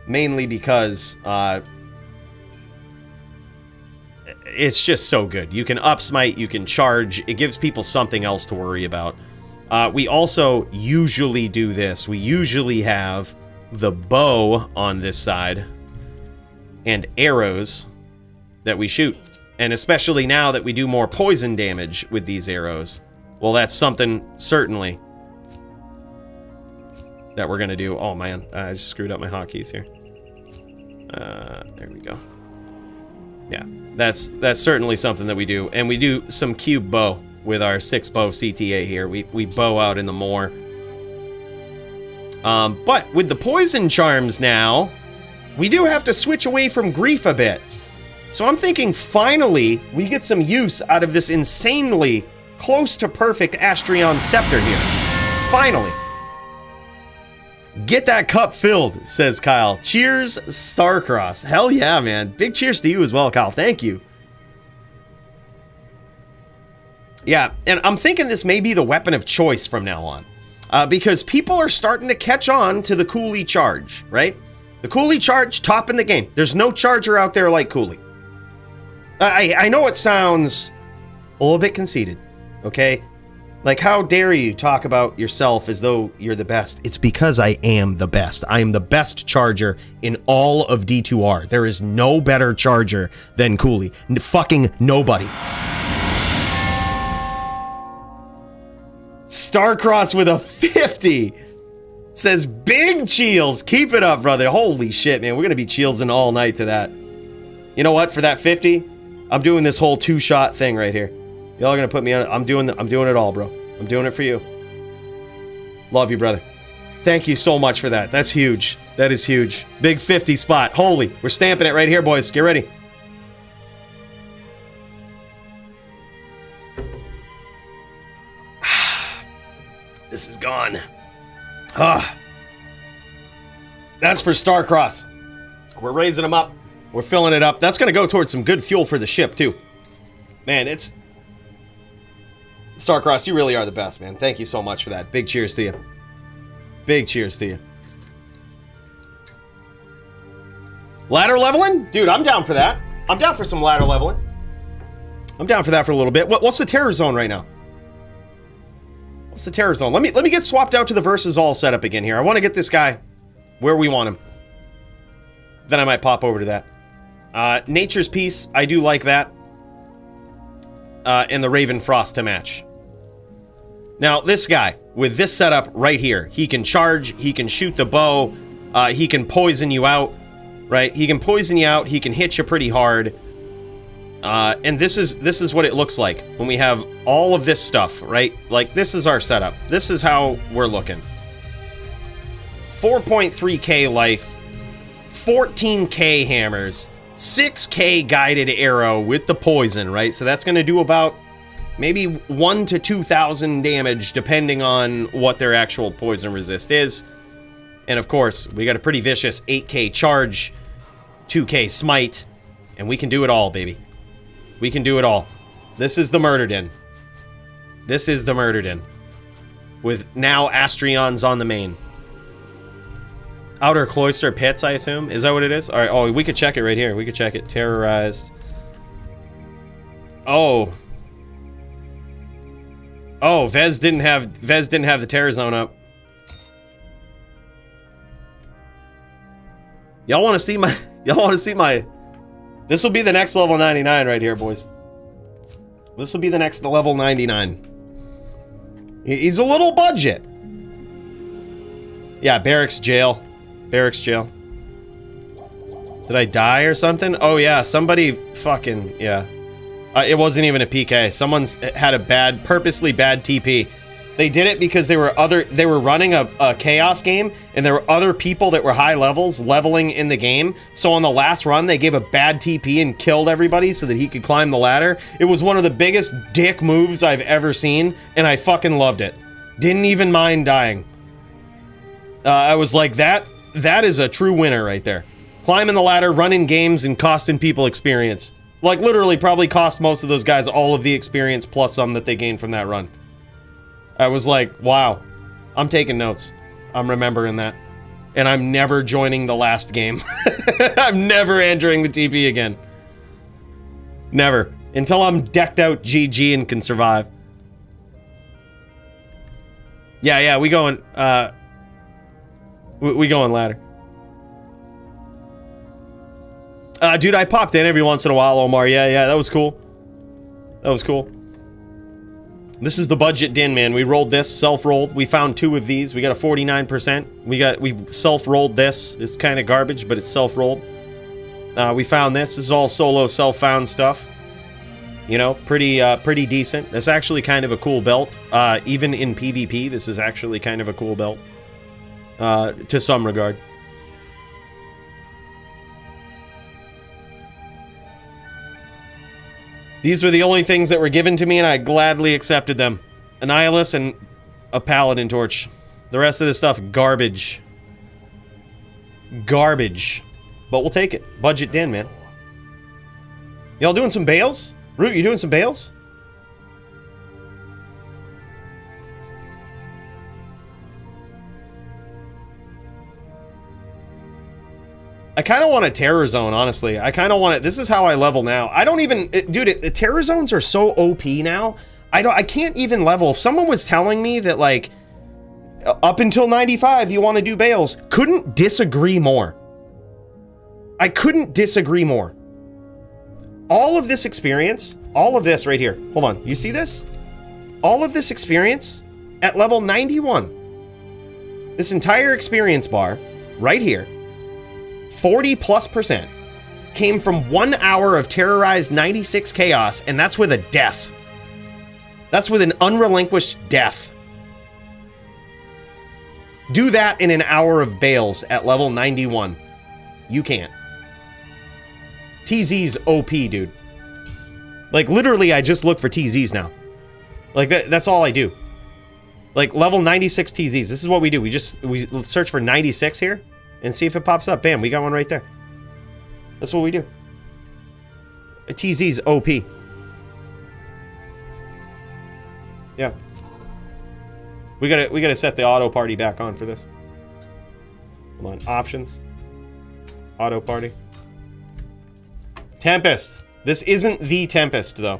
Mainly because it's just so good. You can up smite, you can charge. It gives people something else to worry about. We also usually do this. We usually have the bow on this side and arrows that we shoot. And especially now that we do more poison damage with these arrows. Well, that's something, certainly, that we're going to do. Oh, man. I just screwed up my hotkeys here. There we go. Yeah, that's certainly something that we do. And we do some cube bow with our 6 bow CTA here. We bow out in the moor. But with the poison charms now, we do have to switch away from Grief a bit. So I'm thinking finally we get some use out of this insanely close to perfect Astrion Scepter here. Finally. Get that cup filled, says Kyle. Cheers, Starcross. Hell yeah, man. Big cheers to you as well, Kyle. Thank you. Yeah, and I'm thinking this may be the weapon of choice from now on. Because people are starting to catch on to the Coooley charge, right? The Coooley charge, top in the game. There's no charger out there like Coooley. I know it sounds a little bit conceited, okay? Like, how dare you talk about yourself as though you're the best? It's because I am the best. I am the best charger in all of D2R. There is no better charger than Coooley. Fucking nobody. Starcross with a 50. Says big Cheels. Keep it up, brother. Holy shit, man. We're going to be Cheelsing all night to that. You know what? For that 50, I'm doing this whole 2-shot thing right here. Y'all are gonna put me on. I'm doing it all, bro. I'm doing it for you. Love you, brother. Thank you so much for that. That's huge. That is huge. Big 50 spot. Holy, we're stamping it right here, boys. Get ready. This is gone. That's for Starcross. We're raising them up. We're filling it up. That's gonna go towards some good fuel for the ship too. Man, it's... Starcross, you really are the best, man. Thank you so much for that. Big cheers to you. Big cheers to you. Ladder leveling? Dude, I'm down for that. I'm down for some ladder leveling. I'm down for that for a little bit. What's the terror zone right now? What's the terror zone? Let me get swapped out to the versus all setup again here. I want to get this guy where we want him. Then I might pop over to that. Nature's Peace, I do like that. And the Raven Frost to match. Now, this guy, with this setup right here, he can charge, he can shoot the bow, he can poison you out, right? He can poison you out, he can hit you pretty hard. And this is what it looks like when we have all of this stuff, right? Like, this is our setup. This is how we're looking. 4.3k life, 14k hammers, 6k guided arrow with the poison, right? So that's going to do about maybe 1,000 to 2,000 damage depending on what their actual poison resist is. And of course, we got a pretty vicious 8k charge, 2k smite, and we can do it all, baby. We can do it all. This is the Murder Den. This is the Murder Den. With now Astrions on the main. Outer Cloister Pits, I assume? Is that what it is? Alright, oh, we could check it right here. We could check it. Terrorized. Oh. Oh, Vez didn't have the Terror Zone up. Y'all want to see my... This will be the next level 99 right here, boys. This will be the next level 99. He's a little budget. Yeah, Barracks Jail. Barracks Jail. Did I die or something? Oh yeah, somebody fucking... Yeah. It wasn't even a PK. Someone's had a purposely bad TP. They did it because they were running a chaos game, and there were other people that were high levels leveling in the game. So on the last run, they gave a bad TP and killed everybody so that he could climb the ladder. It was one of the biggest dick moves I've ever seen, and I fucking loved it. Didn't even mind dying. I was like, that is a true winner right there. Climbing the ladder, running games, and costing people experience. Like, literally probably cost most of those guys all of the experience plus some that they gained from that run. I was like, wow, I'm taking notes. I'm remembering that. And I'm never joining the last game. I'm never entering the TP again. Never. Until I'm decked out GG and can survive. Yeah, we going, we going ladder. Dude, I popped in every once in a while, Omar. Yeah, that was cool. That was cool. This is the budget din, man. We rolled this, self-rolled. We found 2 of these. We got a 49%. We self-rolled this. It's kind of garbage, but it's self-rolled. We found this. This is all solo self-found stuff. You know, pretty decent. That's actually kind of a cool belt. Even in PvP, this is actually kind of a cool belt. To some regard. These were the only things that were given to me, and I gladly accepted them. An Annihilus and a Paladin Torch. The rest of this stuff, garbage. Garbage. But we'll take it. Budget din, man. Y'all doing some bales? Root, you doing some bales? I kind of want a Terror Zone, honestly. I kind of want it. This is how I level now. I don't even... dude, the Terror Zones are so OP now. I can't even level. If someone was telling me that, like, up until 95, you want to do bales, couldn't disagree more. I couldn't disagree more. All of this experience, all of this right here, hold on, you see this? All of this experience at level 91, this entire experience bar right here, 40+% came from 1 hour of terrorized 96 chaos, and that's with a death. That's with an unrelinquished death. Do that in an hour of bales at level 91. You can't. TZ's OP, dude. Like, literally, I just look for TZs now. Like, that's all I do. Like, level 96 TZs. This is what we do. We search for 96 here and see if it pops up. Bam, we got one right there. That's what we do. A TZ's OP. Yeah. We gotta set the auto party back on for this. Hold on. Options. Auto party. Tempest. This isn't the Tempest, though.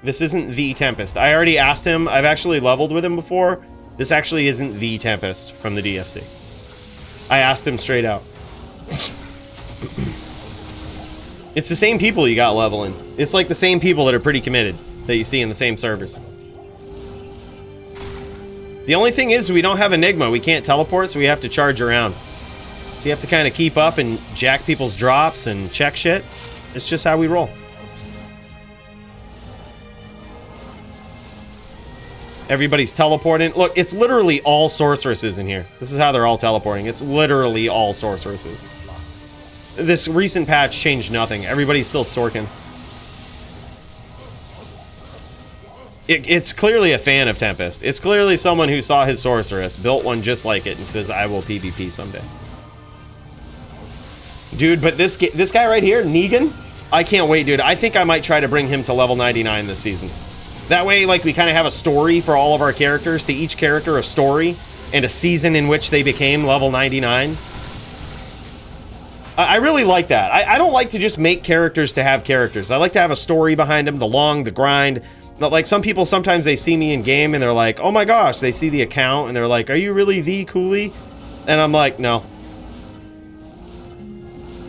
This isn't the Tempest. I already asked him. I've actually leveled with him before. This actually isn't the Tempest from the DFC. I asked him straight out. It's the same people you got leveling. It's like the same people that are pretty committed that you see in the same servers. The only thing is we don't have Enigma. We can't teleport, so we have to charge around. So you have to kind of keep up and jack people's drops and check shit. It's just how we roll. Everybody's teleporting. Look, it's literally all sorceresses in here. This is how they're all teleporting. It's literally all sorceresses. This recent patch changed nothing. Everybody's still sorking. It's clearly a fan of Tempest. It's clearly someone who saw his sorceress, built one just like it, and says, I will PvP someday. Dude, but this guy right here, Negan, I can't wait, dude. I think I might try to bring him to level 99 this season. That way, like, we kind of have a story for all of our characters, to each character a story, and a season in which they became level 99. I really like that. I don't like to just make characters to have characters. I like to have a story behind them, the grind. But like some people, sometimes they see me in game and they're like, oh my gosh, they see the account and they're like, are you really the Coooley? And I'm like, no.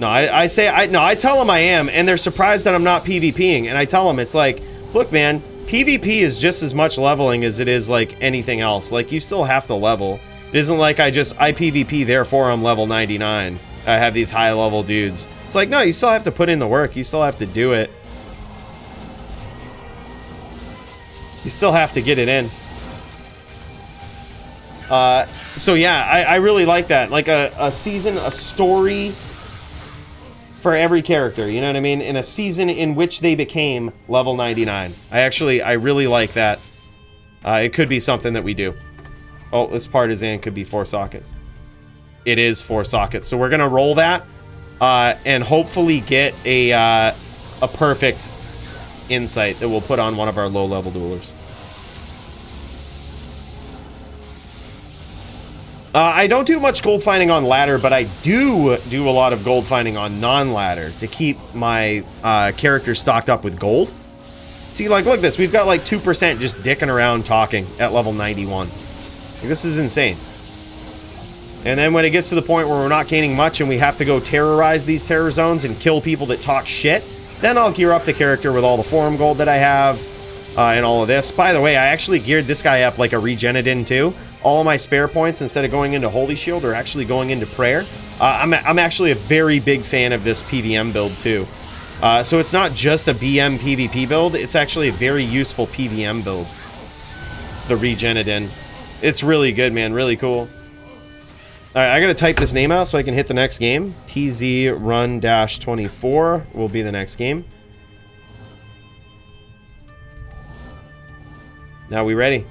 No, I tell them I am, and they're surprised that I'm not PvPing. And I tell them, it's like, look, man, PvP is just as much leveling as it is like anything else. Like, you still have to level. It isn't like I PvP, therefore I'm level 99. I have these high level dudes. It's like, no, you still have to put in the work. You still have to do it. You still have to get it in. So yeah, I really like that. Like a season, a story for every character, you know what I mean? In a season in which they became level 99. I really like that. It could be something that we do. Oh, this partisan could be 4 sockets. It is 4 sockets. So we're gonna roll that and hopefully get a perfect insight that we'll put on one of our low-level duelers. I don't do much gold finding on ladder, but I do a lot of gold finding on non-ladder to keep my characters stocked up with gold. See, like, look at this. We've got like 2% just dicking around talking at level 91. Like, this is insane. And then when it gets to the point where we're not gaining much and we have to go terrorize these terror zones and kill people that talk shit, then I'll gear up the character with all the forum gold that I have and all of this. By the way, I actually geared this guy up like a Regenadin too. All of my spare points, instead of going into Holy Shield, are actually going into Prayer. I'm actually a very big fan of this PVM build too. So it's not just a BM PvP build, it's actually a very useful PVM build. The Regenadin. It's really good, man. Really cool. Alright, I gotta type this name out so I can hit the next game. TZ Run-24 will be the next game. Now we ready.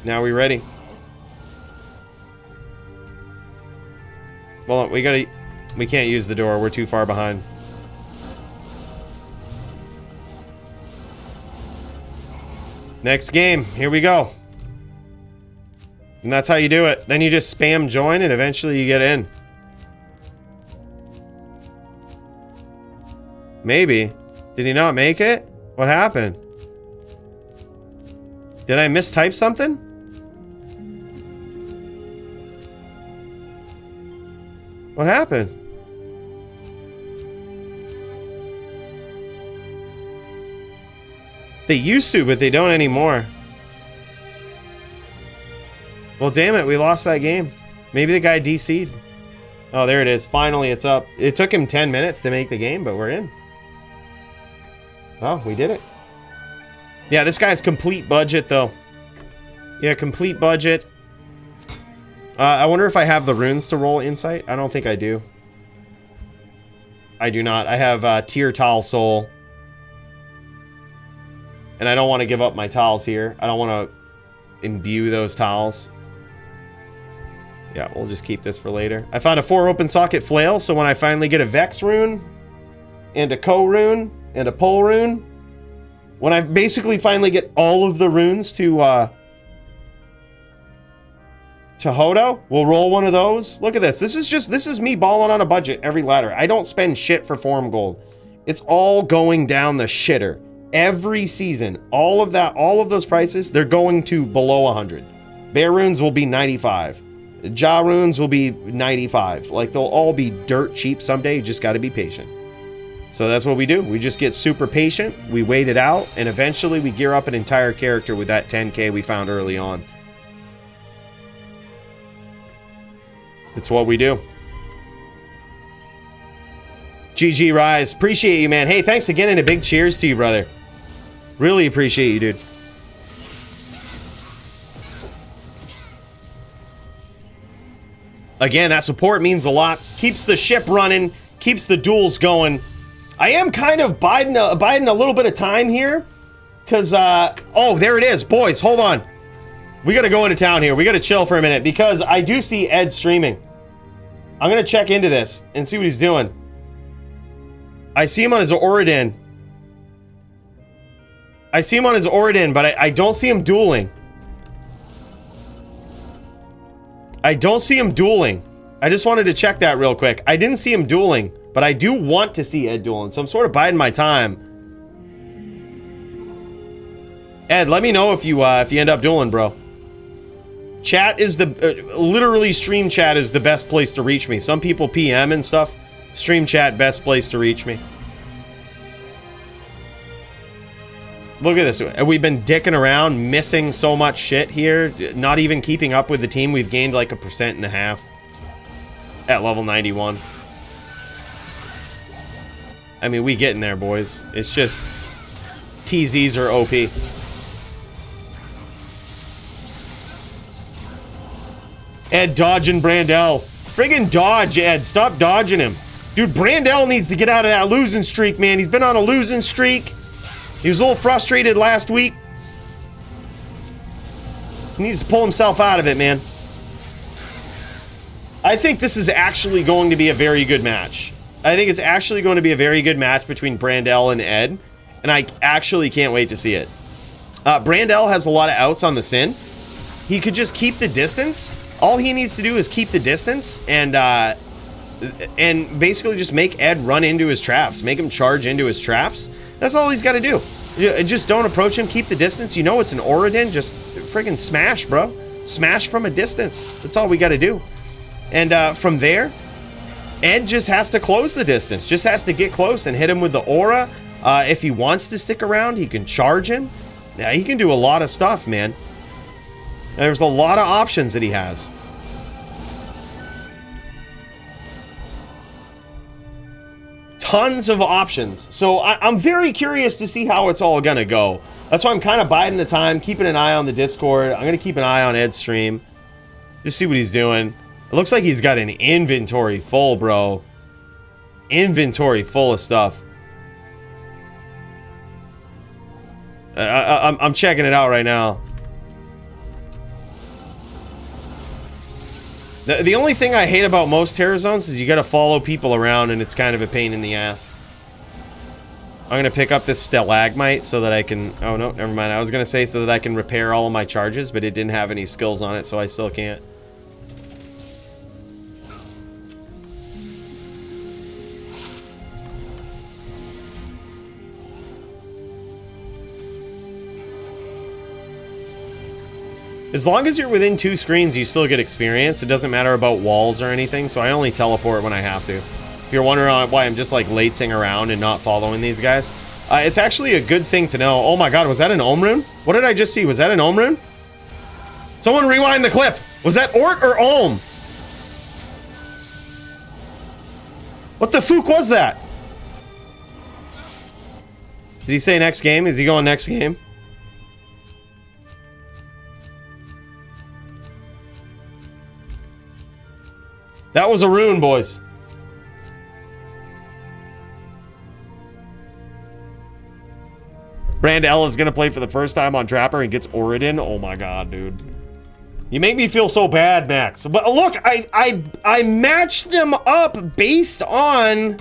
Now we ready. Well, we can't use the door. We're too far behind. Next game. Here we go. And that's how you do it. Then you just spam join and eventually you get in. Maybe. Did he not make it? What happened? Did I mistype something? What happened? They used to, but they don't anymore. Well, damn it, we lost that game. Maybe the guy DC'd. Oh, there it is. Finally, it's up. It took him 10 minutes to make the game, but we're in. Oh, we did it. Yeah, this guy's complete budget, though. Yeah, complete budget. I wonder if I have the runes to roll insight. I don't think I do. I do not. I have tier tile soul. And I don't want to give up my tiles here. I don't want to imbue those tiles. Yeah, we'll just keep this for later. I found a 4 open socket flail, so when I finally get a Vex rune, and a Ko rune, and a Pole rune, when I basically finally get all of the runes to Hodo, we'll roll one of those. Look at this. This is me balling on a budget every ladder. I don't spend shit for form gold. It's all going down the shitter. Every season, all of those prices, they're going to below 100. Bear runes will be 95. Jaw runes will be 95. Like, they'll all be dirt cheap someday. You just got to be patient. So that's what we do. We just get super patient. We wait it out, and eventually we gear up an entire character with that 10k we found early on. It's what we do. GG Rise. Appreciate you, man. Hey, thanks again, and a big cheers to you, brother. Really appreciate you, dude. Again, that support means a lot. Keeps the ship running. Keeps the duels going. I am kind of biding a little bit of time here. Because, oh, there it is. Boys, hold on. We got to go into town here. We got to chill for a minute. Because I do see Ed streaming. I'm going to check into this and see what he's doing. I see him on his Oridin. But I don't see him dueling. I don't see him dueling. I just wanted to check that real quick. I didn't see him dueling, but I do want to see Ed dueling, so I'm sort of biding my time. Ed, let me know if you end up dueling, bro. Chat is literally stream chat is the best place to reach me. Some people PM and stuff. Stream chat, best place to reach me. Look at this. We've been dicking around, missing so much shit here. Not even keeping up with the team. We've gained like 1.5% at level 91. I mean, we getting there, boys. It's just TZs are OP. Ed dodging Brandel. Friggin' dodge, Ed. Stop dodging him. Dude, Brandel needs to get out of that losing streak, man. He's been on a losing streak. He was a little frustrated last week. He needs to pull himself out of it, man. I think this is actually going to be a very good match. I think it's actually going to be a very good match between Brandel and Ed. And I actually can't wait to see it. Brandel has a lot of outs on the Sin. He could just keep the distance. All he needs to do is keep the distance and basically just make Ed run into his traps. Make him charge into his traps. That's all he's got to do. Just don't approach him. Keep the distance. You know it's an Oridin. Just friggin' smash, bro. Smash from a distance. That's all we got to do. And from there, Ed just has to close the distance. Just has to get close and hit him with the aura. If he wants to stick around, he can charge him. Yeah, he can do a lot of stuff, man. There's a lot of options that he has. Tons of options. So I'm very curious to see how it's all gonna go. That's why I'm kind of biding the time, keeping an eye on the Discord. I'm gonna keep an eye on Ed's stream. Just see what he's doing. It looks like he's got an inventory full, bro. Inventory full of stuff. I'm checking it out right now. The only thing I hate about most terror zones is you gotta follow people around and it's kind of a pain in the ass. I'm gonna pick up this stalagmite so that I can... Oh no, never mind. I was gonna say so that I can repair all of my charges, but it didn't have any skills on it, so I still can't. As long as you're within 2 screens, you still get experience. It doesn't matter about walls or anything, so I only teleport when I have to. If you're wondering why I'm just like latesing around and not following these guys, it's actually a good thing to know. Oh my god, was that an Ohm rune? What did I just see? Was that an Ohm rune? Someone rewind the clip. Was that Ort or Ohm? What the fook was that? Did he say next game? Is he going next game? That was a rune, boys. Brandell is going to play for the first time on Trapper and gets Oridon. Oh my god, dude. You make me feel so bad, Max. But look, I matched them up based on...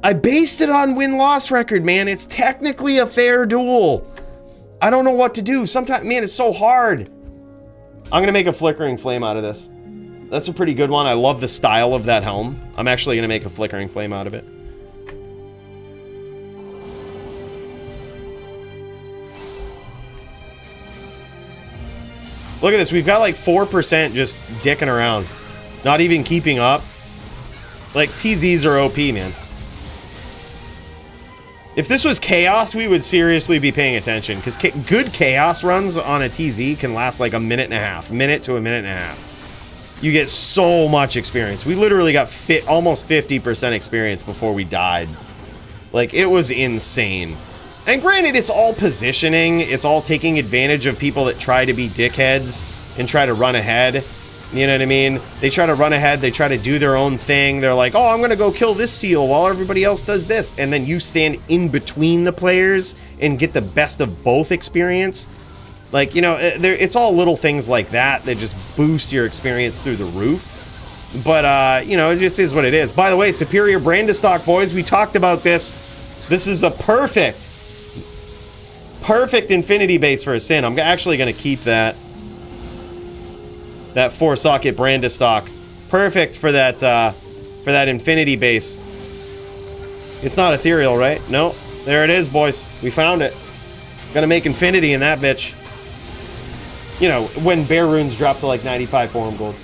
I based it on win-loss record, man. It's technically a fair duel. I don't know what to do. Sometimes, man, it's so hard. I'm going to make a flickering flame out of this. That's a pretty good one. I love the style of that helm. I'm actually going to make a flickering flame out of it. Look at this. We've got like 4% just dicking around. Not even keeping up. Like, TZs are OP, man. If this was Chaos, we would seriously be paying attention. Because good Chaos runs on a TZ can last like a minute and a half. Minute to a minute and a half. You get so much experience. We literally got almost 50% experience before we died. Like, it was insane. And granted, it's all positioning. It's all taking advantage of people that try to be dickheads and try to run ahead. You know what I mean? They try to run ahead. They try to do their own thing. They're like, oh, I'm going to go kill this seal while everybody else does this. And then you stand in between the players and get the best of both experience. Like, you know, it's all little things like that that just boost your experience through the roof. But, you know, it just is what it is. By the way, Superior Brandestock, boys, we talked about this. This is the perfect infinity base for a Sin. I'm actually going to keep that 4-socket Brandestock. Perfect for that infinity base. It's not ethereal, right? No. There it is, boys. We found it. Gonna make infinity in that bitch. You know, when bear runes drop to like 95 forum gold.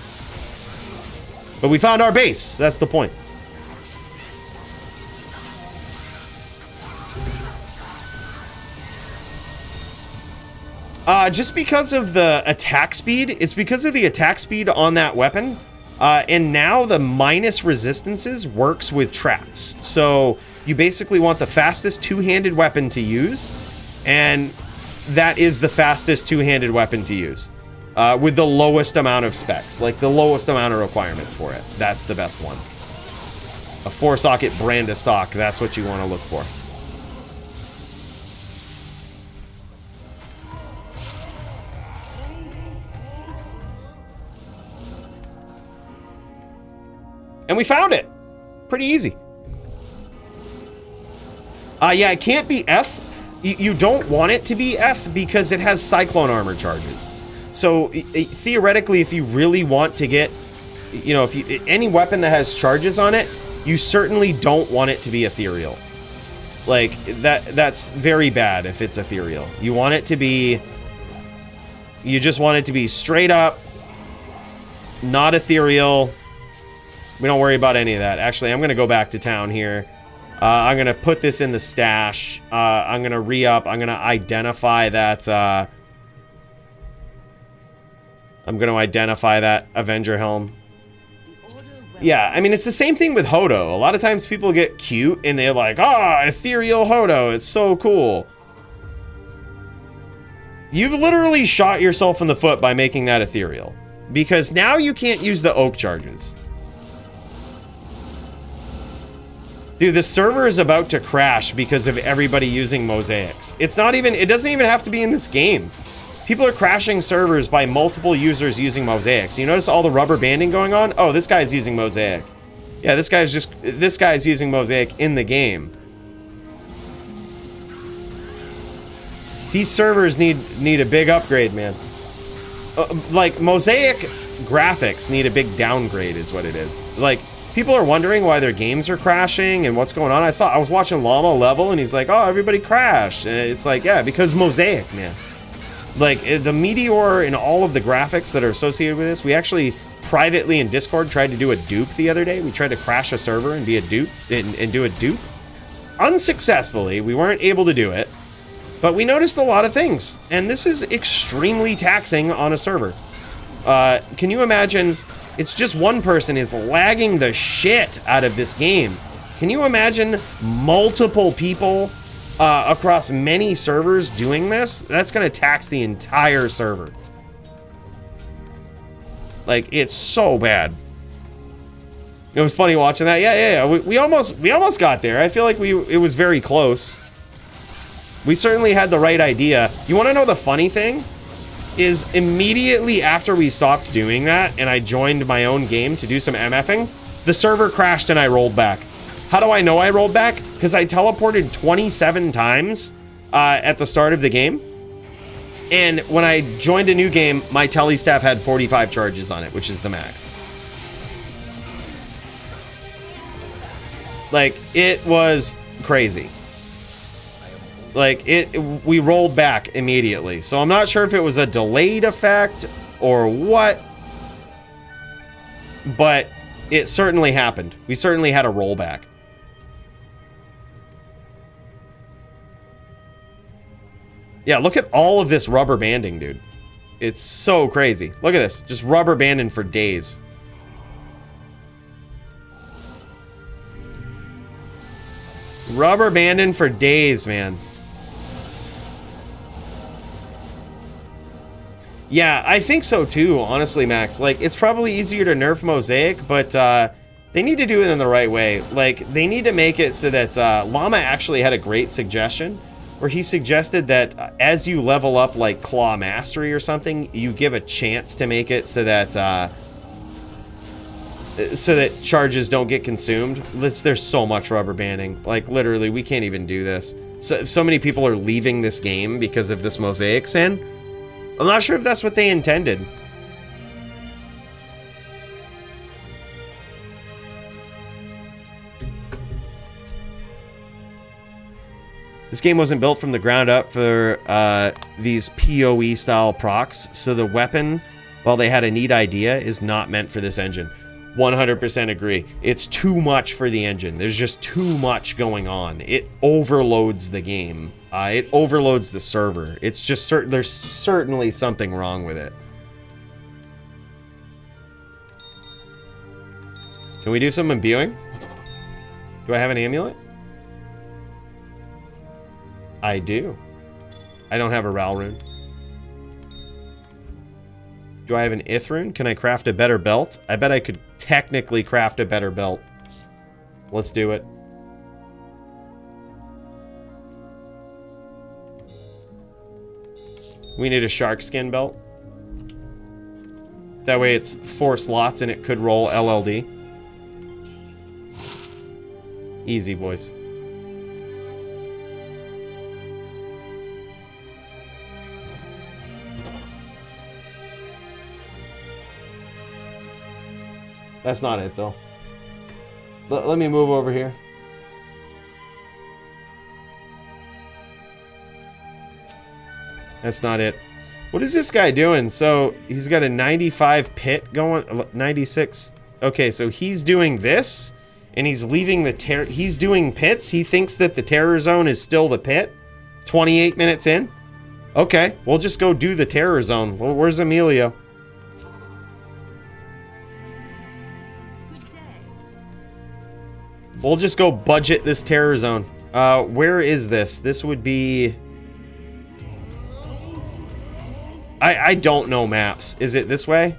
But we found our base. That's the point. Just because of the attack speed, it's because of the attack speed on that weapon. And now the minus resistances works with traps. So you basically want the fastest two-handed weapon to use. And that is the fastest two-handed weapon to use. With the lowest amount of specs. Like the lowest amount of requirements for it. That's the best one. A 4-socket Brandestock, that's what you want to look for. And we found it. Pretty easy. Yeah, it can't be F. You don't want it to be F because it has Cyclone Armor charges. So, theoretically, if you really want to get, you know, any weapon that has charges on it, you certainly don't want it to be ethereal. Like, that's very bad if it's ethereal. You want it to be, you just want it to be straight up, not ethereal. We don't worry about any of that. Actually, I'm going to go back to town here. I'm going to put this in the stash. I'm going to re-up. I'm going to identify that... I'm going to identify that Avenger Helm. Yeah, I mean, it's the same thing with Hodo. A lot of times people get cute and they're like, ethereal Hodo. It's so cool. You've literally shot yourself in the foot by making that ethereal. Because now you can't use the oak charges. Dude, the server is about to crash because of everybody using mosaics. It's not even, it doesn't even have to be in this game. People are crashing servers by multiple users using mosaics. You notice all the rubber banding going on? Oh, this guy's using mosaic. Yeah, this guy's using mosaic in the game. These servers need a big upgrade, man. Like, mosaic graphics need a big downgrade is what it is. Like, people are wondering why their games are crashing and what's going on. I was watching Llama level and he's like, oh, everybody crashed. And it's like, yeah, because mosaic, man. Like, the meteor and all of the graphics that are associated with this, we actually privately in Discord tried to do a dupe the other day. We tried to crash a server and be a dupe and do a dupe. Unsuccessfully, we weren't able to do it, but we noticed a lot of things, and this is extremely taxing on a server. Can you imagine? It's just one person is lagging the shit out of this game. Can you imagine multiple people across many servers doing this? That's going to tax the entire server. Like, it's so bad. It was funny watching that. Yeah. We almost got there. I feel like it was very close. We certainly had the right idea. You want to know the funny thing? Is immediately after we stopped doing that and I joined my own game to do some MFing, the server crashed and I rolled back. How do I know I rolled back? Because I teleported 27 times at the start of the game. And when I joined a new game, my tele staff had 45 charges on it, which is the max. Like, it was crazy. Like, we rolled back immediately. So I'm not sure if it was a delayed effect or what. But it certainly happened. We certainly had a rollback. Yeah, look at all of this rubber banding, dude. It's so crazy. Look at this. Just rubber banding for days. Rubber banding for days, man. Yeah, I think so too, honestly, Max. Like, it's probably easier to nerf Mosaic, but they need to do it in the right way. Like, they need to make it so that Llama actually had a great suggestion where he suggested that as you level up like Claw Mastery or something, you give a chance to make it so that charges don't get consumed. There's so much rubber banding. Like, literally, we can't even do this. So many people are leaving this game because of this Mosaic sin. I'm not sure if that's what they intended. This game wasn't built from the ground up for these PoE style procs, so the weapon, while they had a neat idea, is not meant for this engine. 100% agree. It's too much for the engine. There's just too much going on. It overloads the game. It overloads the server. It's just there's certainly something wrong with it. Can we do some imbuing? Do I have an amulet? I do. I don't have a Ral rune. Do I have an Ith rune? Can I craft a better belt? I bet I could technically craft a better belt. Let's do it. We need a shark skin belt. That way it's 4 slots and it could roll LLD. Easy, boys. That's not it, though. Let me move over here. That's not it. What is this guy doing? So, he's got a 95 pit going, 96. Okay, so he's doing this, and he's leaving the he's doing pits. He thinks that the terror zone is still the pit. 28 minutes in. Okay, we'll just go do the terror zone. Where's Emilio? We'll just go budget this terror zone. Where is this? This would be... I don't know maps. Is it this way?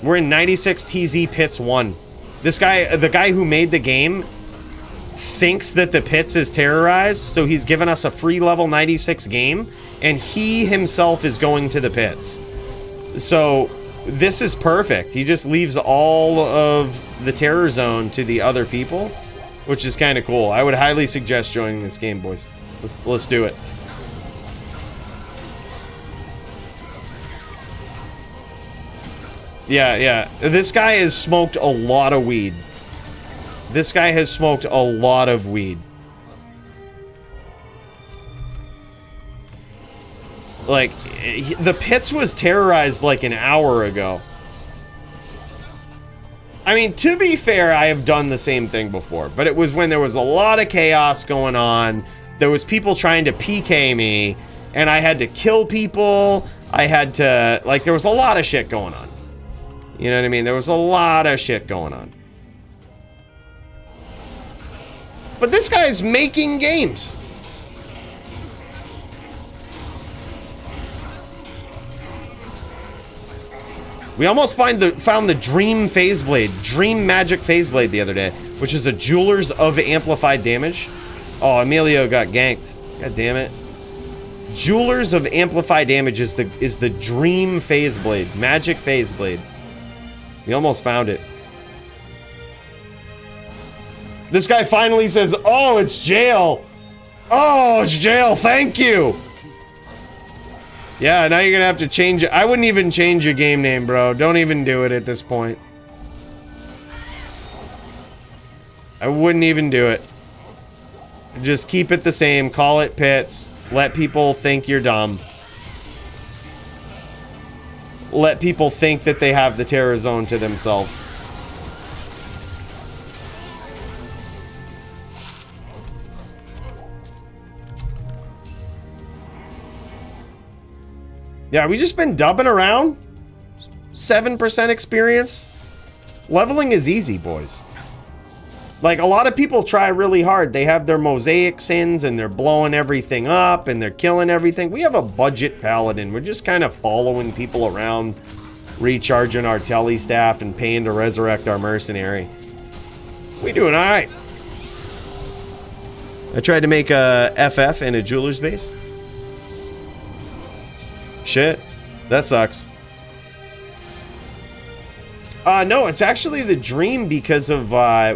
We're in 96 TZ Pits 1. This guy, the guy who made the game, thinks that the pits is terrorized, so he's given us a free level 96 game, and he himself is going to the pits. So this is perfect. He just leaves all of the terror zone to the other people, which is kind of cool. I would highly suggest joining this game, boys. Let's do it. Yeah. This guy has smoked a lot of weed. This guy has smoked a lot of weed. Like, the pits was terrorized like an hour ago. I mean, to be fair, I have done the same thing before, but it was when there was a lot of chaos going on. There was people trying to PK me, and I had to kill people. I had to, like, there was a lot of shit going on. You know what I mean? There was a lot of shit going on. But this guy's making games. We almost found the Dream Phase Blade, Dream Magic Phase Blade the other day, which is a Jewelers of Amplified Damage. Oh, Emilio got ganked. God damn it. Jewelers of Amplified Damage is the Dream Phase Blade, Magic Phase Blade. We almost found it. This guy finally says, "Oh, it's jail. Oh, it's jail. Thank you." Yeah, now you're gonna have to change it. I wouldn't even change your game name, bro. Don't even do it at this point. I wouldn't even do it. Just keep it the same. Call it Pits. Let people think you're dumb. Let people think that they have the Terror Zone to themselves. Yeah, we just been dubbing around. 7% experience. Leveling is easy, boys. Like, a lot of people try really hard. They have their mosaic sins and they're blowing everything up and they're killing everything. We have a budget paladin. We're just kind of following people around, recharging our tele staff and paying to resurrect our mercenary. We doing all right. I tried to make a FF in a jeweler's base. Shit, that sucks. No, it's actually the dream because of,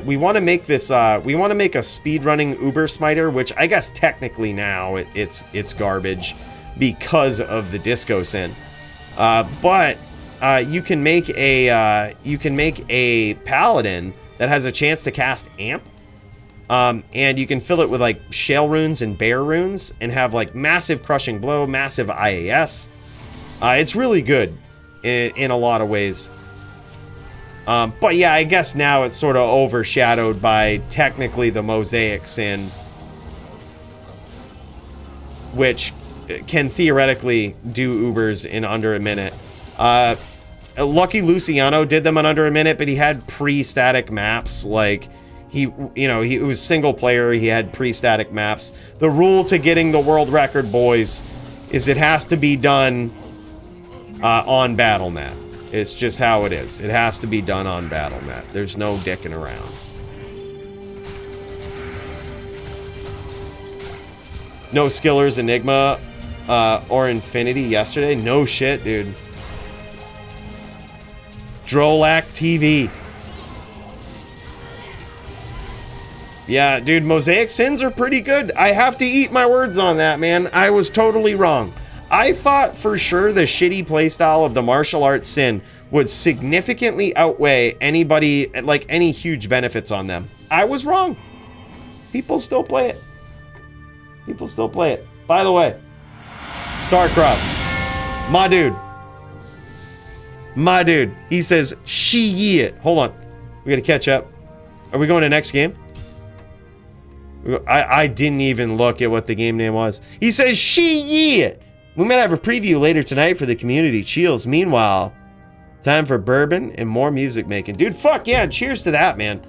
we want to make this, we want to make a speedrunning Uber Smiter, which I guess technically now it's garbage because of the disco sin. But you can make a paladin that has a chance to cast amp. And you can fill it with like shale runes and bear runes and have like massive crushing blow, massive IAS. It's really good in a lot of ways. But yeah, I guess now it's sort of overshadowed by technically the mosaic sin, which can theoretically do Ubers in under a minute. Lucky Luciano did them in under a minute, but he had pre-static maps. Like, he was single player, he had pre-static maps. The rule to getting the world record, boys, is it has to be done on BattleNet. It's just how it is. It has to be done on BattleNet. There's no dicking around. No Skillers Enigma or Infinity yesterday? No shit, dude. Drolac TV. Yeah, dude, Mosaic Sins are pretty good. I have to eat my words on that, man. I was totally wrong. I thought for sure the shitty playstyle of the martial arts sin would significantly outweigh anybody, like any huge benefits on them. I was wrong. People still play it. People still play it. By the way, Starcross, my dude. My dude. He says, she it. Hold on. We gotta catch up. Are we going to next game? I didn't even look at what the game name was. He says, she it. We might have a preview later tonight for the community chills. Meanwhile, time for bourbon and more music making. Dude, fuck yeah. Cheers to that, man.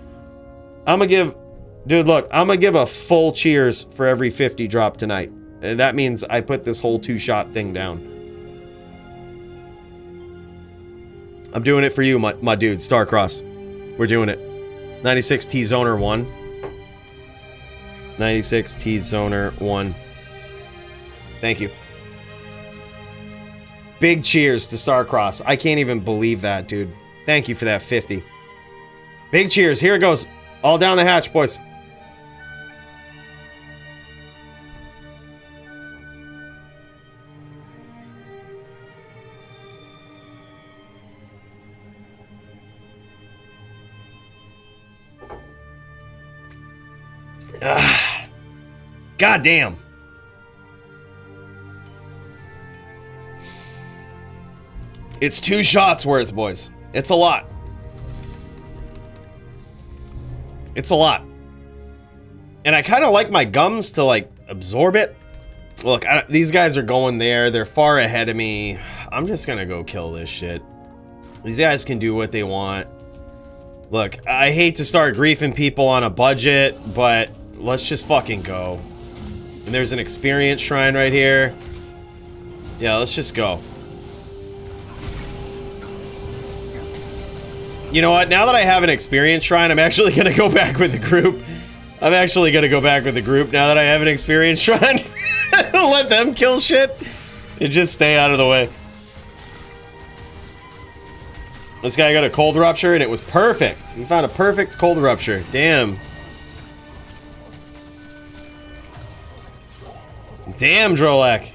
Dude, look, I'm gonna give a full cheers for every 50 drop tonight. And that means I put this whole 2-shot thing down. I'm doing it for you, my dude, Starcross. We're doing it. 96 T-Zoner 1. 96 T-Zoner 1. Thank you. Big cheers to Starcross. I can't even believe that, dude. Thank you for that 50. Big cheers. Here it goes. All down the hatch, boys. God damn. It's 2 shots worth, boys. It's a lot. It's a lot. And I kind of like my gums to, like, absorb it. Look, these guys are going there. They're far ahead of me. I'm just gonna go kill this shit. These guys can do what they want. Look, I hate to start griefing people on a budget, but let's just fucking go. And there's an experience shrine right here. Yeah, let's just go. You know what? Now that I have an experience shrine, I'm actually gonna go back with the group. I'm actually gonna go back with the group now that I have an experience shrine. Let them kill shit and just stay out of the way. This guy got a cold rupture and it was perfect. He found a perfect cold rupture. Damn. Damn, Drolek.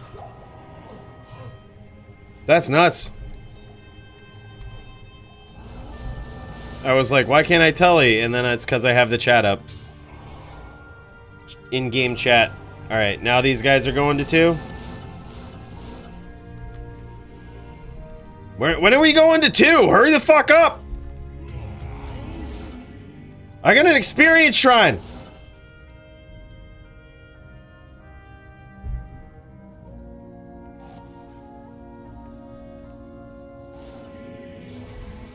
That's nuts. I was like, why can't I telly? And then it's because I have the chat up. In-game chat. Alright, now these guys are going to 2. When are we going to 2? Hurry the fuck up! I got an experience shrine!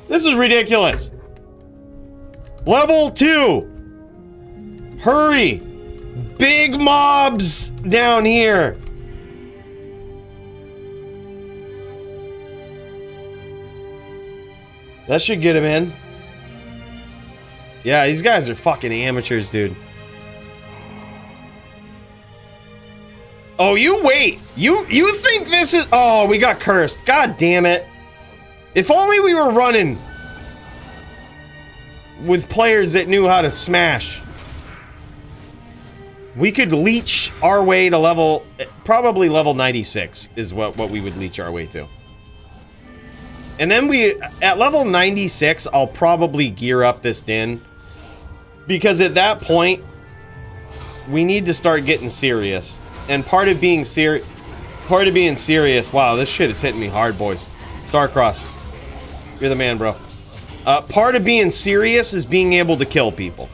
This is ridiculous! Level 2! Hurry! Big mobs down here! That should get him in. Yeah, these guys are fucking amateurs, dude. Oh, you wait! You think this is... Oh, we got cursed. God damn it. If only we were running with players that knew how to smash. We could leech our way to level... Probably level 96 is what we would leech our way to. And then at level 96, I'll probably gear up this din. Because at that point, we need to start getting serious. And part of being serious... Wow, this shit is hitting me hard, boys. Starcross. You're the man, bro. Part of being serious is being able to kill people.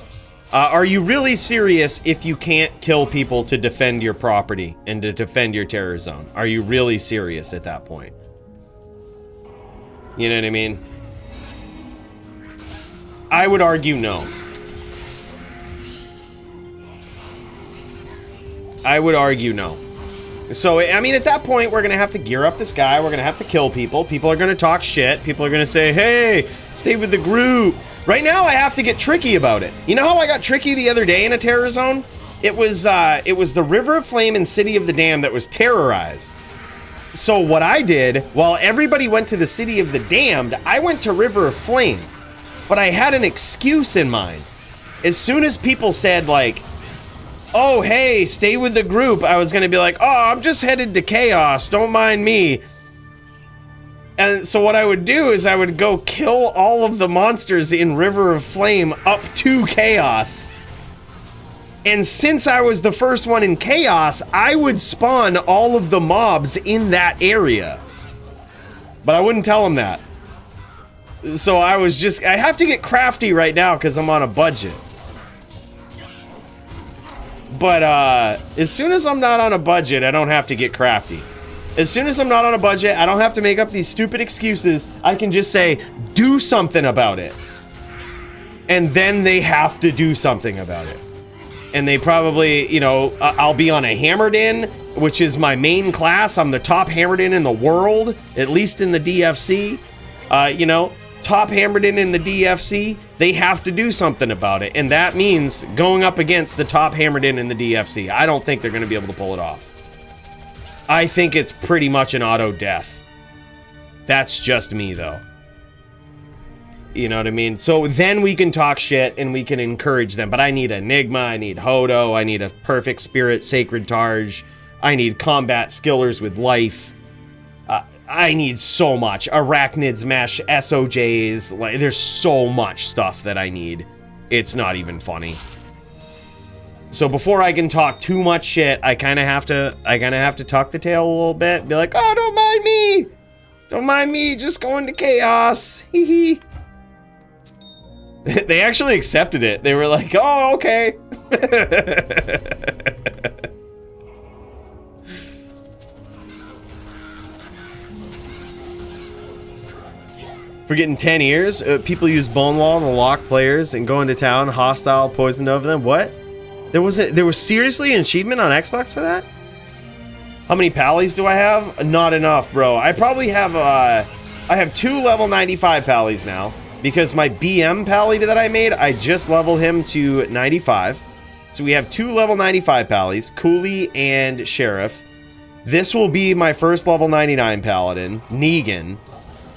Are you really serious if you can't kill people to defend your property and to defend your terror zone? Are you really serious at that point? You know what I mean? I would argue no. I would argue no. So, I mean, at that point, we're going to have to gear up this guy. We're going to have to kill people. People are going to talk shit. People are going to say, hey, stay with the group. Right now, I have to get tricky about it. You know how I got tricky the other day in a terror zone? It was the River of Flame and City of the Damned that was terrorized. So what I did, while everybody went to the City of the Damned, I went to River of Flame. But I had an excuse in mind. As soon as people said, like, oh, hey, stay with the group, I was going to be like, oh, I'm just headed to Chaos, don't mind me. And so what I would do is I would go kill all of the monsters in River of Flame up to Chaos. And since I was the first one in Chaos, I would spawn all of the mobs in that area. But I wouldn't tell them that. So I have to get crafty right now because I'm on a budget. But as soon as I'm not on a budget, I don't have to get crafty. As soon as I'm not on a budget, I don't have to make up these stupid excuses. I can just say, do something about it. And then they have to do something about it. And they probably, you know, I'll be on a Hammered In, which is my main class. I'm the top Hammered In the world, at least in the DFC. You know, top Hammered In the DFC, they have to do something about it. And that means going up against the top Hammered In the DFC. I don't think they're going to be able to pull it off. I think it's pretty much an auto death. That's just me, though. You know what I mean? So then we can talk shit and we can encourage them. But I need Enigma, I need Hodo, I need a Perfect Spirit, Sacred Targe, I need combat skillers with life. I need so much. Arachnids, Mesh, SOJs. Like, there's so much stuff that I need. It's not even funny. So before I can talk too much shit, I kind of have to tuck the tail a little bit. Be like, oh, don't mind me. Don't mind me. Just going to chaos. Hee hee. They actually accepted it. They were like, oh, okay. For getting 10 ears, people use Bone Wall to lock players and go into town, hostile, poisoned over them. What? There was seriously an achievement on Xbox for that? How many pallies do I have? Not enough, bro. I probably have, I have 2 level 95 pallies now. Because my BM pally that I made, I just leveled him to 95. So we have 2 level 95 pallies, Coooley and Sheriff. This will be my first level 99 paladin, Negan.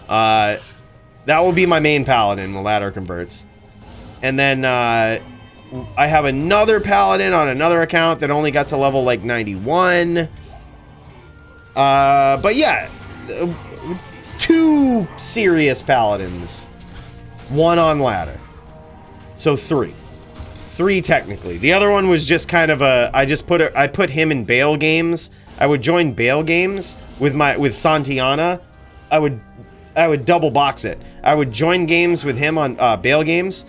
That will be my main paladin when ladder converts. And then I have another paladin on another account that only got to level like 91. But yeah, 2 serious paladins. 1 on ladder. So 3. 3 technically. The other one was just kind of a I put him in bail games. I would join bail games with Santiana. I would double box it. I would join games with him on bail games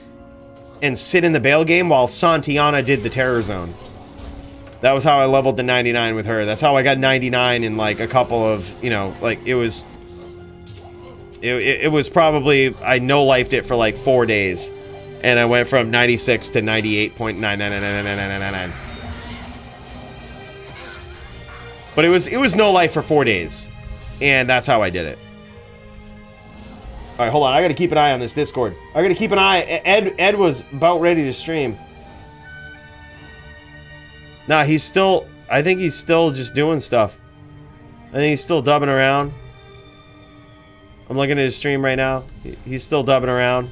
and sit in the bail game while Santiana did the terror zone. That was how I leveled to 99 with her. That's how I got 99 in like a couple of, you know, like it was probably, I no-lifed it for like 4 days. And I went from 96 to 98.9999999. But it was no life for 4 days. And that's how I did it. Alright, hold on. I gotta keep an eye on this Discord. I gotta keep an eye. Ed was about ready to stream. Nah, he's still, I think he's still just doing stuff. I think he's still dubbing around. I'm looking at his stream right now. He's still dubbing around.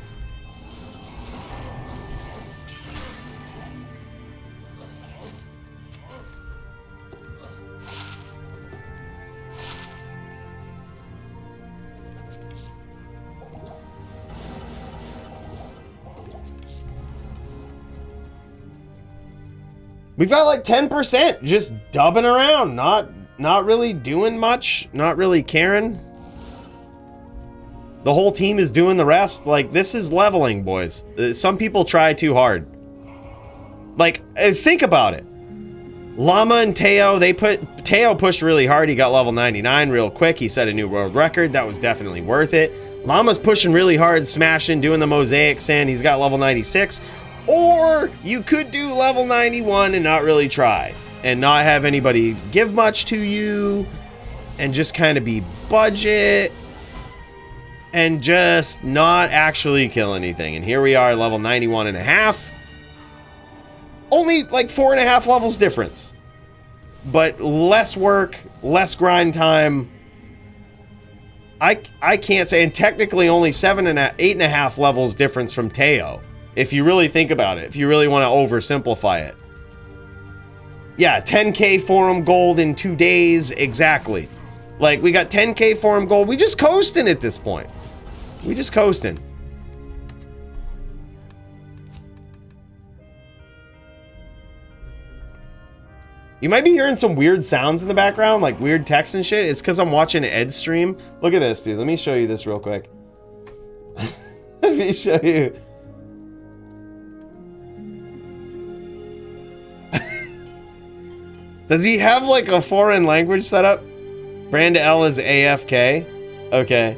We've got like 10% just dubbing around, not really doing much, not really caring. The whole team is doing the rest. Like, this is leveling, boys. Some people try too hard. Like, think about it. Llama and Teo, Teo pushed really hard. He got level 99 real quick. He set a new world record. That was definitely worth it. Llama's pushing really hard, smashing, doing the mosaic sand. He's got level 96. Or you could do level 91 and not really try. And not have anybody give much to you. And just kind of be budget. And just not actually kill anything. And here we are, level 91 and a half. Only like 4.5 levels difference. But less work, less grind time. I can't say, and technically only 8.5 levels difference from Teo. If you really think about it, if you really want to oversimplify it. Yeah, 10k forum gold in 2 days, exactly. Like, we got 10k forum gold. We just coasting at this point. We just coasting. You might be hearing some weird sounds in the background, like weird text and shit. It's because I'm watching Ed's stream. Look at this, dude. Let me show you this real quick. Let me show you. Does he have like a foreign language set up? Brand L is AFK. Okay.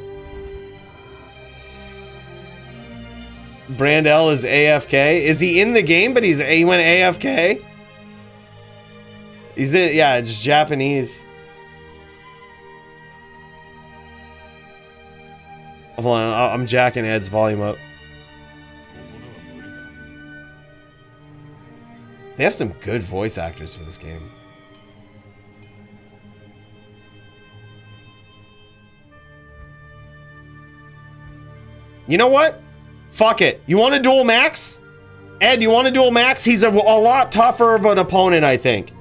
Brand L is AFK. Is he in the game, but he went AFK? He's in, yeah, it's Japanese. Hold on, I'm jacking Ed's volume up. They have some good voice actors for this game. You know what? Fuck it. You want to duel Max? Ed, you want to duel Max? He's a lot tougher of an opponent, I think.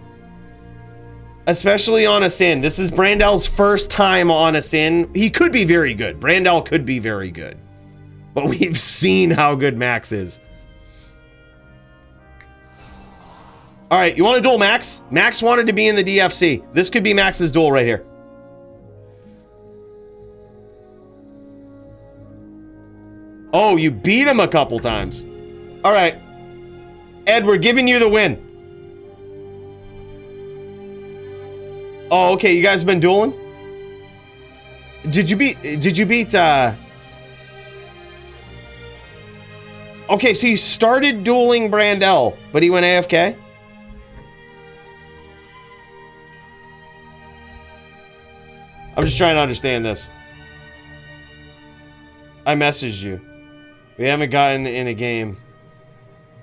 Especially on a Sin. This is Brandel's first time on a Sin. He could be very good. Brandel could be very good. But we've seen how good Max is. All right, you want to duel Max? Max wanted to be in the DFC. This could be Max's duel right here. Oh, you beat him a couple times. All right. Ed, we're giving you the win. Oh, okay, you guys been dueling? Did you beat, Okay, so you started dueling Brandel, but he went AFK? I'm just trying to understand this. I messaged you. We haven't gotten in a game.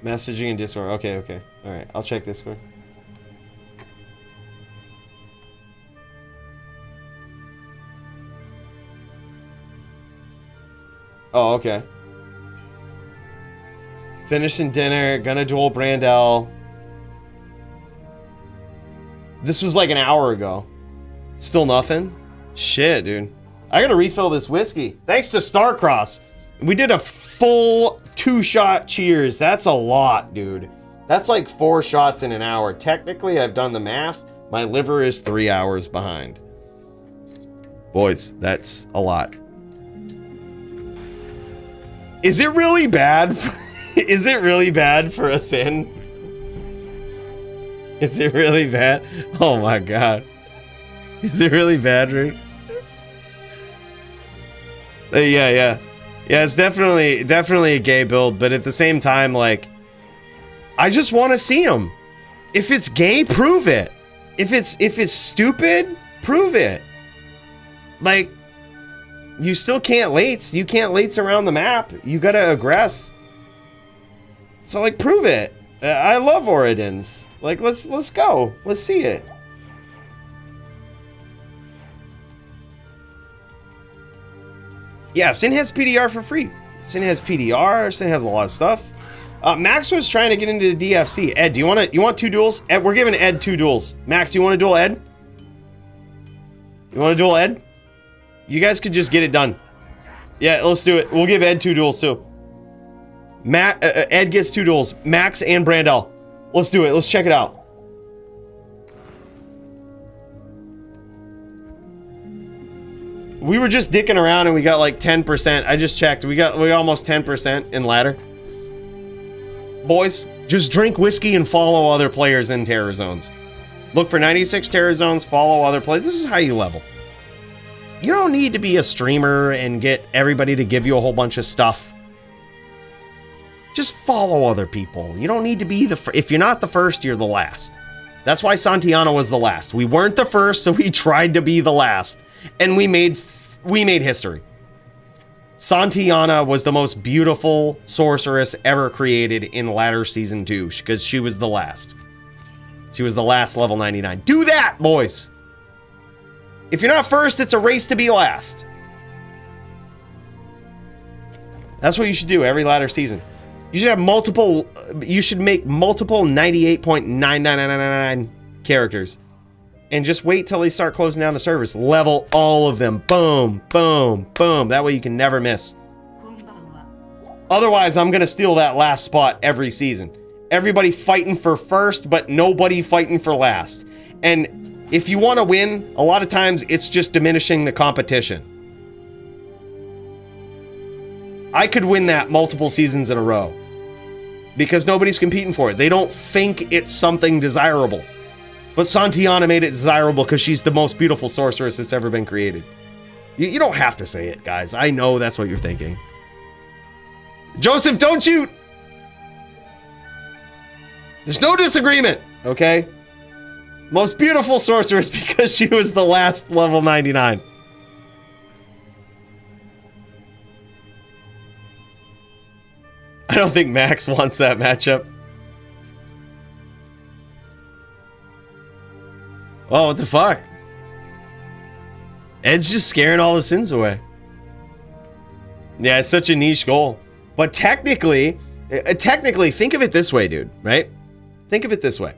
Messaging in Discord. Okay. Alright, I'll check Discord. Oh, okay. Finishing dinner, gonna duel Brandel. This was like an hour ago. Still nothing? Shit, dude. I gotta refill this whiskey. Thanks to Starcross. We did a full 2-shot cheers. That's a lot, dude. That's like 4 shots in an hour. Technically, I've done the math. My liver is 3 hours behind. Boys, that's a lot. Is it really bad? Is it really bad for a sin? Is it really bad? Oh my god. Is it really bad, dude? Yeah, it's definitely a gay build, but at the same time, like, I just want to see him. If it's gay, prove it. If it's stupid, prove it. Like, you still can't lates. You can't lates around the map. You gotta aggress. So, like, prove it. I love Oridins. Like, let's go. Let's see it. Yeah, Sin has PDR for free. Sin has PDR. Sin has a lot of stuff. Max was trying to get into the DFC. Ed, do you want 2 duels? Ed, we're giving Ed 2 duels. Max, you want to duel Ed? You want to duel Ed? You guys could just get it done. Yeah, let's do it. We'll give Ed 2 duels too. Ed gets 2 duels. Max and Brandel. Let's do it. Let's check it out. We were just dicking around and we got like 10%. I just checked. We got almost 10% in ladder. Boys, just drink whiskey and follow other players in terror zones. Look for 96 terror zones, follow other players. This is how you level. You don't need to be a streamer and get everybody to give you a whole bunch of stuff. Just follow other people. You don't need to be if you're not the first, you're the last. That's why Santiana was the last. We weren't the first, so we tried to be the last. And we made history. Santiana was the most beautiful sorceress ever created in Ladder Season 2 because she was the last. She was the last level 99. Do that, boys! If you're not first, it's a race to be last. That's what you should do every Ladder season. You should have multiple... You should make multiple 98.99999 characters. And just wait till they start closing down the servers. Level all of them. Boom, boom, boom. That way you can never miss. Otherwise, I'm going to steal that last spot every season. Everybody fighting for first, but nobody fighting for last. And if you want to win, a lot of times it's just diminishing the competition. I could win that multiple seasons in a row. Because nobody's competing for it. They don't think it's something desirable. But Santiana made it desirable because she's the most beautiful sorceress that's ever been created. You don't have to say it, guys. I know that's what you're thinking. Joseph, don't shoot! There's no disagreement, okay? Most beautiful sorceress because she was the last level 99. I don't think Max wants that matchup. Oh, what the fuck? Ed's just scaring all the sins away. Yeah, it's such a niche goal. But technically, think of it this way, dude, right? Think of it this way.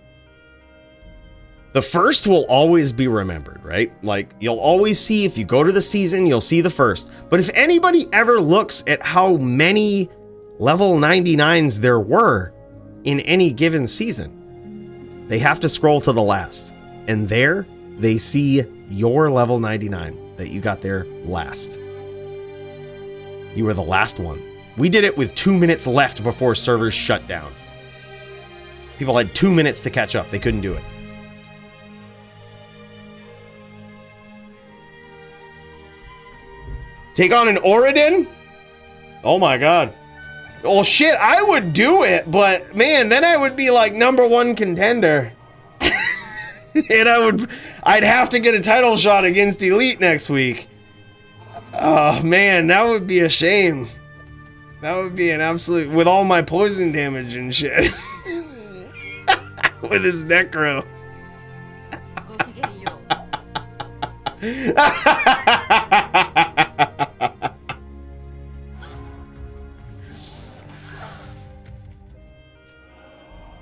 The first will always be remembered, right? Like, you'll always see, if you go to the season, you'll see the first. But if anybody ever looks at how many level 99s there were in any given season, They have to scroll to the last. And there, they see your level 99 that you got there last. You were the last one. We did it with 2 minutes left before servers shut down. People had 2 minutes to catch up. They couldn't do it. Take on an Oridin? Oh my god. Well, shit, I would do it, but man, then I would be like #1 contender. And I'd have to get a title shot against Elite next week. Oh man, that would be a shame. That would be an absolute, with all my poison damage and shit. With his necro.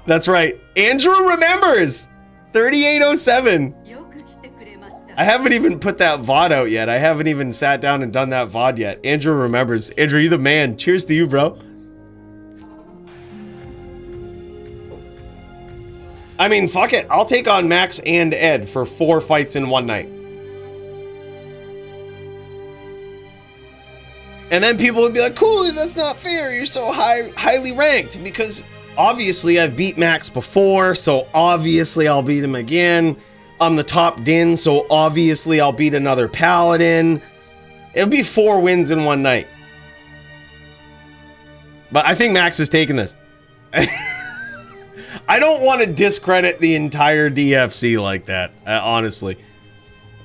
That's right. Andrew remembers. 3807. I haven't even put that VOD out yet. I haven't even sat down and done that VOD yet. Andrew remembers. Andrew, you the man. Cheers to you, bro. I mean, fuck it. I'll take on Max and Ed for 4 fights in one night. And then people would be like, Coooley, that's not fair. You're so highly ranked. Because obviously I've beat Max before, so obviously I'll beat him again. I'm the top Din, so obviously I'll beat another Paladin. It'll be 4 wins in one night. But I think Max is taking this. I don't want to discredit the entire DFC like that, honestly.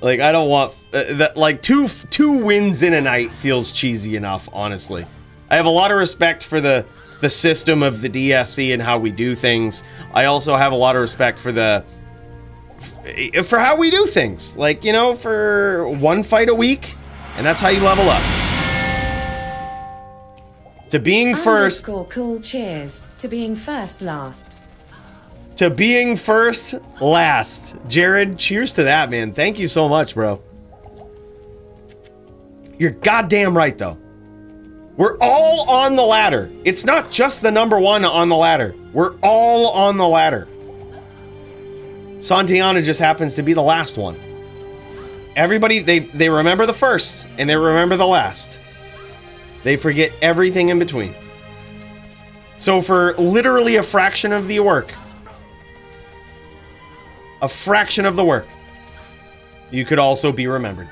Like, I don't want... that. Like, two wins in a night feels cheesy enough, honestly. I have a lot of respect for the system of the DFC and how we do things. I also have a lot of respect for for how we do things. Like, you know, for 1 fight a week, and that's how you level up. To being first... Cool cheers. To being first last. To being first last. Jared, cheers to that, man. Thank you so much, bro. You're goddamn right, though. We're all on the ladder. It's not just the #1 on the ladder. We're all on the ladder. Santiana just happens to be the last one. Everybody, they remember the first, and they remember the last. They forget everything in between. So for literally a fraction of the work, you could also be remembered.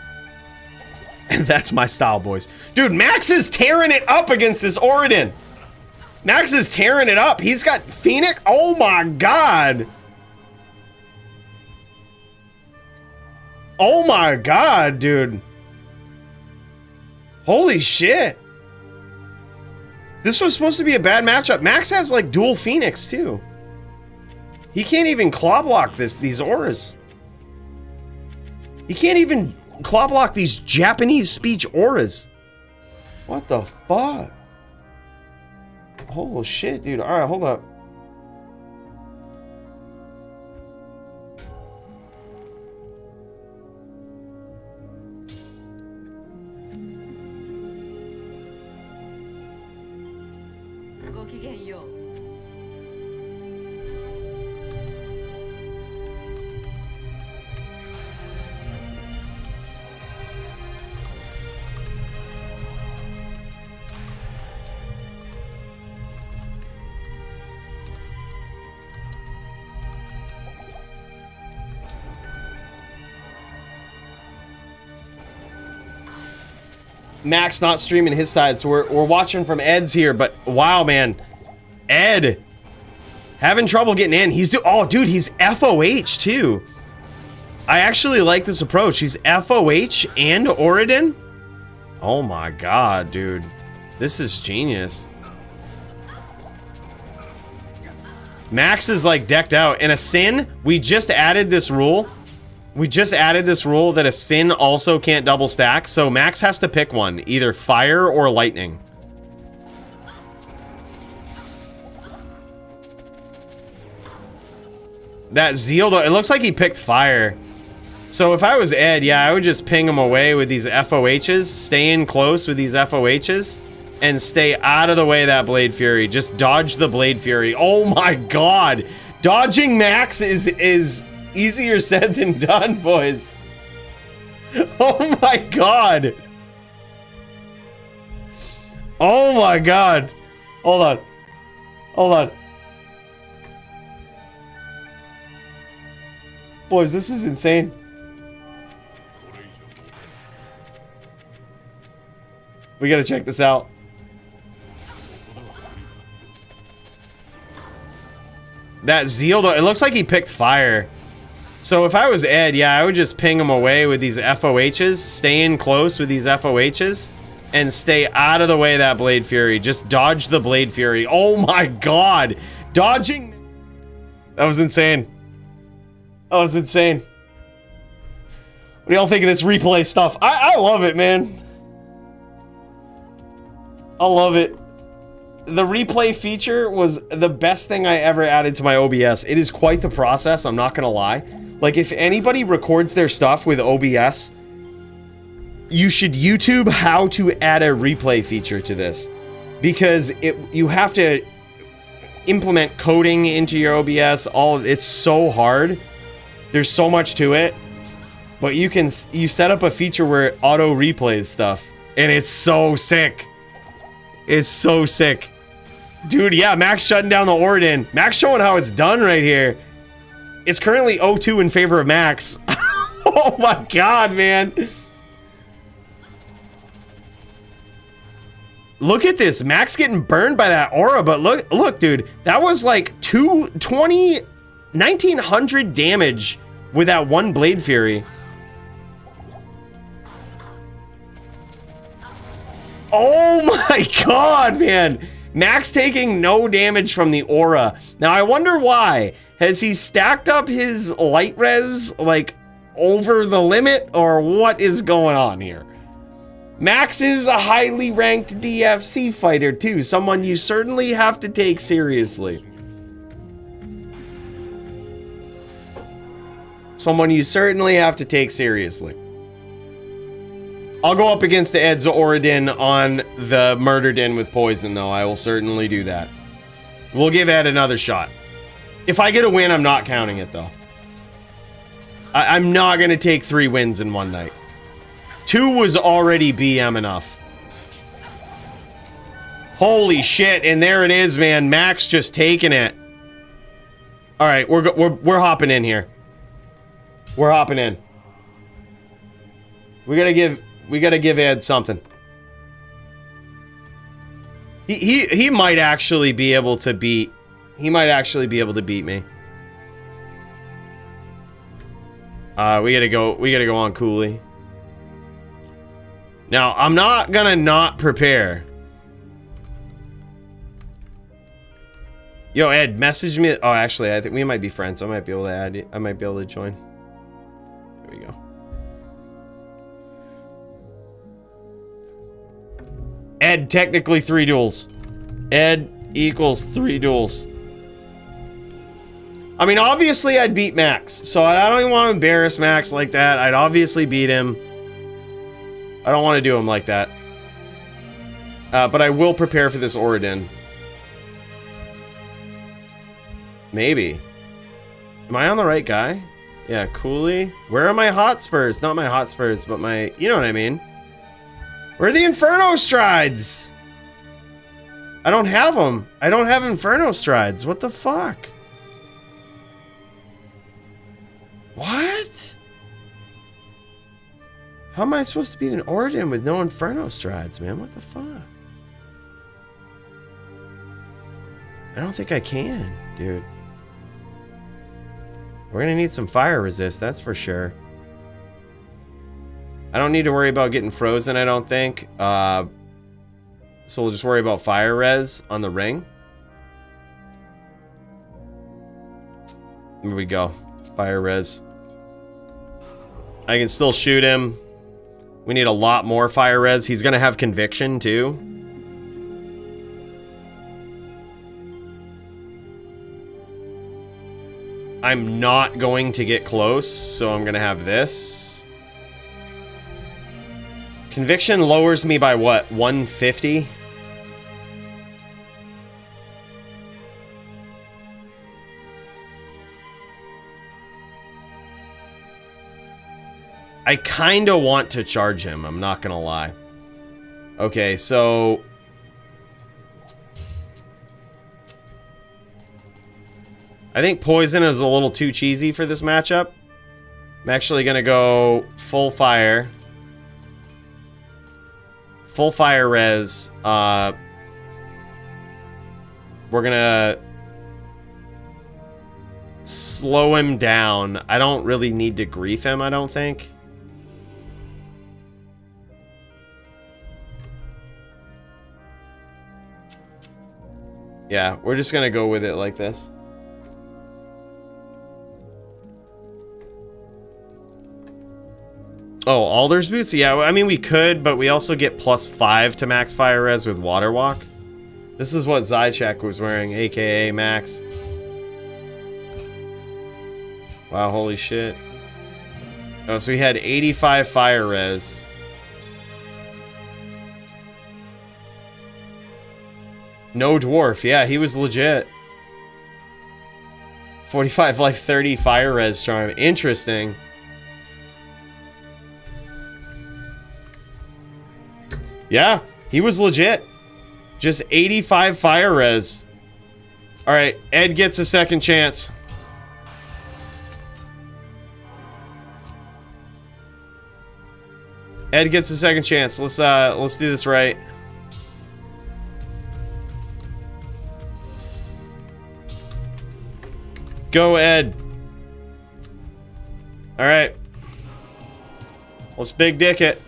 And that's my style, boys. Dude, Max is tearing it up against this Oridin. Max is tearing it up. He's got Phoenix. Oh my god. Oh my god, dude. Holy shit. This was supposed to be a bad matchup. Max has like dual Phoenix too. He can't even claw block these auras. He can't even claw block these Japanese speech auras. What the fuck? Oh shit, dude. Alright, hold up. Max not streaming his side, so we're watching from Ed's here, but wow, man. Ed having trouble getting in. He's dude, he's FOH too. I actually like this approach. He's FOH and Oridin. Oh my god, dude. This is genius. Max is like decked out. And a Sin, we just added this rule. That a Sin also can't double stack, so Max has to pick one, either fire or lightning. That Zeal, though, it looks like he picked fire. So if I was Ed, yeah, I would just ping him away with these FOHs, stay in close with these FOHs, and stay out of the way of that Blade Fury. Just dodge the Blade Fury. Oh my god! Dodging Max is easier said than done, boys. Oh my god. Oh my god. Hold on. Hold on. Boys, this is insane. We gotta check this out. That Zeal, though, it looks like he picked fire. So if I was Ed, yeah, I would just ping him away with these FOHs, stay in close with these FOHs, and stay out of the way of that Blade Fury. Just dodge the Blade Fury. Oh my god! Dodging... That was insane. That was insane. What do y'all think of this replay stuff? I love it, man. I love it. The replay feature was the best thing I ever added to my OBS. It is quite the process, I'm not gonna lie. Like, if anybody records their stuff with OBS, you should YouTube how to add a replay feature to this. Because you have to implement coding into your OBS. It's so hard. There's so much to it. But you set up a feature where it auto replays stuff. And it's so sick. It's so sick. Dude, yeah, Max shutting down the Oridan. Max showing how it's done right here. It's currently 0-2 in favor of Max. Oh my god, man. Look at this. Max getting burned by that aura, but look, dude. That was like 1900 damage with that one Blade Fury. Oh my god, man. Max taking no damage from the aura. Now, I wonder why. Has he stacked up his light res, like, over the limit? Or what is going on here? Max is a highly ranked DFC fighter, too. Someone you certainly have to take seriously. Someone you certainly have to take seriously. I'll go up against Ed's Oridan on the Murder Den with Poison, though. I will certainly do that. We'll give Ed another shot. If I get a win, I'm not counting it, though. I'm not going to take 3 wins in one night. 2 was already BM enough. Holy shit, and there it is, man. Max just taking it. All right, we're hopping in here. We're hopping in. We gotta give Ed something. He might actually be able to beat. He might actually be able to beat me. We gotta go on Coooley. Now, I'm not gonna not prepare. Yo, Ed, message me. Oh, actually, I think we might be friends. I might be able to add you. I might be able to join. There we go. Ed, technically 3 duels. Ed equals 3 duels. I mean, obviously, I'd beat Max. So I don't even want to embarrass Max like that. I'd obviously beat him. I don't want to do him like that. But I will prepare for this Oridan. Maybe. Am I on the right guy? Yeah, Coooley. Where are my Hotspurs? Not my Hotspurs, but my... You know what I mean. Where are the Inferno Strides? I don't have them. I don't have Inferno Strides. What the fuck? What? How am I supposed to beat an Oridan with no Inferno Strides, man? What the fuck? I don't think I can, dude. We're gonna need some fire resist, that's for sure. I don't need to worry about getting frozen, I don't think. So we'll just worry about fire res on the ring. Here we go. Fire res. I can still shoot him. We need a lot more fire res. He's gonna have conviction too. I'm not going to get close, so I'm gonna have this. Conviction lowers me by what? 150? I kind of want to charge him, I'm not gonna lie. Okay, so... I think poison is a little too cheesy for this matchup. I'm actually gonna go full fire. Full fire res. We're gonna slow him down. I don't really need to grief him, I don't think. Yeah, we're just gonna go with it like this. Oh, Alder's Boots? Yeah, I mean, we could, but we also get +5 to max fire res with Water Walk. This is what Zychek was wearing, aka Max. Wow, holy shit. Oh, so he had 85 fire res. No dwarf, yeah, he was legit. 45 life, 30 fire res charm. Interesting. Yeah, he was legit. Just 85 fire res. Alright, Ed gets a second chance. Ed gets a second chance. Let's do this right. Go, Ed. Alright. Let's big dick it.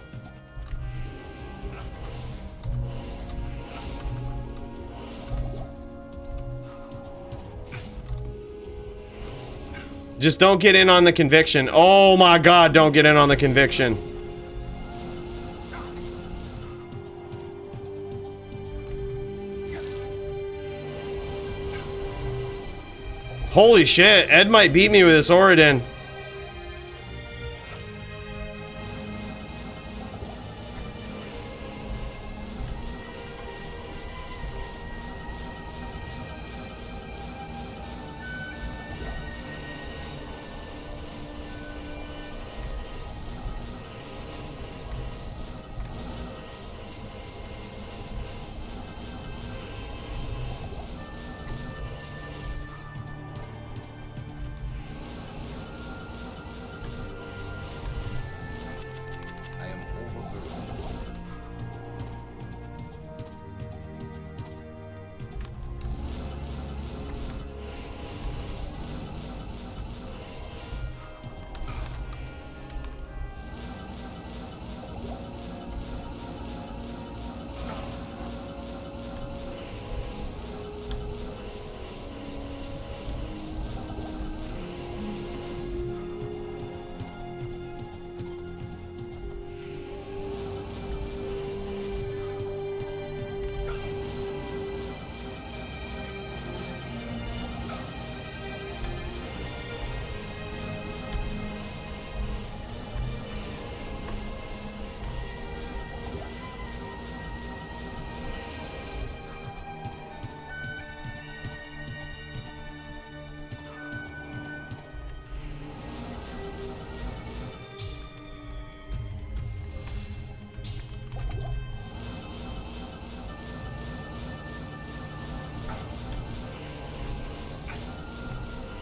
Just don't get in on the conviction. Oh my god, don't get in on the conviction. Holy shit, Ed might beat me with this Oridin.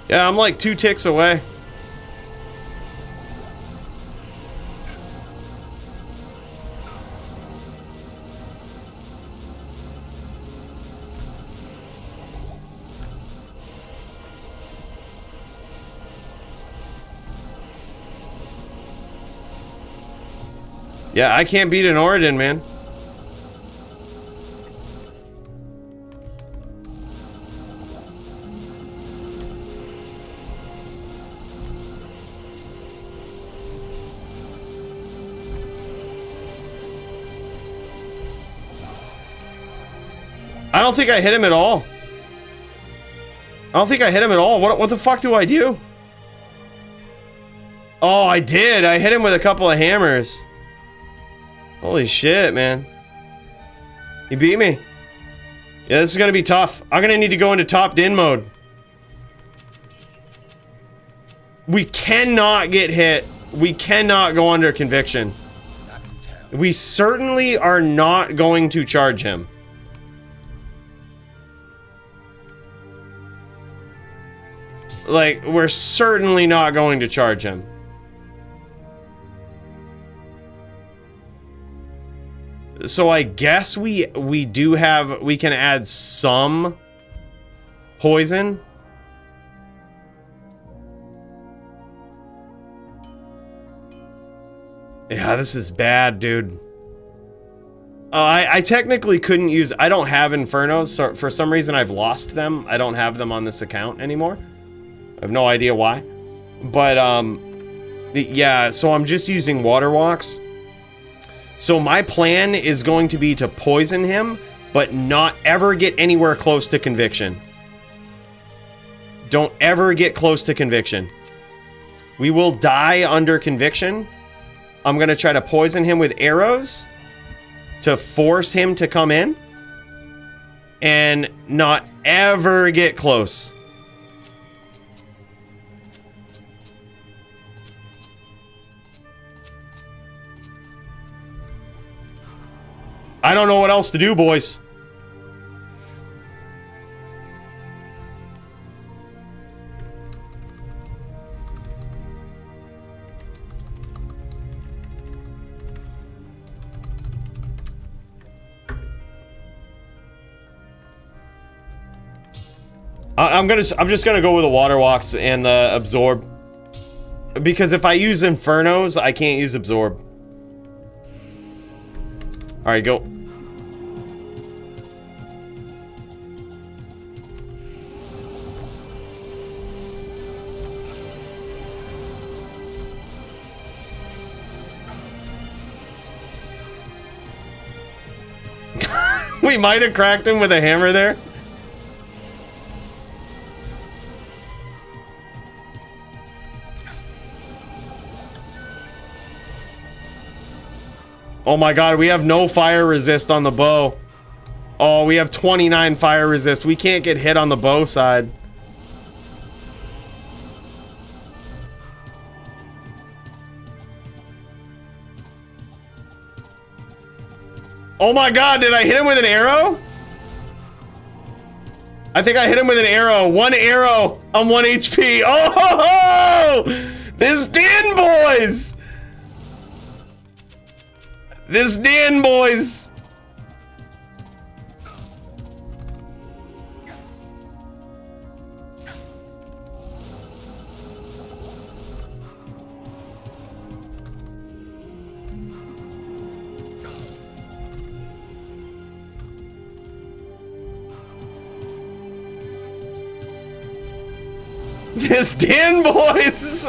Yeah, I'm like 2 ticks away. Yeah, I can't beat an Oridin, man. I don't think I hit him at all. I don't think I hit him at all. What the fuck do I do? Oh, I did. I hit him with a couple of hammers. Holy shit, man. He beat me. Yeah, this is gonna be tough. I'm gonna need to go into top din mode. We cannot get hit We cannot go under conviction. We certainly are not going to charge him. Like, we're certainly not going to charge him. So I guess we can add some poison. Yeah, this is bad, dude. I technically couldn't use... I don't have Infernos, so for some reason I've lost them. I don't have them on this account anymore. I have no idea why. But, yeah, so I'm just using Water Walks. So my plan is going to be to poison him, but not ever get anywhere close to conviction. Don't ever get close to conviction. We will die under conviction. I'm going to try to poison him with arrows to force him to come in and not ever get close. I don't know what else to do, boys. I'm just gonna go with the Water Walks and the Absorb, because if I use Infernos, I can't use Absorb. All right, go. We might have cracked him with a hammer there. Oh my god, we have no fire resist on the bow. Oh, we have 29 fire resist. We can't get hit on the bow side. Oh my god, did I hit him with an arrow? I think I hit him with an arrow. One arrow on 1 HP. Oh, ho, ho! This din, boys! This din, boys! This din, boys!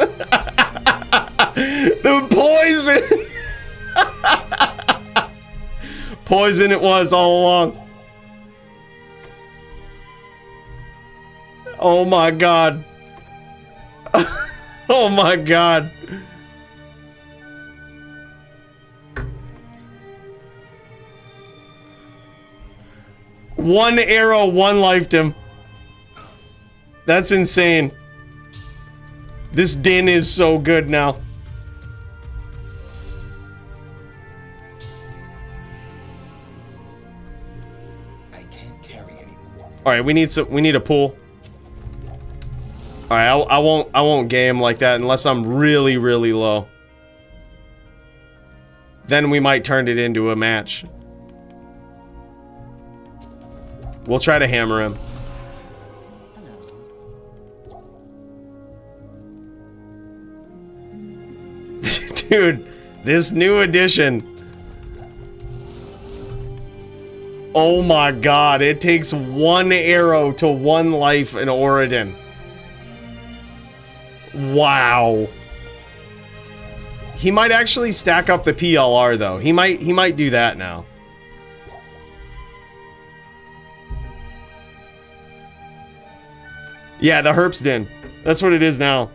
The poison! Poison it was all along. Oh my god. Oh my god. One arrow, one lifed him. That's insane. This din is so good now. All right, we need a pull. All right, I won't game like that unless I'm really low. Then we might turn it into a match. We'll try to hammer him. Dude, this new edition. Oh my god, it takes one arrow to one life in Oregon. Wow. He might actually stack up the PLR though. He might do that now. Yeah, the Herps Den. That's what it is now.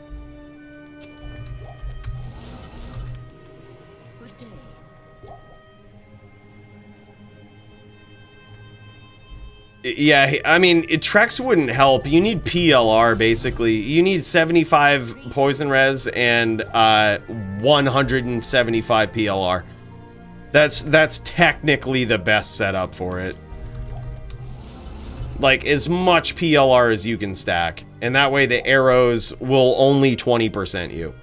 Yeah, I mean, Trex wouldn't help. You need PLR, basically. You need 75 poison res and 175 PLR. That's technically the best setup for it. Like, as much PLR as you can stack. And that way the arrows will only 20% you.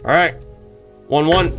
Alright. 1-1.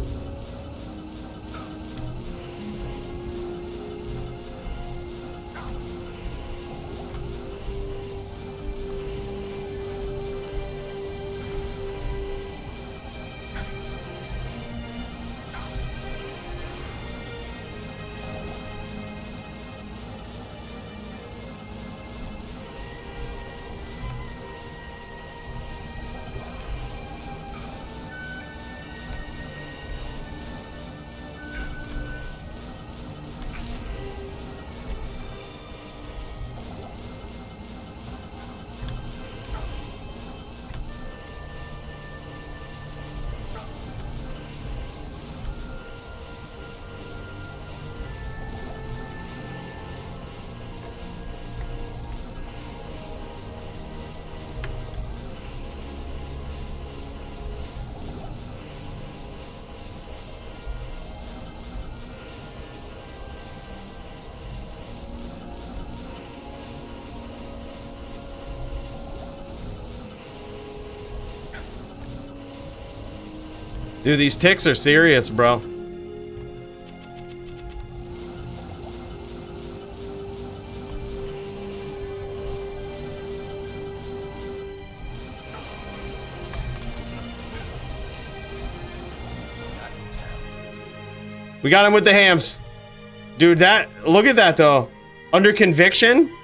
Dude, these ticks are serious, bro. We got him with the hams. Dude, look at that though. Under conviction?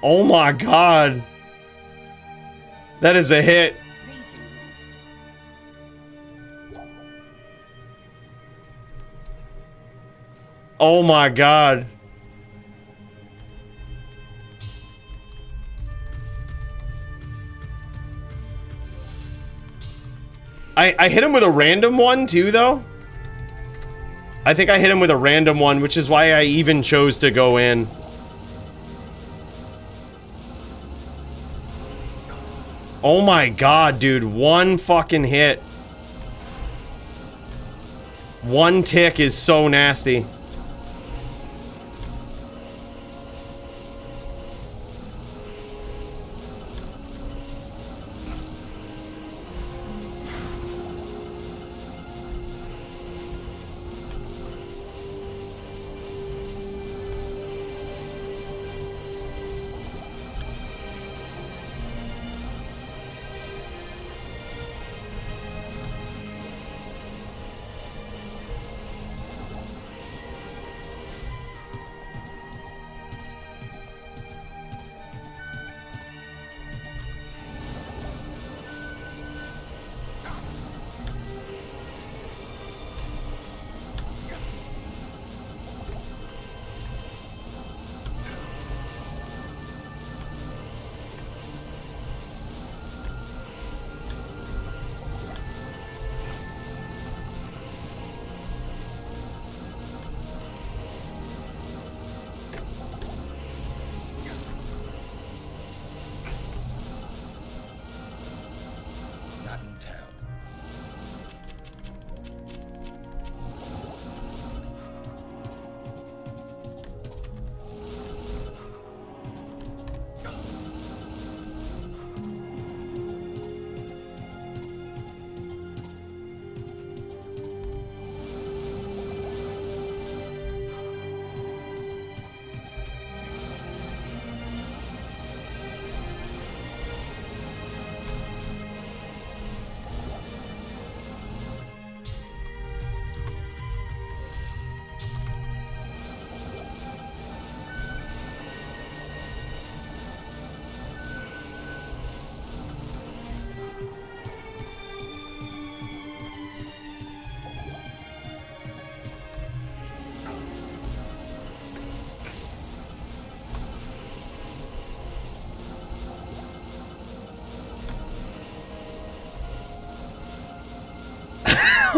Oh my god. That is a hit. Oh my god. I hit him with a random one too, though. I think I hit him with a random one, which is why I even chose to go in. Oh my god, dude. One fucking hit. One tick is so nasty.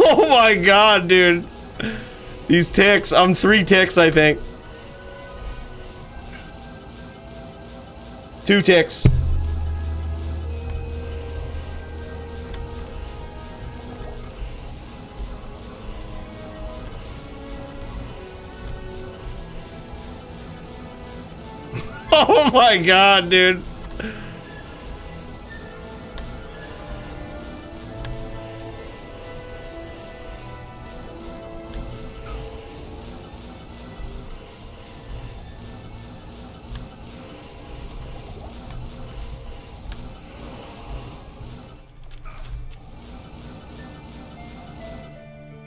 Oh my god, dude. These ticks. I'm 3 ticks, I think. 2 ticks. Oh my god, dude.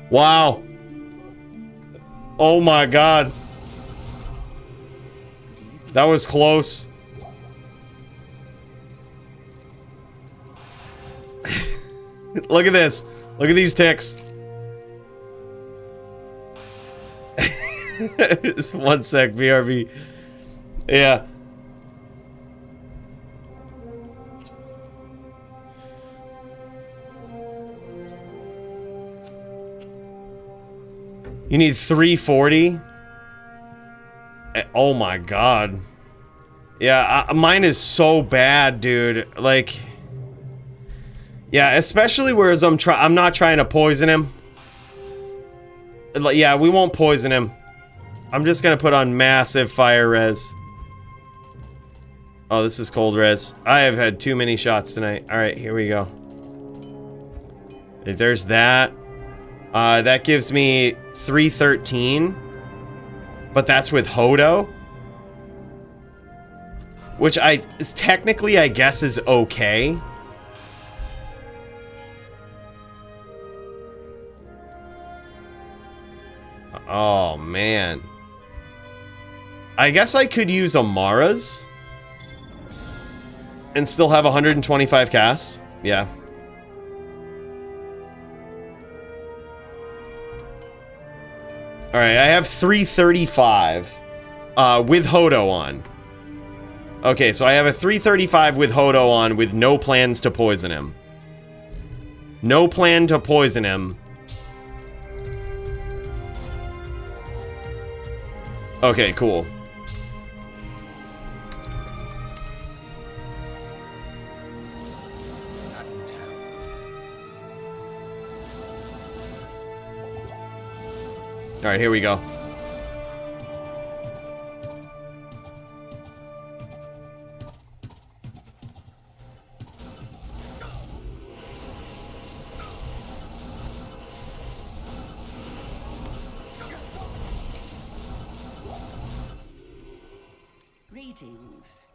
Wow. Oh my god. That was close. Look at this. Look at these ticks. 1 sec, BRB. Yeah. You need 340. Oh my god. Yeah, mine is so bad, dude. Like, yeah, especially whereas I'm not trying to poison him. Yeah, we won't poison him. I'm just gonna put on massive fire res. Oh, this is cold res. I have had too many shots tonight. All right, here we go. There's that. That gives me 313. But that's with Hodo. Which technically, I guess, is okay. Oh, man. I guess I could use Amara's. And still have 125 casts. Yeah. Alright, I have 335 with Hodo on. Okay, so I have a 335 with Hodo on with no plans to poison him. No plan to poison him. Okay, cool. Alright, here we go. Greetings.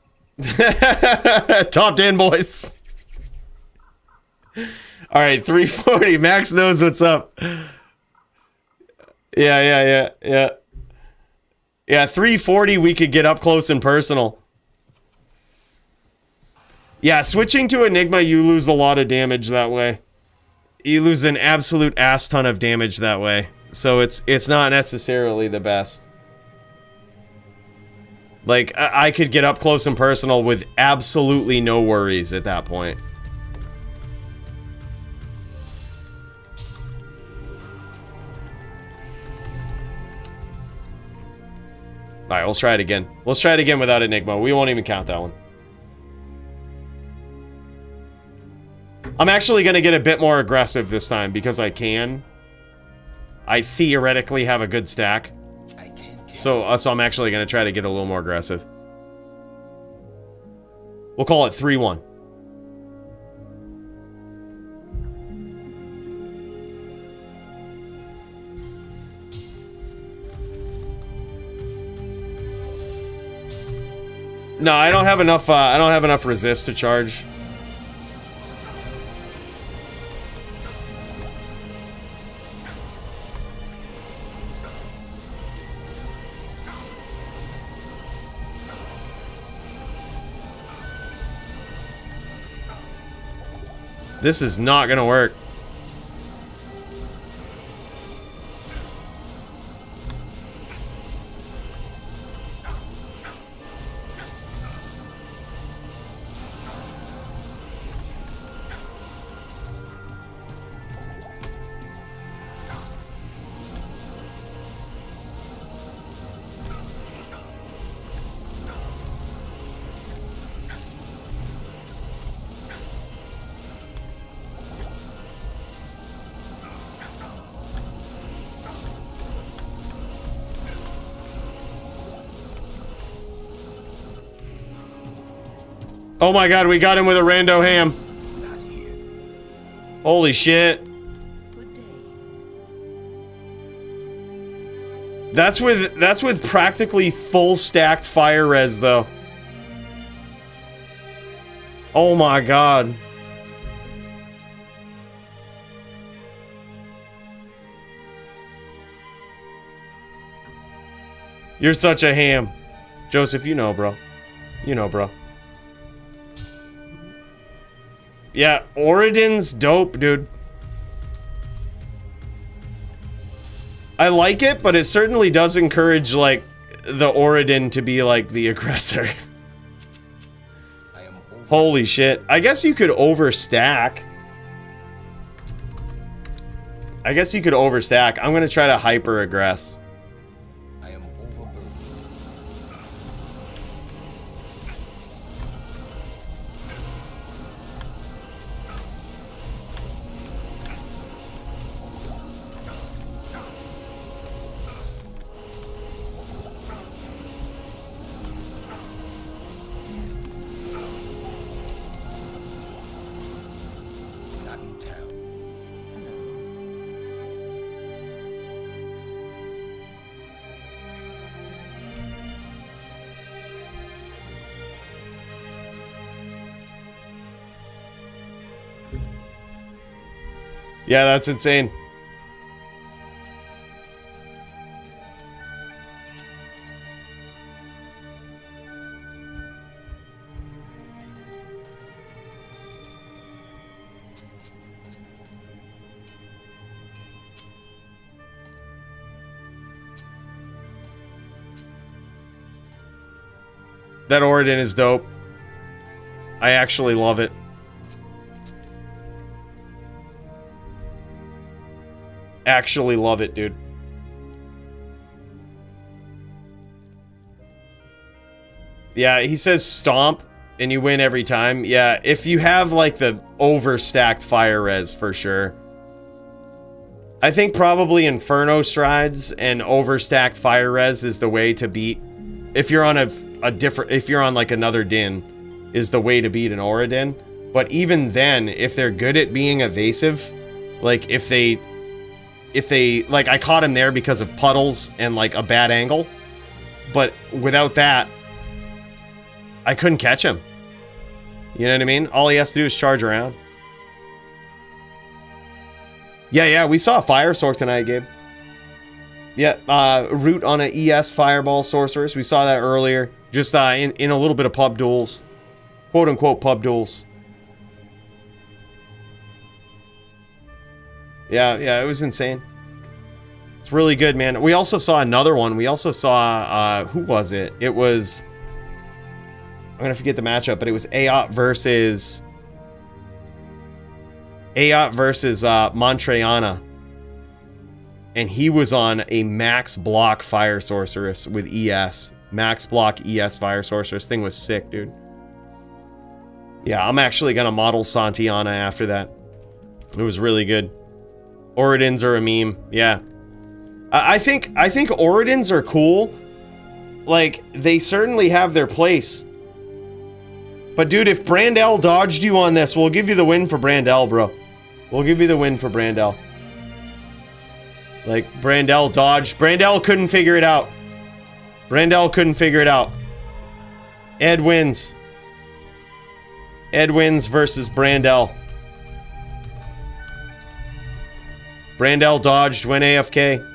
Top 10, boys. Alright, 340. Max knows what's up. Yeah. Yeah, 340 we could get up close and personal. Yeah, switching to Enigma, you lose a lot of damage that way. You lose an absolute ass ton of damage that way. So it's not necessarily the best. Like, I could get up close and personal with absolutely no worries at that point. Alright, let's try it again. Let's try it again without Enigma. We won't even count that one. I'm actually going to get a bit more aggressive this time because I can. I theoretically have a good stack. So I'm actually going to try to get a little more aggressive. We'll call it 3-1. No, I don't have enough. I don't have enough resist to charge. This is not gonna work. Oh my god, we got him with a rando ham. Holy shit. Good day. That's with practically full stacked fire res though. Oh my god. You're such a ham. Joseph, you know, bro. You know, bro. Yeah, Oridin's dope, dude. I like it, but it certainly does encourage, like, the Oridin to be, like, the aggressor. Holy shit. I guess you could overstack. I'm gonna try to hyper-aggress. Yeah, that's insane. That Oridin is dope. I actually love it. Actually love it, dude. Yeah, he says stomp and you win every time. Yeah, if you have like the overstacked fire res for sure. I think probably Inferno strides and overstacked fire res is the way to beat. If you're on if you're on like another din, is the way to beat an Oridin. But even then, if they're good at being evasive, like if they like, I caught him there because of puddles and like a bad angle, but without that I couldn't catch him. You know what I mean? All he has to do is charge around. Yeah, we saw a fire sorc tonight, Gabe. Yeah, root on a ES fireball sorceress. We saw that earlier, just in a little bit of pub duels, quote unquote pub duels. Yeah, it was insane. It's really good, man. We also saw another one. We also saw, who was it? It was, I'm gonna forget the matchup, but it was Aot versus Montreana. And he was on a max block fire sorceress with ES. Max block ES fire sorceress. Thing was sick, dude. Yeah, I'm actually gonna model Santiana after that. It was really good. Oridins are a meme. Yeah. I think Oridins are cool. Like, they certainly have their place. But dude, if Brandel dodged you on this, we'll give you the win for Brandel, bro. We'll give you the win for Brandel. Like, Brandel dodged. Brandel couldn't figure it out. Ed wins. Ed wins versus Brandel. Brandel dodged, went AFK.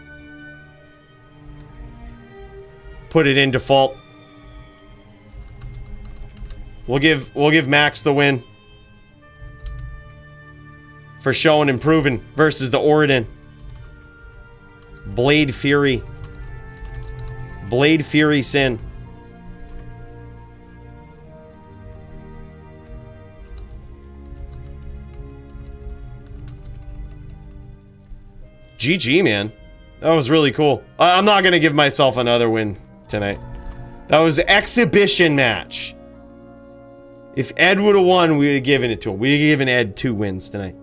Put it in default. We'll give Max the win. For showing and proving versus the Oridin. Blade Fury. Blade Fury Sin. GG, man. That was really cool. I'm not going to give myself another win tonight. That was an exhibition match. If Ed would have won, we would have given it to him. We'd have given Ed 2 wins tonight.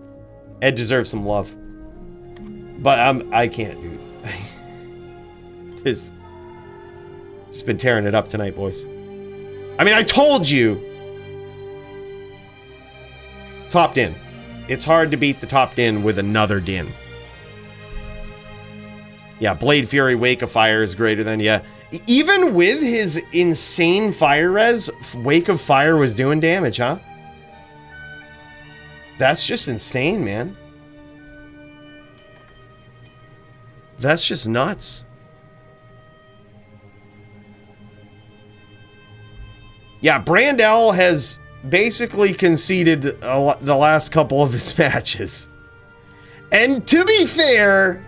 Ed deserves some love. But I can't, dude. Just been tearing it up tonight, boys. I mean, I told you. top din. It's hard to beat the top din with another din. Yeah, Blade Fury, Wake of Fire is greater than, yeah. Even with his insane fire res, Wake of Fire was doing damage, huh? That's just insane, man. That's just nuts. Yeah, Brandel has basically conceded the last couple of his matches. And to be fair,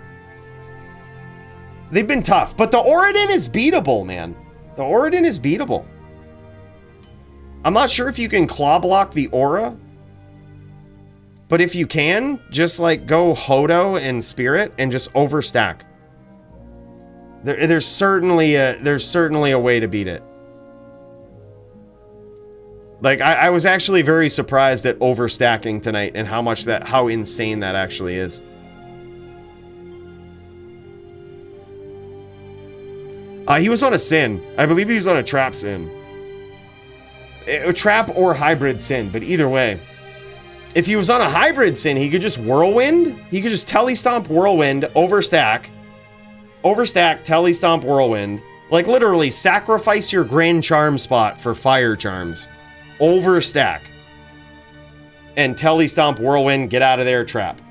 they've been tough. But the Oradin is beatable, man. The Oradin is beatable. I'm not sure if you can claw block the Aura. But if you can, just like go Hodo and Spirit and just overstack. There's certainly a way to beat it. Like I was actually very surprised at overstacking tonight and how insane that actually is. He was on a Sin. I believe he was on a Trap Sin. A Trap or Hybrid Sin, but either way. If he was on a Hybrid Sin, he could just Whirlwind. He could just Telestomp Whirlwind, overstack, Telestomp Whirlwind. Like literally sacrifice your Grand Charm spot for Fire Charms. Overstack. And Telestomp Whirlwind, get out of there, Trap.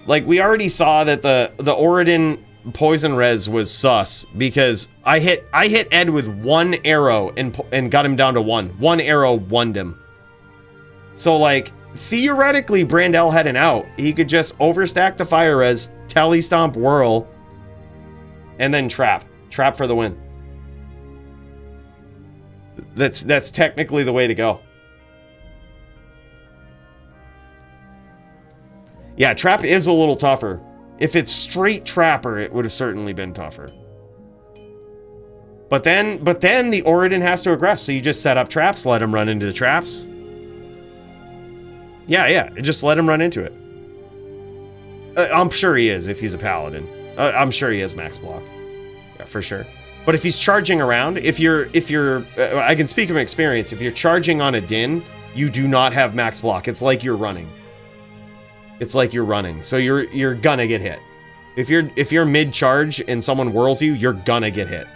Like we already saw that the Oradin Poison Res was sus because I hit Ed with one arrow and got him down to one. One arrow won him. So like theoretically Brandel had an out. He could just overstack the fire res, Telestomp Whirl, and then trap for the win. That's technically the way to go. Yeah, trap is a little tougher. If it's straight trapper, it would have certainly been tougher. But then the Oradin has to aggress, so you just set up traps, let him run into the traps. Yeah, just let him run into it. I'm sure he is if he's a paladin. I'm sure he has max block. Yeah, for sure. But if he's charging around, if you're I can speak from experience, if you're charging on a din, you do not have max block. It's like you're running. So you're gonna get hit. If you're mid charge and someone whirls you, you're gonna get hit.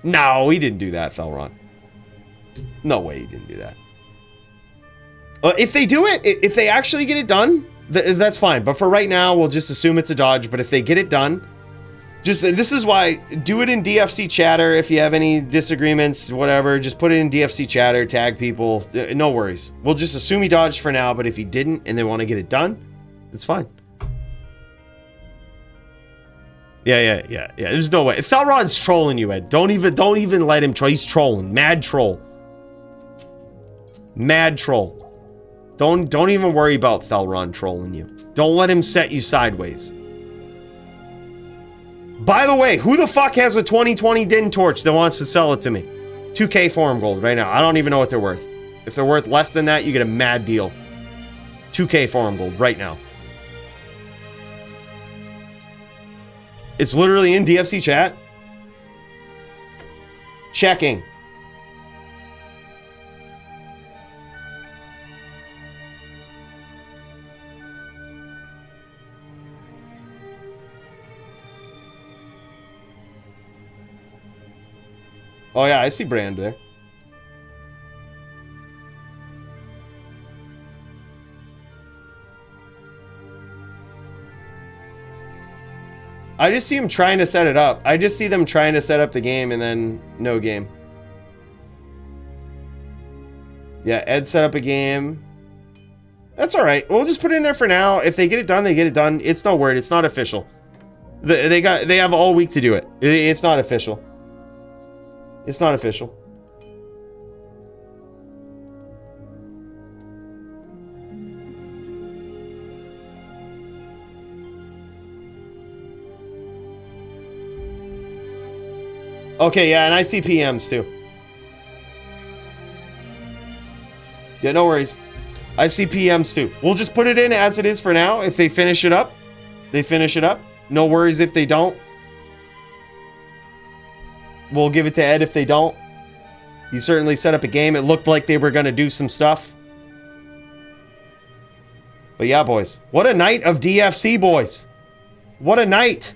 No, he didn't do that, Felron. No way he didn't do that. If they do it, if they actually get it done, that's fine. But for right now, we'll just assume it's a dodge. But if they get it done, this is why, do it in DFC chatter. If you have any disagreements, whatever, just put it in DFC chatter, tag people. No worries. We'll just assume he dodged for now. But if he didn't and they want to get it done, it's fine. Yeah. There's no way. Thelrod's trolling you, Ed. Don't even let him troll. He's trolling. Mad troll. Don't even worry about Thelron trolling you. Don't let him set you sideways. By the way, who the fuck has a 2020 Din Torch that wants to sell it to me? 2K Forum Gold right now. I don't even know what they're worth. If they're worth less than that, you get a mad deal. 2K Forum Gold right now. It's literally in DFC chat. Checking. Oh yeah, I see Brand there. I just see him trying to set it up. I just see them trying to set up the game and then no game. Yeah, Ed set up a game. That's all right. We'll just put it in there for now. If they get it done, they get it done. It's no word. It's not official. They have all week to do it. It's not official. It's not official. Okay, yeah, and I see PMs too. Yeah, no worries. I see PMs too. We'll just put it in as it is for now. If they finish it up, they finish it up. No worries if they don't. we'll give it to Ed if they don't. You certainly set up a game. It looked like they were going to do some stuff. But yeah, boys. What a night of DFC, boys. What a night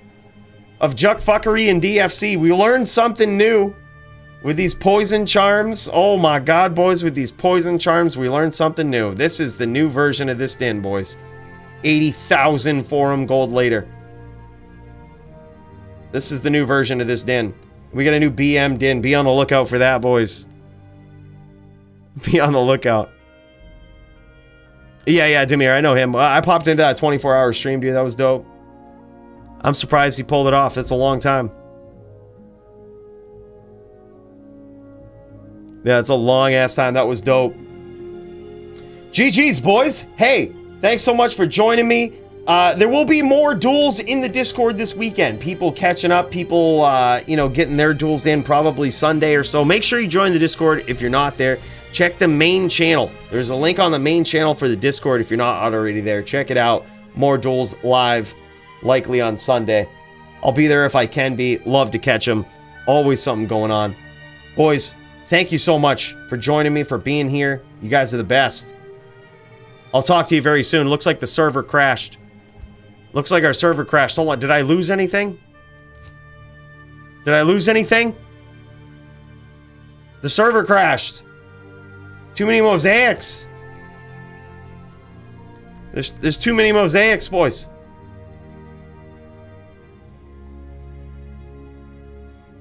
of juck fuckery and DFC. We learned something new with these poison charms. Oh my god, boys. With these poison charms, we learned something new. This is the new version of this den, boys. 80,000 forum gold later. This is the new version of this den. We got a new BM den. Be on the lookout for that, boys. Be on the lookout. Yeah, Demir, I know him. I popped into that 24-hour stream, dude. That was dope. I'm surprised he pulled it off. That's a long time. Yeah, it's a long-ass time. That was dope. GG's, boys. Hey, thanks so much for joining me. There will be more duels in the Discord this weekend. People catching up, people, getting their duels in probably Sunday or so. Make sure you join the Discord if you're not there. Check the main channel. There's a link on the main channel for the Discord if you're not already there. Check it out. More duels live, likely on Sunday. I'll be there if I can be. Love to catch them. Always something going on. Boys, thank you so much for joining me, for being here. You guys are the best. I'll talk to you very soon. Looks like the server crashed. Looks like our server crashed. Hold on. Did I lose anything? Did I lose anything? The server crashed. Too many mosaics. There's too many mosaics, boys.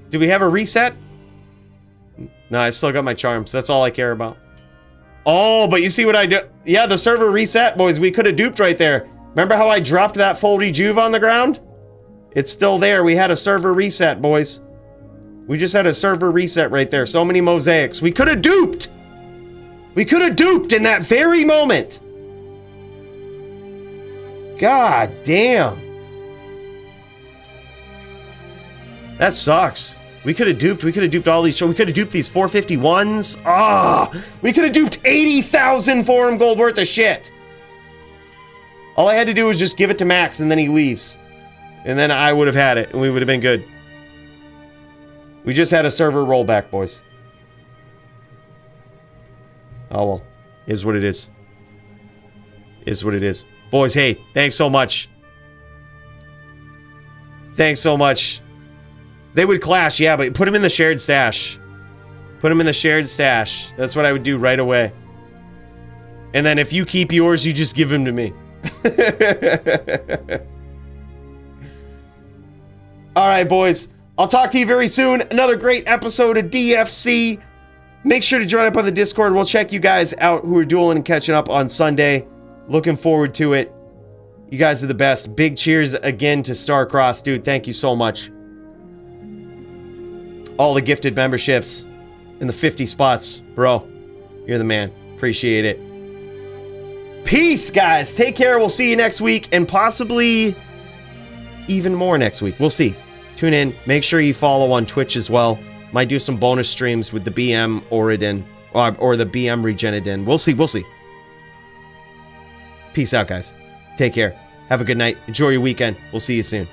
Do we have a reset? No, I still got my charms. That's all I care about. Oh, but you see what I do? Yeah, the server reset, boys. We could have duped right there. Remember how I dropped that full rejuve on the ground? It's still there. We had a server reset, boys. We just had a server reset right there. So many mosaics. We could have duped. We could have duped in that very moment. God damn. That sucks. We could have duped. We could have duped all these. We could have duped these 451s. Ah, we could have duped 80,000 forum gold worth of shit. All I had to do was just give it to Max, and then he leaves. And then I would have had it, and we would have been good. We just had a server rollback, boys. Oh, well. Is what it is. Is what it is. Boys, hey, thanks so much. Thanks so much. They would clash, yeah, but put them in the shared stash. Put them in the shared stash. That's what I would do right away. And then if you keep yours, you just give them to me. All right, boys. I'll talk to you very soon. Another great episode of DFC. Make sure to join up on the Discord. We'll check you guys out who are dueling and catching up on Sunday. Looking forward to it. You guys are the best. Big cheers again to Starcross, dude. Thank you so much. All the gifted memberships and the 50 spots. Bro, you're the man. Appreciate it. Peace, guys. Take care. We'll see you next week, and possibly even more next week. We'll see. Tune in. Make sure you follow on Twitch as well. Might do some bonus streams with the BM Oridin or the BM Regenidin. We'll see. We'll see. Peace out, guys. Take care. Have a good night. Enjoy your weekend. We'll see you soon.